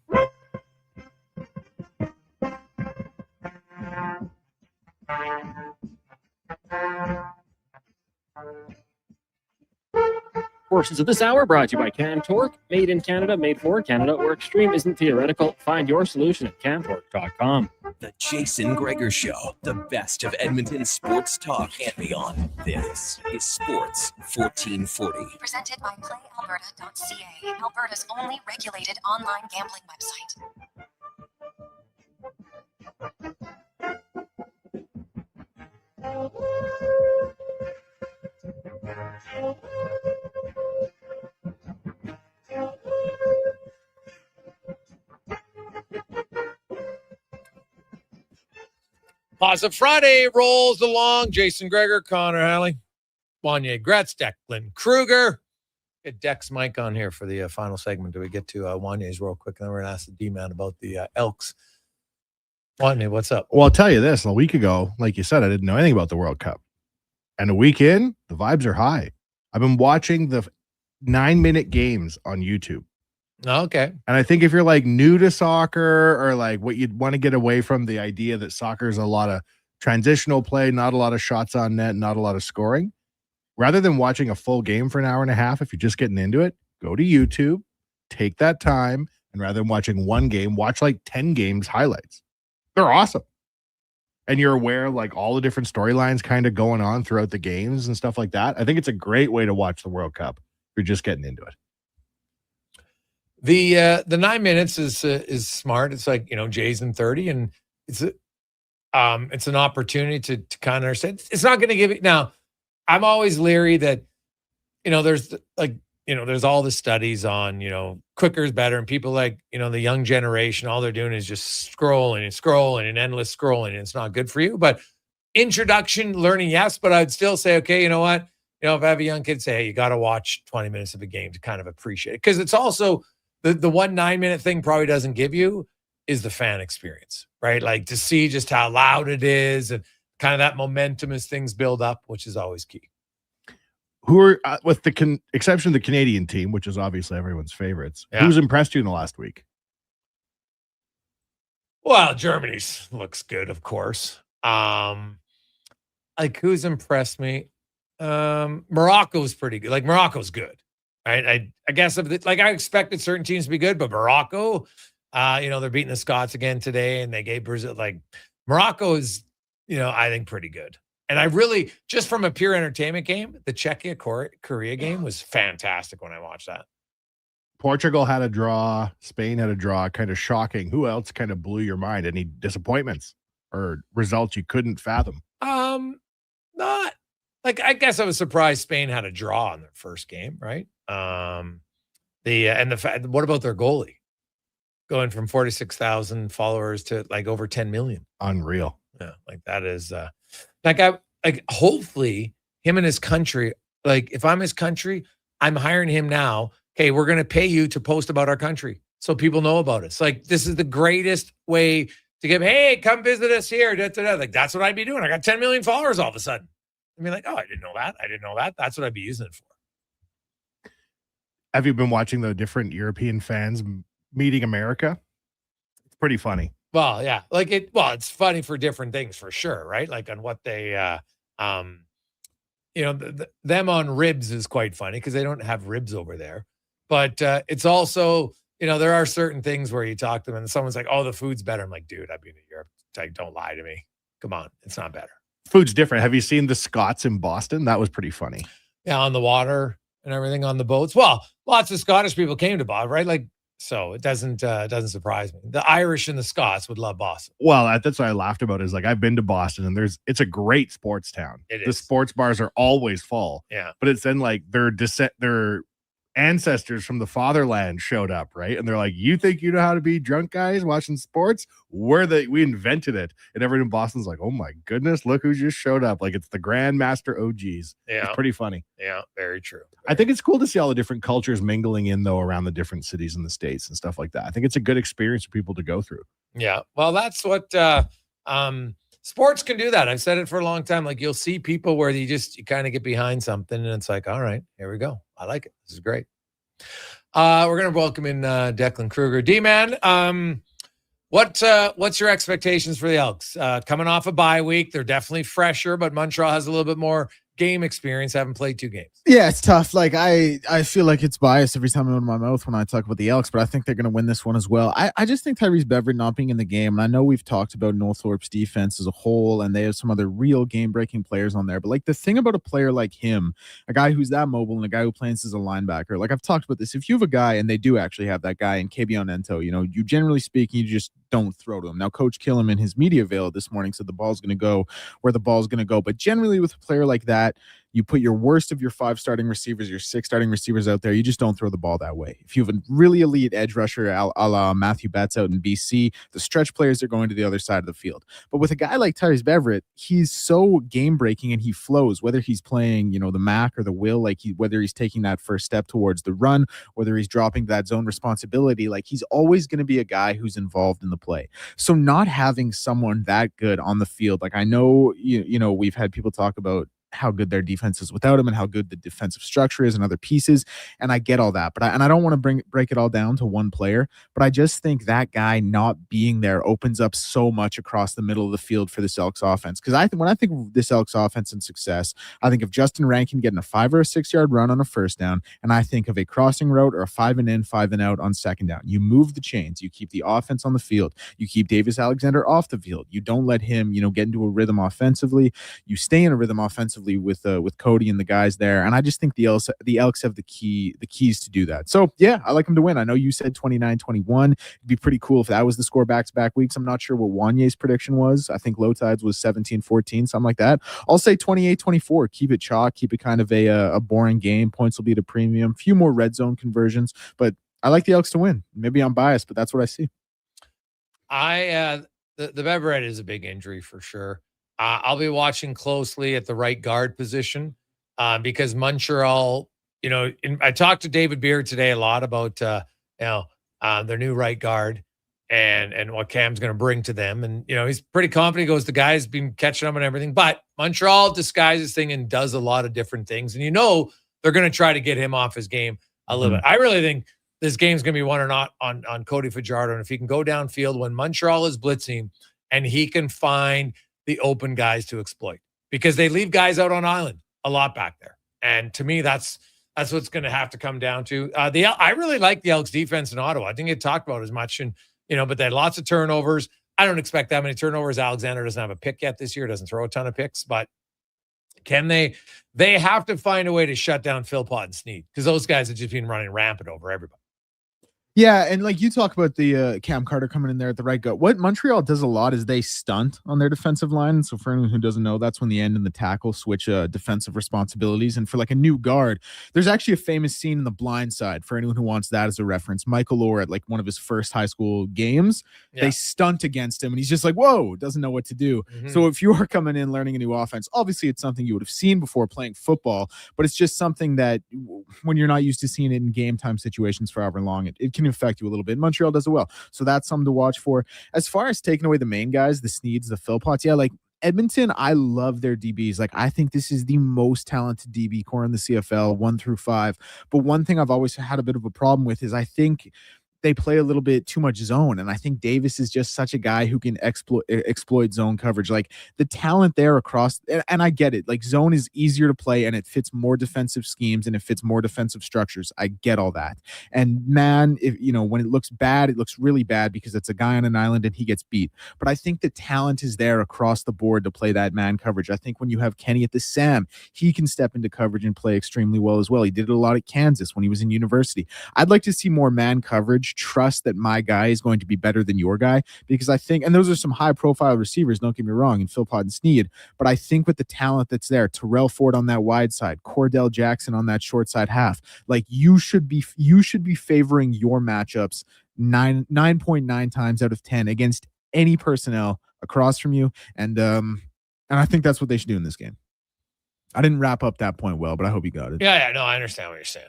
Portions of this hour brought to you by CanTorque. Made in Canada, made for Canada, where extreme isn't theoretical. Find your solution at CanTorque.com. The Jason Gregor Show, the best of Edmonton sports talk and beyond. This is Sports 1440. Presented by PlayAlberta.ca, Alberta's only regulated online gambling website. Plaza Friday rolls along. Jason Gregor, Connor Halley, Wanye Gretz, Declan Kruger. Get Dex Mike on here for the final segment. Do we get to Wanye's real quick? And then we're going to ask the D-man about the Elks. Wanye, what's up? Well, I'll tell you this. A week ago, like you said, I didn't know anything about the World Cup. And a week in, the vibes are high. I've been watching the 9-minute games on YouTube. Okay. And I think if you're like new to soccer or like what you'd want to get away from the idea that soccer is a lot of transitional play, not a lot of shots on net, not a lot of scoring, rather than watching a full game for an hour and a half, if you're just getting into it, go to YouTube, take that time, and rather than watching one game, watch like 10 games highlights. They're awesome. And you're aware of like all the different storylines kind of going on throughout the games and stuff like that. I think it's a great way to watch the World Cup if you're just getting into it. The 9 minutes is smart. It's like, Jay's in 30, and it's an opportunity to kind of understand. It's not going to give it. Now, I'm always leery that, there's there's all the studies on, quicker is better, and people like, the young generation, all they're doing is just scrolling and endless scrolling, and it's not good for you. But introduction, learning, yes, but I'd still say, okay, you know what? If I have a young kid, say, hey, you got to watch 20 minutes of a game to kind of appreciate it. Because it's also the 1 9-minute thing probably doesn't give you is the fan experience, right? Like to see just how loud it is and kind of that momentum as things build up, which is always key. Who are, with the exception of the Canadian team, which is obviously everyone's favorites, who's impressed you in the last week? Well, Germany's looks good, of course. Like who's impressed me? Morocco's pretty good. Like Morocco's good, right? I guess I expected certain teams to be good, but Morocco, they're beating the Scots again today, and they gave Brazil. Like Morocco is, I think pretty good. And I really, just from a pure entertainment game, the Czechia-Korea game was fantastic when I watched that. Portugal had a draw. Spain had a draw. Kind of shocking. Who else kind of blew your mind? Any disappointments or results you couldn't fathom? Not like, I guess I was surprised Spain had a draw in their first game, right? What about their goalie going from 46,000 followers to like over 10 million? Unreal. Yeah, like that is hopefully him and his country. Like if I'm his country, I'm hiring him now. Okay, we're going to pay you to post about our country so people know about us. Like this is the greatest way to give. Hey, come visit us here. Da, da, da. Like that's what I'd be doing. I got 10 million followers all of a sudden. I mean, like, oh, I didn't know that. I didn't know that. That's what I'd be using it for. Have you been watching the different European fans meeting America? It's pretty funny. Well, yeah, it's funny for different things for sure, right? Like on what they, them on ribs is quite funny because they don't have ribs over there. But it's also, there are certain things where you talk to them and someone's like, oh, the food's better. I'm like, dude, I've been to Europe. Like, don't lie to me. Come on, it's not better. Food's different. Have you seen the Scots in Boston? That was pretty funny. Yeah, on the water and everything on the boats. Well, lots of Scottish people came to Boston, right? Like, so it doesn't surprise me. The Irish and the Scots would love Boston. Well, that's what I laughed about is like I've been to Boston and it's a great sports town. The sports bars are always full. Yeah. But it's then like their ancestors from the fatherland showed up, right? And they're like, you think you know how to be drunk guys watching sports? We invented it. And everyone in Boston's like, oh my goodness, look who just showed up. Like it's the Grandmaster OGs. Yeah. It's pretty funny. Yeah, very true. I think it's cool to see all the different cultures mingling in though around the different cities in the States and stuff like that. I think it's a good experience for people to go through. Yeah. Well, that's what sports can do that. I've said it for a long time. Like you'll see people where you kind of get behind something and it's like, all right, here we go. I like it. This is great. We're going to welcome in Declan Kruger. D-Man, what's your expectations for the Elks? Coming off a bye week, they're definitely fresher, but Montreal has a little bit more game experience, haven't played 2 games. Yeah, it's tough. Like I feel like it's biased every time I open my mouth when I talk about the Elks, but I think they're going to win this one as well. I just think Tyrese Beverett not being in the game, and I know we've talked about Northorpe's defense as a whole, and they have some other real game-breaking players on there, but like the thing about a player like him, a guy who's that mobile and a guy who plays as a linebacker, like I've talked about this, if you have a guy, and they do actually have that guy in Kevion Ento, you generally speaking, you just don't throw to him. Now, Coach Killam in his media avail this morning said the ball's going to go where the ball's going to go, but generally with a player like that, you put your worst of your 5 starting receivers, your 6 starting receivers out there. You just don't throw the ball that way. If you have a really elite edge rusher, a la Matthew Betts out in BC, the stretch players are going to the other side of the field. But with a guy like Tyrese Beverett, he's so game breaking and he flows, whether he's playing, the MAC or the will, like whether he's taking that first step towards the run, whether he's dropping that zone responsibility, like he's always going to be a guy who's involved in the play. So not having someone that good on the field, like I know, we've had people talk about how good their defense is without him and how good the defensive structure is and other pieces. And I get all that, but I don't want to break it all down to one player, but I just think that guy not being there opens up so much across the middle of the field for this Elks offense. Because when I think of this Elks offense and success, I think of Justin Rankin getting a 5 or a 6 yard run on a first down. And I think of a crossing route or a 5 and in, 5 and out on second down. You move the chains, you keep the offense on the field. You keep Davis Alexander off the field. You don't let him, get into a rhythm offensively. You stay in a rhythm offensively with Cody and the guys there, and I just think the Elks have the keys to do that. So yeah, I like them to win. I know you said 29-21. It'd be pretty cool if that was the score back-to-back weeks. I'm not sure what Wanye's prediction was. I think Low Tides was 17-14, something like that. I'll say 28-24. Keep it chalk. Keep it kind of a boring game. Points will be at a premium. Few more red zone conversions, but I like the Elks to win. Maybe I'm biased, but that's what I see. The Beverett is a big injury for sure. I'll be watching closely at the right guard position because Montreal, I talked to David Beard today a lot about, their new right guard, and what Cam's going to bring to them. And, he's pretty confident. He goes, the guy's been catching them and everything. But Montreal disguises thing and does a lot of different things. And they're going to try to get him off his game a little bit. I really think this game's going to be won or not on Cody Fajardo. And if he can go downfield when Montreal is blitzing and he can find the open guys to exploit, because they leave guys out on island a lot back there. And to me, that's what's going to have to come down to. I really like the Elks defense in Ottawa. I think it talked about as much, and but they had lots of turnovers. I don't expect that many turnovers. Alexander doesn't have a pick yet this year. Doesn't throw a ton of picks, but can they? They have to find a way to shut down Philpott and Snead, because those guys have just been running rampant over everybody. Yeah, and like you talk about the Cam Carter coming in there at the right guard. What Montreal does a lot is they stunt on their defensive line. So for anyone who doesn't know, that's when the end and the tackle switch defensive responsibilities. And for like a new guard, there's actually a famous scene in The Blind Side, for anyone who wants that as a reference. Michael Orr at like one of his first high school games, they stunt against him and he's just like, whoa, doesn't know what to do. So if you are coming in learning a new offense, obviously it's something you would have seen before playing football, but it's just something that when you're not used to seeing it in game time situations for however long, it can affect you a little bit. Montreal does it well. So that's something to watch for. As far as taking away the main guys, the Sneeds, the Philpotts, like Edmonton, I love their DBs. Like, I think this is the most talented DB core in the CFL, 1 through 5. But one thing I've always had a bit of a problem with is I think they play a little bit too much zone. And I think Davis is just such a guy who can exploit zone coverage. Like the talent there across, and I get it. Like zone is easier to play and it fits more defensive schemes and it fits more defensive structures. I get all that. And man, if when it looks bad, it looks really bad because it's a guy on an island and he gets beat. But I think the talent is there across the board to play that man coverage. I think when you have Kenny at the Sam, he can step into coverage and play extremely well as well. He did it a lot at Kansas when he was in university. I'd like to see more man coverage. Trust that my guy is going to be better than your guy, because I think, and those are some high profile receivers, don't get me wrong, and Philpott and Snead, but I think with the talent that's there, Terrell Ford on that wide side, Cordell Jackson on that short side half, like you should be favoring your matchups 9.9 times out of 10 against any personnel across from you. And I think that's what they should do in this game. I didn't wrap up that point well, but I hope you got it. Yeah, no, I understand what you're saying.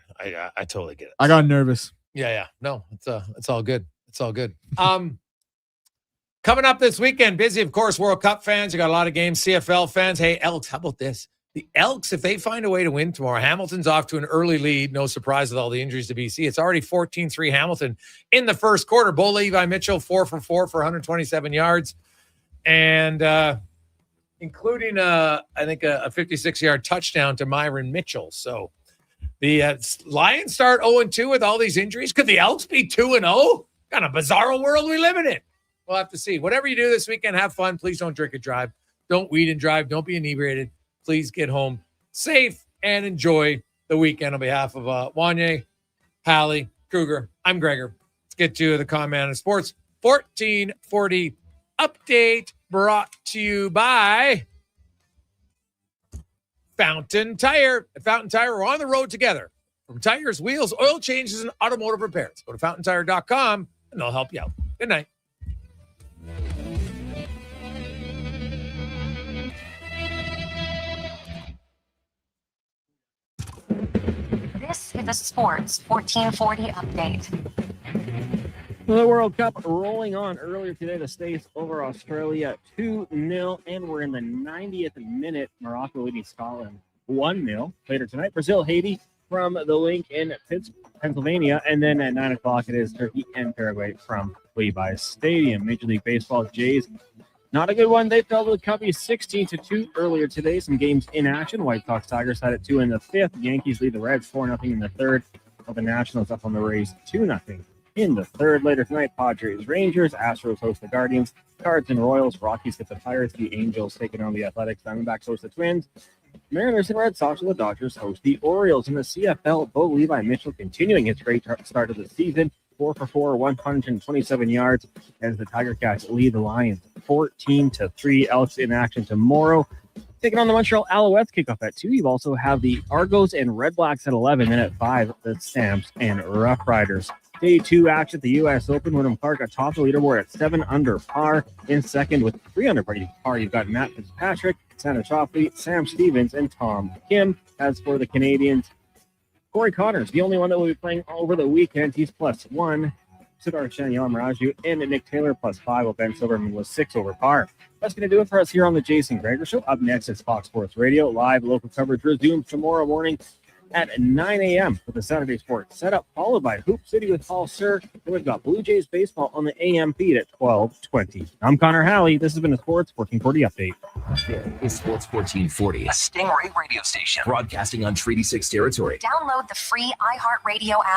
I totally get it. I got nervous. Yeah. No, it's all good. It's all good. Coming up this weekend, busy, of course, World Cup fans. You got a lot of games, CFL fans. Hey, Elks, how about this? The Elks, if they find a way to win tomorrow, Hamilton's off to an early lead. No surprise with all the injuries to BC. It's already 14-3 Hamilton in the first quarter. Bo Levi Mitchell, 4 for 4 for 127 yards. And including, I think, a 56-yard touchdown to Myron Mitchell. So the Lions start 0-2 with all these injuries. Could the Elks be 2-0? Kind of bizarre world we live in. We'll have to see. Whatever you do this weekend, have fun. Please don't drink and drive. Don't weed and drive. Don't be inebriated. Please get home safe and enjoy the weekend. On behalf of Wanye, Hallie, Kruger, I'm Gregor. Let's get to the Command of Sports 1440 update brought to you by Fountain Tire. At Fountain Tire, we're on the road together. From tires, wheels, oil changes, and automotive repairs. Go to fountaintire.com and they'll help you out. Good night. This is the Sports 1440 update. The World Cup rolling on earlier today. The States over Australia 2-0, and we're in the 90th minute. Morocco leading Scotland 1-0. Later tonight, Brazil, Haiti from the link in Pennsylvania, and then at 9 o'clock it is Turkey and Paraguay from Levi's Stadium. Major League Baseball, Jays, not a good one. They fell to the Cubbies 16-2 earlier today. Some games in action. White Sox, Tigers tied at 2 in the 5th. Yankees lead the Reds 4-0 in the 3rd. While the Nationals up on the Rays 2-0. In the 3rd, later tonight, Padres, Rangers, Astros host the Guardians, Cards and Royals, Rockies get the Pirates, the Angels taking on the Athletics, Diamondbacks host the Twins, Mariners and Red Sox and the Dodgers host the Orioles. In the CFL, Bo Levi Mitchell continuing his great start of the season, 4 for 4, 127 yards, as the Tiger Cats lead the Lions 14-3. Elks in action tomorrow, taking on the Montreal Alouettes. Kickoff at 2. You also have the Argos and Red Blacks at 11, and at 5, the Stamps and Rough Riders. Day 2 action at the U.S. Open. Wyndham Clark atop the leaderboard at 7 under par. In second with 3 under par, you've got Matt Fitzpatrick, Santa Shoffley, Sam Stevens, and Tom Kim. As for the Canadians, Corey Connors, the only one that will be playing over the weekend. He's +1. Sidar Shanyam Raju and Nick Taylor +5, while Ben Silverman was 6 over par. That's going to do it for us here on the Jason Gregor Show. Up next is Fox Sports Radio. Live local coverage resumes tomorrow morning at 9 a.m. with the Saturday Sports setup, followed by Hoop City with Paul Sir. Then we've got Blue Jays baseball on the AM feed at 12:20. I'm Connor Halley. This has been a Sports 1440 update. Is Sports 1440, a Stingray radio station broadcasting on Treaty 6 territory. Download the free iHeartRadio app